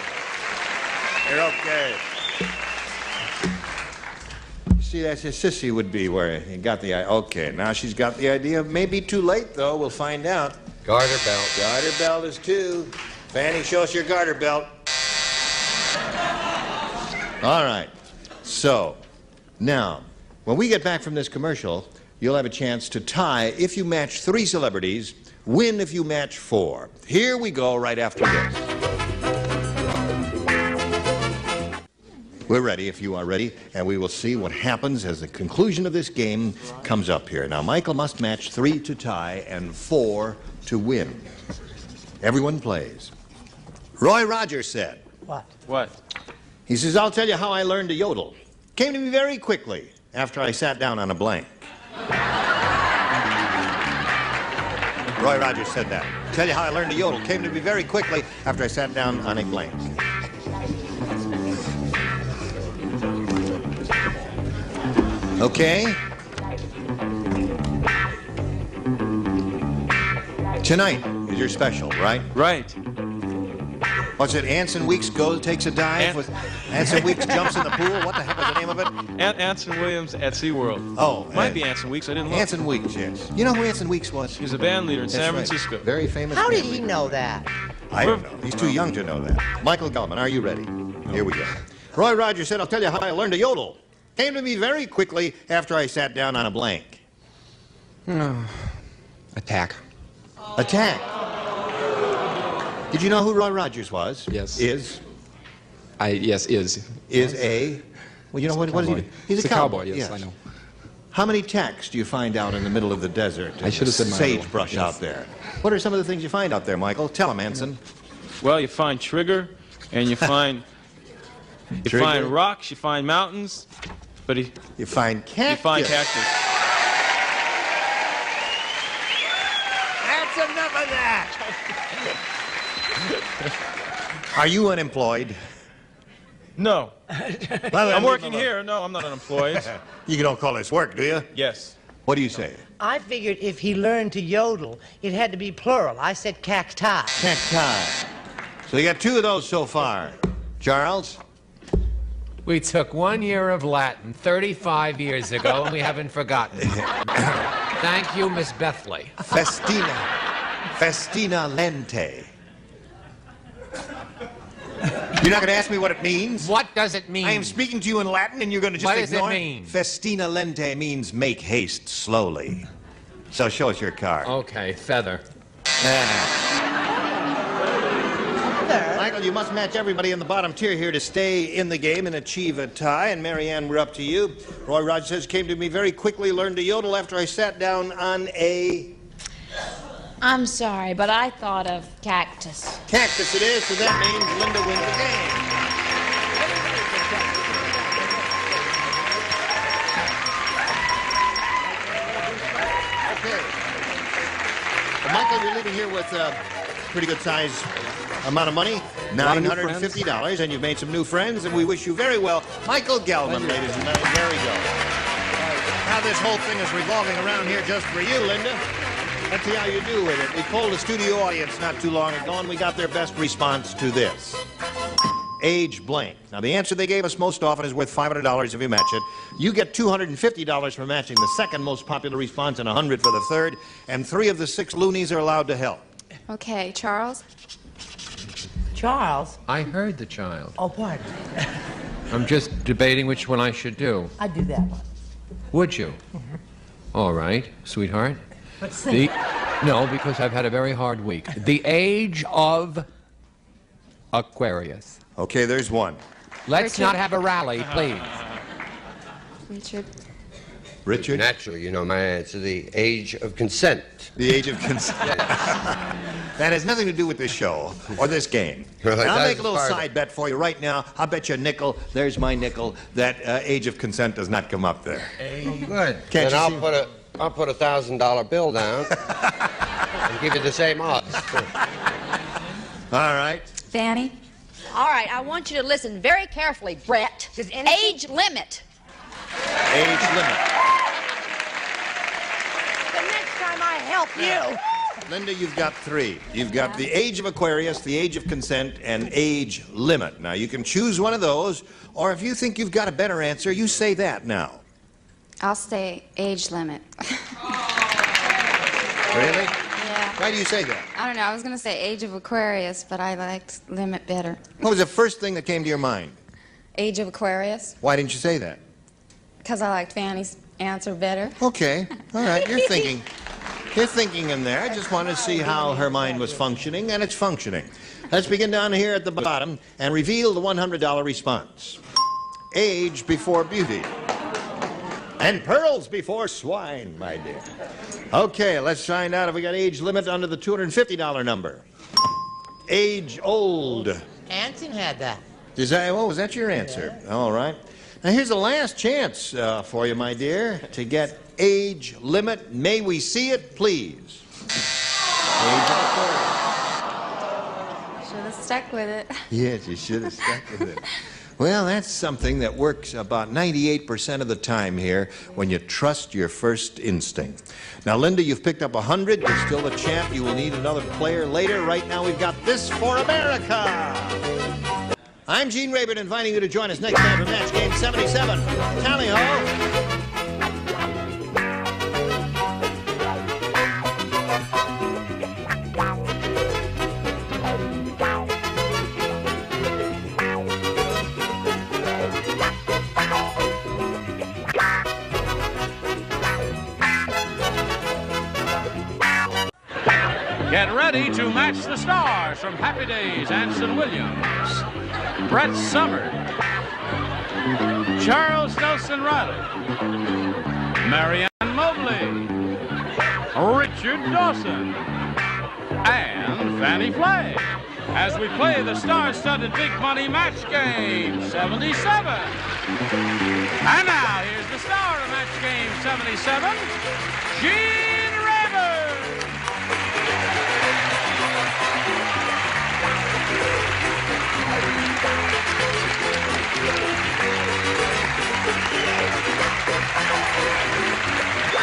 You're okay. You see, that's a sissy would be where you got the idea. Okay, now she's got the idea. Maybe too late, though. We'll find out. Garter belt. Garter belt is 2. Fanny, show us your garter belt. All right. So, now, when we get back from this commercial, you'll have a chance to tie if you match 3 celebrities, win if you match 4. Here we go right after this. We're ready if you are ready, and we will see what happens as the conclusion of this game comes up here. Now, Michael must match 3 to tie and 4 to win. Everyone plays. Roy Rogers said. What? What? He says, I'll tell you how I learned to yodel. Came to me very quickly after I sat down on a blank. Roy Rogers said that. Tell you how I learned to yodel. Came to me very quickly after I sat down on a blank. Okay. Tonight is your special, right? Right. What's it? Anson Weeks takes a dive with Anson Weeks jumps in the pool. What the heck was the name of it? Anson Williams at SeaWorld. Oh, might be Anson Weeks. I didn't look. Anson Weeks, yes. You know who Anson Weeks was? He was a band leader in San Francisco. Right. Very famous. How did band he leader. know that? I don't know. He's too young to know that. Michael Gellman, are you ready? Here we go. Roy Rogers said, I'll tell you how I learned to yodel. Came to me very quickly after I sat down on a blank. Attack. Attack. Did you know who Roy Rogers was? Yes. Is? Yes, is. Is a? Well, you know what does he do? He's a cowboy, yes, I know. How many tacks do you find out in the middle of the desert? I should have said sagebrush yes. out there. What are some of the things you find out there, Michael? Tell him, Anson. Well, you find trigger, and you find find rocks, you find mountains, but you find cactus. You find cactus. That's enough of that. Are you unemployed? No. I'm working here. No, I'm not unemployed. You don't call this work, do you? Yes. What do you say? I figured if he learned to yodel, it had to be plural. I said cacti. Cacti. So you got 2 of those so far. Charles? We took 1 year of Latin 35 years ago, and we haven't forgotten. Thank you, Miss Bethley. Festina. Festina lente. You're not going to ask me what it means? What does it mean? I am speaking to you in Latin, and you're going to just ignore it? What does it mean? Festina lente means make haste slowly. So show us your card. Okay, feather. Michael, you must match everybody in the bottom tier here to stay in the game and achieve a tie. And Marianne, we're up to you. Roy Rogers says, came to me very quickly, learned to yodel after I sat down on a... I'm sorry, but I thought of cactus. Cactus it is, so that means Linda wins the game. Okay. Well, Michael, you're leaving here with a pretty good size amount of money, $950, and you've made some new friends, and we wish you very well. Michael Gellman, ladies and gentlemen, there we go. Now this whole thing is revolving around here just for you, Linda. Let's see how you do with it. We polled a studio audience not too long ago, and we got their best response to this. Age blank. Now, the answer they gave us most often is worth $500 if you match it. You get $250 for matching the second most popular response and $100 for the third, and 3 of the 6 loonies are allowed to help. Okay, Charles? Charles? I heard the child. Oh, pardon. I'm just debating which one I should do. I'd do that one. Would you? All right, sweetheart. But sing. No, because I've had a very hard week. The age of Aquarius. Okay, there's one. Let's Richard. not have a rally, please. Richard? Richard? Naturally, you know my answer, the age of consent. The age of consent. That has nothing to do with this show or this game. Well, and I'll that's make a little part of side bet for you right now. I'll bet you a nickel. There's my nickel. That age of consent does not come up there. Good. Can't Then you I'll put a $1,000 bill down and give you the same odds. All right. Fanny? All right, I want you to listen very carefully, Brett. Age limit. Age limit. The next time I help you. Linda, you've got 3. You've got the age of Aquarius, the age of consent, and age limit. Now, you can choose one of those, or if you think you've got a better answer, you say that now. I'll say age limit. Really? Yeah. Why do you say that? I don't know. I was going to say age of Aquarius, but I liked limit better. What was the first thing that came to your mind? Age of Aquarius, Why didn't you say that? because I liked Fanny's answer better. Okay. All right. You're thinking. You're thinking in there. I just wanted to see how her mind was functioning, and it's functioning. Let's begin down here at the bottom and reveal the $100 response. Age before beauty. And pearls before swine, my dear. Okay, let's find out if we got age limit under the $250 number. Age old. Anson had that. Was that your answer? Yeah. All right. Now, here's the last chance for you, my dear, to get age limit. May we see it, please? Age of Aquarius. Should have stuck with it. Yes, you should have stuck with it. Well, that's something that works about 98% of the time here when you trust your first instinct. Now, Linda, you've picked up 100. You're still the champ. You will need another player later. Right now, we've got This for America. I'm Gene Rayburn, inviting you to join us next time for Match Game 77. Tally-ho! Get ready to match the stars from Happy Days, Anson Williams, Brett Summers, Charles Nelson Riley, Marianne Mobley, Richard Dawson, and Fanny Flagg as we play the star-studded Big Money Match Game 77. And now, here's the star of Match Game 77, Gene Rayburn.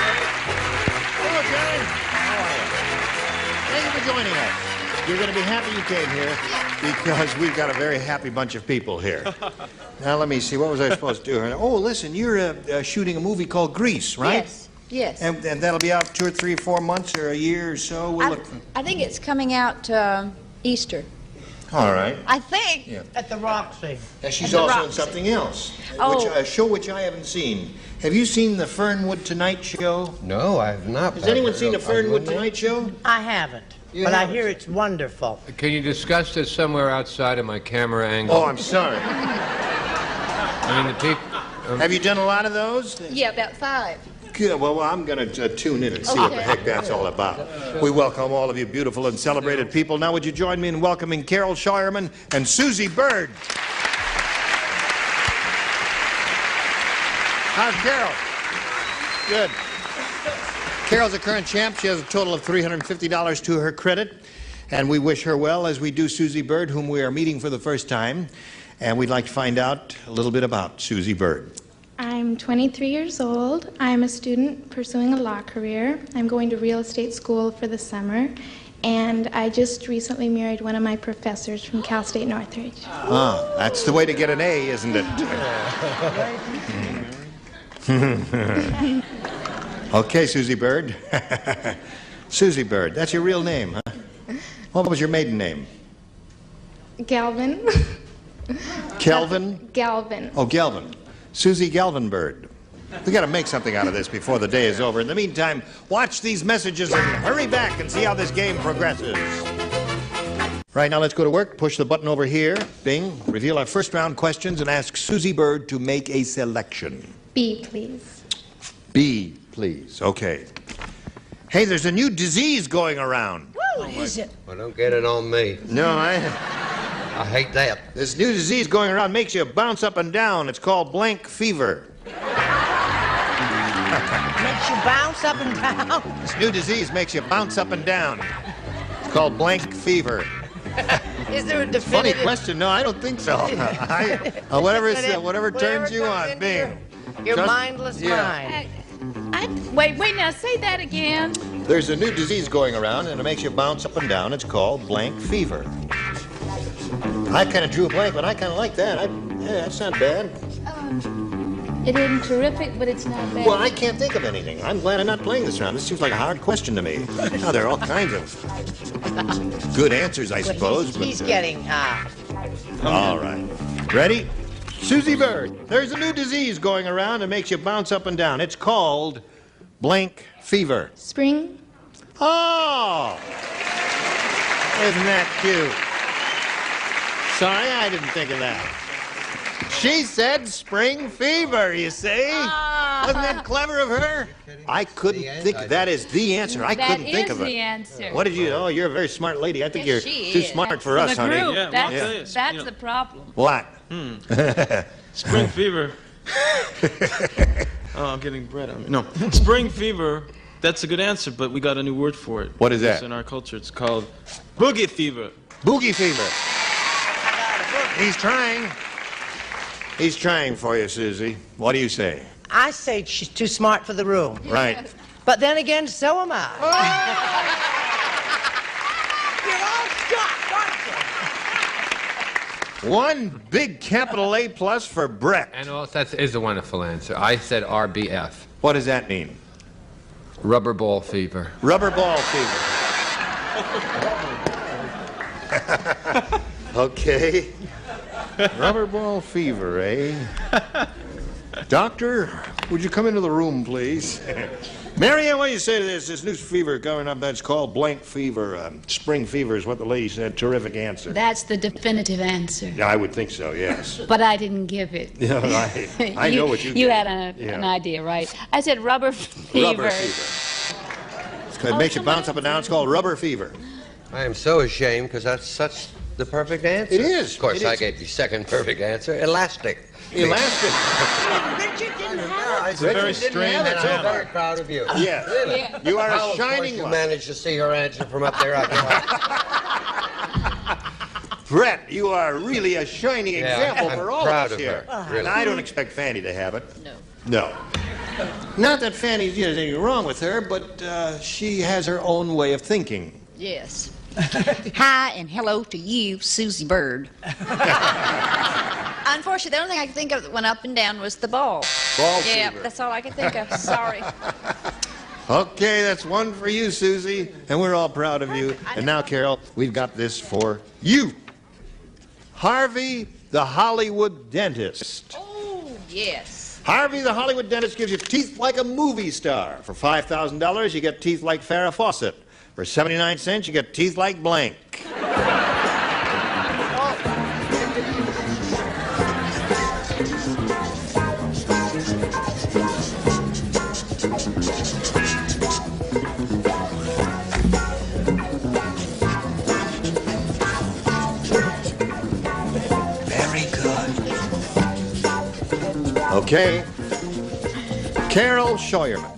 Hello, Jerry. How are you? Thank you for joining us. You're going to be happy you came here because we've got a very happy bunch of people here. Now, let me see. What was I supposed to do? Oh, listen, you're shooting a movie called Grease, right? Yes, yes. And that'll be out 2 or 3 or 4 months or a year or so? We'll look for... I think it's coming out Easter. All right. I think. Yeah. At the Roxy. And she's At the also in Roxy. something else, Oh. a show which I haven't seen. Have you seen the Fernwood Tonight Show? No, I have not. Has anyone seen the Fernwood Tonight Show? I haven't. You but I haven't? hear it's wonderful. Can you discuss this somewhere outside of my camera angle? Oh, I'm sorry. I mean, the people... Have you done a lot of those? Yeah, about 5. Good. Well, I'm going to tune in and see what the heck that's all about. We welcome all of you beautiful and celebrated people. Now, would you join me in welcoming Carol Scheuerman and Susie Bird? How's Carol? Good. Carol's a current champ. She has a total of $350 to her credit. And we wish her well, as we do Susie Bird, whom we are meeting for the first time. And we'd like to find out a little bit about Susie Bird. I'm 23 years old. I'm a student pursuing a law career. I'm going to real estate school for the summer. And I just recently married one of my professors from Cal State Northridge. Ah, that's the way to get an A, isn't it? Okay, Susie Bird. Susie Bird, that's your real name, huh? What was your maiden name? Galvin. Kelvin? Galvin. Oh, Galvin. Susie Galvin Bird. We got to make something out of this before the day is over. In the meantime, watch these messages and hurry back and see how this game progresses. Right now, let's go to work. Push the button over here. Bing. Reveal our first round questions and ask Susie Bird to make a selection. B, please. B, please. Okay. Hey, there's a new disease going around. Woo! What is it? Well, don't get it on me. No, I hate that. This new disease going around makes you bounce up and down. It's called blank fever. Makes you bounce up and down. This new disease makes you bounce up and down. It's called blank fever. Is there a Funny definitive... question. No, I don't think so. Whatever turns you on, Bing. Your mindless mind. Wait, now say that again. There's a new disease going around, and it makes you bounce up and down. It's called blank fever. I kind of drew a blank, but I kind of like that. Yeah, that's not bad. It isn't terrific, but it's not bad. Well, I can't think of anything. I'm glad I'm not playing this round. This seems like a hard question to me. Now, there are all kinds of good answers, I suppose. He's getting... All right. Ready? Susie Bird, there's a new disease going around that makes you bounce up and down. It's called blank fever. Spring? Oh! Isn't that cute? Sorry, I didn't think of that. She said spring fever, you see? Wasn't that clever of her? I couldn't think. That is the answer. I couldn't think of it. That is the answer. What did you... Oh, you're a very smart lady. I think you're too smart for us, honey. Yeah, that's the problem. What? Spring fever. Oh, I'm getting bread on me. No. Spring fever, that's a good answer, but we got a new word for it. What is that? It's in our culture. It's called boogie fever. Boogie fever. He's trying. He's trying for you, Susie. What do you say? I say she's too smart for the room. Right. But then again, so am I. You're all stuck, aren't you? One big capital A plus for Brett. And also, that is a wonderful answer. I said RBF. What does that mean? Rubber ball fever. Rubber ball fever. Okay. Rubber ball fever, eh? Doctor, would you come into the room, please? Marianne, what do you say to this new fever coming up that's called blank fever? Spring fever is what the lady said. Terrific answer. That's the definitive answer. Yeah, I would think so, yes. But I didn't give it. Yeah, I know what you did. You had an idea, right? I said rubber fever. Rubber fever. It makes you bounce up and down. It's called rubber fever. I am so ashamed because that's such the perfect answer. It is. Of course, I gave you second perfect answer. Elastic. Elastic. Richard didn't have it. It's a very strange answer. I'm very proud of you. Yes. Really. Yeah. You are a shining you one. managed to see her answer from up there. I Brett, you are really a shining example for all of us here. Really. And I don't expect Fanny to have it. No. No. Not that Fanny's anything wrong with her, but she has her own way of thinking. Yes. Hi and hello to you, Susie Bird. Unfortunately, the only thing I could think of that went up and down was the ball. Ball Yeah, fever. that's all I could think of. Sorry. Okay, that's one for you, Susie, and we're all proud of you. And now, Carol, we've got this for you. Harvey, the Hollywood dentist. Oh, yes. Harvey, the Hollywood dentist, gives you teeth like a movie star. For $5,000, you get teeth like Farrah Fawcett. For 79 cents, you get teeth like blank. Very good. Okay. Carol Scheuerman.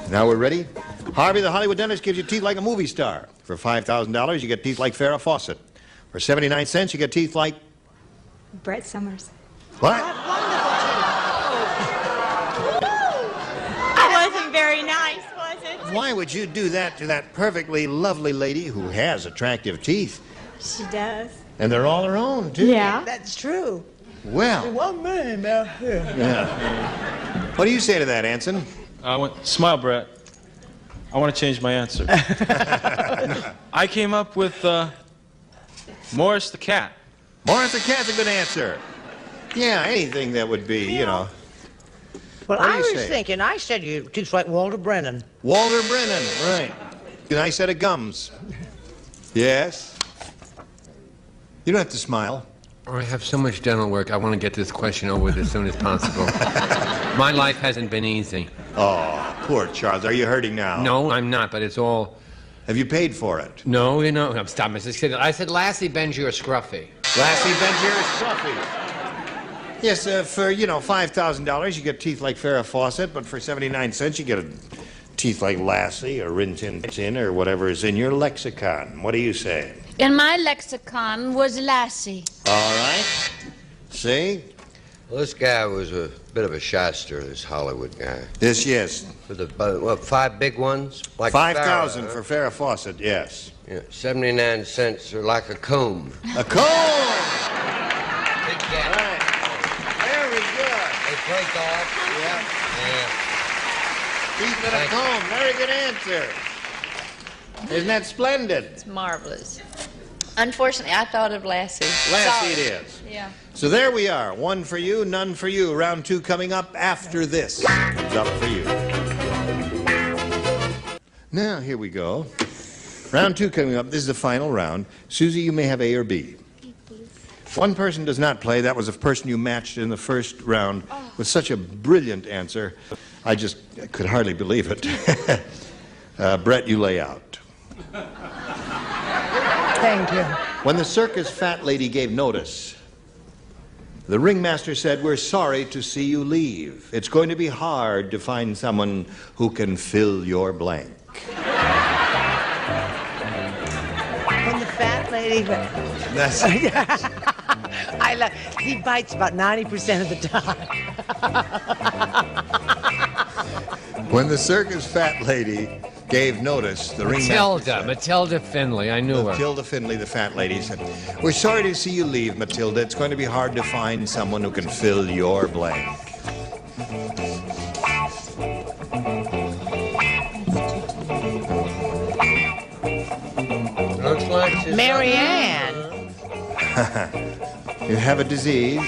Now we're ready. Harvey, the Hollywood dentist, gives you teeth like a movie star. For $5,000, you get teeth like Farrah Fawcett. For 79 cents, you get teeth like... Brett Summers. What? It wasn't very nice, was it? Why would you do that to that perfectly lovely lady who has attractive teeth? She does. And they're all her own, too. Yeah. That's true. Well. One man out here. Yeah. What do you say to that, Anson? Smile, Brett. I want to change my answer. I came up with Morris the Cat. Morris the Cat's a good answer. Yeah, anything that would be, you know. Well, What do I you was say? thinking, I said you teach like Walter Brennan. Walter Brennan, right. A nice set of gums. Yes? You don't have to smile. I have so much dental work. I want to get this question over with as soon as possible. My life hasn't been easy. Oh, poor Charles. Are you hurting now? No, I'm not, but it's all... Have you paid for it? No, you know... Stop, Mrs. Kid. I said Lassie Benji or Scruffy. Lassie Benji or Scruffy? Yes, for, $5,000, you get teeth like Farrah Fawcett, but for 79 cents, you get teeth like Lassie or Rin Tin Tin or whatever is in your lexicon. What do you say? In my lexicon was Lassie. All right. See? Well, this guy was a bit of a shyster, this Hollywood guy. Yes. For the, 5 big ones? Like 5,000 for Farrah Fawcett, yes. Yeah, 79 cents are like a comb. A comb! Big gap. Right. Very good. They break off. Yeah. Teeth and a comb. Very good answer. Isn't that splendid? It's marvelous. Unfortunately, I thought of Lassie. Lassie it is. Yeah. So there we are. 1 for you, none for you. Round 2 coming up after this. Comes up for you. Now, here we go. Round 2 coming up. This is the final round. Susie, you may have A or B. One person does not play. That was a person you matched in the first round with such a brilliant answer. I could hardly believe it. Brett, you lay out. Thank you. When the circus fat lady gave notice, the ringmaster said, "We're sorry to see you leave. It's going to be hard to find someone who can fill your blank." When the fat lady... That's he bites about 90% of the time. When the circus fat lady gave notice, the ringmaster... Matilda Finley, I knew her. Matilda Finley, the fat lady, said, "We're sorry to see you leave, Matilda. It's going to be hard to find someone who can fill your blank." Looks like she's... Mary Ann. You have a disease.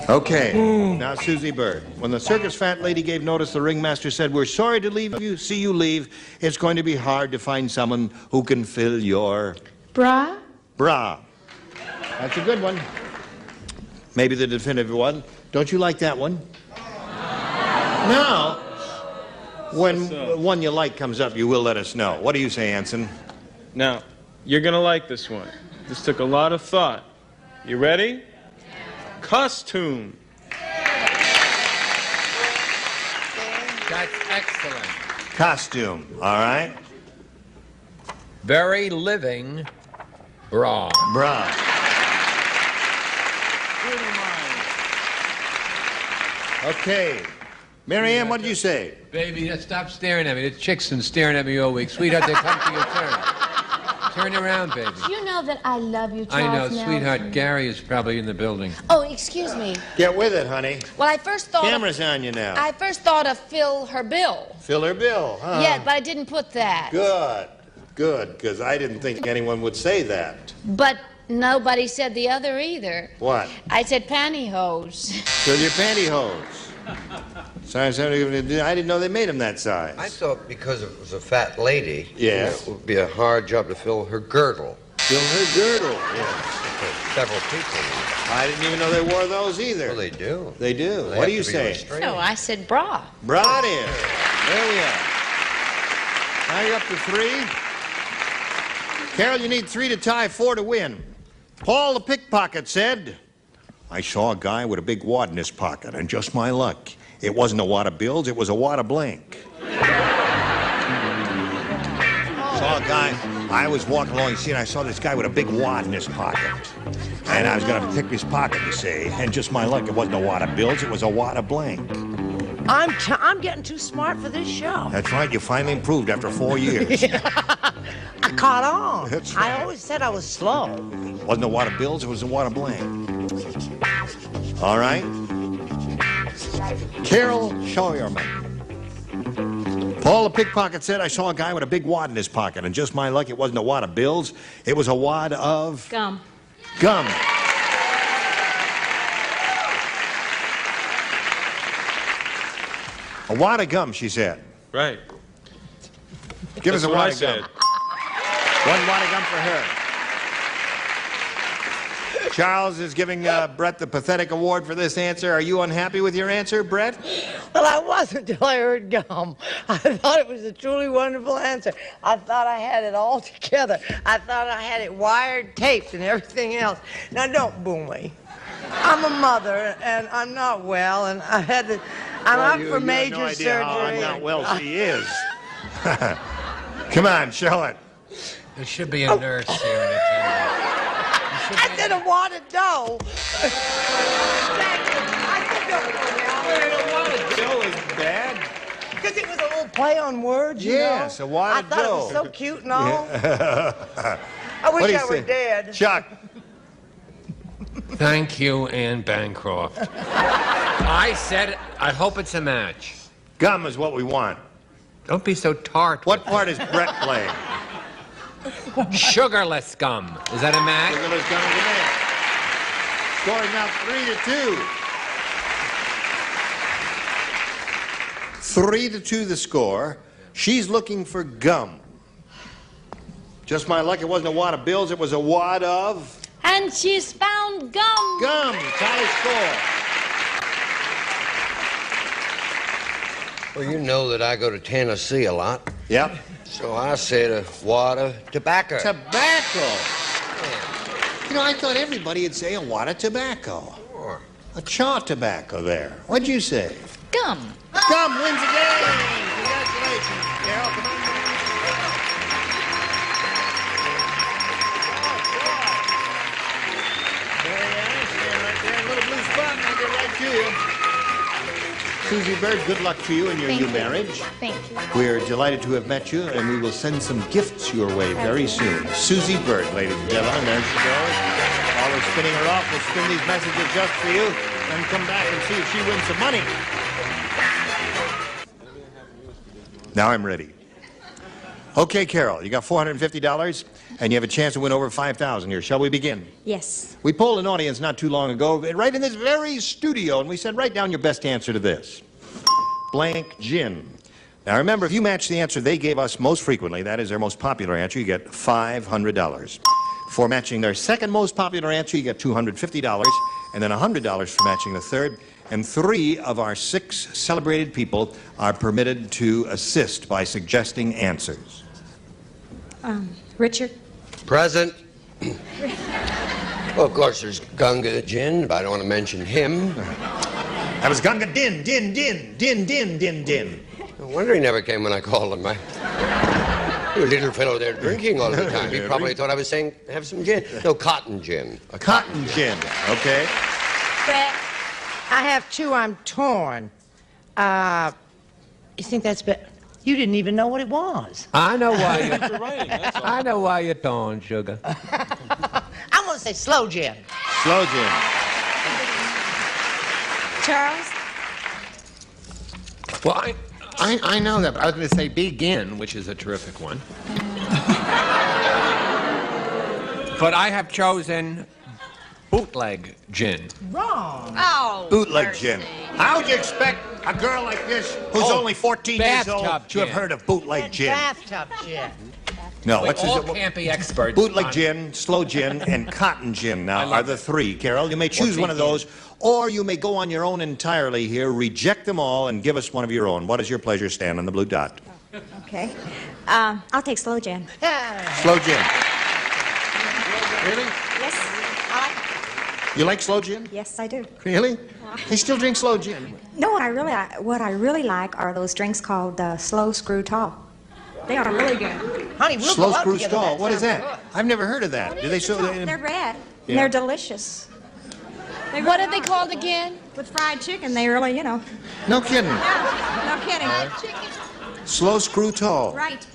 Okay, now Susie Bird. When the circus fat lady gave notice, the ringmaster said, "We're sorry to see you leave. It's going to be hard to find someone who can fill your... Bra? Bra." That's a good one. Maybe the definitive one. Don't you like that one? Now, when one you like comes up, you will let us know. What do you say, Anson? Now, you're going to like this one. This took a lot of thought. You ready? Costume. That's excellent. Costume, all right? Very living bra. Bra. Okay. Mary Ann, what did you say? Baby, stop staring at me. The chick's been staring at me all week. Sweetheart, they come to your turn. Turn around, baby. You know that I love you, I Charles know, Nelson. sweetheart. Gary is probably in the building. Oh, excuse me. Get with it, honey. Well, I first thought... Camera's on you now. I first thought of fill her bill. Fill her bill, huh? Yeah, but I didn't put that. Good, because I didn't think anyone would say that. But nobody said the other either. What? I said pantyhose. Fill your pantyhose. Size, I didn't know they made them that size. I thought because it was a fat lady, yes, it would be a hard job to fill her girdle. Fill her girdle, yes. Several people. I didn't even know they wore those either. Well, they do. They do. They What do have you to be say? restrained. No, I said bra. Bra it is. There we are. Now you're up to 3. Carol, you need 3 to tie, 4 to win. Paul the pickpocket said, "I saw a guy with a big wad in his pocket, and just my luck. It wasn't a wad of bills, it was a wad of blank." Saw a guy, I was walking along the street, and I saw this guy with a big wad in his pocket. And I was going to pick his pocket, you see. And just my luck, it wasn't a wad of bills, it was a wad of blank. I'm getting too smart for this show. That's right, you finally improved after 4 years. I caught on. That's right. I always said I was slow. Wasn't a wad of bills, it was a wad of blank. All right? Carol Scheuerman. Paul the pickpocket said, "I saw a guy with a big wad in his pocket, and just my luck, it wasn't a wad of bills, it was a wad of... Gum. Gum." A wad of gum, she said. Right. Give us a That's what wad I of said. gum. 1 wad of gum for her. Charles is giving Brett the pathetic award for this answer. Are you unhappy with your answer, Brett? Well, I wasn't until I heard gum. I thought it was a truly wonderful answer. I thought I had it all together. I thought I had it wired, taped, and everything else. Now, don't boo me. I'm a mother, and I'm not well, and I had to... I'm up for major have no idea surgery. How I'm not well she is. Come on, show it. There should be a nurse here in attendance. I did a wad of dough. Dough is bad. Because it was a little play on words, you Yes, know? a wad of I thought dough. it was so cute and all. Yeah. I What wish do you I were say? dead. Chuck. Thank you, Anne Bancroft. I said it. I hope it's a match. Gum is what we want. Don't be so tart. What part is Brett playing? Sugarless gum. Is that a match? Sugarless gum is a match. Score is now 3-2. 3-2 the score. She's looking for gum. Just my luck, it wasn't a wad of bills, it was a wad of... And she's found gum. Gum. Tie score. Well, you know that I go to Tennessee a lot. Yep. So I said a wad of tobacco. Tobacco. You know, I thought everybody would say a wad of tobacco. Sure. A chaw tobacco there. What'd you say? Gum. Gum wins the game. Congratulations, Carol. Come on. Susie Bird, good luck to you in your new marriage. Thank you. We're delighted to have met you, and we will send some gifts your way very soon. Susie Bird, ladies and gentlemen, there she goes. While we're spinning her off, we'll spin these messages just for you, and come back and see if she wins some money. Now I'm ready. Okay, Carol, you got $450, and you have a chance to win over $5,000 here. Shall we begin? Yes. We polled an audience not too long ago, right in this very studio, and we said, write down your best answer to this. Blank gin. Now remember, if you match the answer they gave us most frequently, that is their most popular answer, you get $500. For matching their second most popular answer, you get $250, and then $100 for matching the third. And 3 of our 6 celebrated people are permitted to assist by suggesting answers. Richard? Present. Well, of course, there's Gunga Din, but I don't want to mention him. That was Gunga Din, Din, Din, Din, Din, Din, Din. No wonder he never came when I called him. You little fellow there drinking all the time. He probably thought I was saying, have some gin. No, cotton gin. A cotton gin, okay. Brett, I have 2. I'm torn. You think that's better? You didn't even know what it was. I know why you. I know why you're torn, sugar. I'm going to say slow gin. Slow gin. Charles? Well, I know that, but I was going to say begin, which is a terrific one. But I have chosen bootleg gin. Wrong. Oh. Bootleg gin. How would you expect a girl like this, who's only 14 years old, to have heard of bootleg gin? Bathtub gin. No, We all can't be experts. Bootleg gin, slow gin, and cotton gin now are the 3. Carol, you may choose one of those, or you may go on your own entirely here, reject them all, and give us one of your own. What is your pleasure? Stand on the blue dot. Okay. I'll take slow gin. Slow gin. Really? Yes, I like it. You like slow gin? Yes, I do. Really? They still drink slow gin. No, what I really like are those drinks called slow screw tall. They are really good. Honey, we'll Slow go out screw together. stall. That What is sounds that? I've never heard of that. Do they show? They're red. Yeah. And they're delicious. What are they called again? With fried chicken, they really, you know. No kidding. No kidding. Slow screw tall. Right.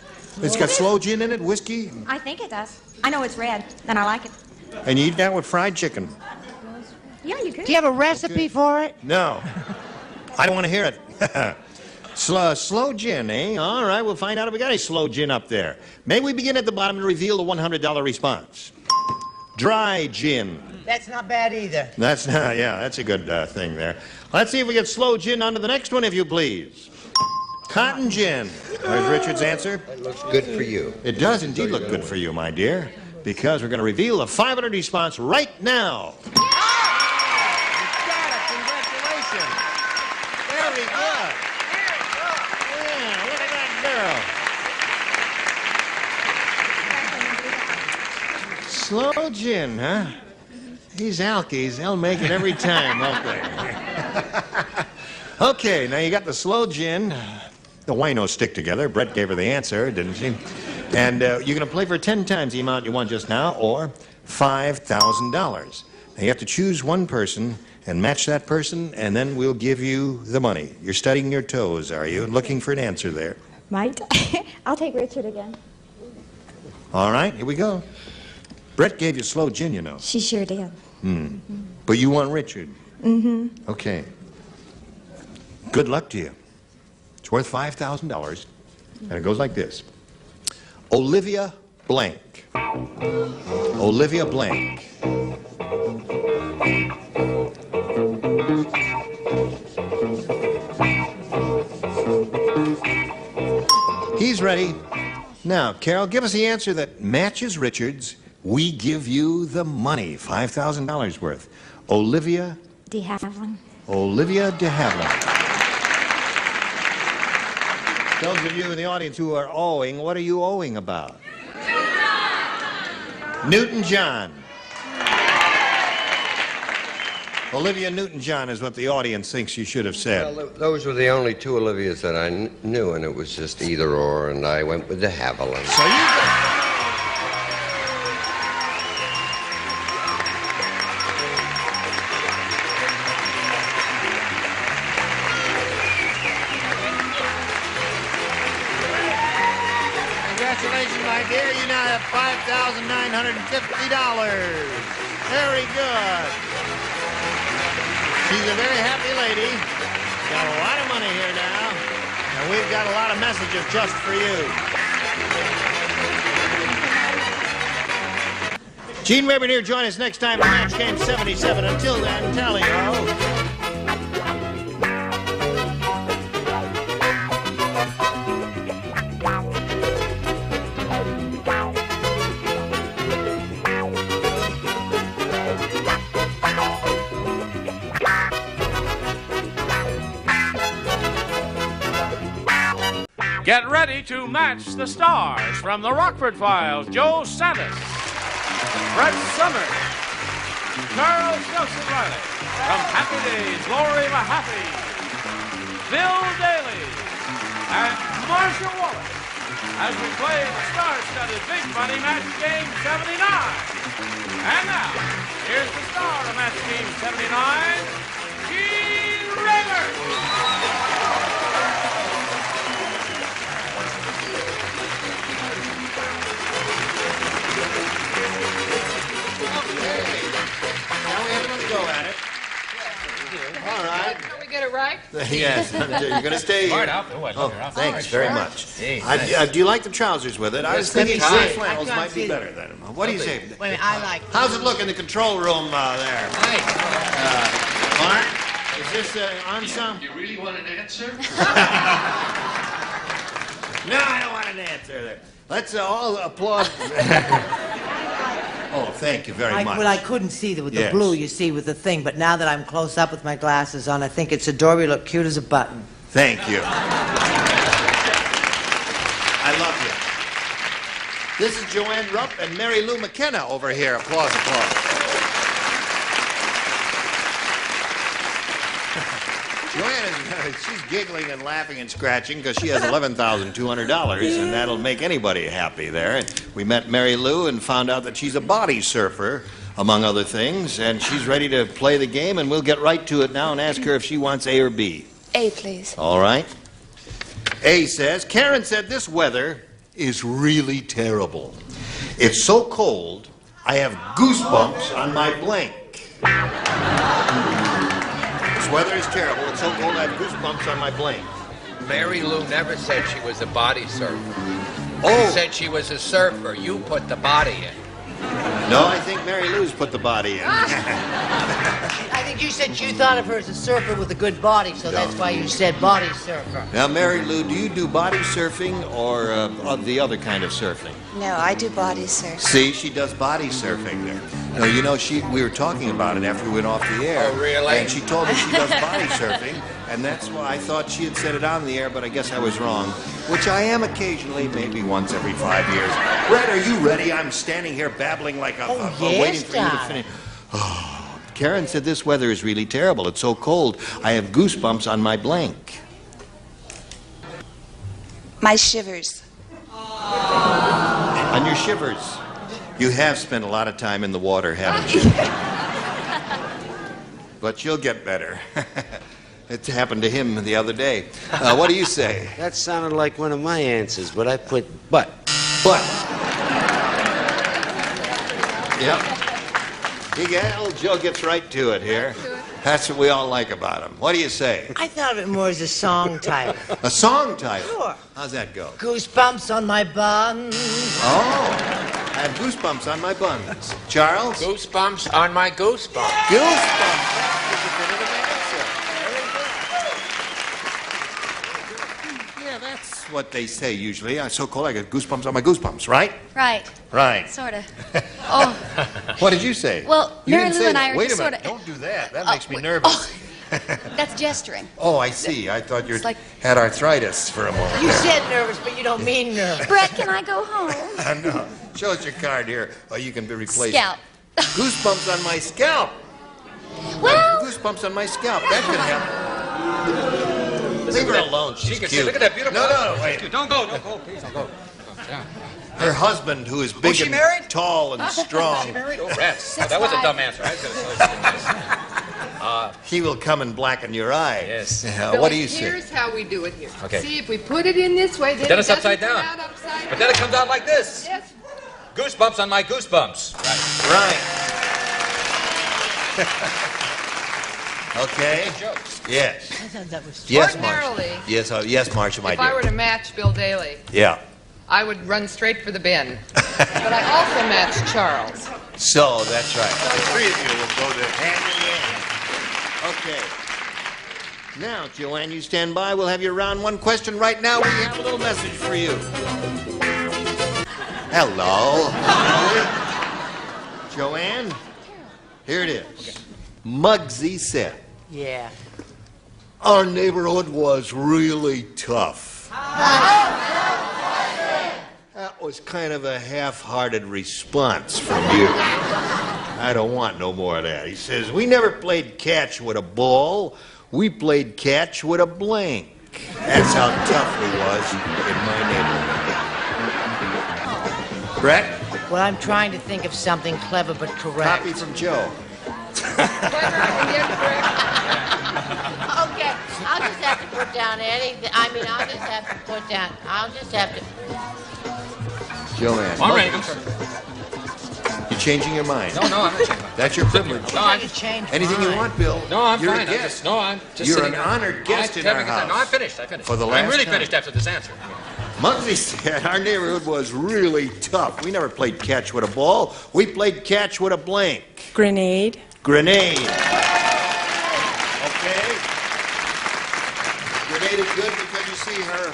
It's got slow gin in it, whiskey, I think it does. I know it's red, and I like it. and you eat that with fried chicken. Yeah, you could. Do you have a recipe for it? No, I don't want to hear it. Slow gin, eh? All right, we'll find out if we got any slow gin up there. May we begin at the bottom and reveal the $100 response? Dry gin. That's not bad either. That's not, yeah, that's a good thing there. Let's see if we get slow gin on to the next one, if you please. Cotton gin. There's Richard's answer. That looks good for you. It does indeed look good for you, my dear. because we're going to reveal the 500 response right now. You got it. Congratulations. Very good. Yeah, look at that girl. Slow gin, huh? These alkies, they'll make it every time, won't they? Okay, now you got the slow gin. The winos stick together. Brett gave her the answer, didn't she? And you're going to play for 10 times the amount you won just now, or $5,000. Now you have to choose one person and match that person, and then we'll give you the money. You're studying your toes, are you? Looking for an answer there. Might. I'll take Richard again. All right, here we go. Brett gave you slow gin, you know. She sure did. But you want Richard. Mm-hmm. Okay. Good luck to you. It's worth $5,000. And it goes like this. Olivia Blank. Olivia Blank. He's ready. Now, Carol, give us the answer that matches Richard's. We give you the money, $5,000 worth. Olivia De Havilland. Olivia De Havilland. Those of you in the audience who are owing, what are you owing about? Newton-John. Olivia Newton-John is what the audience thinks you should have said. Well, those were the only two Olivias that I knew, and it was just either or, and I went with De Havilland. So you got... Congratulations, my dear. You now have $5,950. Very good. She's a very happy lady. Got a lot of money here now. And we've got a lot of messages just for you. Gene Weber here. Join us next time on Match Game 77. Until then, tally-ho. Get ready to match the stars from the Rockford Files. Joe Santos, Brett Summers, Charles Nelson Riley, from Happy Days, Lori Mahaffey, Bill Daly, and Marcia Wallace as we play the star-studded Big Money Match Game 79. And now, here's the star of Match Game 79, Gene Raymond. Go at it. All right. Can we get it right? Yes, you're going to stay here. Oh, thanks very much. Do you like the trousers with it? I was thinking gray flannels might be better than them. What do you say? Wait a minute, I like... How's it look in the control room there? Mark, is this ensemble? You really want an answer? No, I don't want an answer there. Let's all applaud. Oh, thank you very much. Well, I couldn't see with the blue, you see, with the thing, but now that I'm close up with my glasses on, I think it's adorable. You look cute as a button. Thank you. I love you. This is Joanne Rupp and Mary Lou McKenna over here. Applause, applause. Joanne, she's giggling and laughing and scratching because she has $11,200, and that'll make anybody happy there. And we met Mary Lou and found out that she's a body surfer, among other things, and she's ready to play the game, and we'll get right to it now and ask her if she wants A or B. A, please. All right. A says, Karen said this weather is really terrible. It's so cold, I have goosebumps on my blank. This weather is terrible. It's so cold, I have goosebumps on my blank. Mary Lou never said she was a body surfer. Oh. She said she was a surfer. You put the body in. No, I think Mary Lou's put the body in. I think you said said you thought of her as a surfer with a good body, so that's why you said body surfer. Now, Mary Lou, do you do body surfing or the other kind of surfing? No, I do body surfing. See, she does body surfing there. No, you know, we were talking about it after we went off the air. Oh, really? And she told me she does body surfing, and that's why I thought she had said it on the air, but I guess I was wrong, which I am occasionally, maybe once every 5 years. Brett, are you ready? I'm standing here babbling like waiting for you to finish. Oh, Karen said this weather is really terrible. It's so cold. I have goosebumps on my blank. My shivers. On your shivers. You have spent a lot of time in the water, haven't you? But you'll get better. It happened to him the other day. What do you say? That sounded like one of my answers, but I put but. But. Yep. Old Joe gets right to it here. That's what we all like about him. What do you say? I thought of it more as a song title. A song title? Sure. How's that go? Goosebumps on my buns. Oh, I have goosebumps on my buns. Charles? Goosebumps on my goosebumps. Goosebumps. That's a definitive answer. Yeah, that's what they say usually. I'm so cold I get goosebumps on my goosebumps, right? Right. Right. Sort of. Oh. What did you say? Well, you Mary didn't Lou say and that. I are Wait just a minute. sorta- Don't do that. That makes me nervous. That's gesturing. Oh, I see. I thought you had arthritis for a moment. You said nervous, but you don't mean nervous. Brett, can I go home? No. Show us your card here. Oh, you can be replaced. Scalp. Goosebumps on my scalp. Well. Goosebumps on my scalp. That could help. Leave her alone. She's cute. Look at that beautiful. No, wait. Don't go, please, don't go. Her husband, who is big and tall and strong. Oh, rats. That was a dumb answer. I was going to say he will come and blacken your eye. Yes. What do you say? Here's how we do it here. Okay. See, if we put it in this way, then it's it upside doesn't down. come out upside But then it comes out like this. Yes. Goosebumps on my goosebumps. Right. Okay. Yes. Yes, Marcia. Ordinarily, Yes, Marcia, my if I were dear. to match Bill Daly, Yeah. I would run straight for the bin. But I also match Charles. So, that's right. The three of you will go to hand in hand. Okay. Now, Joanne, you stand by. We'll have your round one question right now. We have a little message for you. Hello. Joanne, here it is. Muggsy said, Yeah. our neighborhood was really tough. That was kind of a half-hearted response from you. I don't want no more of that. He says, we never played catch with a ball. We played catch with a blank. That's how tough we was in my neighborhood. Brett? Well, I'm trying to think of something clever but correct. Copy from Joe. Okay, I'll just have to put down anything. I'll just have to. Joanne. I'm ready. You changing your mind? No, I'm not changing. That's your privilege. No, I'm Anything you want, Bill. No, I'm You're fine. a guest. I'm just You're sitting an here. honored guest in our house. No, I'm finished. For the last I'm really time. finished after this answer. Muggsy said our neighborhood was really tough. We never played catch with a ball. We played catch with a blank. Grenade. Grenade. Okay. Grenade is good because you see her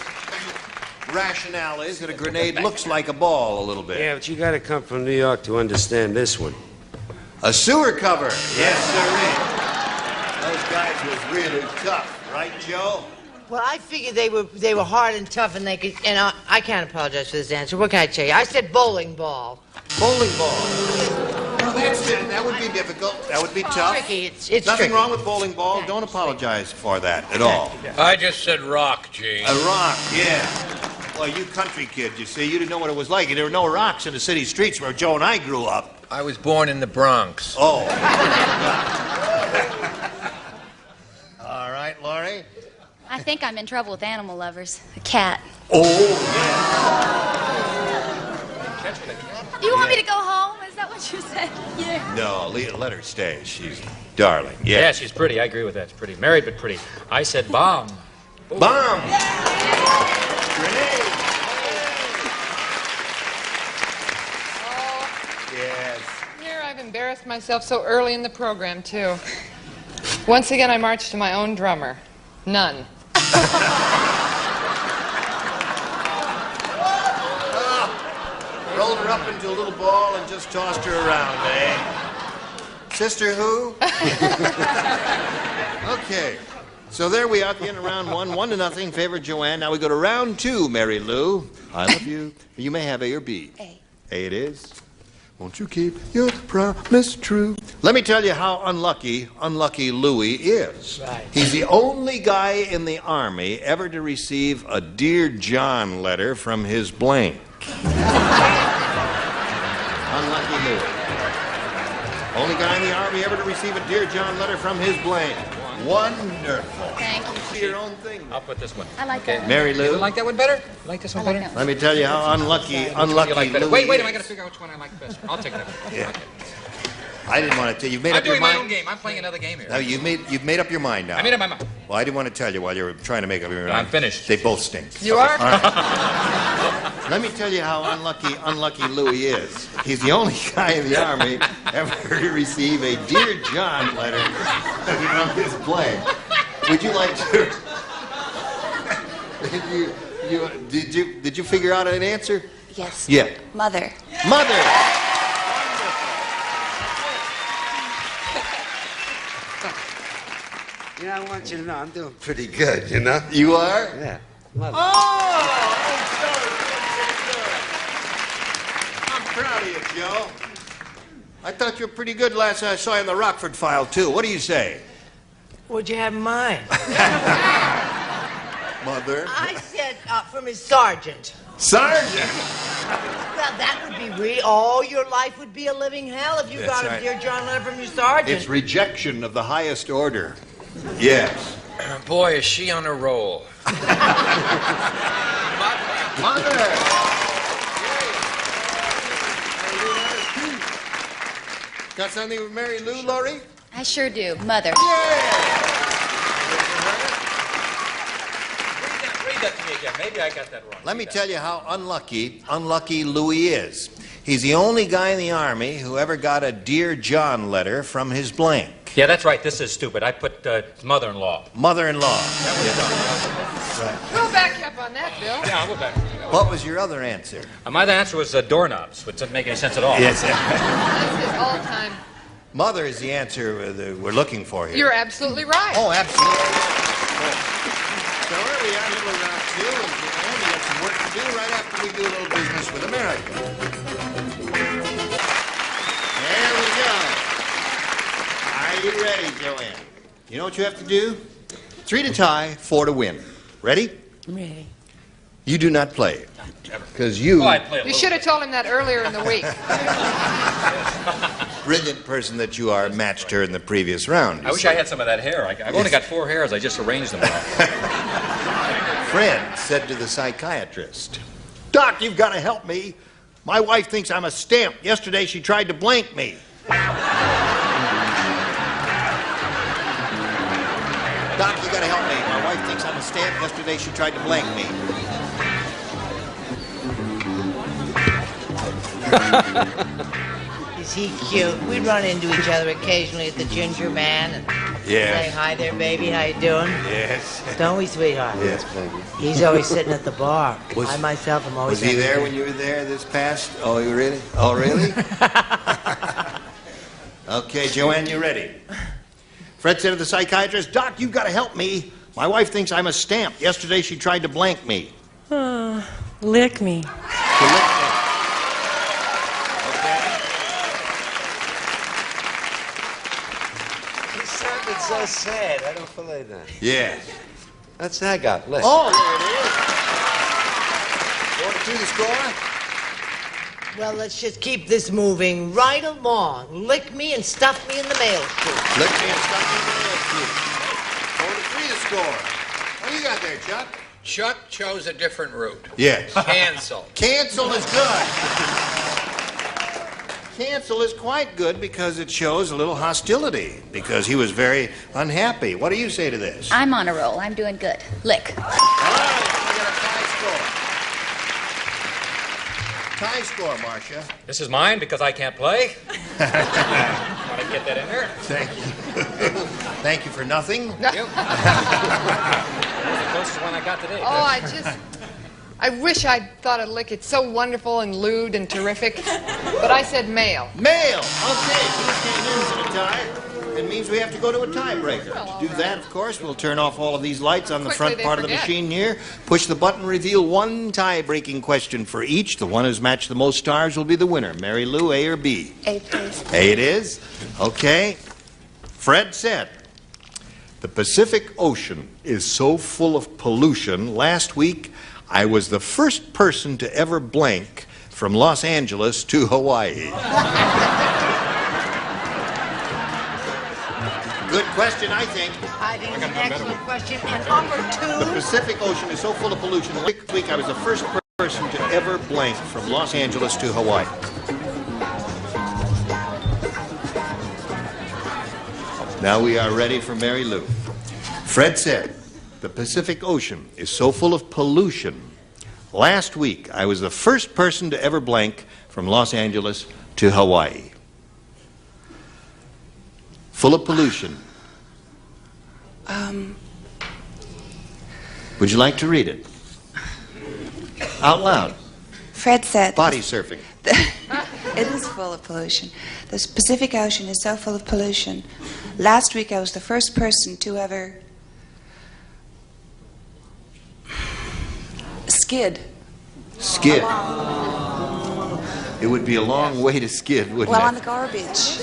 rationale is that a grenade looks like a ball a little bit. Yeah, but you got to come from New York to understand this one. A sewer cover. Yes, sir. Those guys was really tough, right, Joe? Well, I figured they were hard and tough, and they could. And I can't apologize for this answer. What can I tell you? I said bowling ball. Bowling ball. Well, that would be difficult. That would be tough. Tricky. It's Nothing tricky. wrong with bowling ball. Don't apologize for that at all. I just said rock, Gene. A rock, yeah. Well, you country kid, you see, you didn't know what it was like. There were no rocks in the city streets where Joe and I grew up. I was born in the Bronx. Oh. All right, Laurie. I think I'm in trouble with animal lovers. A cat. Oh, yeah. You want me to go home? Is that what you said? Yeah. No, let her stay. She's darling. Yeah, Yeah. she's pretty. I agree with that. She's pretty. Married but pretty. I said bomb. Bomb. Grenade. Yes. Here, I've embarrassed myself so early in the program, too. Once again, I marched to my own drummer. None. Rolled her up into a little ball and just tossed her around, eh? Sister who? Okay. So there we are at the end of round one. 1-0, favor Joanne. Now we go to round two, Mary Lou. I love you. You may have A or B. A. A it is. Won't you keep your promise true? Let me tell you how unlucky Louis is. Right. He's the only guy in the Army ever to receive a Dear John letter from his blank. Unlucky Louis. Only guy in the Army ever to receive a Dear John letter from his blank. Wonderful. Thank you. Do your own thing. I'll put this one. I like that one. Mary Lou. You like that one better? You like this one better? Let me tell you how unlucky You like better? Louis Wait, is. I gotta figure out which one I like best. I'll take that one. Yeah. I didn't want to tell you. You've made I'm up your doing my mind. own game. I'm playing another game here. No, you've made up your mind now. I made up my mind. Well, I didn't want to tell you while you were trying to make up your mind. I'm finished. They both stink. You are? All right. Let me tell you how unlucky Louis is. He's the only guy in the Army ever to receive a Dear John letter from his plane. Would you like to? Did you figure out an answer? Yes. Yeah. Mother. Mother. You know, I want you to know I'm doing pretty good, you know? You are? Yeah. Mother. I'm proud of you, Joe. I thought you were pretty good last I saw you in the Rockford file, too. What do you say? What'd you have in mind? Mother. I said from his sergeant. Sergeant? Well, that would be all your life would be a living hell if you That's got a right. Dear John letter from your sergeant. It's rejection of the highest order. Yes. Boy, is she on a roll. Mother. Got something with Mary Lou, Laurie? I sure do. Mother. Read that to me again. Maybe I got that wrong. Let me tell you how unlucky Louis is. He's the only guy in the Army who ever got a Dear John letter from his blank. Yeah, that's right. This is stupid. I put his mother-in-law. Mother-in-law. We'll back you up on that, Bill. Yeah, we'll back. What was your other answer? My other answer was doorknobs, which doesn't make any sense at all. Yes. That's his all-time. Mother is the answer that we're looking for here. You're absolutely right. Oh, absolutely. So here we are, middle of round two, and we got some work to do right after we do a little business with America. There we go. Are you ready, Joanne? You know what you have to do? 3 to tie, 4 to win. Ready? I'm ready. You do not play. Because you... You should have told him that earlier in the week. Brilliant person that you are, matched her in the previous round. I wish I had some of that hair. I've only got 4 hairs. I just arranged them all. Friend said to the psychiatrist, "Doc, you've got to help me. My wife thinks I'm a stamp. Yesterday she tried to blank me." Doc, you got to help me. My wife thinks I'm a stamp. Yesterday she tried to blank me. Is he cute? We run into each other occasionally at the Ginger Man and say, "Hi there, baby. How you doing?" Yes. Don't we, sweetheart? Yes, baby. He's always sitting at the bar. Was- I myself am always. Was he there when you were there this past? Oh, you really? Oh, really? Okay, Joanne, you ready? Fred said to the psychiatrist, "Doc, you've got to help me. My wife thinks I'm a stamp. Yesterday she tried to blank me." Lick me. You sounded so sad. I don't believe that. Yes. That's I got. Listen. Oh, there it is. 4-2 the score. Well, let's just keep this moving right along. Lick me and stuff me in the mail chute. Lick me and stuff me in the mail chute. 4-3 the score. What do you got there, Chuck? Chuck chose a different route. Yes. Cancel. Cancel is good. Cancel is quite good because it shows a little hostility, because he was very unhappy. What do you say to this? I'm on a roll. I'm doing good. Lick. All right, we got a tie score. Tie score, Marcia. This is mine because I can't play. Want to get that in there? Thank you. Thank you for nothing. That's the closest one I got today. I wish I'd thought of lick. It's so wonderful and lewd and terrific. But I said male. Male. Okay, so came in for the tie. It means we have to go to a tiebreaker. To do that, of course, we'll turn off all of these lights on the front part of the machine here. Push the button, reveal one tie-breaking question for each. The one who's matched the most stars will be the winner. Mary Lou, A or B? A, please. A it is. Okay. Fred said, the Pacific Ocean is so full of pollution. Last week, I was the first person to ever blank from Los Angeles to Hawaii. Good question, I think. I think it's an excellent question. And number two. The Pacific Ocean is so full of pollution. Last week, I was the first person to ever blank from Los Angeles to Hawaii. Now we are ready for Mary Lou. Fred said, the Pacific Ocean is so full of pollution. Last week, I was the first person to ever blank from Los Angeles to Hawaii. Full of pollution. Would you like to read it? Out loud. Fred said... Body surfing. It is full of pollution. The Pacific Ocean is so full of pollution. Last week I was the first person to ever... skid. Skid. It would be a long way to skid, wouldn't it? Well, on the garbage.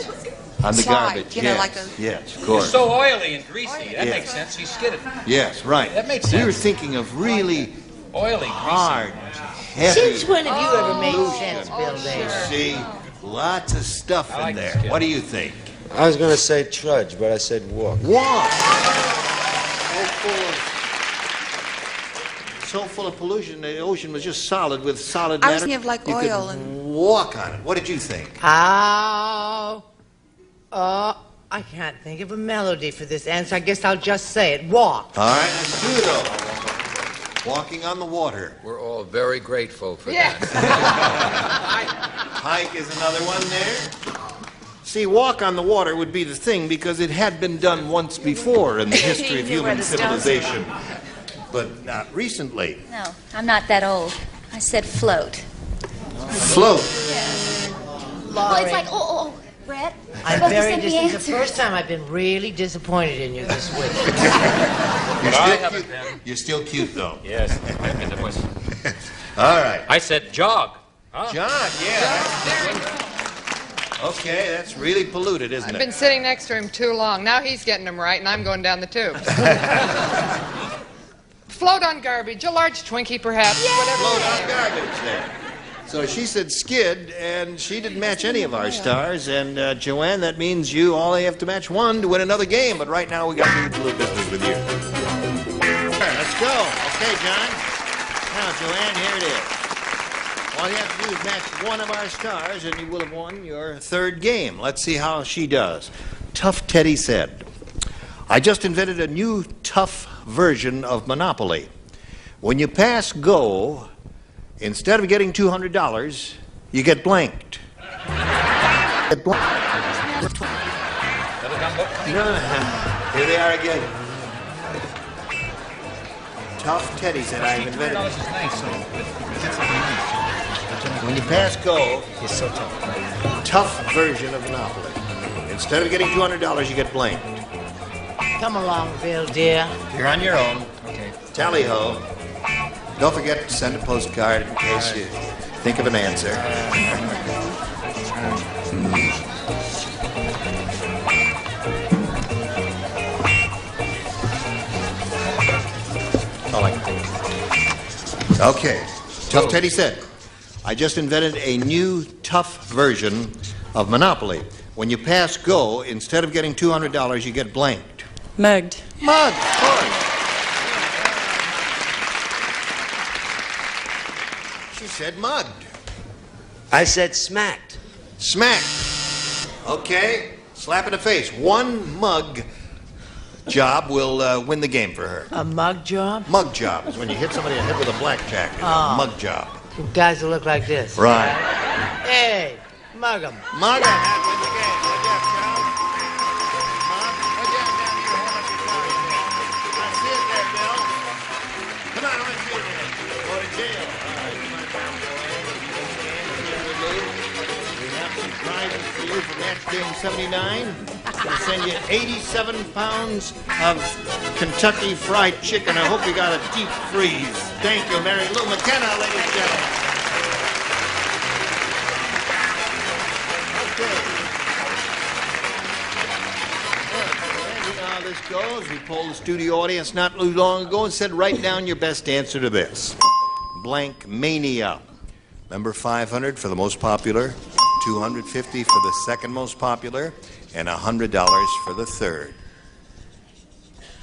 On the Slide, garbage, you know, yes. like a... Yes, of course. It's so oily and greasy. That Yes. makes sense. He skidded. Yes, right. That makes We sense. were thinking of really Oily, hard, greasy. heavy... Since when have you ever made sense, Bill Davis? See, lots of stuff in there. What do you think? I was going to say trudge, but I said walk. Walk! So full of pollution, the ocean was just solid with solid matter. I was thinking of like You oil could and... walk on it. What did you think? I can't think of a melody for this answer. I guess I'll just say it. Walk. All right, let's do it, though. Walking on the water. We're all very grateful for Yes. Hike is another one there. See, walk on the water would be the thing because it had been done once before in the history of human civilization. But not recently. No, I'm not that old. I said float. Float. Well, it's like, oh, Brett. I'm supposed to very send the This is the answer. first time I've been really disappointed in you this week. You're still cute, though. Yes. And it was... All right. I said jog. Huh? Jog, yeah. Okay, that's really polluted, isn't I've it? been sitting next to him too long. Now he's getting them right, and I'm going down the tubes. Float on garbage, a large Twinkie perhaps, whatever. Float on garbage there. So she said skid, and she didn't match any of our stars. And Joanne, that means you only have to match one to win another game. But right now we got to do a little business with you. All right, let's go. Okay, John. Now, Joanne, here it is. All you have to do is match one of our stars, and you will have won your third game. Let's see how she does. Tough Teddy said, I just invented a new tough version of Monopoly. When you pass go, instead of getting $200, you get blanked. Here they are again. Tough Teddy said, I invented it. When you pass go, it's so tough. Tough version of Monopoly. Instead of getting $200, you get blanked. Come along, Bill, dear. You're on your own. Okay. Tally-ho. Don't forget to send a postcard in case you think of an answer. Okay. Tough Teddy said, I just invented a new tough version of Monopoly. When you pass go, instead of getting $200, you get blanked. Mugged. Mugged, of course. She said mugged. I said smacked. Smacked. Okay. Slap in the face. One mug job will win the game for her. A mug job? Mug job is when you hit somebody in the head with a blackjack. It's Oh. a mug job. You guys will look like this. Right. Hey, mug 'em. Mug 'em. Match Game 79. We'll send you 87 pounds of Kentucky Fried Chicken. I hope you got a deep freeze. Thank you, Mary Lou McKenna, ladies and gentlemen. Okay. You know how this goes. We polled the studio audience not too long ago and said, write down your best answer to this. Blank Mania. Number 500 for the most popular, 250 for the second most popular, and $100 for the third.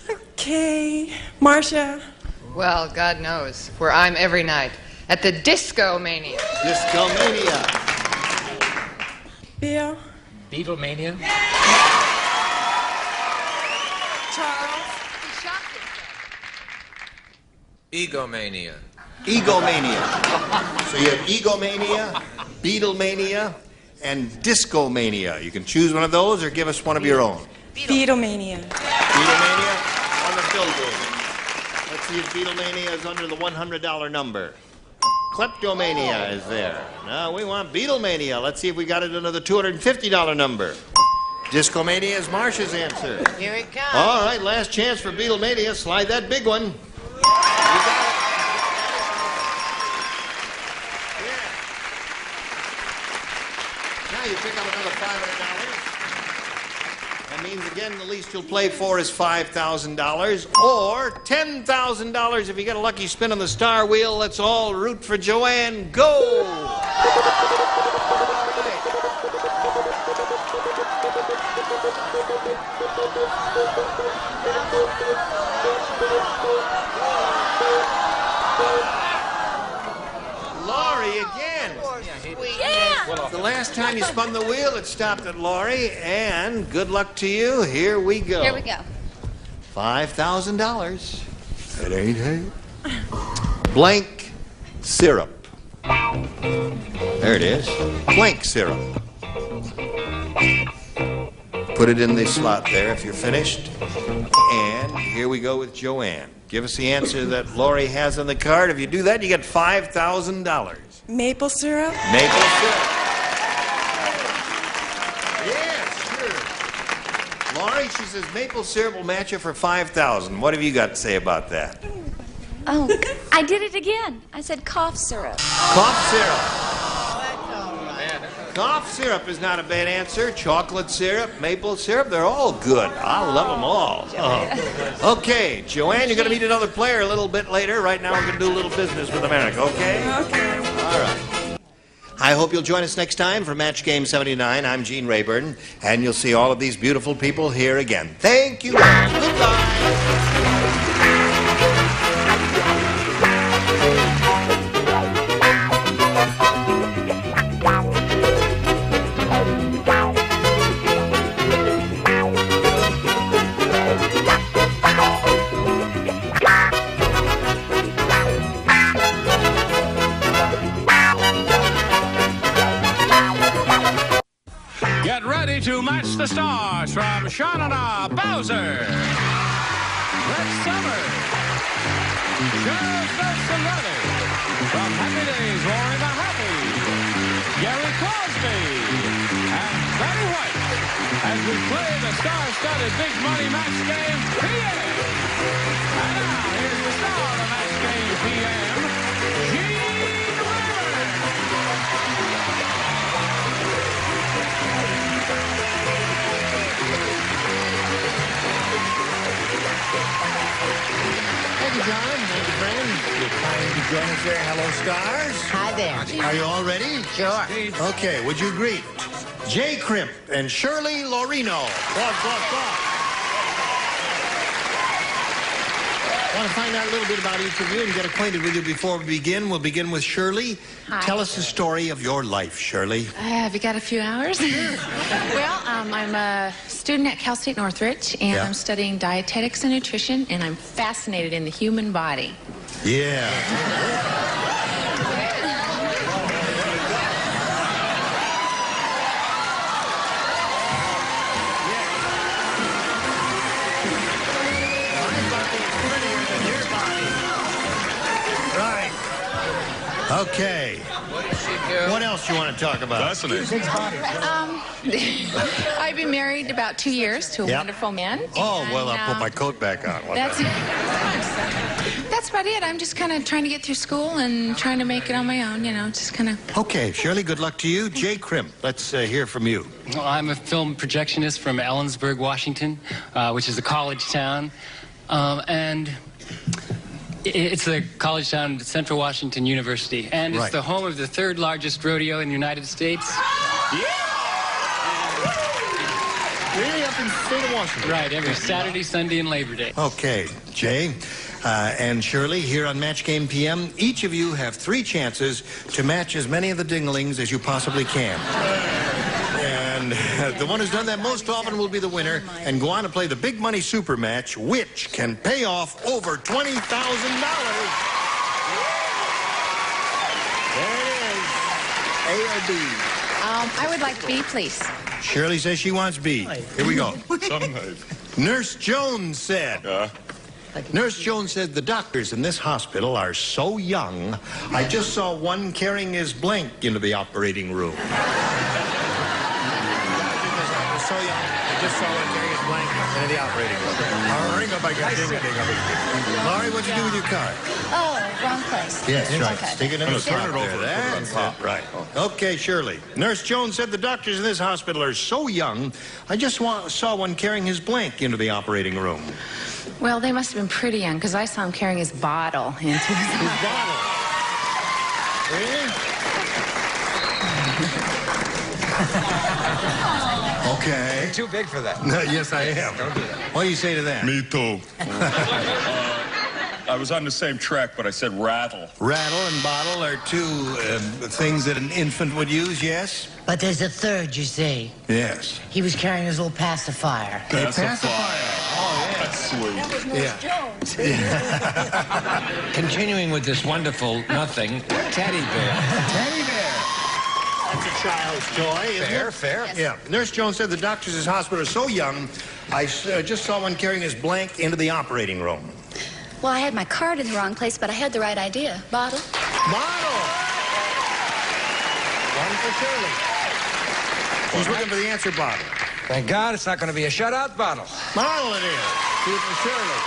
Okay, Marcia. Well, God knows where I'm every night. At the Disco Mania. Disco Mania. Bill. Beatlemania. Charles. Egomania. Egomania. So you have Egomania, Beatlemania, and Discomania. You can choose one of those or give us one of your own. Beatlemania. Beatlemania on the billboard. Let's see if Beatlemania is under the $100 number. Kleptomania is there. Now we want Beatlemania. Let's see if we got it under the $250 number. Discomania is Marcia's answer. Here it comes. All right, last chance for Beatlemania. Slide that big one. You pick up another $500. That means, again, the least you'll play for is $5,000 or $10,000 if you get a lucky spin on the star wheel. Let's all root for Joanne. Go! Laurie again. Yeah. The last time you spun the wheel, it stopped at Laurie, and good luck to you. Here we go. Here we go. $5,000. It ain't hey. Blank syrup. There it is. Blank syrup. Put it in the slot there if you're finished. And here we go with Joanne. Give us the answer that Laurie has on the card. If you do that, you get $5,000. Maple syrup. Maple syrup. Yes, sure. Laurie, she says maple syrup will match you for $5,000. What have you got to say about that? Oh, I did it again. I said cough syrup. Cough syrup. Cough syrup is not a bad answer. Chocolate syrup, maple syrup, they're all good. I love them all. Oh. Okay, Joanne, you're going to meet another player a little bit later. Right now, we're going to do a little business with America, okay? Okay. All right. I hope you'll join us next time for Match Game 79. I'm Gene Rayburn, and you'll see all of these beautiful people here again. Thank you all. Goodbye. Get ready to match the stars from Shanana Bowser, Brett Summers, Charles Nelson Ruddy, from Happy Days Roaring the Happy, Gary Crosby, and Betty White, as we play the star-studded Big Money Match Game PM. And now, here's the star of the Match Game PM, Gene Rayburn. Thank you, John. Thank you, friend. You're kind to join us there. Hello, stars. Hi there. Are you all ready? Sure. Okay, would you greet Jay Crimp and Shirley Lorino? I want to find out a little bit about each of you and get acquainted with you before we begin. We'll begin with Shirley. Hi. Tell us the story of your life, Shirley. Have you got a few hours? Well, I'm a student at Cal State Northridge, and Yeah. I'm studying dietetics and nutrition, and I'm fascinated in the human body. Yeah. Right. Okay. What else you want to talk about? Fascinating. I've been married about 2 years to a wonderful man. Oh, well, I'll put my coat back on. That's about it. I'm just kind of trying to get through school and trying to make it on my own, you know, just kind of. Okay, Shirley, good luck to you. Jay Crimp, let's hear from you. Well, I'm a film projectionist from Ellensburg, Washington, which is a college town. And it's a college town at Central Washington University. And it's the home of the 3rd largest rodeo in the United States. Really, up in the state of Washington? Right, every Saturday, Sunday, and Labor Day. Okay, Jay and Shirley, here on Match Game PM, each of you have 3 chances to match as many of the dinglings as you possibly can. And the one who's done that most often will be the winner and go on to play the big money super match, which can pay off over $20,000. There it is. A or B? I would like B, please. Shirley says she wants B. Here we go. Nurse Jones said. Nurse Jones said, the doctors in this hospital are so young, I just saw one carrying his blank into the operating room. So young, I just saw one carrying his blank into the operating room. Laurie, what'd you do with your card? Oh, wrong place. Yes, right. Okay. Stick it in the slot there. That's it. Right. Okay, Shirley. Nurse Jones said the doctors in this hospital are so young, I just saw one carrying his blank into the operating room. Well, they must have been pretty young, because I saw him carrying his bottle into his bottle. Really? Okay. You're too big for that. Yes, I am. Don't do that. What do you say to that? Me too. I was on the same track, but I said rattle. Rattle and bottle are 2 things that an infant would use, yes? But there's a third, you see. Yes. He was carrying his little pacifier. Pacifier. Oh, yeah. That's sweet. That was Nurse Jones. Continuing with this wonderful nothing, teddy bear. Teddy bear. That's a child's toy, isn't it? Fair. Yeah. Nurse Jones said the doctors in this hospital are so young, I just saw one carrying his blank into the operating room. Well, I had my card in the wrong place, but I had the right idea. Bottle. Bottle! One for Shirley. Who's looking for the answer bottle? Thank God it's not going to be a shutout bottle. Bottle it is. Two for Shirley.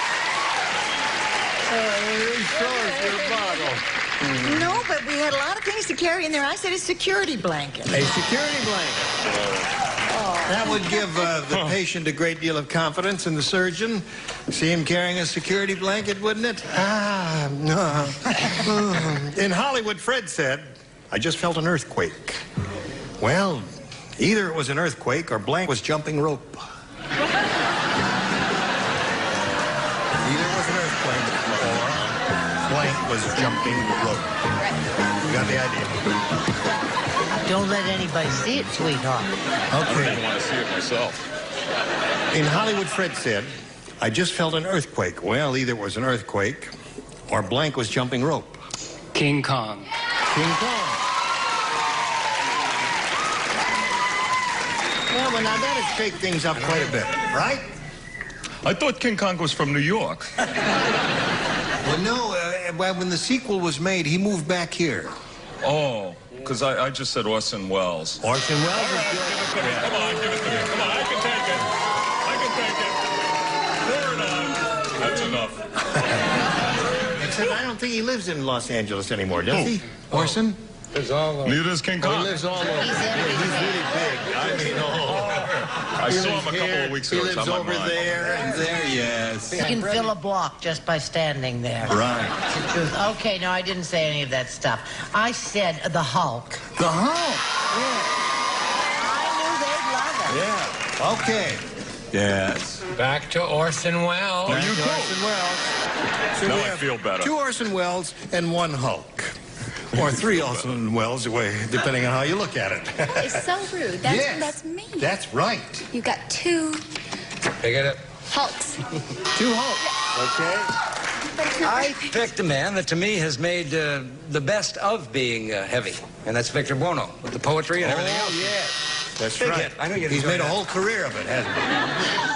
Your bottle. No, but we had a lot of things to carry in there. I said a security blanket. A security blanket. That would give the patient a great deal of confidence in the surgeon. See him carrying a security blanket, wouldn't it? In Hollywood, Fred said, I just felt an earthquake. Well, either it was an earthquake or blank was jumping rope. Either it was an earthquake or blank was jumping rope. You got the idea? Don't let anybody see it, sweetheart. I don't even want to see it myself. In Hollywood, Fred said, I just felt an earthquake. Well, either it was an earthquake or blank was jumping rope. King Kong. King Kong. Well, now that'd shake things up quite a bit, right? I thought King Kong was from New York. Well, no, when the sequel was made, he moved back here. Oh, because I just said Orson Welles. Orson Welles is good. Come on, give it to me. Come on, I can take it. I can take it. Pour it on. That's enough. Except I don't think he lives in Los Angeles anymore, does he? Orson? Neither does King Kong. He lives all over. He's really big. I mean, I saw him a couple of weeks ago. He lives over there and there, yes. You can fill a block just by standing there. Right. It's the truth. Okay, no, I didn't say any of that stuff. I said the Hulk. The Hulk? I knew they'd love it. Yeah. Okay. Yes. Back to Orson Welles. Back to Orson Welles. So now we I have feel better. 2 Orson Welles and 1 Hulk. Or 3 Orson Welles, depending on how you look at it. It's so rude. That's me. That's right. You got 2 Pick it up. Hulks. 2 Hulks. Okay. I picked a man that to me has made the best of being heavy, and that's Victor Buono, with the poetry and everything else. Oh, yes. That's Big right. hit. I know you'd He's enjoy made a that. whole career of it, hasn't he?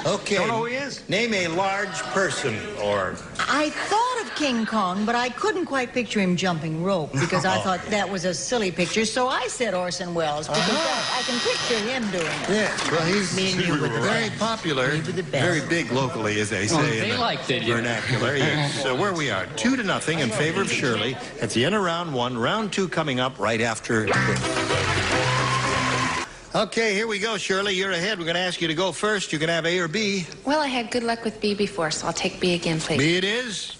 Okay. Don't know who he is? Name a large person, or... I thought of King Kong, but I couldn't quite picture him jumping rope because I thought that was a silly picture. So I said Orson Welles because I can picture him doing it. Yeah, well, he's very popular, very big locally, as they say in the vernacular. Yes. So where we are, 2-0 in favor of Shirley. At the end of round one, round two coming up right after. Okay, here we go, Shirley. You're ahead. We're going to ask you to go first. You can have A or B. Well, I had good luck with B before, so I'll take B again, please. B it is.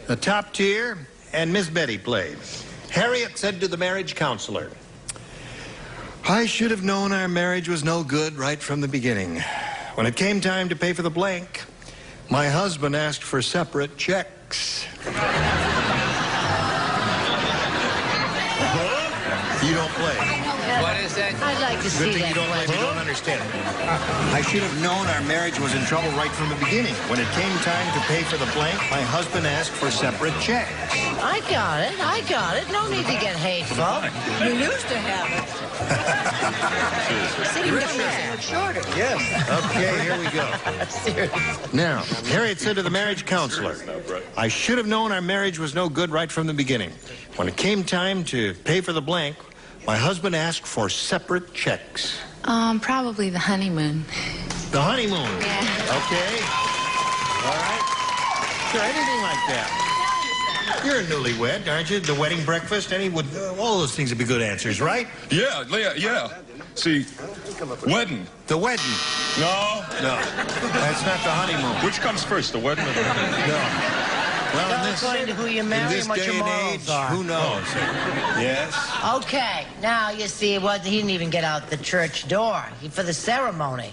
The top tier, and Miss Betty played. Harriet said to the marriage counselor, I should have known our marriage was no good right from the beginning. When it came time to pay for the blank, my husband asked for separate checks. You don't play. What is that? I'd like to see Good thing that you don't play if you don't understand. I should have known our marriage was in trouble right from the beginning. When it came time to pay for the blank, my husband asked for separate checks. I got it. No need to get hateful. You used to have it. Sitting down there much shorter. Yes. Okay, here we go. Now, Harriet said to the marriage counselor, I should have known our marriage was no good right from the beginning. When it came time to pay for the blank, my husband asked for separate checks. Probably the honeymoon. The honeymoon? Yeah. Okay. All right. Sure, anything like that. You're a newlywed, aren't you? The wedding breakfast, all those things would be good answers, right? Yeah. See, wedding. The wedding. No. That's not the honeymoon. Which comes first, the wedding or the honeymoon? No. Well, according to who you marry and what your morals are. Who knows? Yes. Okay, now you see, he didn't even get out the church door for the ceremony.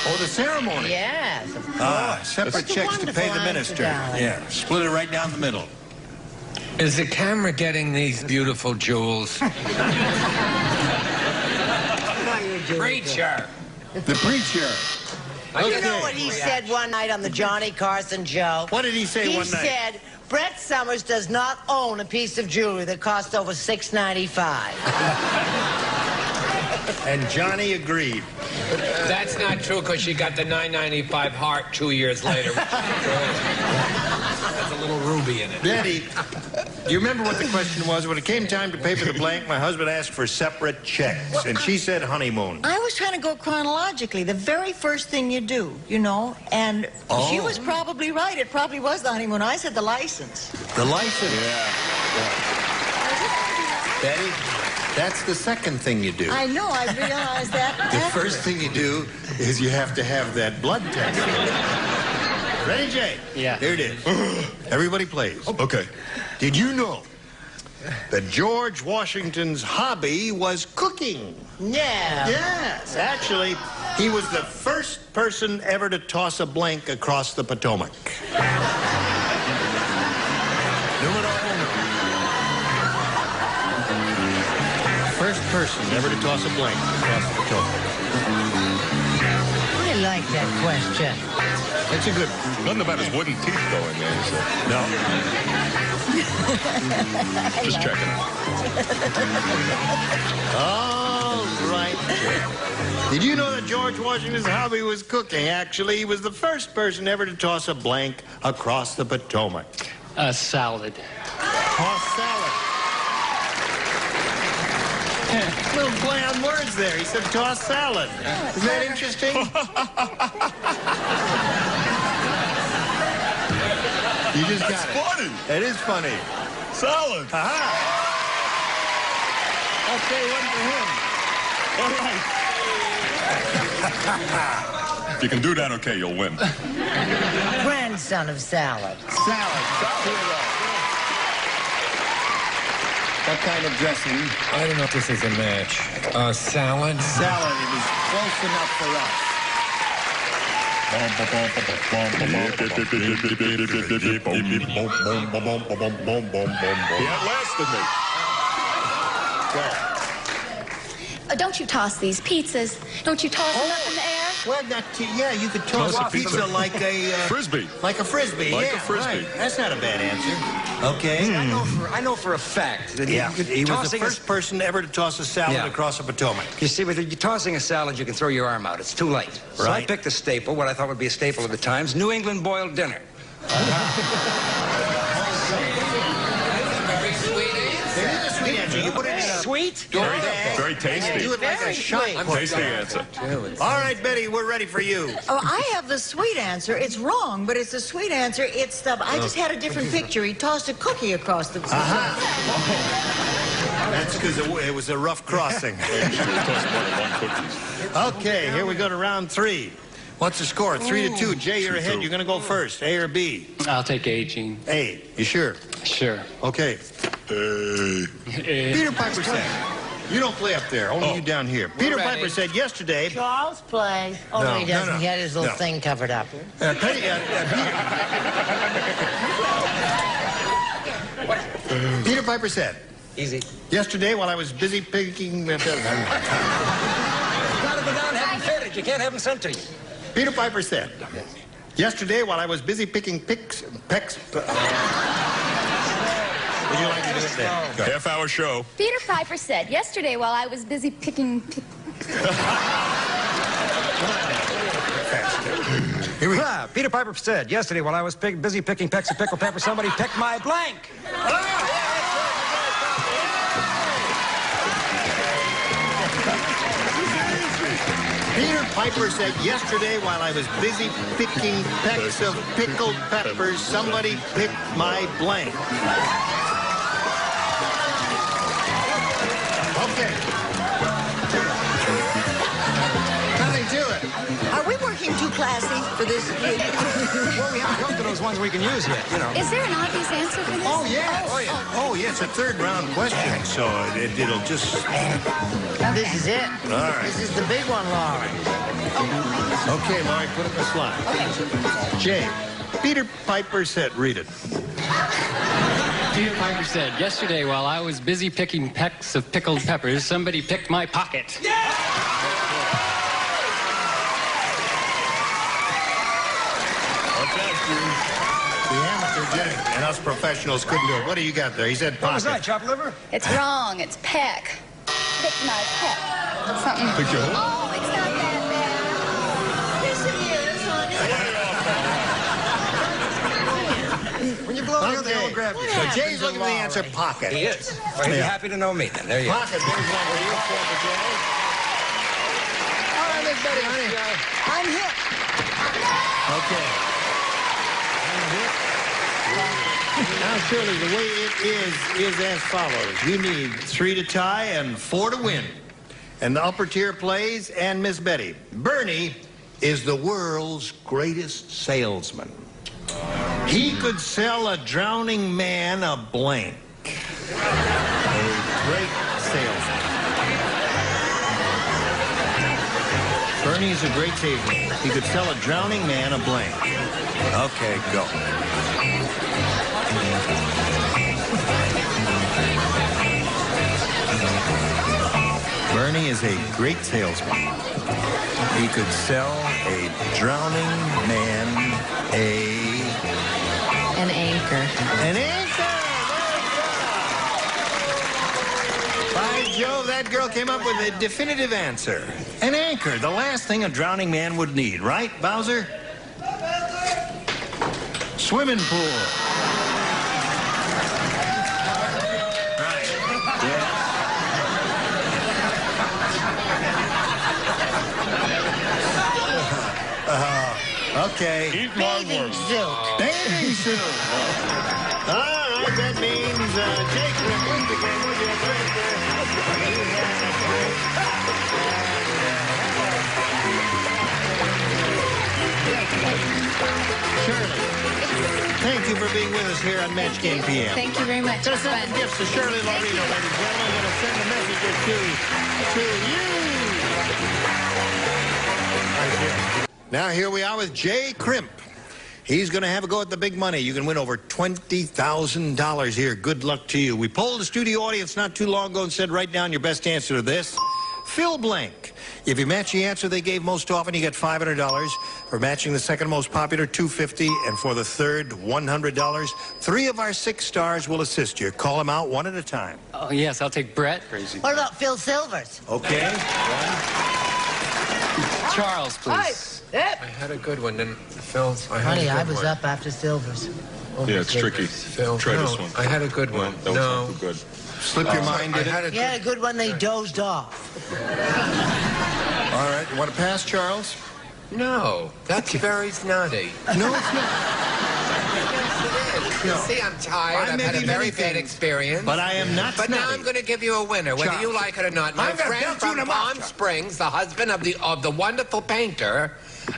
Oh, the ceremony? Yes, of course. Separate checks to pay the minister. Yeah, split it right down the middle. Is the camera getting these beautiful jewels? Preacher. The preacher. You know what he said one night on the Johnny Carson show? What did he say one night? He said, Brett Summers does not own a piece of jewelry that cost over $6.95. And Johnny agreed. That's not true, because she got the $9.95 heart 2 years later. There's a little ruby in it. Betty, do you remember what the question was? When it came time to pay for the blank, my husband asked for separate checks, and she said honeymoon. I was trying to go chronologically. The very first thing you do, and she was probably right. It probably was the honeymoon. I said the license. The license? Yeah. Betty, that's the second thing you do. I know. I realized that. The first thing you do is you have to have that blood test. Ready, Jay? Yeah. Here it is. Everybody plays. Okay. Did you know that George Washington's hobby was cooking? Yeah. Yes. Actually, he was the first person ever to toss a blank across the Potomac. First person ever to toss a blank across the Potomac. I like that question. That's a good one. Nothing about his wooden teeth going there. So. No. Just checking. All right. Did you know that George Washington's hobby was cooking? Actually, he was the first person ever to toss a blank across the Potomac. A salad. Toss salad. Little play on words there. He said toss salad. Isn't that interesting? You just got it. Funny. It is funny. Salad. Aha. Okay, one for him. All right. If you can do that, okay, you'll win. Grandson of salad. Salad. What kind of dressing? I don't know if this is a match. Salad? Salad. It was close enough for us. He outlasted me. Don't you toss these pizzas. Don't you toss them up in the air? Well, yeah, you could toss a pizza like a... Frisbee. Like a Frisbee, Like yeah, a Frisbee. Right. That's not a bad answer. Okay. I know for a fact that he was the first person ever to toss a salad across the Potomac. You see, with you tossing a salad, you can throw your arm out. It's too late. So I picked a staple, what I thought would be a staple of the times, New England boiled dinner. Sweet answer. You put it in sweet? Very tasty. Do it like a shot. Tasty answer. All right, Betty, we're ready for you. Oh, I have the sweet answer. It's wrong, but it's a sweet answer. It's the... I just had a different picture. He tossed a cookie across the... That's because it was a rough crossing. Okay, here we go to round 3. What's the score? 3-2. Jay, you're ahead. You're going to go first. A or B? I'll take A, Gene. A. You sure? Sure. Okay. Peter Piper said... You don't play up there. Only you down here. Peter Piper said yesterday... Charles plays. Oh, no, he doesn't. He had his little thing covered up. Peter Piper said... Easy. Yesterday, while I was busy picking... You gotta go down and have them fitted. You can't have them sent to you. Peter Piper said... Yesterday, while I was busy picking pecks... Would you like to do it then? Half-hour show. Peter Piper said, yesterday while I was busy picking... Here we go. Peter Piper said, yesterday while I was busy picking pecks of pickled pepper, somebody picked my blank. Peter Piper said, yesterday while I was busy picking pecks of pickled peppers, somebody picked my blank. Okay. Nothing to it. Are we working too classy for this? Well, we haven't come to those ones we can use yet, you know. Is there an obvious answer for this? Oh, yeah. Oh, yeah, it's a third-round question, so it'll just... This is it. All right. This is the big one, Laurie. Okay, Laurie, put it in the slot. Okay. Jay, Peter Piper said, read it. Peter Piper said, yesterday while I was busy picking pecks of pickled peppers, somebody picked my pocket. The amateur did it, and us professionals couldn't do it. What do you got there? He said pocket. What was that, chopped liver? It's wrong. It's peck. Pick my peck. Something. Pick your hole? Oh, it's not that bad. Yes, it is, honey. When you blow the other, they all grab you. So Jay's looking for the answer pocket. He is. Well, he'd be happy to know me then. There you go. Pocket, there's one for you, for Jay. All right, Miss Betty, honey. I'm hit. Okay. Now, Shirley, the way it is as follows. You need 3 to tie and 4 to win. And the upper tier plays, and Miss Betty. Bernie is the world's greatest salesman. He could sell a drowning man a blank. A great salesman. Bernie's a great salesman. He could sell a drowning man a blank. Okay, go. Bernie is a great salesman. He could sell a drowning man an anchor. An anchor! By Jove, that girl came up with a definitive answer. An anchor, the last thing a drowning man would need, right, Bowser? Swimming pool. Right. Yeah. Okay. Bathing suit. Bathing suit. All right, that means Jake will win the game with your Shirley, thank you for being with us here on Match Game PM. Thank you very much. Gonna send the gifts to Shirley Lorino, ladies and gentlemen. Gonna send the messages to you. Right here. Now here we are with Jay Crimp. He's going to have a go at the big money. You can win over $20,000 here. Good luck to you. We polled the studio audience not too long ago and said, write down your best answer to this. fill blank. If you match the answer they gave most often, you get $500. For matching the second most popular, $250. And for the third, $100. 3 of our 6 stars will assist you. Call them out one at a time. Oh, yes, I'll take Brett. Crazy. What about Phil Silvers? Okay. Charles, please. Yep. I had a good one, then Phil. Honey, I was up after Silvers. Oh, Yeah, it's tricky. Phil, Try no, this one. I had a good one. That was No. not good. Slip your mind in it. Yeah, a good one. They dozed off. All right. You want to pass, Charles? No, that's very snotty. No, it's not. You see, I'm tired. I've had a very bad experience. But I am not But now snotty. I'm going to give you a winner, whether you like it or not. My I'm gonna friend belt you in from the mouth, Palm Springs, the husband of the wonderful painter,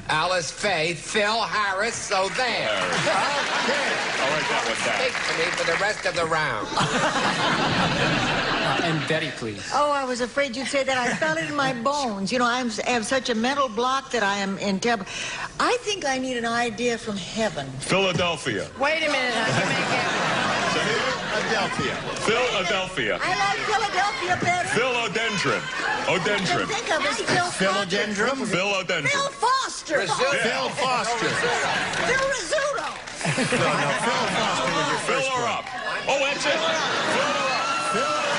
Alice Faye, Phil Harris, so there. I'll write that one down. Speak to me for the rest of the round. And Betty, please. Oh, I was afraid you'd say that. I felt it in my bones. You know, I have such a mental block that I am in terrible. I think I need an idea from heaven. Philadelphia. Wait a minute. How can you make it? Philadelphia. Philadelphia. I like Philadelphia better. Philodendron. I Odendron. think of it. Philodendron. Philodendron. Phil Foster. Phil Foster. Phil Rizzuto. No, Phil Foster was your Fill first her one. up. Oh, that's it. Fill her up. Fill her up.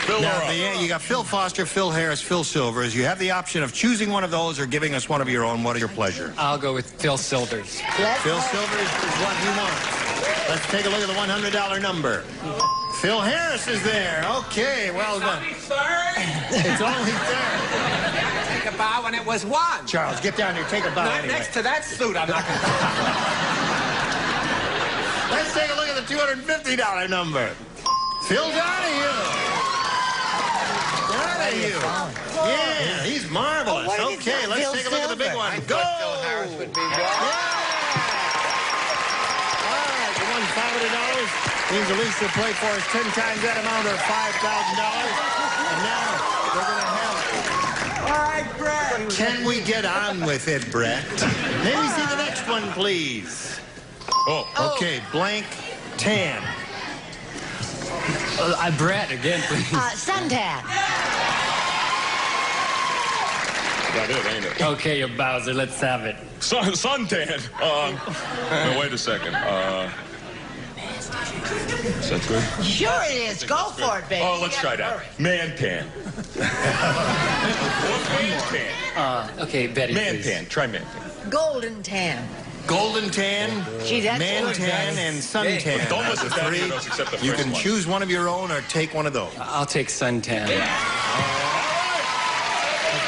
Fill her Now, up. you got Phil Foster, Phil Harris, Phil Silvers. You have the option of choosing one of those or giving us one of your own. What are your pleasure? I'll go with Phil Silvers. Phil Silvers is what he wants. Let's take a look at the $100 number. Phil Harris is there. Okay, well done. It's only third. Take a bow when it was 1. Charles, get down here. Take a bow Not anyway. next to that suit, I'm not going to... Let's take a look at the $250 number. Phil Donahue. Yeah, he's marvelous. Okay, let's take a look at the big one. Go! Phil Harris would be All right, you won $500. Means the least they'll play for is 10 times that amount, or $5,000. And now we're going to have... All right, Brett. Can we get on with it, Brett? May we see the next one, please? Oh. Okay, blank tan. Brett, again, please. Suntan. About it, ain't it? Okay, you Bowser, let's have it. Suntan. No, wait a second. Is that good? Sure it is. Go for it, baby. Oh, let's try that. Man tan. Man tan. Okay, Betty, Man please. tan. Try man tan. Golden tan. Golden tan, Gee, that's man good, tan, Betty. and suntan. Don't listen Are to the any of three. those except the You first can one. choose one of your own or take one of those. I'll take suntan. Let's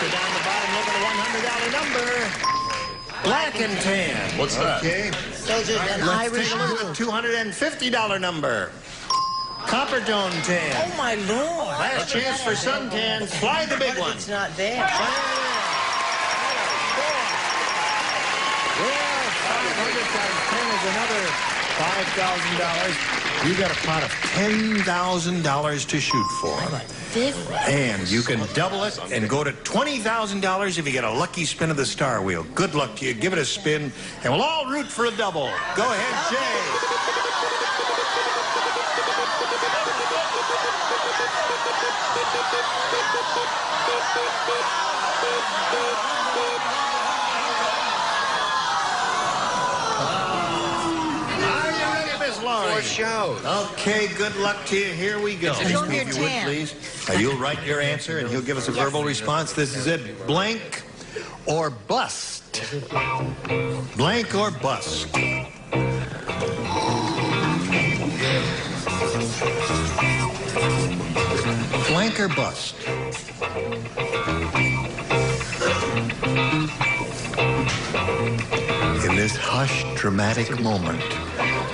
go down the bottom, look at the $100 number. Black and tan. What's that? Okay. Those are an Let's Irish take a look at the $250 number. Copper tone tan. Oh, my Lord. Last chance for suntan. Slide the big one. It's not there. Well, 500 times 10 is another $5,000. You got a pot of $10,000 to shoot for. And you can double it and go to $20,000 if you get a lucky spin of the star wheel. Good luck to you. Give it a spin, and we'll all root for a double. Go ahead, Jay. Four shows. Okay, good luck to you. Here we go. It's on If your you would, tan. please. You'll write your answer, and he'll give us a verbal response. This is it. Blank or bust? Blank or bust? Blank or bust? In this hushed, dramatic moment,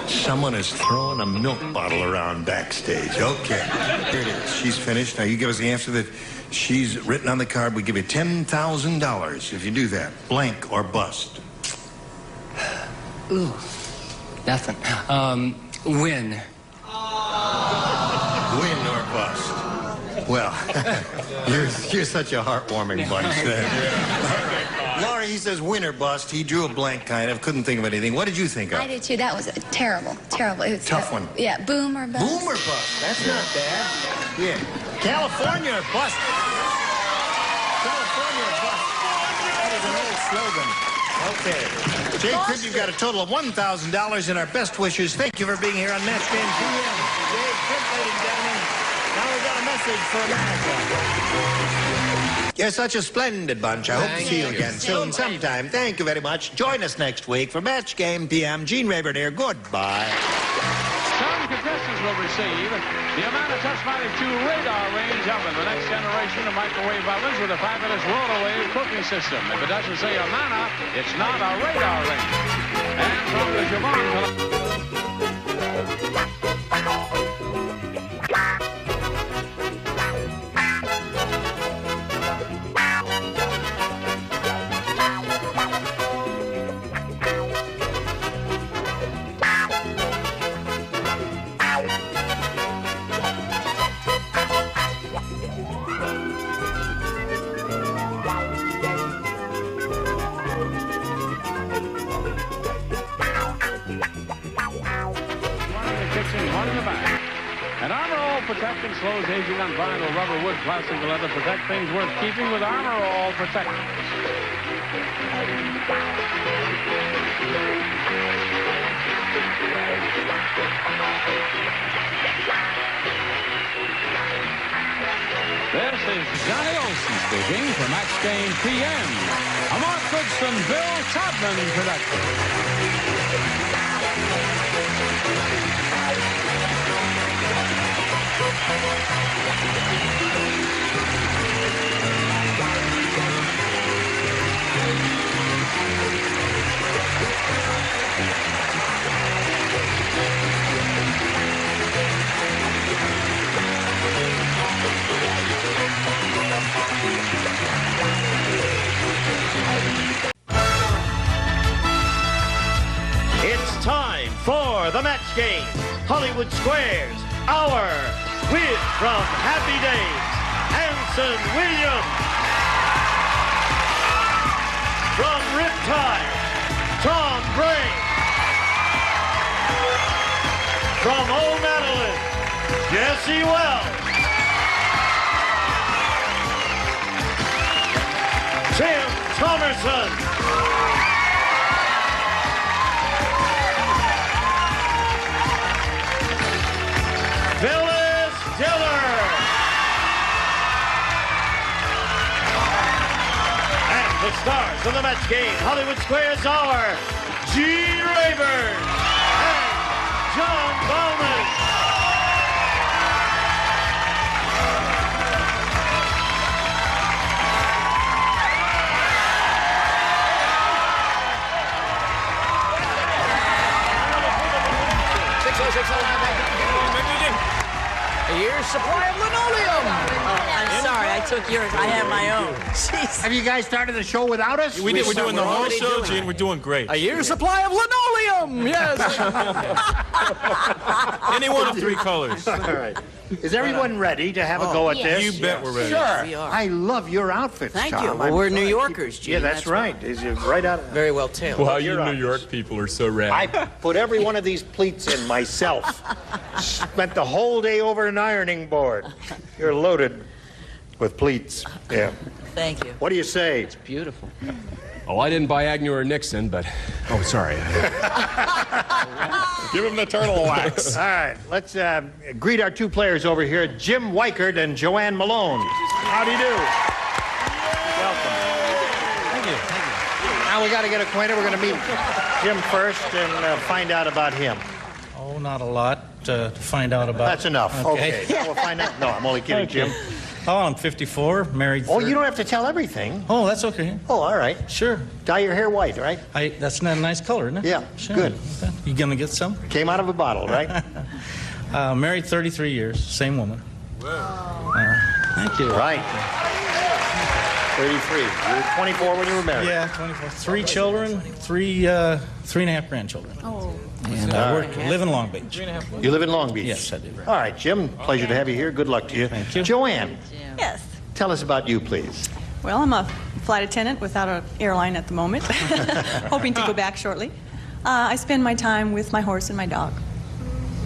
someone is throwing a milk bottle around backstage. Okay, here it is. She's finished. Now you give us the answer that she's written on the card. We give you $10,000 if you do that. Blank or bust? Ooh, nothing. Win. Win or bust? Well, you're such a heartwarming bunch. Laurie, he says win or bust. He drew a blank, kind of. Couldn't think of anything. What did you think of? I did too. That was terrible. Terrible. It was Tough one. Yeah, boom or bust. Boom or bust. That's not bad. Yeah. California or bust. California or bust. That is an old slogan. Okay. Jay Cribb, you've got a total of $1,000 in our best wishes. Thank you for being here on Match Game PM. Jay Cribb, ladies and gentlemen. Now we've got a message for America. You're such a splendid bunch. I hope to see you again soon sometime. Thank you very much. Join us next week for Match Game PM. Gene Rayburn here. Goodbye. Some contestants will receive the Amana Touchmatic 2 radar range oven, the next generation of microwave ovens with a fabulous rotor-wave cooking system. If it doesn't say Amana, it's not a radar range. And from the Javon... And Armor All Protect and slows aging on vinyl, rubber, wood, plastic, and leather. Protect things worth keeping with Armor All Protect. This is Johnny Olson speaking for Match Game PM. A Mark Goodson, Bill Todman production. It's time for the Match Game. Hollywood Squares Hour with from Happy Days, Anson Williams. From Riptide, Tom Bray. From Old Madeline, Jesse Wells. Tim Thomerson. Phyllis Diller. And the stars of the Match Game, Hollywood Squares Hour, Gene Rayburn and John Bowman. A year's supply of linoleum. I'm sorry, I took yours. I have my own. Jeez. Have you guys started the show without us? We did. We're doing the whole show, Gene. We're doing great. A year's supply of linoleum. Yes. Any one of three colors. All right. Is everyone ready to have a go at this? You bet we're ready. Sure. We are. I love your outfits, Thank Tom. you. Well, we're New Yorkers, Gene. Yeah, that's right. Is it right out of... Very well tailored. Wow, you New York people are so rad. I put every one of these pleats in myself. Spent the whole day over an ironing board. You're loaded with pleats. Yeah. Thank you. What do you say? It's beautiful. Oh, I didn't buy Agnew or Nixon, but... Oh, sorry. Give him the turtle wax. All right, let's greet our two players over here, Jim Weichert and Joanne Malone. How do you do? Welcome. Thank you. Thank you. Now we got to get acquainted. We're going to meet Jim first and find out about him. Oh, not a lot to find out about. That's enough. Okay. Now we'll find out. No, I'm only kidding, Okay. Jim. Oh, I'm 54, married. Oh, you don't have to tell everything. Oh, that's okay. Oh, all right. Sure. Dye your hair white, right? That's not a nice color, isn't it? Yeah, Sure. good. You gonna get some? Came out of a bottle, right? Married 33 years, same woman. Thank you. Right. 33. You were 24 when you were married. Yeah, 24. 3 children, 3.5 grandchildren. Oh. And I live in Long Beach. You live in Long Beach? Yes, I do. All right, Jim, pleasure to have you here. Good luck to you. Thank you. Joanne, Yes. tell us about you, please. Well, I'm a flight attendant without an airline at the moment, hoping to go back shortly. I spend my time with my horse and my dog.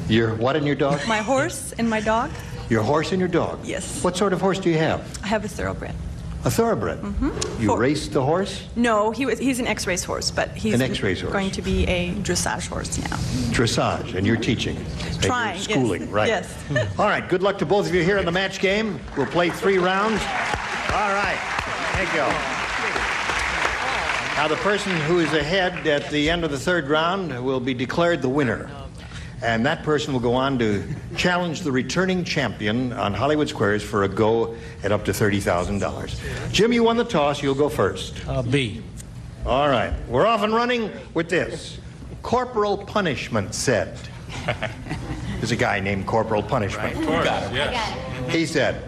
Your what and your dog? My horse and my dog. Your horse and your dog? Yes. What sort of horse do you have? I have a thoroughbred. A thoroughbred? Mm-hmm. You race the horse? No, he's an X-race horse, but he's an X-race horse. Going to be a dressage horse now. Dressage, and you're teaching? Trying, you're schooling, yes. right. Yes. All right, good luck to both of you here in the match game. We'll play 3 rounds. All right, thank you. Now, the person who is ahead at the end of the 3rd round will be declared the winner. And that person will go on to challenge the returning champion on Hollywood Squares for a go at up to $30,000. Jim, you won the toss. You'll go first. B. All right. We're off and running with this. Corporal Punishment said. There's a guy named Corporal Punishment. He said,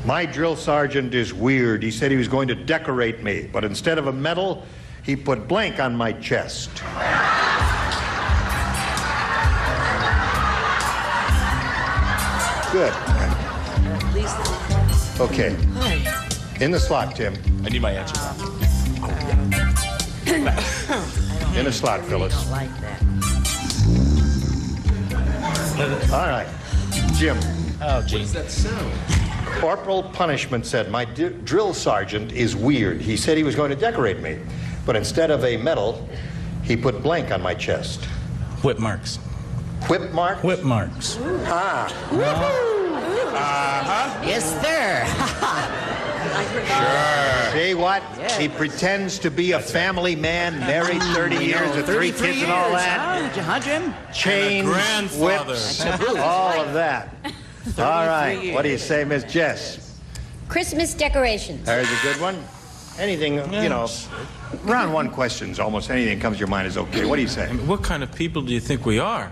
my drill sergeant is weird. He said he was going to decorate me, but instead of a medal, he put blank on my chest. Good. Okay. In the slot, Tim. I need my answer now. In the slot, Phyllis. Like that. All right. Jim. Oh, gee. What's that sound? Corporal Punishment said, my drill sergeant is weird. He said he was going to decorate me, but instead of a medal, he put blank on my chest. Whip marks. Whip marks? Whip marks. Ah. Yes, sir. Sure. See what? Yes. He pretends to be a family man, married 30 years with 3 kids and all that. Huh, Jim? Chains, whips, all of that. All right. What do you say, Miss Jess? Christmas decorations. There's a good one. Anything, you know, round 1 questions, almost anything that comes to your mind is okay. What do you say? I mean, what kind of people do you think we are?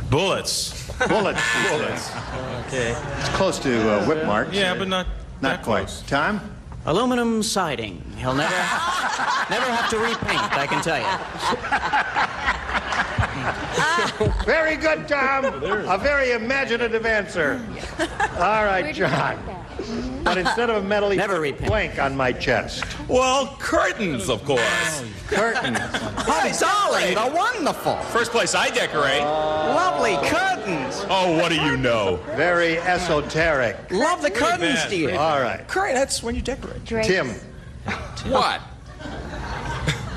Bullets. Bullets. Okay. It's close to whip marks. Yeah, but not quite. Close. Tom? Aluminum siding. He'll never have to repaint, I can tell you. Very good, Tom. A very imaginative answer. All right, John. But instead of a medal, he put blank on my chest. Well, curtains, of course. Curtains. Oh, darling, the wonderful. First place I decorate. Lovely curtains. Oh, what do you know? Very esoteric. Love the curtains, dear. All right. Curtain, that's when you decorate. Tim. What?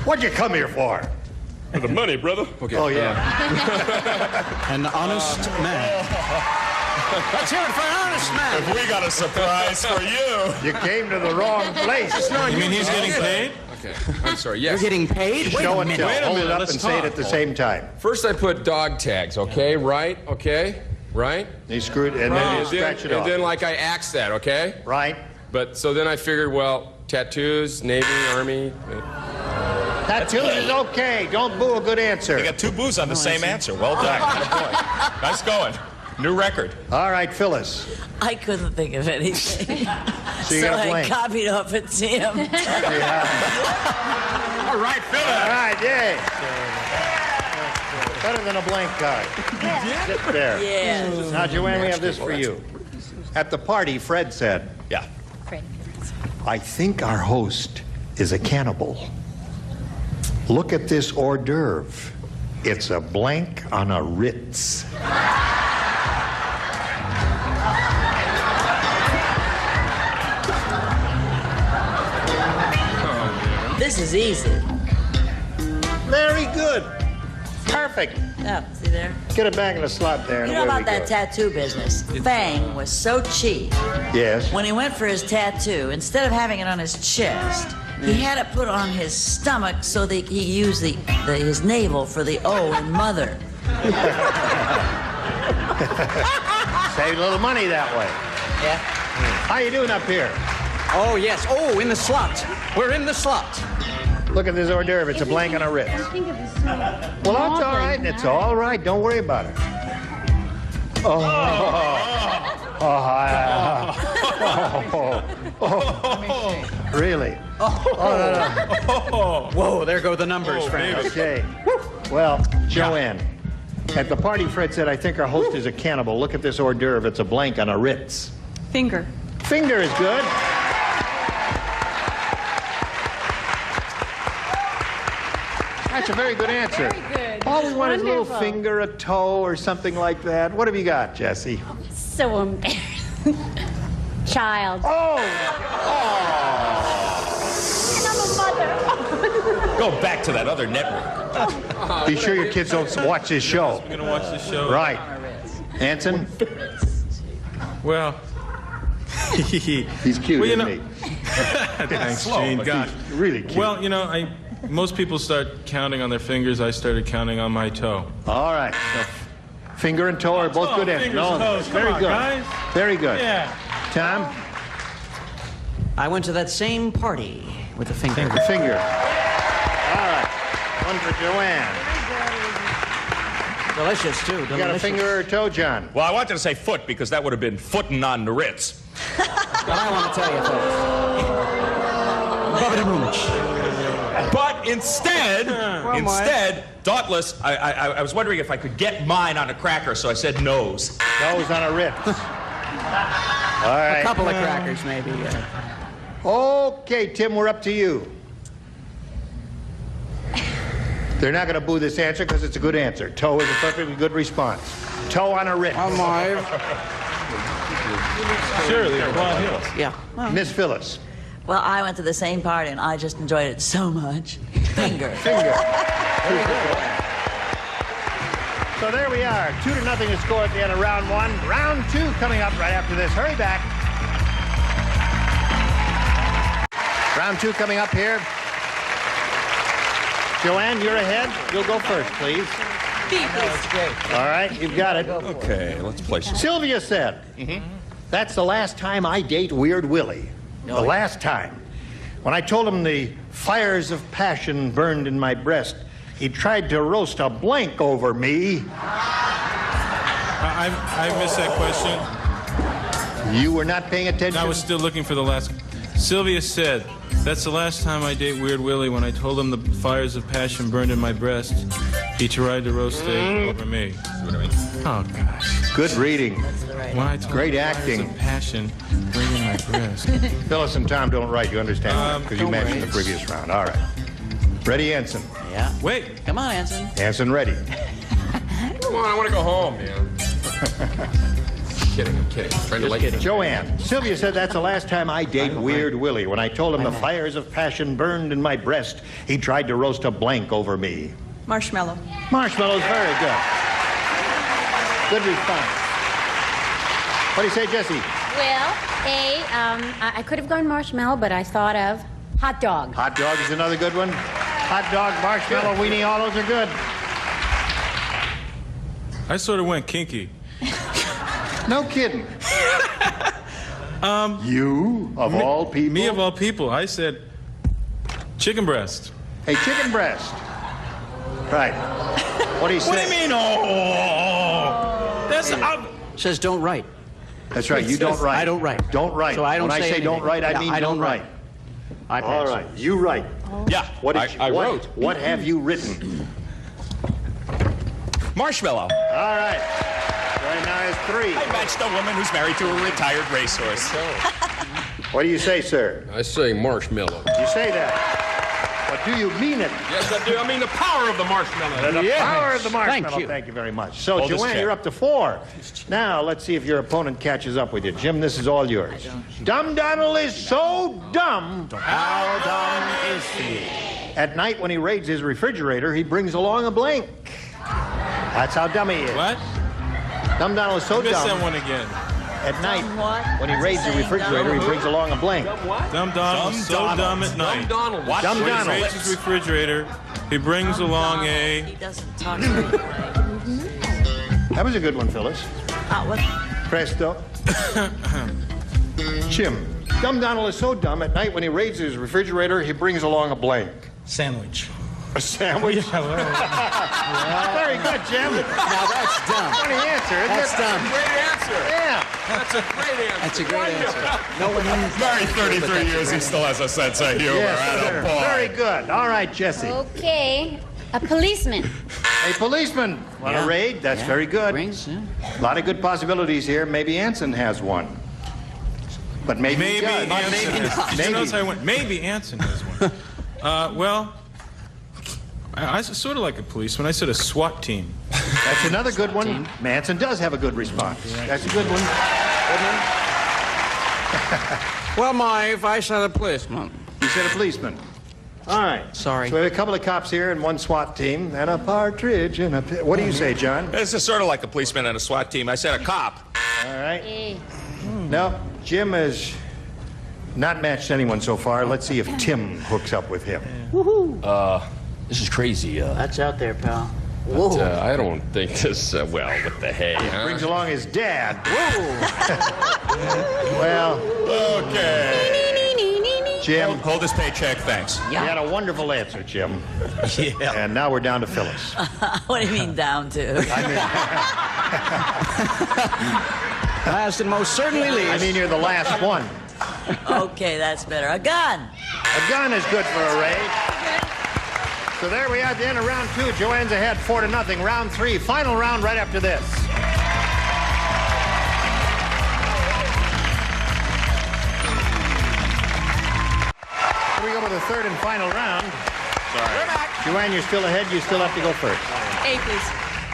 What'd you come here for? For the money, brother. Okay. Oh, yeah. An honest man. Let's hear it for an honest man. If we got a surprise for you. You came to the wrong place. You mean he's getting paid? Okay. I'm sorry. Yes. You're getting paid? Show and tell. Wait a Hold it minute, up let's and say it at the same time. First, I put dog tags. Okay. Right. Okay. Right. They screwed, and then you scratch it off. And then, like, I axed that. Okay. Right. But so then I figured, well, tattoos, Navy, Army. Tattoos is okay. Don't boo a good answer. You got 2 boos on the same answer. Well done. Good point. Nice going. New record. All right, Phyllis. I couldn't think of anything. So you got a I blank. copied off at Tim. All right, Phyllis. All right, yay. Better than a blank card. Sit there. Yeah. Now, Joanne, we have this for you. At the party, Fred said, Yeah. I think our host is a cannibal. Look at this hors d'oeuvre. It's a blank on a Ritz. This is easy. Very good. Perfect. Oh, see there? Get it back in the slot there. You and know away about we that go. tattoo business? Fang was so cheap. Yes. When he went for his tattoo, instead of having it on his chest, he had it put on his stomach so that he used his navel for the O in mother. Saved a little money that way. Yeah. How you doing up here? Oh, yes. Oh, in the slot. We're in the slot. Look at this hors d'oeuvre. It's a blank on a Ritz. Well, that's all right. It's all right. Don't worry about it. Really? Oh. Whoa, there go the numbers, friend. Okay. Well, Joanne, at the party, Fred said, I think our host is a cannibal. Look at this hors d'oeuvre. It's a blank on a Ritz. Finger. Finger is good. That's a very good answer. Very good. All we want is a little Wonderful. finger, a toe, or something like that. What have you got, Jessie? So embarrassing. Child. Oh! And I'm a mother. Go back to that other network. Be sure your kids don't watch this show. We're going to watch this show. Right. Anson? Well, he's cute, well, isn't he? Thanks, slow, Gene. but God. He's really cute. Well, you know, most people start counting on their fingers. I started counting on my toe. All right. So finger and toe are both good answers. fingers, toes. Very Come on, good. guys. Very good. Yeah. Tom? I went to that same party with a finger. Finger. All right. One for Joanne. Delicious, too. You got a finger or a toe, John? Well, I wanted to say foot because that would have been footin' on the Ritz. But I want to tell you, folks. But instead, Dauntless, I was wondering if I could get mine on a cracker, so I said nose. Nose on a Ritz. All right. A couple of crackers, maybe. Okay, Tim, we're up to you. They're not going to boo this answer because it's a good answer. Toe is a perfectly good response. Toe on a Ritz. Surely, well, Yeah. Miss Phyllis. Well, I went to the same party, and I just enjoyed it so much. Finger. Finger. So there we are. 2-0 the score at the end of round one. Round two coming up right after this. Hurry back. Round two coming up here. Joanne, you're ahead. You'll go first, please. All right, you've got it. Okay, let's play some. Sylvia said, that's the last time I date Weird Willie. The last time. When I told him the fires of passion burned in my breast, he tried to roast a blank over me. I missed that question. You were not paying attention? I was still looking for the last. Sylvia said, that's the last time I date Weird Willie. When I told him the fires of passion burned in my breast, he tried to roast steak over me. Oh, gosh. Good reading. When I told Great him the acting. fires of passion burned in my breast. Phyllis and Tom don't write, you understand? Because you don't mentioned write. the previous round. All right. Ready, Anson? Yeah. Wait. Come on, Anson. Anson, ready. Come on, I want to go home, man. I'm kidding. I'm trying to like Joanne, Sylvia said that's the last time I date Weird Willie. When I told him the fires of passion burned in my breast, he tried to roast a blank over me. Marshmallow. Marshmallow's very good. Good response. What do you say, Jessie? Well, I could have gone marshmallow, but I thought of hot dog. Hot dog is another good one. Hot dog, marshmallow, weenie, all those are good. I sort of went kinky. No kidding. You, of all people? Me of all people. I said chicken breast. Hey, chicken breast. Right. What do you say? What do you mean, oh? That's... Says don't write. That's right, you don't write. I don't write. Don't write. So I don't when say I say anything. don't write, I mean I don't write. I pass. All right, you write. Yeah, What did I wrote. What have you written? Marshmallow. All right. Right now is 3. I matched a woman who's married to a retired racehorse. What do you say, sir? I say marshmallow. You say that. But do you mean it? Yes, I do. I mean the power of the marshmallow. The power of the marshmallow. Thank you. Thank you very much. So, Hold this Joanne, check. you're up to 4. Now, let's see if your opponent catches up with you. Jim, this is all yours. Dumb Donald is so dumb. How dumb is he? At night, when he raids his refrigerator, he brings along a blank. That's how dumb he is. What? Dumb Donald is so I missed that dumb. one again. At night, What? when he raids the Saying refrigerator, dumb? he brings along a blank. Dumb Donald's so dumb at night. Donald. Watch Dumb where you Donald. He raids his refrigerator. He brings along He a... doesn't talk to me. That was a good one, Phyllis. What? Presto. Jim, Dumb Donald is so dumb, at night when he raids his refrigerator, he brings along a blank. Sandwich. A sandwich? Very good, Jim. Now that's dumb. Funny answer, isn't That's it? dumb. Great answer. Yeah. That's a great answer. That's a great answer. No one Married 33 years, he still has a sense of humor. Yes, Atta sir. boy. Very good. All right, Jesse. Okay, a policeman. A policeman on Yeah. a raid. That's Yeah. very good. Rings, yeah. A lot of good possibilities here. Maybe Anson has one. But maybe he does. Anson has. Did you notice I went, maybe Anson has one. Well, I sort of like a policeman. I said a SWAT team. That's another good one. Manson does have a good response. That's a good one. Well, Marv, I said a policeman. You said a policeman. All right. Sorry. So we have a couple of cops here and one SWAT team and a partridge and a... What do you say, John? This is sort of like a policeman and a SWAT team. I said a cop. All right. No, Jim has not matched anyone so far. Let's see if Tim hooks up with him. Woohoo! This is crazy. That's out there, pal. But, I don't think this, well, with the hay, huh? Brings along his dad. Well, okay. Jim. Hold this paycheck, thanks. You had a wonderful answer, Jim. Yeah. And now we're down to Phyllis. What do you mean down to? Last and most certainly least. I mean, you're the last one. Okay, that's better. A gun. A gun is good for a raid. So there we are at the end of round 2. Joanne's ahead 4-0. Round 3, final round right after this. Here we go with the third and final round. Sorry. We're back. Joanne, you're still ahead. You still have to go first. A, please.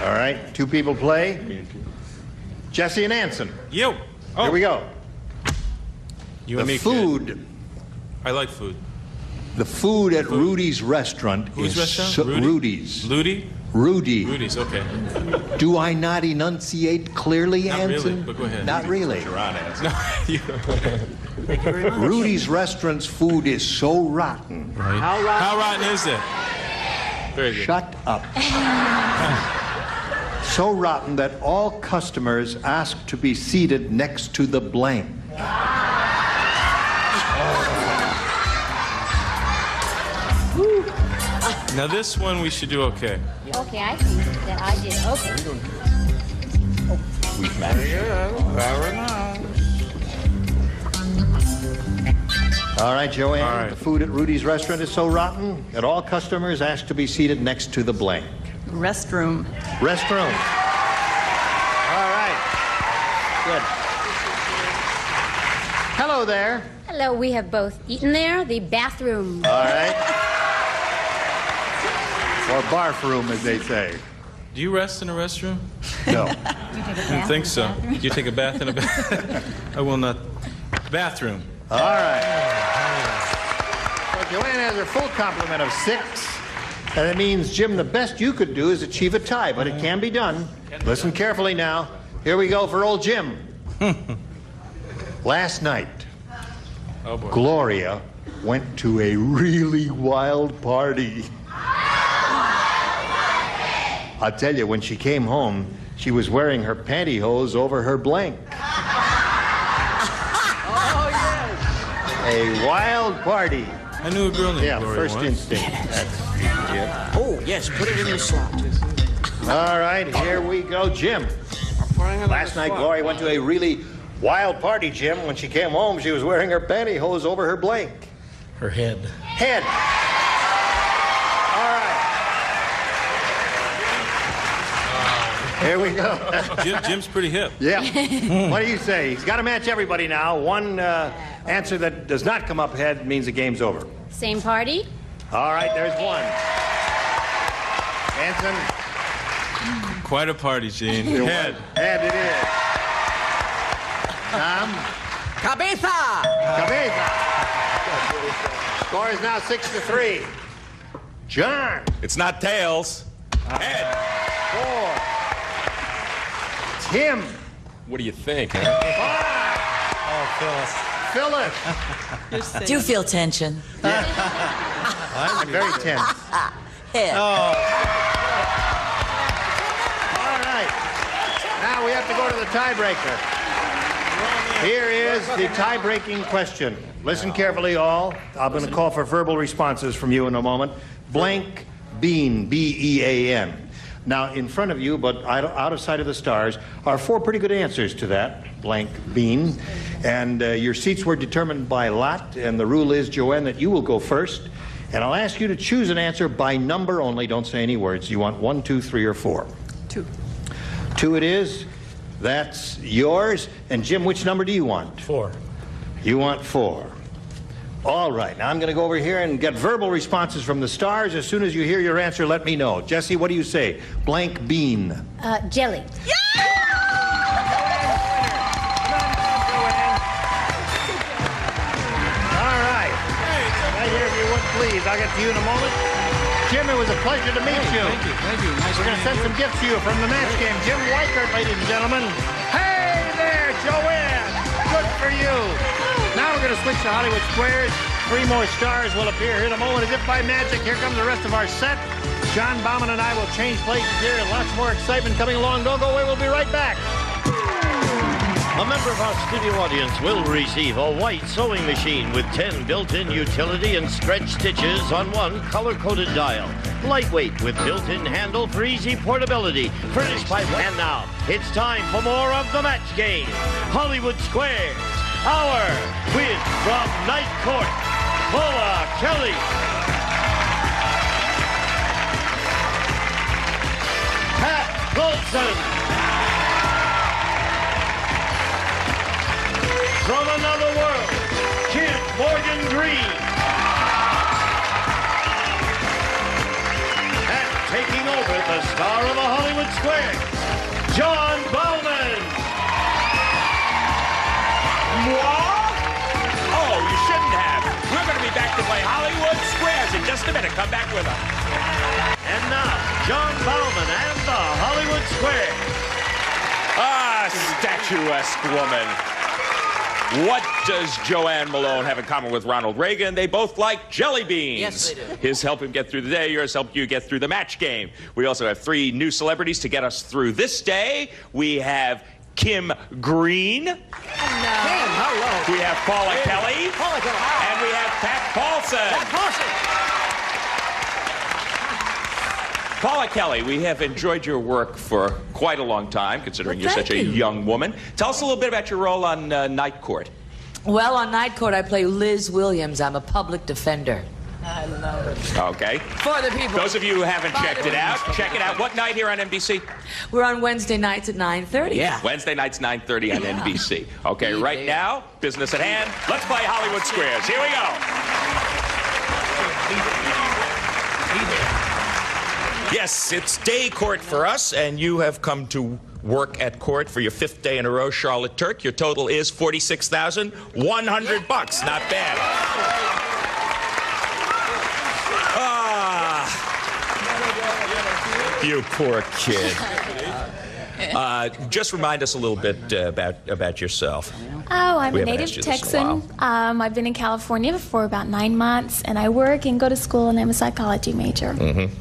All right, 2 people play. Jesse and Anson. Yo. Oh. Here we go. You and me. Food. I like food. The food at Rudy's restaurant Whose is restaurant? Rudy's. Rudy? Rudy. Rudy's, okay. Do I not enunciate clearly, Not Anson? really, but go ahead. Not really. Thank you very much. Rudy's restaurant's food is so rotten. Right. How rotten is it? Very good. Shut up. So rotten that all customers ask to be seated next to the blank. Now this one we should do okay. Okay, I think that I did okay. Very good. Very nice. All right, Joanne. All right. The food at Rudy's restaurant is so rotten that all customers ask to be seated next to the blank. Restroom. Restroom. All right. Good. Hello there. Hello, we have both eaten there. The bathroom. All right. Or barf room, as they say. Do you rest in a restroom? No. You take a bath I don't think so. in the bathroom? You take a bath in a bath? I will not. Bathroom. All right. So Joanne has her full complement of 6. And it means, Jim, the best you could do is achieve a tie, but it can be done. Listen carefully now. Here we go for old Jim. Last night, Oh boy. Gloria went to a really wild party. I'll tell you, when she came home, she was wearing her pantyhose over her blank. Oh, yes. A wild party. I knew a girl named Yeah, Gloria first once. instinct. Yeah. Oh, yes, put it in the slot. All right, here we go, Jim. Last night, Gloria went to a really wild party, Jim. When she came home, she was wearing her pantyhose over her blank. Her head. Head. All right. Here we go. Jim's pretty hip. Yeah. What do you say? He's got to match everybody now. One answer that does not come up head means the game's over. Same party? All right, there's one. Anson? Quite a party, Gene. Head. Head it is. Tom? Cabeza! Cabeza. Score is now 6-3. John? It's not tails. Head. 4. Tim? What do you think, huh? 5. Oh, Phyllis? Do you feel tension? I'm very tense. Head. All right. Now we have to go to the tiebreaker. Here is the tie-breaking question. Listen carefully, all. I'm going to call for verbal responses from you in a moment. Blank bean, B-E-A-N. Now, in front of you, but out of sight of the stars, are 4 pretty good answers to that blank bean. And your seats were determined by lot, and the rule is, Joanne, that you will go first. And I'll ask you to choose an answer by number only. Don't say any words. You want 1, 2, 3, or 4? 2. 2 it is. That's yours. And Jim, which number do you want? 4. You want 4. All right, now I'm going to go over here and get verbal responses from the stars. As soon as you hear your answer, let me know. Jesse, what do you say? Blank bean. Jelly. All right. Right here, if you would, please. I'll get to you in a moment. Jim, it was a pleasure to meet you. Thank you. Thank you. Nice We're going to send some gifts to you from the match game. Jim Weichert, ladies and gentlemen. Hey there, Joanne. Good for you. Now we're going to switch to Hollywood Squares. 3 more stars will appear here in a moment. As if by magic, here comes the rest of our set. John Bauman and I will change places here. Lots more excitement coming along. Don't go away. We'll be right back. A member of our studio audience will receive a white sewing machine with 10 built-in utility and stretch stitches on 1 color-coded dial. Lightweight with built-in handle for easy portability. Furnished by... And now, it's time for more of the match game. Hollywood Squares. Our win from Night Court. Paula Kelly. Pat Wilson. From another world, Kid Morgan Green. And taking over the star of a Hollywood Square, John Bauman. What? Oh, you shouldn't have. We're going to be back to play Hollywood Squares in just a minute. Come back with us. And now, John Bauman and the Hollywood Square. Ah, statuesque woman. What does Joanne Malone have in common with Ronald Reagan? They both like jelly beans. Yes, they do. His help him get through the day, yours help you get through the match game. We also have 3 new celebrities to get us through this day. We have Kim Green. Kim, hello. We have Paula Kelly. Paula Kelly. And we have Pat Paulson. Pat Paulson. Paula Kelly, we have enjoyed your work for quite a long time, considering you're such a young woman. Tell us a little bit about your role on Night Court. Well, on Night Court, I play Liz Williams. I'm a public defender. I love it. Okay. For the people. Those of you who haven't checked it out, check it out. What night here on NBC? We're on Wednesday nights at 9:30. Yeah. Wednesday nights, 9:30 on NBC. Okay, right now, business at hand. Let's play Hollywood Squares. Here we go. Yes, it's day court for us, and you have come to work at court for your 5th day in a row, Charlotte Turk. Your total is $46,100. Not bad. You poor kid. Just remind us a little bit about yourself. Oh, I'm We a haven't native asked you this in a Texan. I've been in California for about 9 months, and I work and go to school, and I'm a psychology major. Mm-hmm.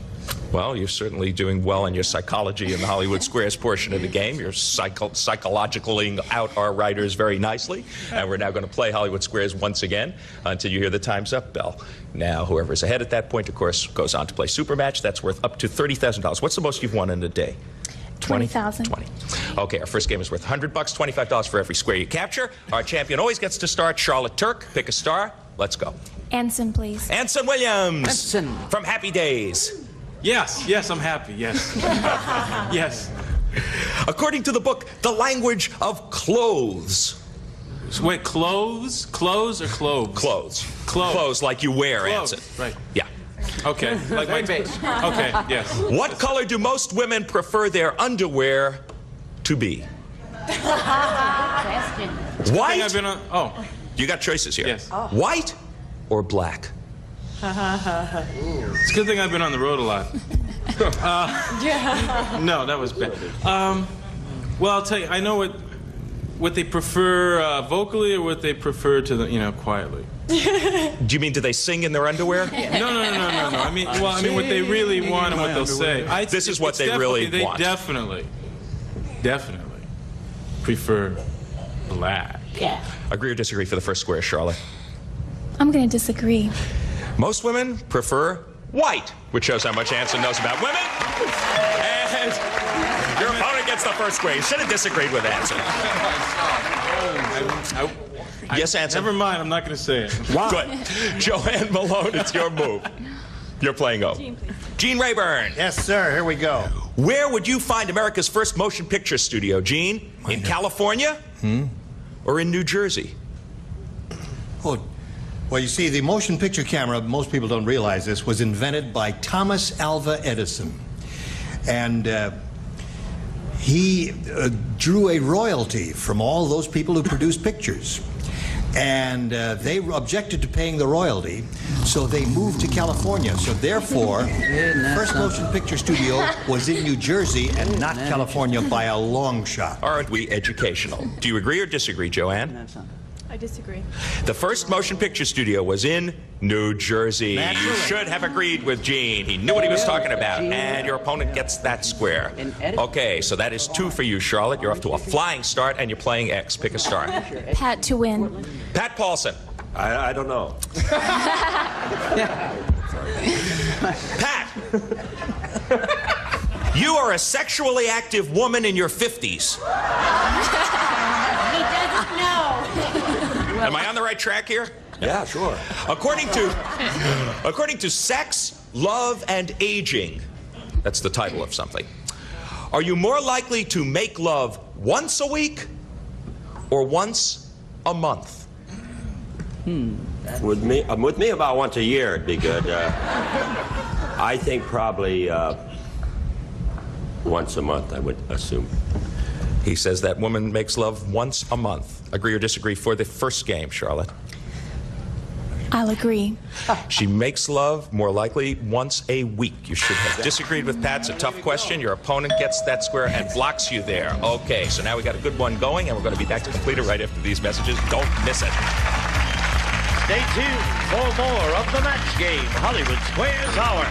Well, you're certainly doing well in your psychology in the Hollywood Squares portion of the game. You're psychologically out our writers very nicely. And we're now going to play Hollywood Squares once again until you hear the time's up bell. Now, whoever's ahead at that point, of course, goes on to play Supermatch. That's worth up to $30,000. What's the most you've won in a day? 20,000. 20. Okay, our first game is worth $100, $25 for every square you capture. Our champion always gets to start. Charlotte Turk, pick a star. Let's go. Anson, please. Anson Williams. From Happy Days. Yes, I'm happy, yes. Yes. According to the book, The Language of Clothes. Wait, clothes? Clothes or clothes? Clothes. Clothes like you wear, Anson. Right. Yeah. Okay. Like my base. Okay, yes. What color do most women prefer their underwear to be? White? I've been on, oh. You got choices here. Yes. Oh. White or black? It's a good thing I've been on the road a lot. No, that was bad. Well, I'll tell you, I know what they prefer vocally or what they prefer to the, quietly. Do you mean do they sing in their underwear? No. I mean what they really want and what they'll say. This is what they really want. They definitely prefer black. Yeah. Agree or disagree for the first square, Charlotte? I'm going to disagree. Most women prefer white, which shows how much Anson knows about women. And your opponent gets the first square. You should have disagreed with Anson. Yes, Anson. Never mind, I'm not going to say it. Wow. Good. Joanne Malone, it's your move. You're playing O. Gene, please. Gene Rayburn. Yes, sir. Here we go. Where would you find America's first motion picture studio, Gene? In California? Or in New Jersey? Oh, well, you see, the motion picture camera, most people don't realize this, was invented by Thomas Alva Edison. And he drew a royalty from all those people who produced pictures. And they objected to paying the royalty, so they moved to California. So therefore, the first motion picture studio was in New Jersey and not California by a long shot. Aren't we educational? Do you agree or disagree, Joanne? I disagree. The first motion picture studio was in New Jersey. Naturally. You should have agreed with Gene. He knew what he was talking about. And your opponent gets that square. Okay, so that is 2 for you, Charlotte. You're off to a flying start, and you're playing X. Pick a star. Pat to win. Pat Paulson. I don't know. Pat, you are a sexually active woman in your 50s. He doesn't know. Am I on the right track here? Yeah, sure. According to Sex, Love, and Aging, that's the title of something, are you more likely to make love once a week or once a month? With me about once a year it'd be good. I think probably once a month, I would assume. He says that woman makes love once a month. Agree or disagree for the first game, Charlotte? I'll agree. She makes love more likely once a week. You should have disagreed with Pat. It's a tough question. Your opponent gets that square and blocks you there. Okay, so now we got a good one going, and we're going to be back to complete it right after these messages. Don't miss it. Stay tuned for more of the match game, Hollywood Squares Hour.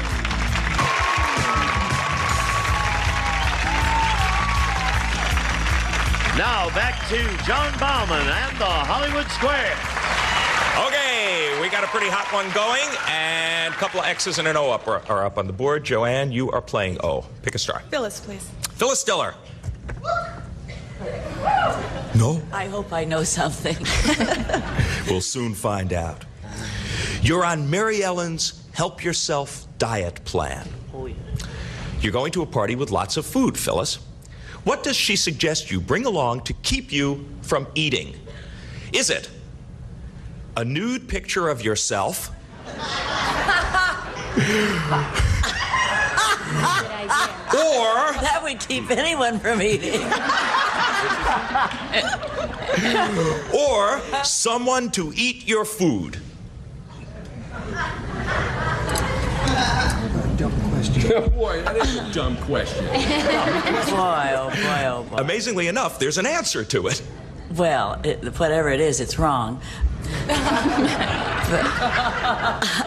Now back to John Bauman and the Hollywood Square. Okay, we got a pretty hot one going, and a couple of X's and an O are up on the board. Joanne, you are playing O. Pick a star. Phyllis, please. Phyllis Diller. No? I hope I know something. We'll soon find out. You're on Mary Ellen's Help Yourself diet plan. Oh, yeah. You're going to a party with lots of food, Phyllis. What does she suggest you bring along to keep you from eating? Is it a nude picture of yourself? Or that would keep anyone from eating. Or someone to eat your food? Dumb question. Boy, that is a dumb question. Boy, oh boy, oh boy. Amazingly enough, there's an answer to it. Well, whatever it is, it's wrong.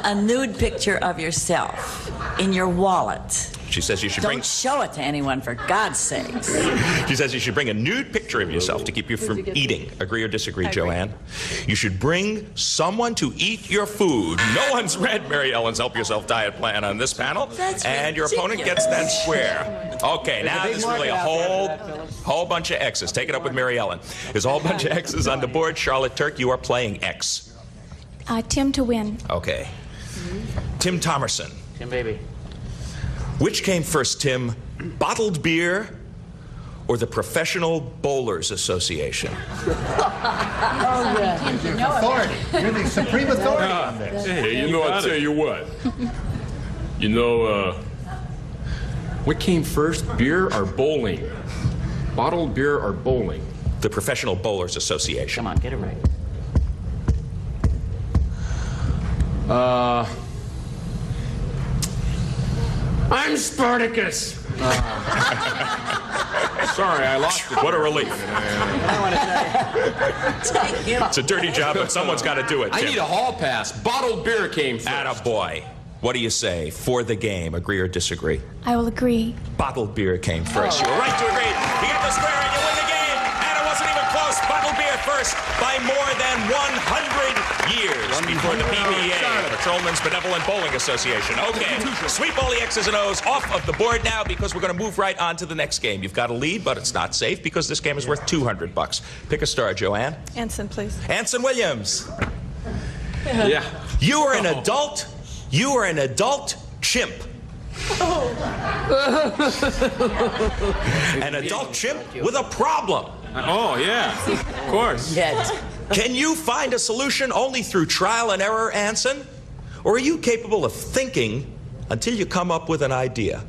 A nude picture of yourself in your wallet. She says you should Don't show it to anyone, for God's sakes. She says you should bring a nude picture of yourself to keep you from eating. Agree or disagree, Joanne? You should bring someone to eat your food. No one's read Mary Ellen's Help Yourself diet plan on this panel. That's and your opponent gets that square. Okay, now there's really a whole bunch of X's. Take it up with Mary Ellen. There's a whole bunch of X's on the board. Charlotte Turk, you are playing X. Tim to win. Okay. Tim Thomerson. Tim, baby. Which came first, Tim? Bottled beer or the Professional Bowlers Association? Authority. You're the supreme authority on this. Hey, you know, I'll tell you what. You know, what came first, beer or bowling? Bottled beer or bowling? The Professional Bowlers Association. Come on, get it right. I'm Spartacus. Sorry, I lost it. What a relief. I want to tell you. It's a dirty job, but someone's got to do it, I Tim. need a hall pass. Bottled beer came first. Attaboy. What do you say for the game? Agree or disagree? I will agree. Bottled beer came first. You're right to agree. You get the square and you win the game. And it wasn't even close. Bottled beer first by more than 100 years before the PBA, Patrolmen's Benevolent Bowling Association. Okay, sweep all the X's and O's off of the board now because we're going to move right on to the next game. You've got a lead, but it's not safe because this game is worth $200. Pick a star, Joanne. Anson, please. Anson Williams. Yeah. You are an adult. You are an adult chimp. An adult chimp with a problem. Oh, yeah. Of course. Yet. Can you find a solution only through trial and error, Anson? Or are you capable of thinking until you come up with an idea?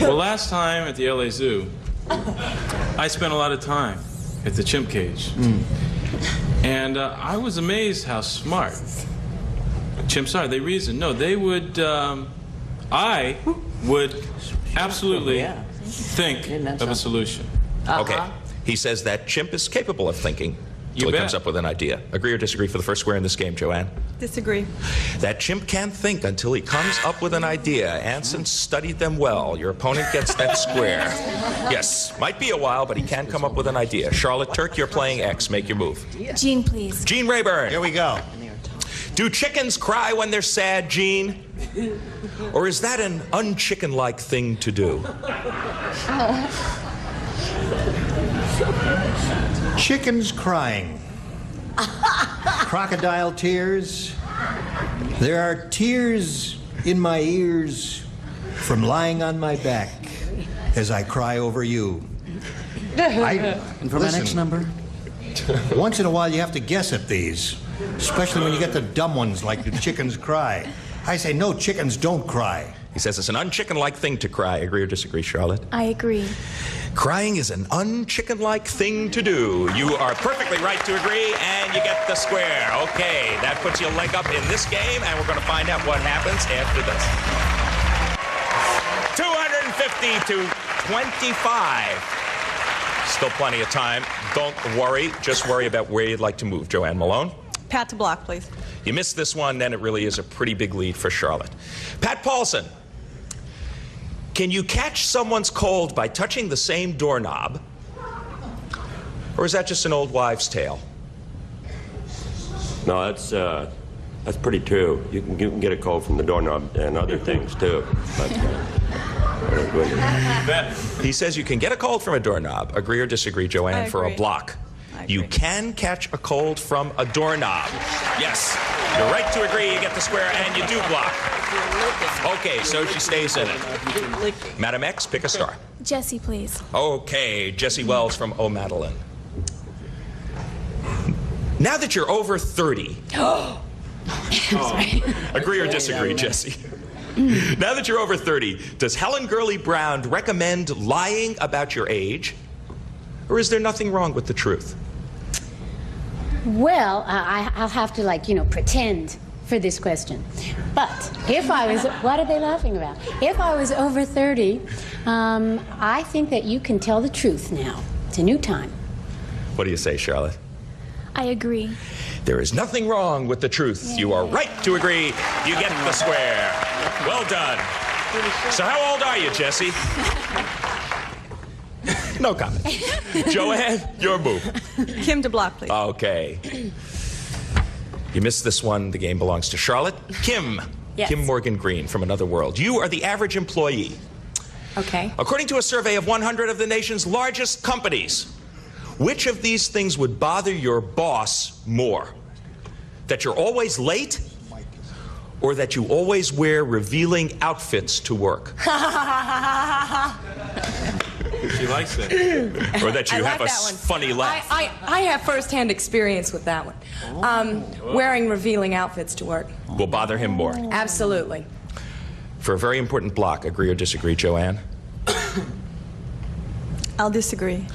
Well, last time at the LA Zoo, I spent a lot of time at the chimp cage. And I was amazed how smart chimps are. They reason. No, they would, I would absolutely think of a solution. Okay. He says that chimp is capable of thinking until he comes up with an idea. Agree or disagree for the first square in this game, Joanne? Disagree. That chimp can think until he comes up with an idea. Anson studied them well. Your opponent gets that square. Yes, might be a while, but he can come up with an idea. Charlotte Turk, you're playing X. Make your move. Gene, please. Gene Rayburn. Here we go. Do chickens cry when they're sad, Gene? Or is that an unchicken-like thing to do? Chickens crying. Crocodile tears. There are tears in my ears from lying on my back as I cry over you. And for my next number? Once in a while you have to guess at these, especially when you get the dumb ones like the chickens cry. I say, no, chickens don't cry. He says it's an unchicken-like thing to cry. Agree or disagree, Charlotte? I agree. Crying is an unchicken-like thing to do. You are perfectly right to agree, and you get the square. Okay, that puts you a leg up in this game, and we're going to find out what happens after this. 250 to 25. Still plenty of time. Don't worry. Just worry about where you'd like to move. Joanne Malone? Pat to block, please. You missed this one, then it really is a pretty big lead for Charlotte. Pat Paulson. Can you catch someone's cold by touching the same doorknob? Or is that just an old wives' tale? No, that's pretty true. You can get a cold from the doorknob and other things too. But, he says you can get a cold from a doorknob. Agree or disagree, Joanne, for a block? You can catch a cold from a doorknob. Yes, you're right to agree. You get the square, and you do block. Okay, so she stays in it. Madam X, pick a star. Jesse, please. Okay, Jesse Wells from O'Madeline. Now that you're over 30... Agree or disagree, Jesse? Now that you're over 30, does Helen Gurley Brown recommend lying about your age? Or is there nothing wrong with the truth? Well, I'll have to, pretend for this question. But if I was, what are they laughing about? If I was over 30, I think that you can tell the truth now. It's a new time. What do you say, Charlotte? I agree. There is nothing wrong with the truth. You are right to agree. You get the square. Well done. So how old are you, Jesse? No comment. Joanne, your move. Kim to block, please. Okay. You missed this one. The game belongs to Charlotte. Kim. Yes. Kim Morgan Green from Another World. You are the average employee. Okay. According to a survey of 100 of the nation's largest companies, which of these things would bother your boss more? That you're always late? Or that you always wear revealing outfits to work? She likes it. Or that you have a funny laugh? I have first-hand experience with that one. Wearing revealing outfits to work. Will bother him more? Absolutely. For a very important block, agree or disagree, Joanne? I'll disagree.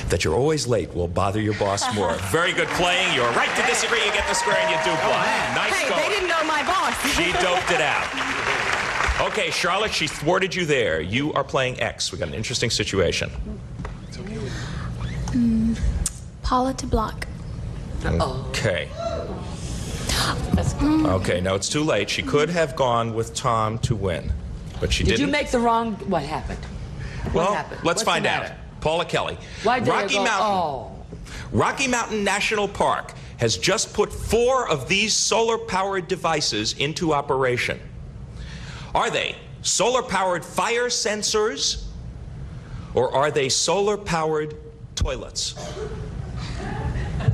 That you're always late will bother your boss more. Very good playing. You're right to disagree. You get the square and you do block. Nice Hey, going. they didn't know my boss. She doped it out. Okay, Charlotte, she thwarted you there. You are playing X. We got an interesting situation. Paula to block. Okay. Okay, no, it's too late. She could have gone with Tom to win, but she didn't. Did you make the wrong... What happened? Well, happened? let's What's find the out. matter? Paula Kelly. Why did Rocky I go, Mountain. Rocky Mountain National Park has just put 4 of these solar-powered devices into operation. Are they solar-powered fire sensors, or are they solar-powered toilets?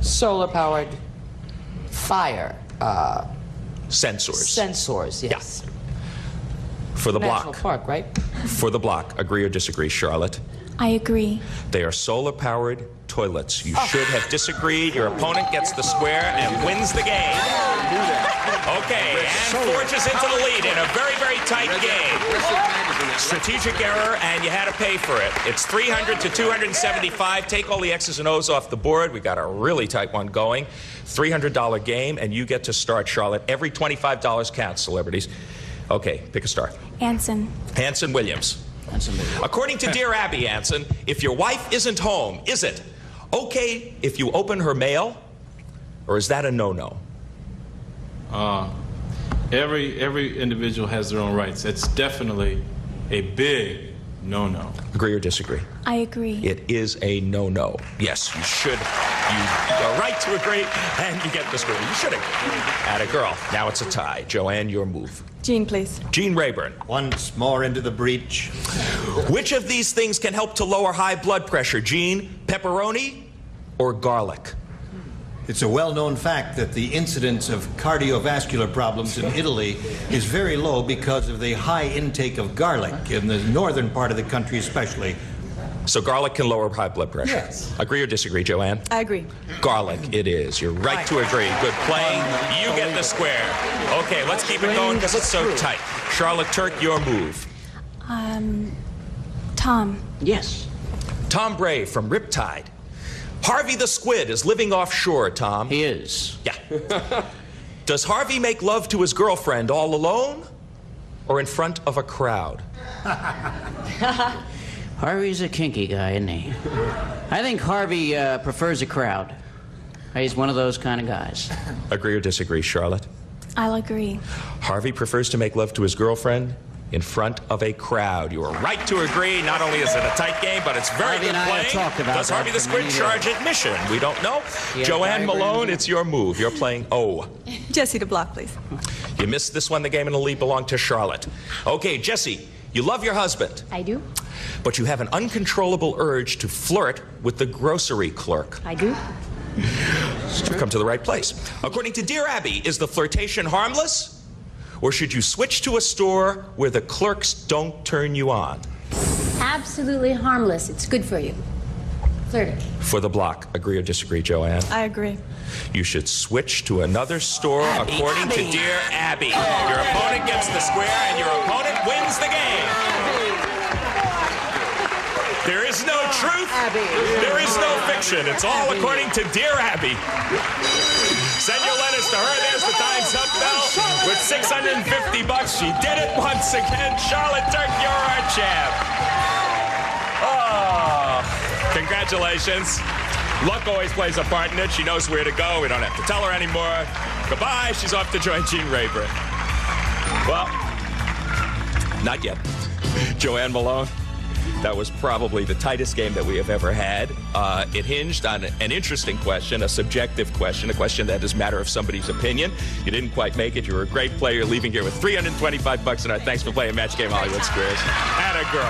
Solar-powered fire. Sensors. Sensors, yes. Yeah. For the National block. Park, right? For the block. Agree or disagree, Charlotte? I agree. They are solar-powered toilets. You should have disagreed. Your opponent gets the square and wins the game. Okay, and forges into the lead in a very, very tight game. Strategic error, and you had to pay for it. It's 300 to 275. Take all the X's and O's off the board. We got a really tight one going. $300 game, and you get to start, Charlotte. Every $25 counts, celebrities. Okay, pick a star. Anson. Anson Williams. According to Dear Abby, Anson, if your wife isn't home, is it okay if you open her mail, or is that a no-no? Every individual has their own rights. It's definitely a big no-no. Agree or disagree? I agree. It is a no-no. Yes, you should. You are right to agree, and you get the score. You should agree. Atta girl. Now it's a tie. Joanne, your move. Gene, please. Gene Rayburn. Once more into the breach. Which of these things can help to lower high blood pressure, Gene? Pepperoni or garlic? It's a well-known fact that the incidence of cardiovascular problems in Italy is very low because of the high intake of garlic, in the northern part of the country especially. So garlic can lower high blood pressure? Yes. Agree or disagree, Joanne? I agree. Garlic it is. You're right to agree. Good playing. You get the square. Okay, let's keep it going because it's so tight. Charlotte Turk, your move. Tom. Yes. Tom Bray from Riptide. Harvey the Squid is living offshore, Tom. He is. Yeah. Does Harvey make love to his girlfriend all alone or in front of a crowd? Harvey's a kinky guy, isn't he? I think Harvey prefers a crowd. He's one of those kind of guys. Agree or disagree, Charlotte? I'll agree. Harvey prefers to make love to his girlfriend in front of a crowd. You are right to agree. Not only is it a tight game, but it's very good playing. Does Harvey the Squid charge admission? We don't know. Joanne Malone, it's your move. You're playing O. Jesse to block, please. You missed this one. The game and the lead belong to Charlotte. Okay, Jesse, you love your husband. I do. But you have an uncontrollable urge to flirt with the grocery clerk. I do. You've come to the right place. According to Dear Abby, is the flirtation harmless? Or should you switch to a store where the clerks don't turn you on? Absolutely harmless. It's good for you. Flirting. For the block. Agree or disagree, Joanne? I agree. You should switch to another store according to Dear Abby. Your opponent gets the square and your opponent wins the game. There is no truth. There is no fiction. It's all according to Dear Abby. Send your letters to her. There's the Time's Up bell with $650. She did it once again. Charlotte Turk, you're our champ. Oh, congratulations. Luck always plays a part in it. She knows where to go. We don't have to tell her anymore. Goodbye. She's off to join Gene Rayburn. Well, not yet. Joanne Malone. That was probably the tightest game that we have ever had. It hinged on an interesting question, a subjective question, a question that is a matter of somebody's opinion. You didn't quite make it. You were a great player, leaving here with $325 in our Thanks for Playing Match Game Hollywood Squares. Atta girl.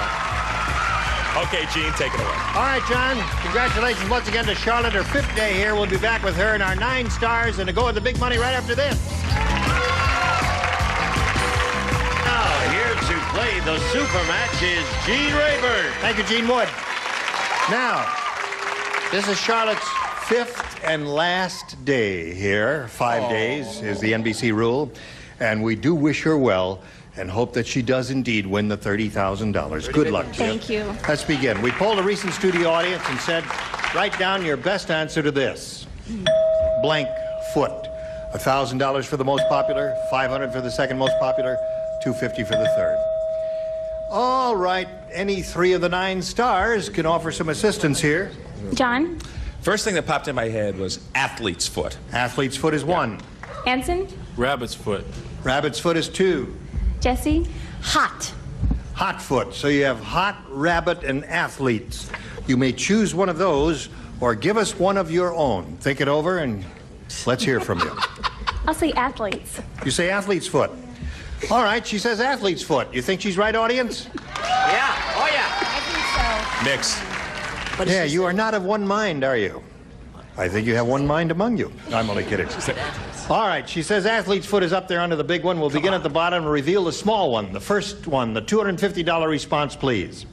Okay, Gene, take it away. All right, John. Congratulations once again to Charlotte, her 5th day here. We'll be back with her in our 9 stars and to go with the big money right after this. Here to play the super match is Gene Rayburn. Thank you, Gene Wood. Now, this is Charlotte's 5th and last day here. 5 days is the NBC rule. And we do wish her well and hope that she does indeed win the $30,000. Good luck to you. Thank you. Let's begin. We polled a recent studio audience and said, write down your best answer to this. Blank foot. $1,000 for the most popular, $500 for the second most popular, $250 for the third. All right, any 3 of the 9 stars can offer some assistance here. John. First thing that popped in my head was athlete's foot. Athlete's foot is 1. Anson. Rabbit's foot. Rabbit's foot is 2. Jesse. Hot. Hot foot. So you have hot, rabbit, and athletes. You may choose one of those or give us one of your own. Think it over and let's hear from you. I'll say athletes. You say athlete's foot. All right, she says athlete's foot. You think she's right, audience? Yeah. Oh, yeah. I think so. Mix. Yeah, you are not of one mind, are you? I think you have one mind among you. I'm only kidding. All right, she says athlete's foot is up there under the big one. We'll begin at the bottom and reveal the small one. The first one, the $250 response, please.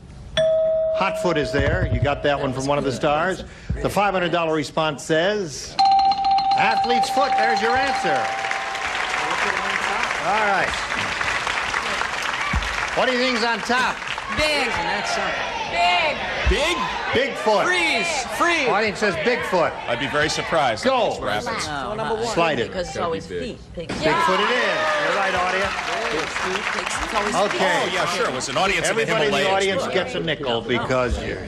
Hotfoot is there. You got that one from one of the stars. The $500 response says, athlete's foot. There's your answer. All right. What do you think's on top? Big. Big. Big? Bigfoot. Freeze. Audience says Bigfoot. I'd be very surprised. Go. If that's what happens. Slide it. Because it's always feet. Bigfoot it is. You're right, audience. Okay. Oh, yeah, sure. It was an audience in the Everybody in the Himalayas. audience gets a nickel because you're...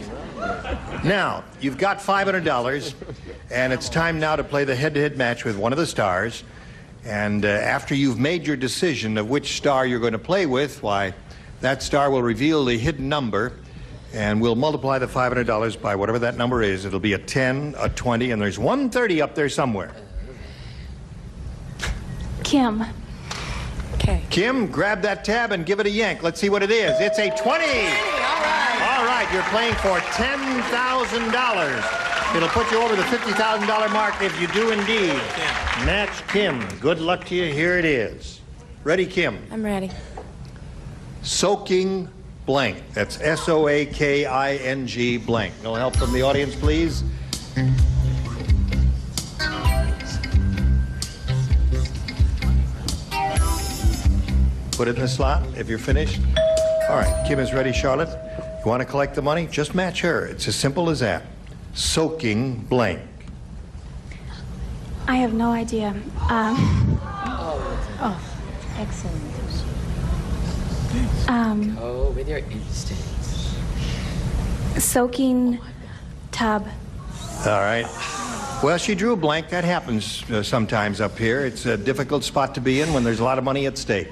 Now, you've got $500, and it's time now to play the head-to-head match with one of the stars. And after you've made your decision of which star you're going to play with, why, that star will reveal the hidden number, and we'll multiply the $500 by whatever that number is. It'll be a 10, a 20, and there's 130 up there somewhere. Kim. Okay. Kim, grab that tab and give it a yank. Let's see what it is. It's a 20. All right. All right, you're playing for $10,000. It'll put you over the $50,000 mark if you do indeed match Kim. Good luck to you. Here it is. Ready, Kim? I'm ready. Soaking blank. That's S-O-A-K-I-N-G blank. No help from the audience, please. Put it in the slot if you're finished. All right, Kim is ready, Charlotte. You want to collect the money? Just match her. It's as simple as that. Soaking blank. I have no idea. Excellent. Oh, with your instincts. Soaking tub. All right. Well, she drew a blank. That happens sometimes up here. It's a difficult spot to be in when there's a lot of money at stake.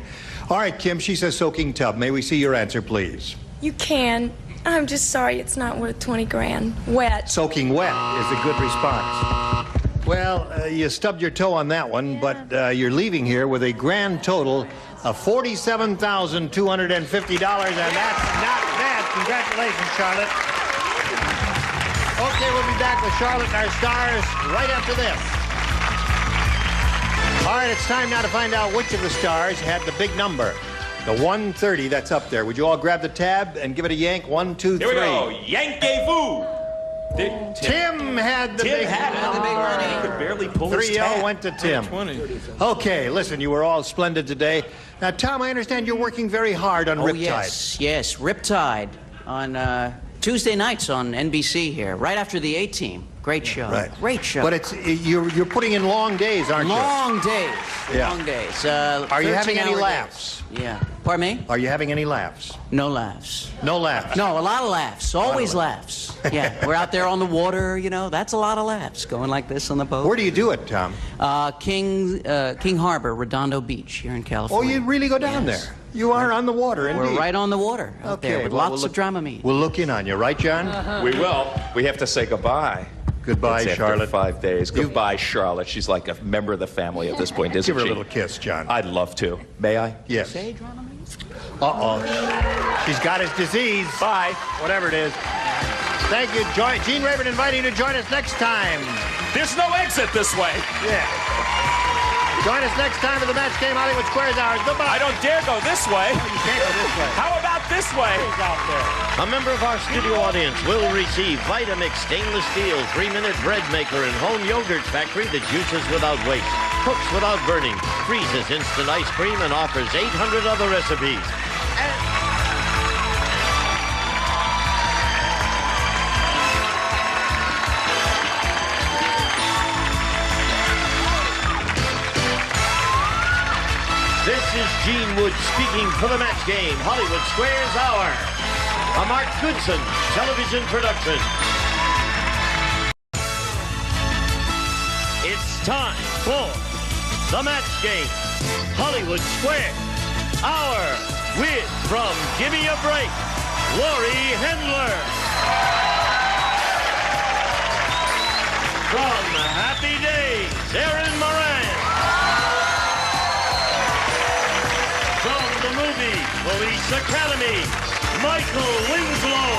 All right, Kim, she says soaking tub. May we see your answer, please? You can. I'm just sorry it's not worth 20 grand. Wet. Soaking wet is a good response. Well, you stubbed your toe on that one, but you're leaving here with a grand total of $47,250, and that's not bad. Congratulations, Charlotte. Okay, we'll be back with Charlotte and our stars right after this. All right, it's time now to find out which of the stars had the big number. The 130 that's up there. Would you all grab the tab and give it a yank? 1, 2, 3. Here we go. Yankee-foo. Tim had the big number. He could barely pull his 3-0 tab. went to Tim. Okay, listen, you were all splendid today. Now, Tom, I understand you're working very hard on Riptide. Yes, Riptide on Tuesday nights on NBC here, right after the A-Team. Great show. Right. Great show. But you're putting in long days, aren't you? Long days. Yeah. Long days. Are you having any 13-hour laughs? days. Yeah. Pardon me? Are you having any laughs? No laughs. No laughs? No, a lot of laughs. Always laughs. Yeah. We're out there on the water, you know. That's a lot of laughs going like this on the boat. Where do you do it, Tom? King Harbor, Redondo Beach here in Oh, California. you really go down there? You are on the water, indeed. We're right on the water out there with lots of Dramamine. We'll look in on you, right, John? We will. We have to say goodbye. Goodbye, It's Charlotte. After 5 days. Goodbye, Charlotte. She's like a member of the family at this point, isn't she? Give her a little kiss, John. I'd love to. May I? Yes. Say Dramamine? Uh-oh. She's got his disease. Bye. Whatever it is. Thank you. Gene Rayburn inviting you to join us next time. There's no exit this way. Yeah. Join us next time for the Match Game Hollywood Squares Hours. Goodbye. I don't dare go this way. You can't go this way. How about this way? Out there. A member of our studio audience will receive Vitamix stainless steel 3-minute bread maker and home yogurt factory that juices without waste, cooks without burning, freezes instant ice cream, and offers 800 other recipes. This is Gene Wood speaking for the Match Game Hollywood Squares Hour, a Mark Goodson television production. It's time for the Match Game Hollywood Squares Hour with, from Gimme a Break, Lori Hendler. From Happy Days, Aaron Moran. From the movie Police Academy, Michael Winslow.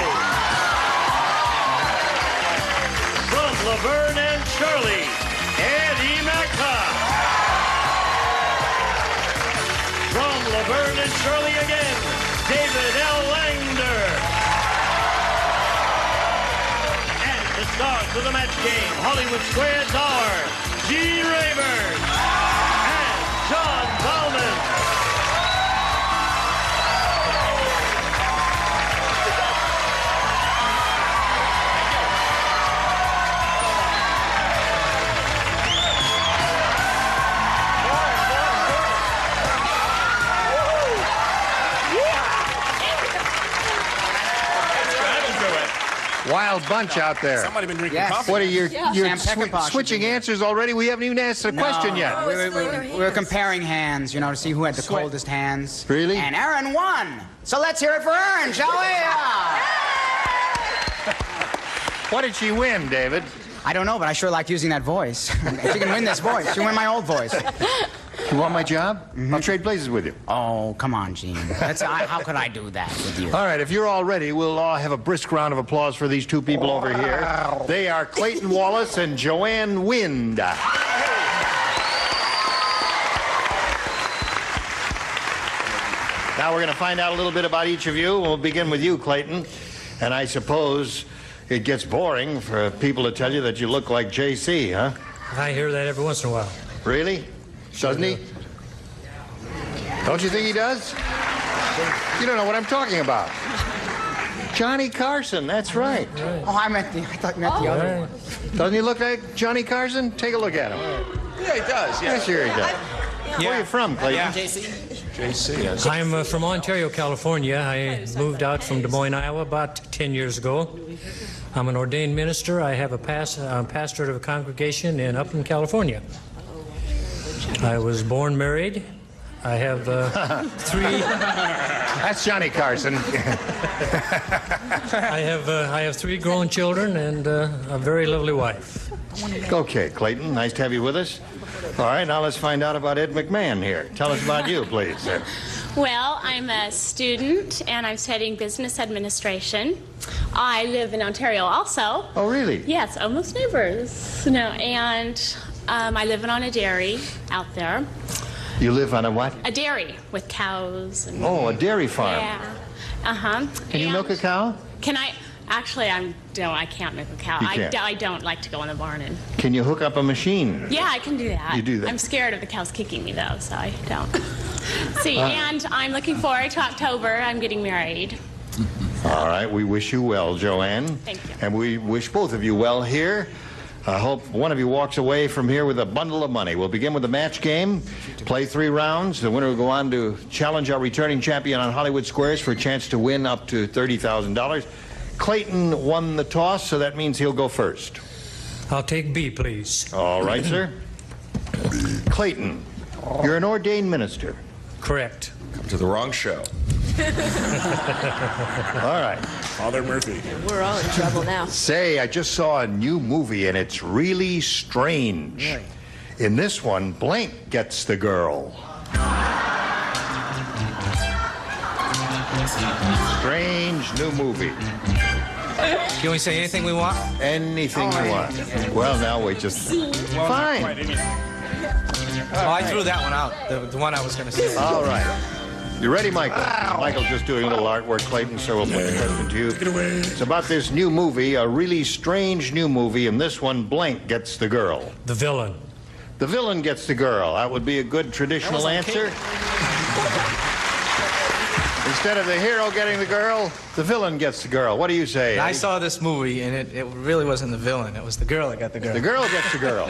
From Laverne and Shirley, Eddie Mecca. From Laverne and Shirley again, David L. Langdor. stars of the match game, Hollywood Squares are G. Rayburn and John Bowman. Wild bunch out there. Somebody been drinking coffee. What are you? You're Sam Peckinpah switching answers already? We haven't even asked the question yet. We're comparing hands, you know, to see who had the coldest hands. Really? And Aaron won. So let's hear it for Aaron, shall we? What did she win, David? I don't know, but I sure like using that voice. She can win this voice. She can win my old voice. You want my job? I'll trade places with you. Oh, come on, Gene. How could I do that with you? All right, if you're all ready, we'll all have a brisk round of applause for these two people over here. They are Clayton Wallace and Joanne Wind. Now we're going to find out a little bit about each of you. We'll begin with you, Clayton. And I suppose it gets boring for people to tell you that you look like J.C., huh? I hear that every once in a while. Really? Doesn't he? Don't you think he does? You don't know what I'm talking about. Johnny Carson, that's right. Oh, I thought you meant the other one. Doesn't he look like Johnny Carson? Take a look at him. Yeah, he does. Yeah. Yes, sure he does. Where are you from, Clayton? Yeah. JC, yes. I'm from Ontario, California. I moved out from Des Moines, Iowa about 10 years ago. I'm an ordained minister. I have a pastorate of a congregation in Upland, California. I was born married. I have three. That's Johnny Carson. I have three grown children and a very lovely wife. Okay, Clayton, nice to have you with us. All right, now let's find out about Ed McMahon here. Tell us about you, please. Well, I'm a student and I'm studying business administration. I live in Ontario also. Oh, really? Yes, almost neighbors. No, and I live on a dairy out there. You live on a what? A dairy with cows. And, oh, a dairy farm. Yeah. Uh-huh. Can you milk a cow? Can I? Actually, I can't milk a cow. You can't. I don't like to go in the barn and... Can you hook up a machine? Yeah, I can do that. You do that? I'm scared of the cows kicking me, though, so I don't. See, and I'm looking forward to October. I'm getting married. All right, we wish you well, Joanne. Thank you. And we wish both of you well here. I hope one of you walks away from here with a bundle of money. We'll begin with the match game. Play 3 rounds. The winner will go on to challenge our returning champion on Hollywood Squares for a chance to win up to $30,000. Clayton won the toss, so that means he'll go first. I'll take B, please. All right, sir. Clayton, you're an ordained minister. Correct. Come to the wrong show. All right. Father Murphy. We're all in trouble now. Say, I just saw a new movie, and it's really strange. Really? In this one, blank gets the girl. Strange new movie. Can we say anything we want? Anything you want. Well, now we just... Fine. Oh, I threw that one out, the one I was going to say. All right. You ready, Michael? Michael's just doing a little artwork, Clayton, so we'll put the question to you. Take it away. It's about this new movie, a really strange new movie, and this one, blank gets the girl. The villain. The villain gets the girl. That would be a good traditional answer. Instead of the hero getting the girl, the villain gets the girl. What do you say, Eddie? I saw this movie, and it really wasn't the villain. It was the girl that got the girl. The girl gets the girl.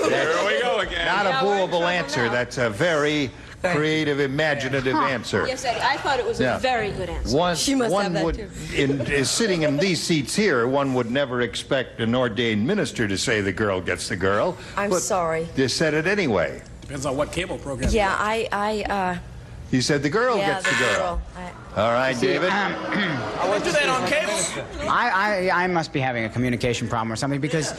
There we go again. Not a booable answer. That's a very creative, imaginative answer. Yes, Eddie, I thought it was a very good answer. She must have that too. Sitting in these seats here, one would never expect an ordained minister to say the girl gets the girl. I'm but sorry. You said it anyway. Depends on what cable program. Yeah, You said the girl gets the girl. All right, David. I went to that on cable. I must be having a communication problem or something because,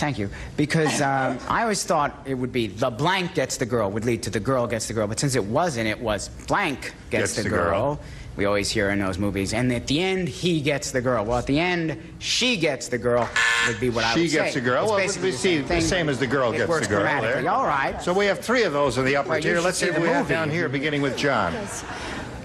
thank you, because I always thought it would be the blank gets the girl would lead to the girl gets the girl, but since it wasn't, it was blank gets the girl. We always hear in those movies, and at the end, he gets the girl. Well, at the end, she gets the girl would be what I would say. She gets the girl. It's Well, basically the same as the girl gets the girl. There. All right. So we have 3 of those in the upper Well, tier. you Let's see should what see we the have movie. down here, beginning with John.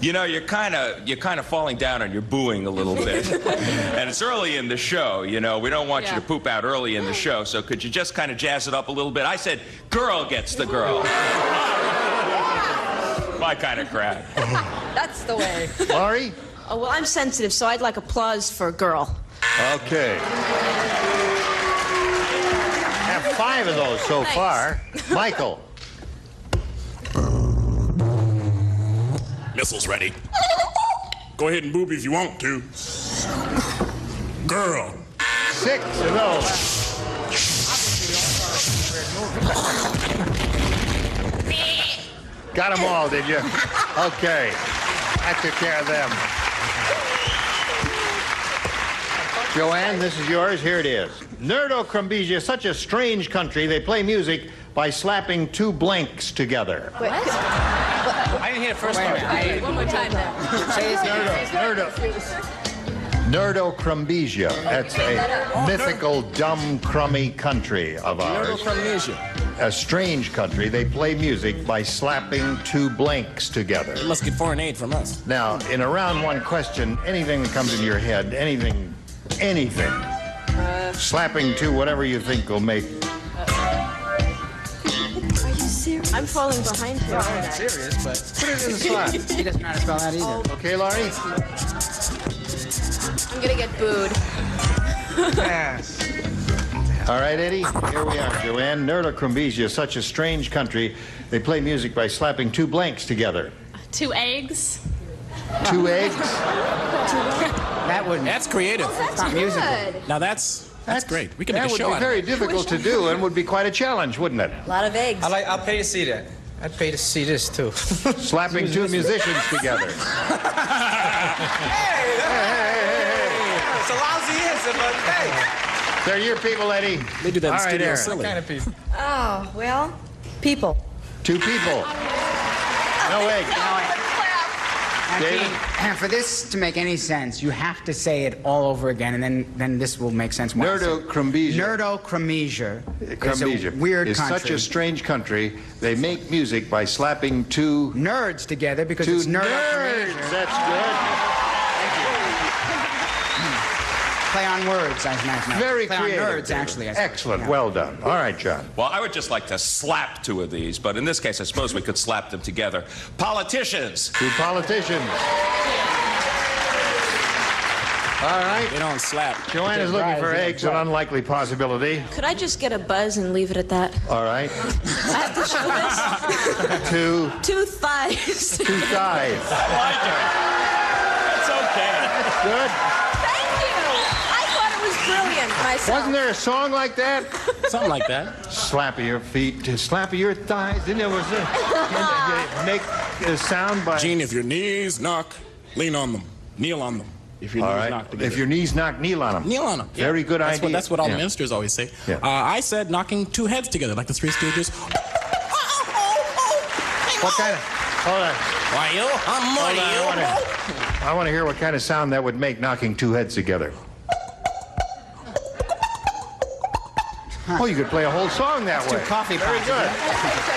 You know, you're kind of falling down and you're booing a little bit. And it's early in the show, you know. We don't want you to poop out early in the show, so could you just kind of jazz it up a little bit? I said, girl gets the girl. My kind of crowd. That's the way. Laurie? Oh, well, I'm sensitive, so I'd like applause for a girl. Okay. Have 5 of those so far. Michael. Missiles ready. Go ahead and boob if you want to. Girl. 6 of those. Got them all, did you? Okay. I took care of them. Joanne, this is yours. Here it is. Nerdo-Crumbesia is such a strange country. They play music by slapping 2 blanks together. What? I didn't hear the first part. One more time now. Nerdo-Crumbesia. That's a mythical, dumb, crummy country of ours. A strange country. They play music by slapping 2 blanks together. You must get foreign aid from us. Now, in a round 1 question, anything that comes into your head, anything. Slapping 2, whatever you think will make. Are you serious? I'm falling behind here. I'm serious, but Put it in the slot. He doesn't know how to spell that either. Okay, Laurie? I'm gonna get booed. yes. All right, Eddie, here we are, Joanne. Nerdo-Crumbesia is such a strange country. They play music by slapping 2 blanks together. 2 eggs. 2 eggs? That wouldn't. That's creative. That's not musical. good. Now that's great. We can make That a would show be out very of it. difficult to do and would be quite a challenge, wouldn't it? A lot of eggs. I'll pay to see that. I'd pay to see this too. Slapping 2 musicians together. It's a lousy answer, but hey. They're your people, Eddie. They do that in All right, studio Aaron. silly. What kind of people? Oh, well, people. 2 people. No eggs. David? And for this to make any sense, you have to say it all over again, and then this will make sense. Nerdo-Crumbesia. Nerdo-Crumbesia is a weird is country. such a strange country. They make music by slapping 2 nerds together because 2 it's nerds. Nerdo-Crumbesia. That's good. Play on words, as nice. Very Play creative. on nerds, actually. Excellent. Well done. All right, John. Well, I would just like to slap 2 of these, but in this case, I suppose we could slap them together. Politicians. 2 politicians. All right. They don't slap. Joanne is looking for eggs, an unlikely possibility. Could I just get a buzz and leave it at that? All right. I have to show this. 2 thighs. 2 thighs. I like it. That's okay. That's good. Thank you. I thought it was brilliant myself. Wasn't there a song like that? Something like that. Slap of your feet, slap of your thighs. Didn't it? Was make a sound by. Gene, if your knees knock, lean on them. Kneel on them. If your All knees right. knock together. If your knees knock, kneel on them. Kneel on them. Very good idea. That's what all Yeah. the ministers always say. Yeah. I said knocking 2 heads together, like the 3 Stooges. What kind of? Hold on. Why you? I'm Hold money. on, I want to hear what kind of sound that would make knocking 2 heads together. Oh, you could play a whole song that way. 2 coffee Very pots. good.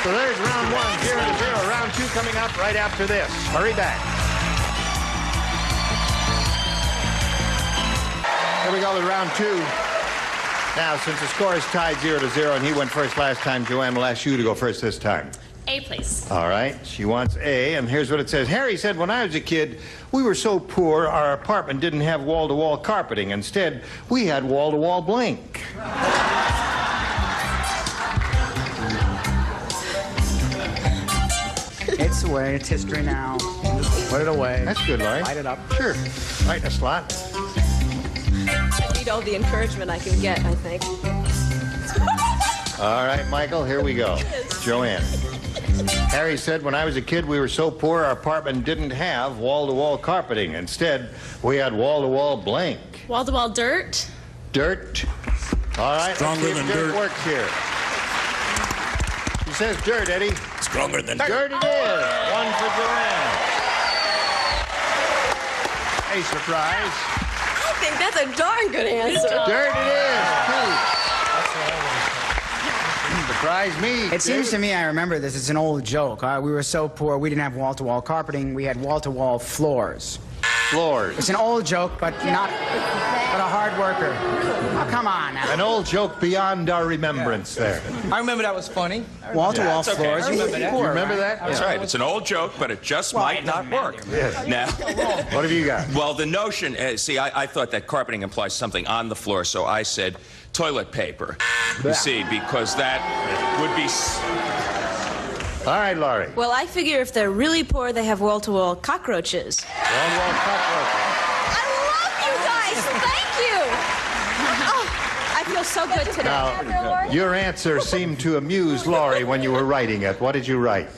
So there's round 1, 0-0. Round 2 coming up right after this. Hurry back. Here we go with round 2. Now, since the score is tied 0-0 and he went first last time, Joanne will ask you to go first this time. A, please. All right, she wants A, and here's what it says. Harry said, when I was a kid, we were so poor, our apartment didn't have wall-to-wall carpeting. Instead, we had wall-to-wall blank. It's away. It's history now. Put it away. That's good, Laurie. Light it up. Sure. Right in a slot. I need all the encouragement I can get, I think. All right, Michael, here we go. Joanne. Harry said, when I was a kid, we were so poor, our apartment didn't have wall-to-wall carpeting. Instead, we had wall-to-wall blank. Wall-to-wall dirt. Dirt. All right, Stronger let's see than if dirt dirt. works here. He says dirt, Eddie. Stronger than Dirt it is. 1 for Joanne. A surprise. I think that's a darn good answer. Dirt it is. 2. The Surprise me. It seems to me, I remember this, it's an old joke. We were so poor, we didn't have wall-to-wall carpeting, we had wall-to-wall floors. Floors. It's an old joke, but a hard worker. Oh, come on now. An old joke beyond our remembrance there. I remember that was funny. Wall-to-wall that's okay. floors. I remember that. You remember that? That's right. It's an old joke, but it just might not work. Yes. Now, what have you got? well, the notion, see, I thought that carpeting implies something on the floor, so I said toilet paper. You see, because that would be... All right, Laurie. Well, I figure if they're really poor, they have wall-to-wall cockroaches. Wall-to-wall cockroaches. I love you guys. Thank you. Oh, I feel so good today. Now, your answer seemed to amuse Laurie when you were writing it. What did you write?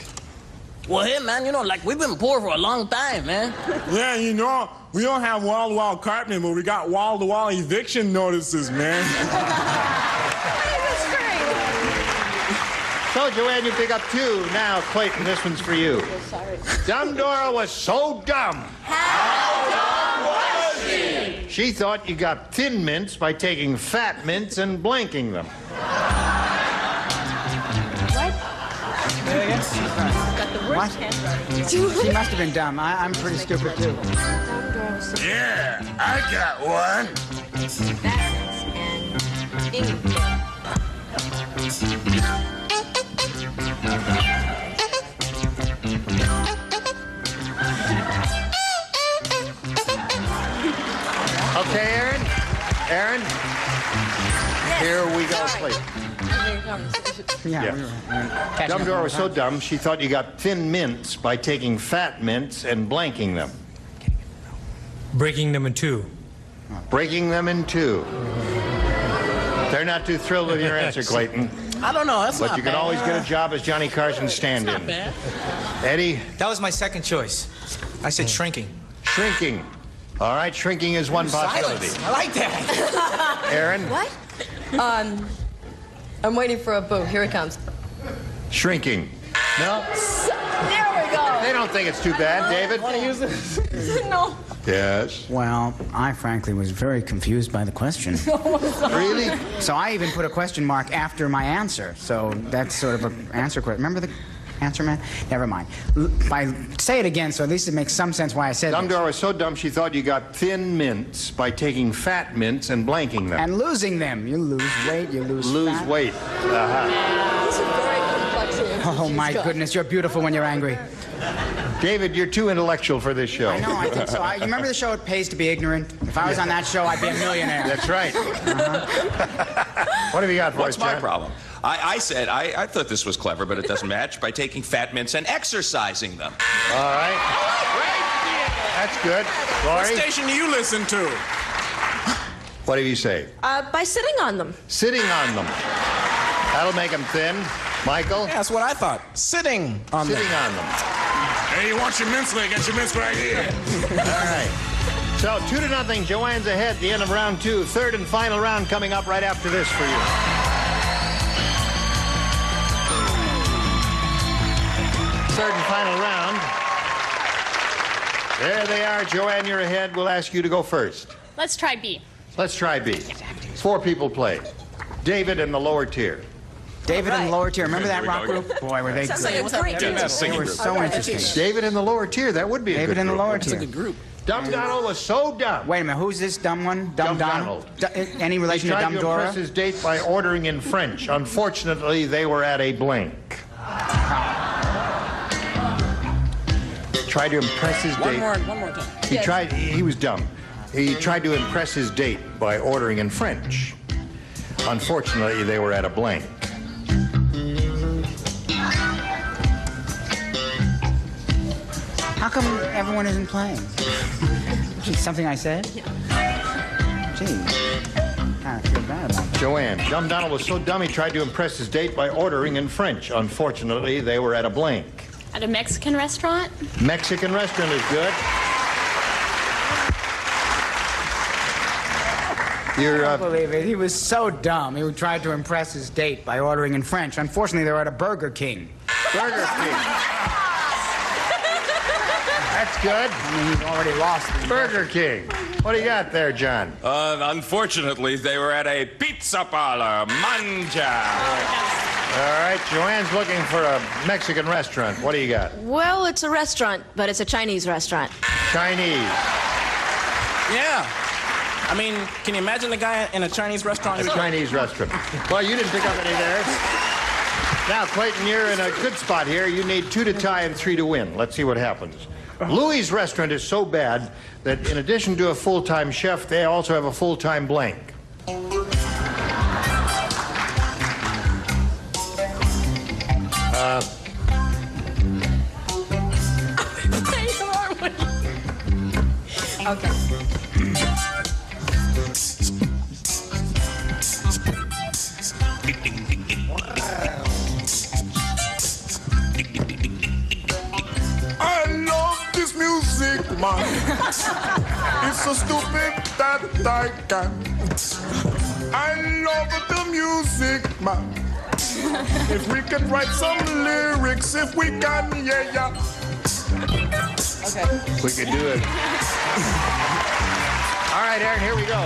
Well, hey, man, you know, like, we've been poor for a long time, man. Yeah, you know, we don't have wall-to-wall carpeting, but we got wall-to-wall eviction notices, man. So, Joanne, you pick up 2. Now, Clayton, this one's for you. Dumb Dora was so dumb. How dumb was she? She thought you got thin mints by taking fat mints and blanking them. What? She must have been dumb. I'm pretty stupid, too. Yeah, I got one. Okay, Aaron? Aaron? Yes. Here we go, please. Yeah. Dumb Dora was so dumb, she thought you got thin mints by taking fat mints and blanking them. Breaking them in 2. Breaking them in 2. They're not too thrilled with your answer, Clayton. I don't know, that's But not you can bad. always get a job as Johnny Carson's stand-in. Not bad. Eddie? That was my second choice. I said shrinking. Shrinking. All right, shrinking is one possibility. Silence. I like that. Aaron? What? I'm waiting for a boo. Here it comes. Shrinking. No? There we go. They don't think it's too bad. David? Want to use this? No. Yes. Well, I frankly was very confused by the question. Really? So I even put a question mark after my answer. So that's sort of an answer question. Remember the answer, man? Never mind. Say it again, so at least it makes some sense why I said Dumb this. Dora was so dumb she thought you got thin mints by taking fat mints and blanking them. And losing them. You lose weight, you lose fat. Weight. Uh-huh. These are very complex answers. Oh, my goodness. You're beautiful when you're angry. David, you're too intellectual for this show. I know, I think so. You remember the show It Pays to Be Ignorant? If I was on that show, I'd be a millionaire. That's right. What have you got for us, What's my John? problem? I said, I thought this was clever, but it doesn't match, by taking fat mints and exercising them. All right. That's good. What Laurie? station do you listen to? What do you say? By sitting on them. Sitting on them. That'll make them thin. Michael? Yeah, that's what I thought. Sitting on Sitting them. on them. Hey, you want your mints? Get your mints right here. All right. So 2-0. Joanne's ahead at the end of round 2. Third and final round coming up right after this for you. Third and final round. There they are. Joanne, you're ahead. We'll ask you to go first. Let's try B. Let's try B. 4 people play. David in the lower tier. David in the lower tier. Remember that Here we rock go group? Boy, were they Sounds good. like a great Yeah, it's a They singing were group. so interesting. David in the lower tier. That would be a David good in the group. lower It's a tier. good group. Dumb Donald was so dumb. Wait a minute, who's this dumb one? Dumb Donald? Donald. Any He relation to tried Dumb to Dora? impress his date by ordering in French. Unfortunately, they were at a blank. Tried to impress his date. One more time. He was dumb. He tried to impress his date by ordering in French. Unfortunately, they were at a blank. How come everyone isn't playing? Gee, something I said? Gee, kind of feel bad about that. Joanne, Dumb Donald was so dumb he tried to impress his date by ordering in French. Unfortunately, they were at a blank. At a Mexican restaurant? Mexican restaurant is good. I can't believe it. He was so dumb. He tried to impress his date by ordering in French. Unfortunately, they were at a Burger King. Burger King. That's good. I mean, he's already lost. Burger King. What do you got there, John? Unfortunately, they were at a pizza parlor. Manja. All right, Joanne's looking for a Mexican restaurant. What do you got? Well, it's a restaurant, but it's a Chinese restaurant. Chinese. Yeah. I mean, can you imagine the guy in a Chinese restaurant? A Chinese restaurant. Well, you didn't pick up any there. Now, Clayton, you're in a good spot here. You need 2 to tie and 3 to win. Let's see what happens. Louis' restaurant is so bad that in addition to a full-time chef, they also have a full-time blank. Okay. I love this music, man. It's so stupid that I can. I love the music, man. If we can write some lyrics, if we can, yeah. Okay. We can do it. All right, Aaron, here we go.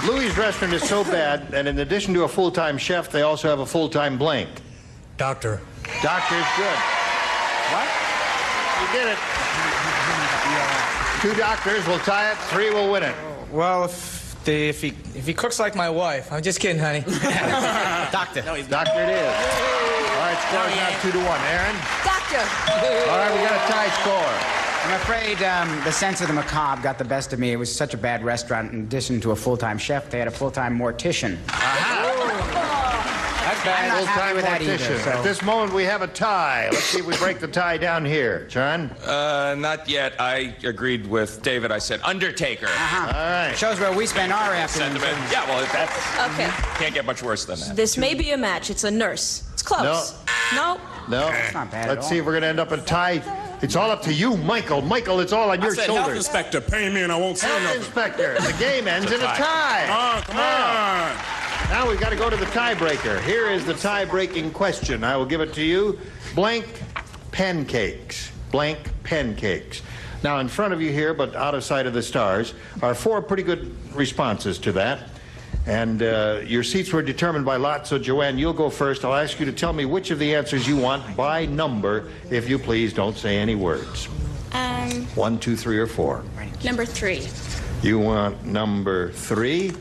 Louis' restaurant is so bad that in addition to a full-time chef, they also have a full-time blank. Doctor. Doctor's good. What? You did it. 2 doctors will tie it, 3 will win it. Well, if he cooks like my wife. I'm just kidding, honey. Doctor. No, he's Doctor it is. All right, score's now 2 to 1. Aaron? Doctor. All right, we got a tie score. I'm afraid the sense of the macabre got the best of me. It was such a bad restaurant. In addition to a full-time chef, they had a full-time mortician. That's bad. Full-time with that either, mortician. so. At this moment, we have a tie. Let's see if we break the tie down here. John? Not yet. I agreed with David. I said Undertaker. Uh-huh. All right. Shows where we spend our afternoons. Sentiment. Yeah, well, that's... Okay. Can't get much worse than that. This may be a match. It's a nurse. It's close. No. No. It's not bad at Let's all. see if we're going to end up a tie. It's all up to you, Michael. Michael, it's all on your I said, Health shoulders. inspector, pay me and I won't say Health nothing. inspector. The game ends in a tie. Oh, come on. Now we've got to go to the tiebreaker. Here is the tie-breaking question. I will give it to you. Blank pancakes. Blank pancakes. Now, in front of you here, but out of sight of the stars, are 4 pretty good responses to that. And your seats were determined by lot, so Joanne, you'll go first. I'll ask you to tell me which of the answers you want by number. If you please, don't say any words. 1, 2, 3, or 4. Number 3. You want number 3.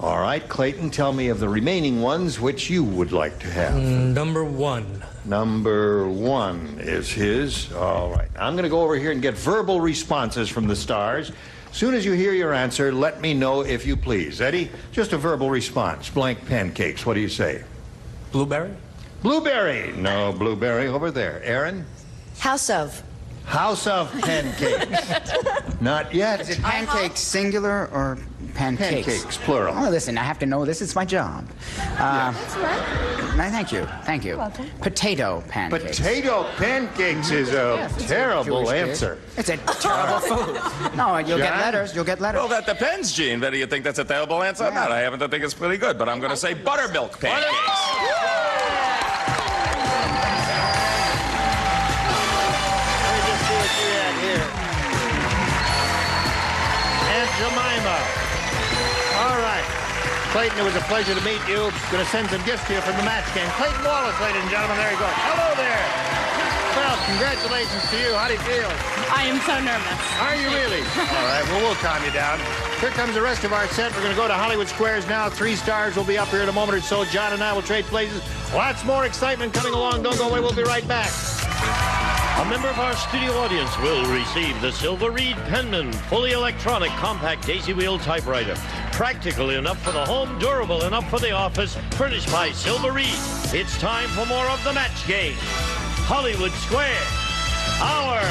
All right, Clayton, tell me of the remaining ones which you would like to have. Number 1. Number 1 is his. All right. I'm going to go over here and get verbal responses from the stars. Soon as you hear your answer, let me know if you please. Eddie, just a verbal response. Blank pancakes. What do you say? Blueberry? Blueberry. No, blueberry over there. Aaron? House of. House of pancakes. Not yet. Is it pancakes singular or pancakes? Pancakes, plural. Oh, listen, I have to know this. It's my job. That's right. Thank you. Thank you. You're welcome. Potato pancakes. Potato pancakes is a terrible Jewish answer. It's a terrible food. No, you'll get John? letters. You'll get letters. Well, that depends, Gene. Whether you think that's a terrible answer or not. I happen to think it's pretty good, but I'm going to say buttermilk pancakes. Aunt Jemima. All right. Clayton, it was a pleasure to meet you. Going to send some gifts to you from the match game. Clayton Wallace, ladies and gentlemen. There you go. Hello there. Well, congratulations to you. How do you feel? I am so nervous. Are you really? All right. Well, we'll calm you down. Here comes the rest of our set. We're going to go to Hollywood Squares now. 3 stars will be up here in a moment or so. John and I will trade places. Lots more excitement coming along. Don't go away. We'll be right back. A member of our studio audience will receive the Silver Reed Penman fully electronic compact daisy wheel typewriter. Practical enough for the home, durable enough for the office, furnished by Silver Reed. It's time for more of the match game. Hollywood Square, Hour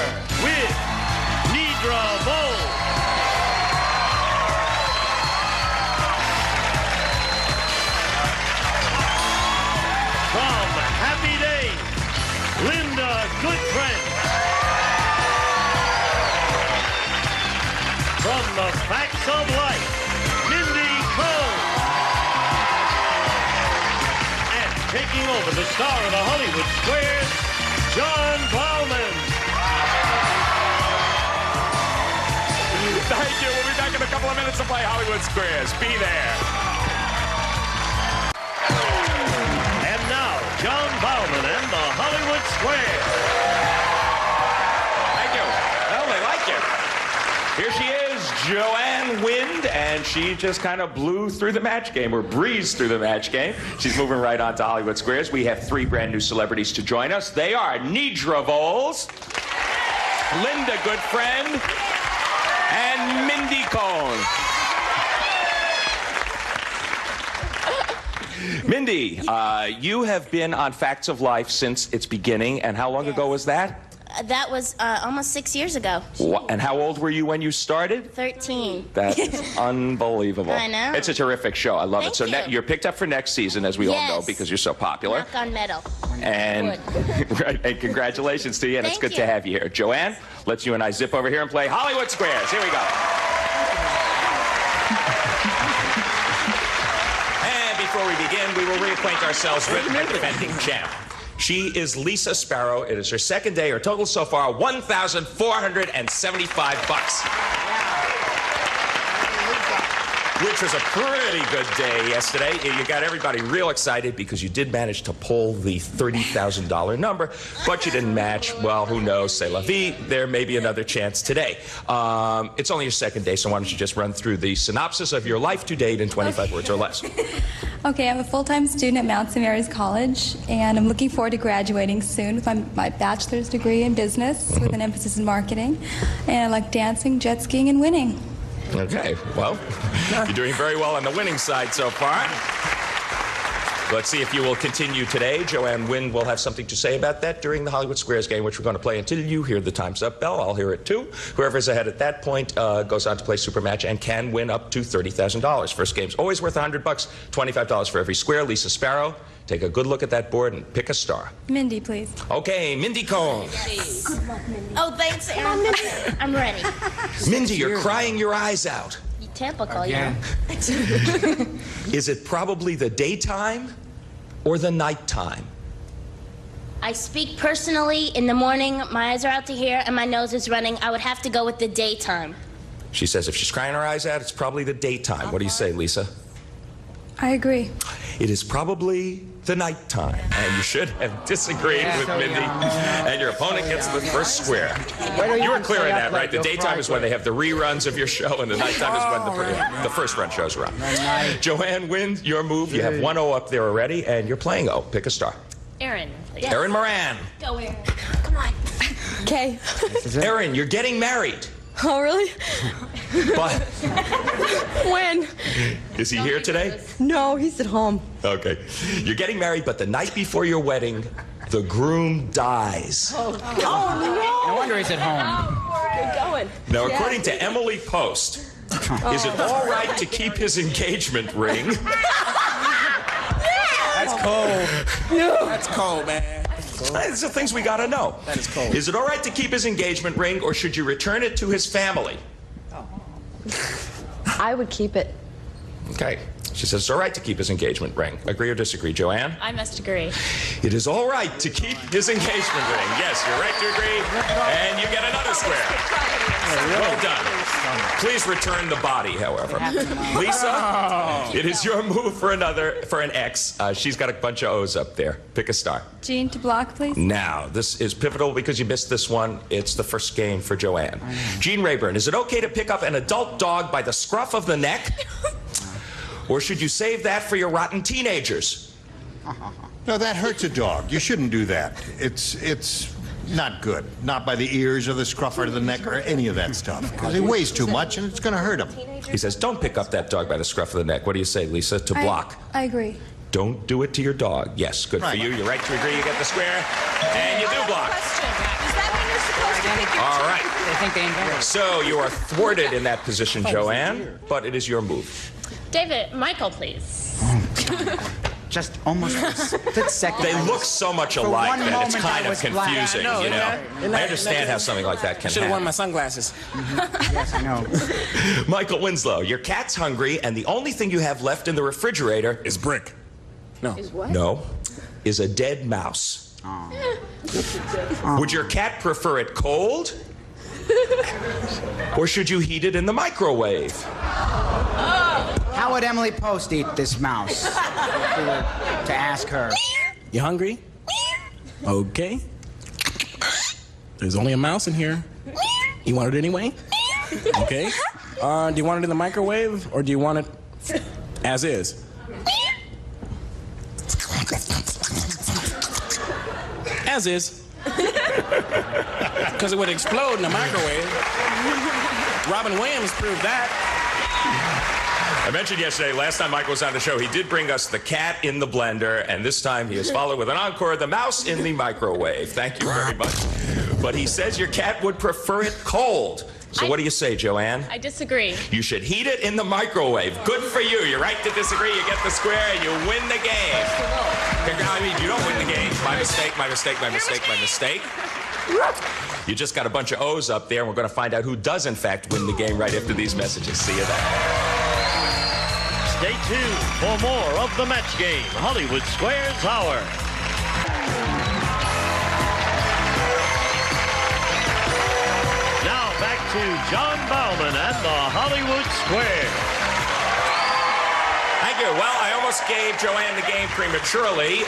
with Nidra Bowl. From Happy Days, Linda Goodfriend. From The Facts of Life, Mindy Cole. And taking over the star of the Hollywood Squares, John Bowman. Thank you. We'll be back in a couple of minutes to play Hollywood Squares. Be there. she just kind of blew through the match game, or breezed through the match game. She's moving right on to Hollywood Squares. We have 3 brand new celebrities to join us. They are Nidra Voles, Linda Goodfriend, and Mindy Cohn. Mindy, you have been on Facts of Life since its beginning, and how long ago was that? That was almost 6 years ago. And how old were you when you started? 13. That's unbelievable. I know. It's a terrific show. I love Thank it. So you. you're picked up for next season, as we all know, because you're so popular. Knock on metal. And, right, and congratulations to you, and it's Thank good to have you here. Joanne, let's you and I zip over here and play Hollywood Squares. Here we go. And before we begin, we will reacquaint ourselves with the defending champ. She is Lisa Sparrow. It is her second day. Her total so far, $1,475. Which was a pretty good day yesterday. You got everybody real excited because you did manage to pull the $30,000 number, but you didn't match. Well, who knows? C'est la vie. There may be another chance today. It's only your second day, so why don't you just run through the synopsis of your life to date in 25 words or less. Okay, I'm a full-time student at Mount St. Mary's College, and I'm looking forward to graduating soon with my bachelor's degree in business with an emphasis in marketing. And I like dancing, jet skiing, and winning. Okay, well, you're doing very well on the winning side so far. Let's see if you will continue today. Joanne Wynn will have something to say about that during the Hollywood Squares game, which we're going to play until you hear the Time's Up bell. I'll hear it too. Whoever's ahead at that point goes on to play Super Match and can win up to $30,000. First game's always worth $100, $25 for every square. Lisa Sparrow, take a good look at that board and pick a star. Mindy, please. Okay, Mindy Cohn. Oh, thanks, Aaron. I'm ready. Mindy, you're crying your eyes out. Typical, yeah. Is it probably the daytime or the nighttime? I speak personally. In the morning, my eyes are out to here and my nose is running. I would have to go with the daytime. She says if she's crying her eyes out, it's probably the daytime. What do you say, Lisa? I agree. It is probably the nighttime. And you should have disagreed with Mindy. And your opponent gets the first square. You were clear on that, right? The daytime is when they have the reruns of your show, and the nighttime is when the first run shows are on. Joanne wins your move. You have 1-0 up there already, and you're playing O. Pick a star. Aaron, please. Erin Moran. Go, Aaron. Come on. Okay. Erin, you're getting married. Oh, really? But When? is he here today? No, he's at home. Okay. You're getting married, but the night before your wedding, the groom dies. Oh, no. No wonder he's at home. Good going. Now, according to Emily Post, is it all right to keep his engagement ring? That's cold. That's cold, man. These are things we gotta know. That is cold. Is it all right to keep his engagement ring, or should you return it to his family? I would keep it. Okay. She says it's all right to keep his engagement ring. Agree or disagree, Joanne? I must agree. It is all right to keep his engagement ring. Yes, you're right to agree. And you get another square. Well done. Please return the body, however. Lisa, it is your move for an X. She's got a bunch of O's up there. Pick a star. Jean to block, please. Now, this is pivotal because you missed this one. It's the first game for Joanne. Jean Rayburn, is it okay to pick up an adult dog by the scruff of the neck? Or should you save that for your rotten teenagers? No, that hurts a dog. You shouldn't do that. It's not good. Not by the ears or the scruff of the neck or any of that stuff. Because he weighs too much and it's going to hurt him. He says, don't pick up that dog by the scruff of the neck. What do you say, Lisa? To block. I agree. Don't do it to your dog. Yes, good for you. You're right to agree. You get the square. And you do block. Does that mean you're supposed to pick your All right. They think they invented it. So you are thwarted in that position, Joanne, but it is your move. David, Michael, please. Just almost a split second. They look so much alike that it's kind of confusing, you know. I understand how something like that can Should have worn happen. my sunglasses. Yes, I know. Michael Winslow, your cat's hungry, and the only thing you have left in the refrigerator Is brick. No. Is what? No, is a dead mouse. Would your cat prefer it cold? Or should you heat it in the microwave? How would Emily Post eat this mouse? To ask her. You hungry? Okay. There's only a mouse in here. You want it anyway? Okay. Do you want it in the microwave, or do you want it as is? As is. Because it would explode in the microwave. Robin Williams proved that. I mentioned yesterday, last time Michael was on the show, he did bring us the cat in the blender, and this time he has followed with an encore, the mouse in the microwave. Thank you very much. But he says your cat would prefer it cold. So what do you say, Joanne? I disagree. You should heat it in the microwave. Good for you. You're right to disagree. You get the square, and you win the game. I mean, you don't win the game. My mistake, my mistake, my mistake, my mistake. You just got a bunch of O's up there, and we're going to find out who does, in fact, win the game right after these messages. See you then. Stay tuned for more of the match game, Hollywood Squares Hour. Now back to John Bauman and the Hollywood Squares. Thank you. Well, I almost gave Joanne the game prematurely.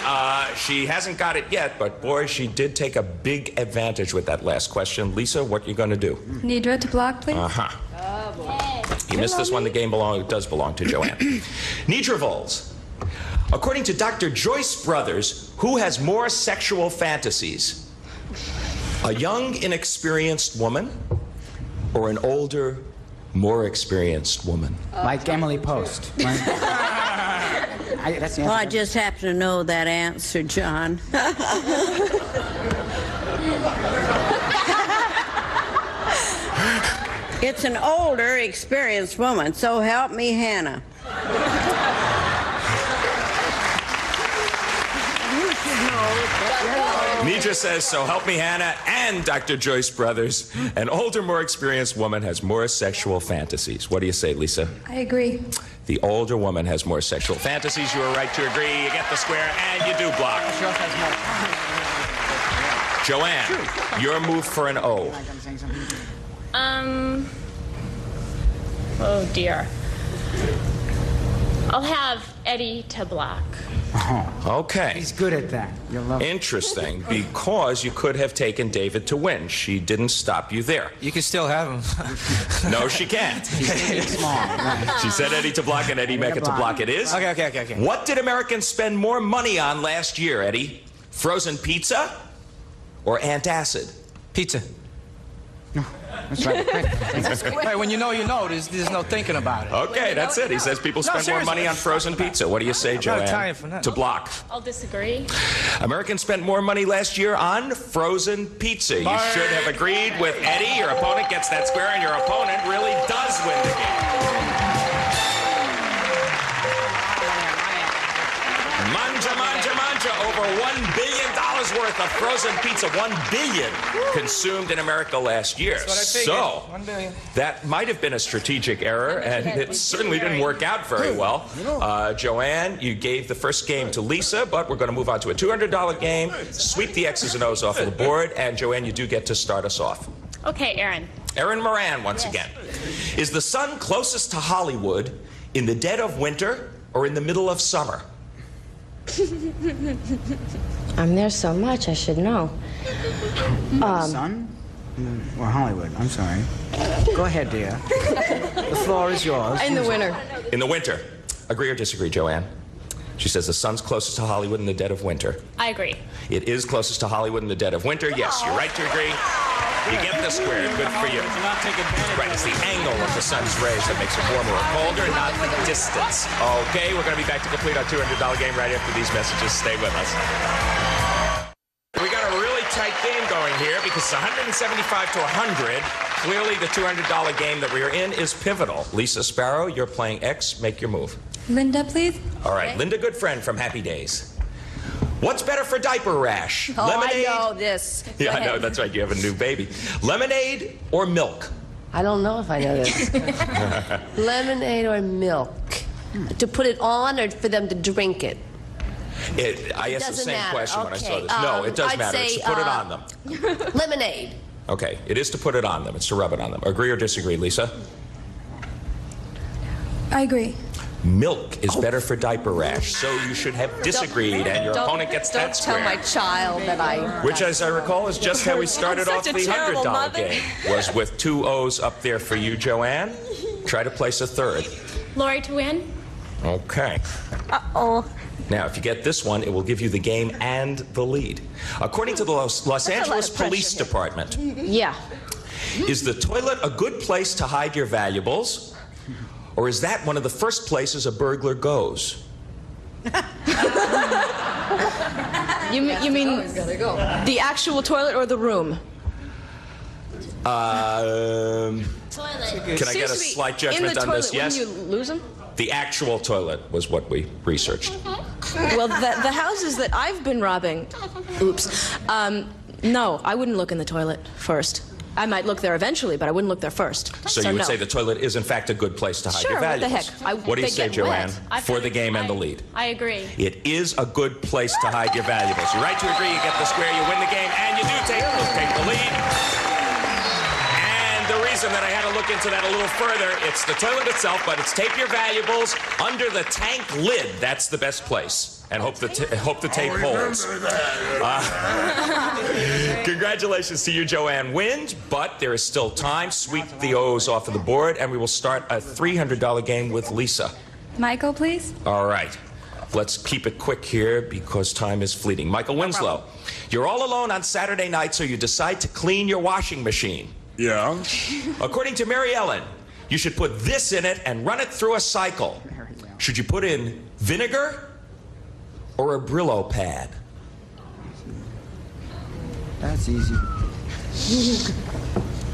She hasn't got it yet, but boy, she did take a big advantage with that last question. Lisa, what are you going to do? Nidra to block, please. Uh-huh. You missed this one. The game does belong to Joanne. Nidra-Vols. According to Dr. Joyce Brothers, who has more sexual fantasies? A young, inexperienced woman or an older, more experienced woman? Like Emily Post. That's the answer. Well, I just happen to know that answer, John. It's an older, experienced woman, so help me, Hannah. Nidra says, so help me, Hannah, and Dr. Joyce Brothers. An older, more experienced woman has more sexual fantasies. What do you say, Lisa? I agree. The older woman has more sexual fantasies. You are right to agree. You get the square, and you do block. Joanne, your move for an O. Oh dear. I'll have Eddie to block. Okay. He's good at that. You'll love it. Interesting, because you could have taken David to win. She didn't stop you there. You can still have him. No, she can't. He's small. She said Eddie to block, and Eddie Mecca to block it is. Okay. What did Americans spend more money on last year, Eddie? Frozen pizza or antacid? Pizza. That's right. Hey, when you know, there's no thinking about it. Okay, that's it. He says people spend more money on frozen pizza. What do you say, Joanne? Italian for that. To block. I'll disagree. Americans spent more money last year on frozen pizza. You should have agreed with Eddie. Your opponent gets that square, and your opponent really does win the game. Manja, over $1 billion worth of frozen pizza. $1 billion consumed in America last year. That's what I So, $1 billion. that might have been a strategic error, and it certainly didn't work out very well. Joanne, you gave the first game to Lisa, but we're going to move on to a $200 game. Sweep the X's and O's off of the board, and Joanne, you do get to start us off. Okay, Aaron. Aaron Moran, once again. Is the sun closest to Hollywood in the dead of winter or in the middle of summer? I'm there so much, I should know. Sun? Or Hollywood? I'm sorry. Go ahead, dear. The floor is yours. In the winter. In the winter. Agree or disagree, Joanne? She says the sun's closest to Hollywood in the dead of winter. I agree. It is closest to Hollywood in the dead of winter. Yes, you're right to agree. You get the square. Good for you. Right, it's the angle of the sun's rays that makes it warmer or colder, not the distance. Okay, we're going to be back to complete our $200 game right after these messages. Stay with us. We got a really tight game going here because it's 175 to 100. Clearly, the $200 game that we are in is pivotal. Lisa Sparrow, you're playing X. Make your move. Linda, please. All right, Linda Goodfriend from Happy Days. What's better for diaper rash? Oh, Lemonade? I know this. Yeah, I know. That's right. You have a new baby. Lemonade or milk? I don't know if I know this. Lemonade or milk? To put it on or for them to drink it? I asked the same matter. question when I saw Okay. this. No, it does I'd matter. It's say, to put it on them. Lemonade. Okay, it is to put it on them. It's to rub it on them. Agree or disagree, Lisa? I agree. Milk is better for diaper rash, so you should have disagreed, and your opponent gets that square. Don't tell my child that I... Which, as I recall, is just how we started off the $100 game. Was with 2 O's up there for you, Joanne. Try to place a third. Lori to win. Okay. Uh-oh. Now, if you get this one, it will give you the game and the lead. According to the Los Angeles Police Department, Yeah. is the toilet a good place to hide your valuables? Or is that one of the first places a burglar goes? You mean the actual toilet or the room? Can I get a slight judgment on this? Yes? Wouldn't you lose them? The actual toilet was what we researched. Well, the houses that I've been robbing, oops, no, I wouldn't look in the toilet first. I might look there eventually, but I wouldn't look there first. So you would no. say the toilet is, in fact, a good place to hide Sure, your what the valuables. heck? What do you they say, get Joanne, wet. for the game and the lead? I agree. It is a good place to hide your valuables. You're right to agree, you get the square, you win the game, and you do take the lead. And the reason that I had to look into that a little further, it's the toilet itself, but it's tape your valuables under the tank lid. That's the best place. And hope the tape holds. Congratulations to you, Joanne. Wins, but there is still time. Sweep the O's off of the board, and we will start a $300 game with Lisa. Michael, please. All right. Let's keep it quick here because time is fleeting. Michael Winslow, you're all alone on Saturday night, so you decide to clean your washing machine. Yeah. According to Mary Ellen, you should put this in it and run it through a cycle. Should you put in vinegar or a Brillo pad? That's easy.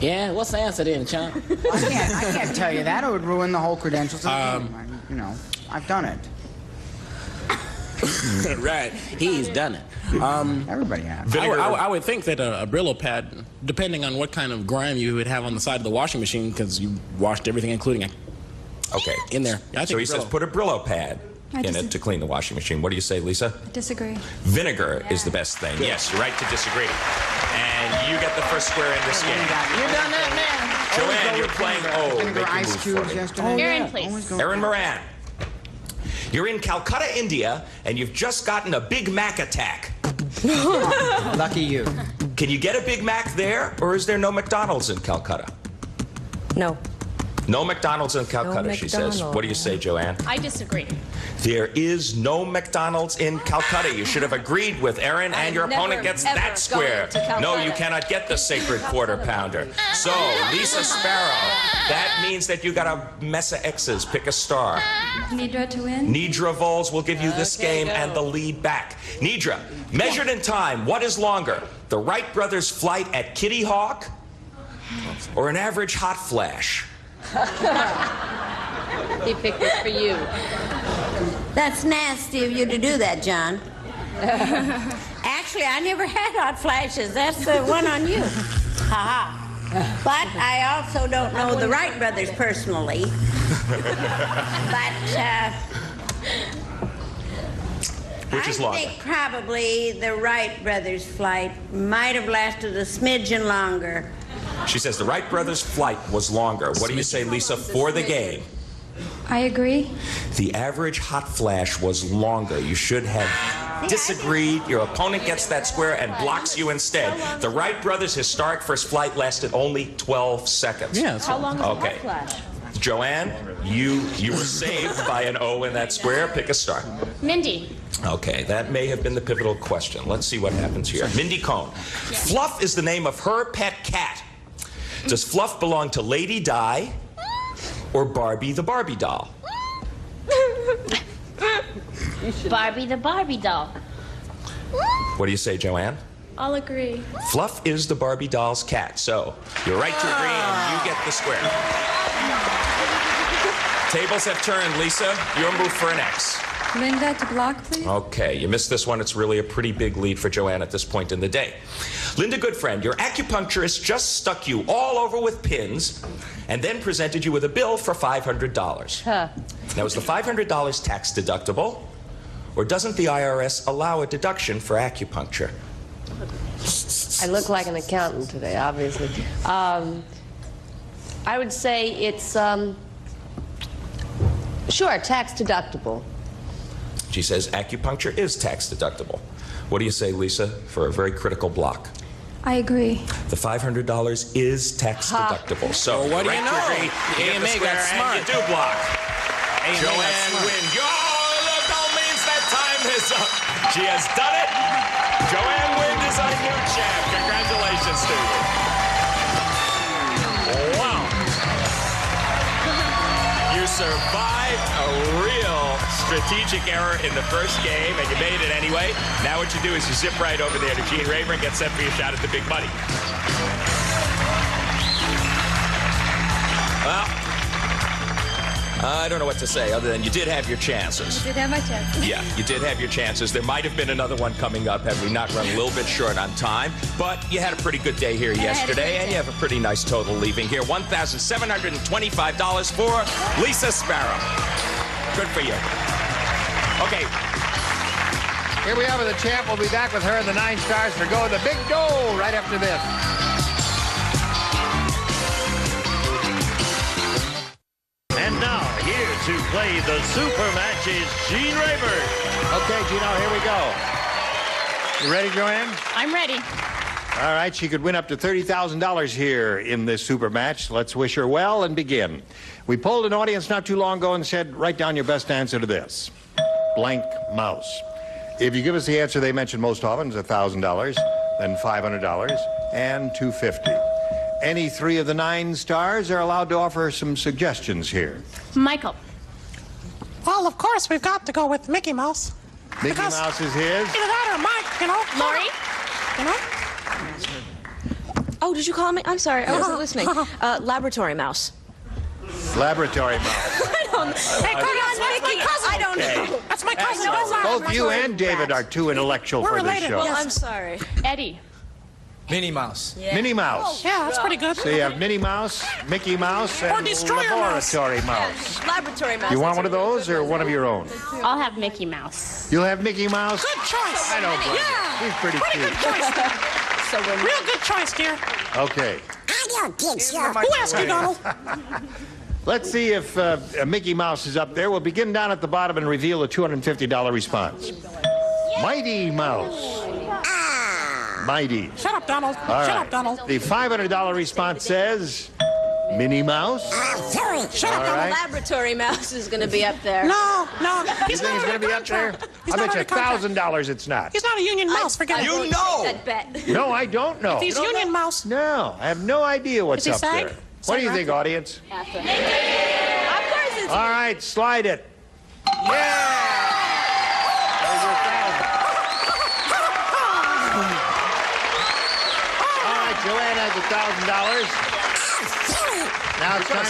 Yeah, what's the answer then, Chunk? I can't tell you that. It would ruin the whole credentials of the game. You know, I've done it. Right, he's done it. Everybody has. I would think that a Brillo pad, depending on what kind of grime you would have on the side of the washing machine, because you washed everything, including it. Okay. In there. I think So he says put a Brillo pad in it to clean the washing machine. What do you say, Lisa? I disagree. Vinegar is the best thing. Yes, you're right to disagree. And you get the first square in this game. You done that, man? Joanne, you're playing Vinegar ice cubes yesterday. Aaron, please. Erin Moran. You're in Calcutta, India, and you've just gotten a Big Mac attack. Lucky you. Can you get a Big Mac there, or is there no McDonald's in Calcutta? No. No McDonald's in Calcutta, No she says. McDonald's. What do you say, Joanne? I disagree. There is no McDonald's in Calcutta. You should have agreed with Erin, and your opponent gets that square. No, you cannot get the sacred quarter pounder. So, Lisa Sparrow, that means that you got a mess of X's. Pick a star. Nidra to win. Nidra Vols will give you this game and the lead back. Nidra, measured in time, what is longer? The Wright brothers' flight at Kitty Hawk or an average hot flash? He picked it for you. That's nasty of you to do that, John. Actually, I never had hot flashes. That's the one on you. Ha-ha. But I also don't know the Wright brothers personally. But, Which is longer? I think probably the Wright brothers' flight might have lasted a smidgen longer. She says the Wright brothers' flight was longer. What do you say, Lisa, for the game? I agree. The average hot flash was longer. You should have disagreed. Your opponent gets that square and blocks you instead. The Wright brothers' historic first flight lasted only 12 seconds. Yeah. How long is Okay. the hot flash? Joanne, you were saved by an O in that square. Pick a star. Mindy. Okay, that may have been the pivotal question. Let's see what happens here. Mindy Cohn. Fluff is the name of her pet cat. Does Fluff belong to Lady Di or Barbie the Barbie doll? Barbie the Barbie doll. What do you say, Joanne? I'll agree. Fluff is the Barbie doll's cat. So you're right to agree, and you get the square. Tables have turned, Lisa. Your move for an X. Linda to block, please. Okay, you missed this one. It's really a pretty big lead for Joanne at this point in the day. Linda Goodfriend, your acupuncturist just stuck you all over with pins and then presented you with a bill for $500. Huh. Now, is the $500 tax deductible, or doesn't the IRS allow a deduction for acupuncture? I look like an accountant today, obviously. I would say it's, sure, tax deductible. She says acupuncture is tax deductible. What do you say, Lisa, for a very critical block? I agree. The $500 is tax deductible. So Well, what do you right to know? agree, you get the AMA square got and smart. you do block. AMA got Joanne smart. wins. Oh, look, all means that time is up. She has done it. Joanne Wind is our new champ. Congratulations to you. Wow. You survived a real strategic error in the first game, and you made it anyway. Now what you do is you zip right over there to Gene Raver and get set for your shot at the big money. Well, I don't know what to say other than you did have your chances. I did have my chances. Yeah, you did have your chances. There might have been another one coming up had we not run a little bit short on time. But you had a pretty good day here yesterday, and you have a pretty nice total leaving here. $1,725 for Lisa Sparrow. Good for you. Okay. Here we have the champ. We'll be back with her in the 9 stars for Go the Big Dough right after this. And now, here to play the super match is Gene Raver. Okay, Gino, here we go. You ready, Joanne? I'm ready. All right, she could win up to $30,000 here in this super match. Let's wish her well and begin. We polled an audience not too long ago and said, write down your best answer to this. Blank mouse. If you give us the answer they mentioned most often, it's $1,000, then $500, and $250. Any 3 of the 9 stars are allowed to offer some suggestions here. Michael. Well, of course, we've got to go with Mickey Mouse. Mickey Mouse is his. Either that or Mike, you know. Lori? You know? Oh, did you call me? I'm sorry, I wasn't listening. Laboratory mouse. Laboratory mouse. I don't know. Hey, come on, that's my cousin. I don't know. That's my cousin. Both you and David are too intellectual We're for this related. show. Well, I'm sorry. Eddie. Minnie Mouse. Yeah. Minnie Mouse. Yeah, that's pretty good. So you have Minnie Mouse, Mickey Mouse, Or and Destroyer Mouse. Laboratory Mouse. Laboratory mouse. You want one of those or one of your own? I'll have Mickey Mouse. You'll have Mickey Mouse? Good choice. I don't blame Yeah. you. He's pretty Pretty cute. good choice. So Real good choice, dear. Okay. I don't think so. Who asked you, Donald? Let's see if Mickey Mouse is up there. We'll begin down at the bottom and reveal a $250 response. Mighty Mouse. Mighty. Shut up, Donald. All Shut right. up, Donald. The $500 response says Minnie Mouse. Sorry. Shut up, All Donald. right. Laboratory mouse is going to be up there. No. You He's think not he's going to be up there? He's I not bet you under contract. $1,000 it's not. He's not a union mouse. Forget it. You know. That bet. No, I don't know. If he's union mouse. No, I have no idea what's Is he up SAG? there. What do you think, audience? Of course it's All right, slide it. Yeah! There's your $1,000. All right, Joanne has $1,000. Now it's time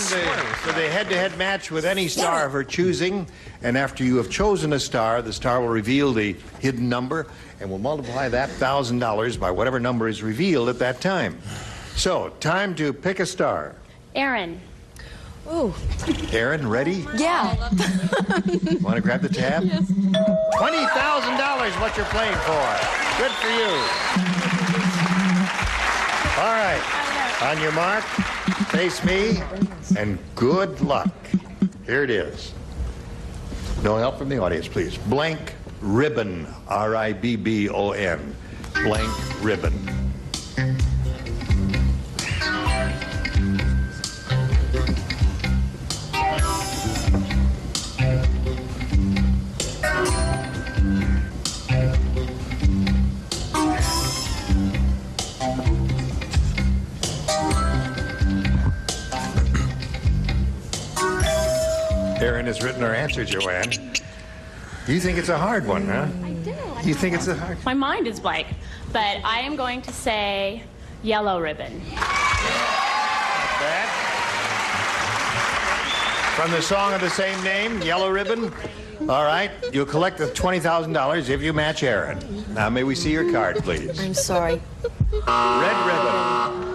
for the head-to-head match with any star of her choosing. And after you have chosen a star, the star will reveal the hidden number, and we'll multiply that $1,000 by whatever number is revealed at that time. So, time to pick a star. Aaron. Ooh. Aaron, ready? Yeah. Want to grab the tab? Yes. $20,000 what you're playing for. Good for you. All right. On your mark, face me, and good luck. Here it is. No help from the audience, please. Blank ribbon. R-I-B-B-O-N. Blank ribbon. Aaron has written her answer, Joanne. You think it's a hard one, huh? I do. You think it's a hard... My mind is blank, but I am going to say yellow ribbon. Bad. From the song of the same name, Yellow Ribbon. All right, you'll collect the $20,000 if you match Aaron. Now, may we see your card, please? I'm sorry. Red ribbon.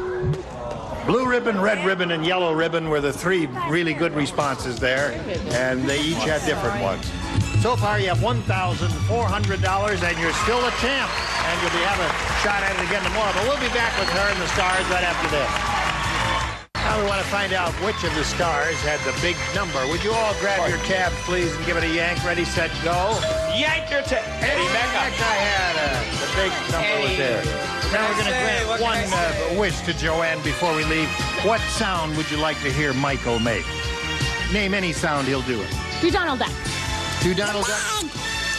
Blue ribbon, red ribbon, and yellow ribbon were the 3 really good responses there, and they each had different ones. So far, you have $1,400, and you're still a champ, and you'll be having a shot at it again tomorrow. But we'll be back with her and the stars right after this. Now we want to find out which of the stars had the big number. Would you all grab your tab, please, and give it a yank? Ready, set, go. Yank your tab. Eddie Mecca had the big number was there. Now we're going to grant one wish to Joanne before we leave. What sound would you like to hear Michael make? Name any sound, he'll do it. Do Donald Duck. Do Donald Duck?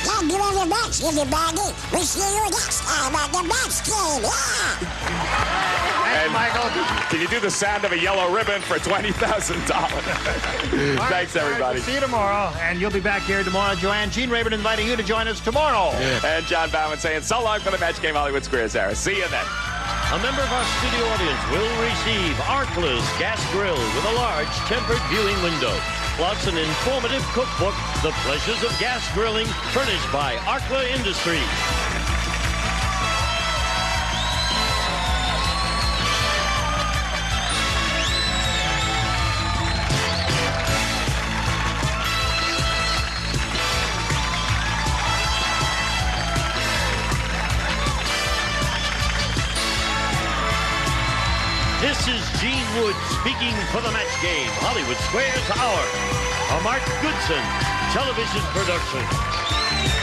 Don't give me the bucks, give me baggy. We see you next time at the Bucks game. Yeah! And Michael, can you do the sound of a yellow ribbon for $20,000? Thanks, everybody. See you tomorrow, and you'll be back here tomorrow. Joanne, Gene Rayburn inviting you to join us tomorrow. And John Bauman saying so long for the match game, Hollywood Squares era. See you then. A member of our studio audience will receive Arkla's gas grill with a large tempered viewing window, plus an informative cookbook, The Pleasures of Gas Grilling, furnished by Arkla Industries. This is Gene Wood speaking for the match game, Hollywood Squares Hour, a Mark Goodson television production.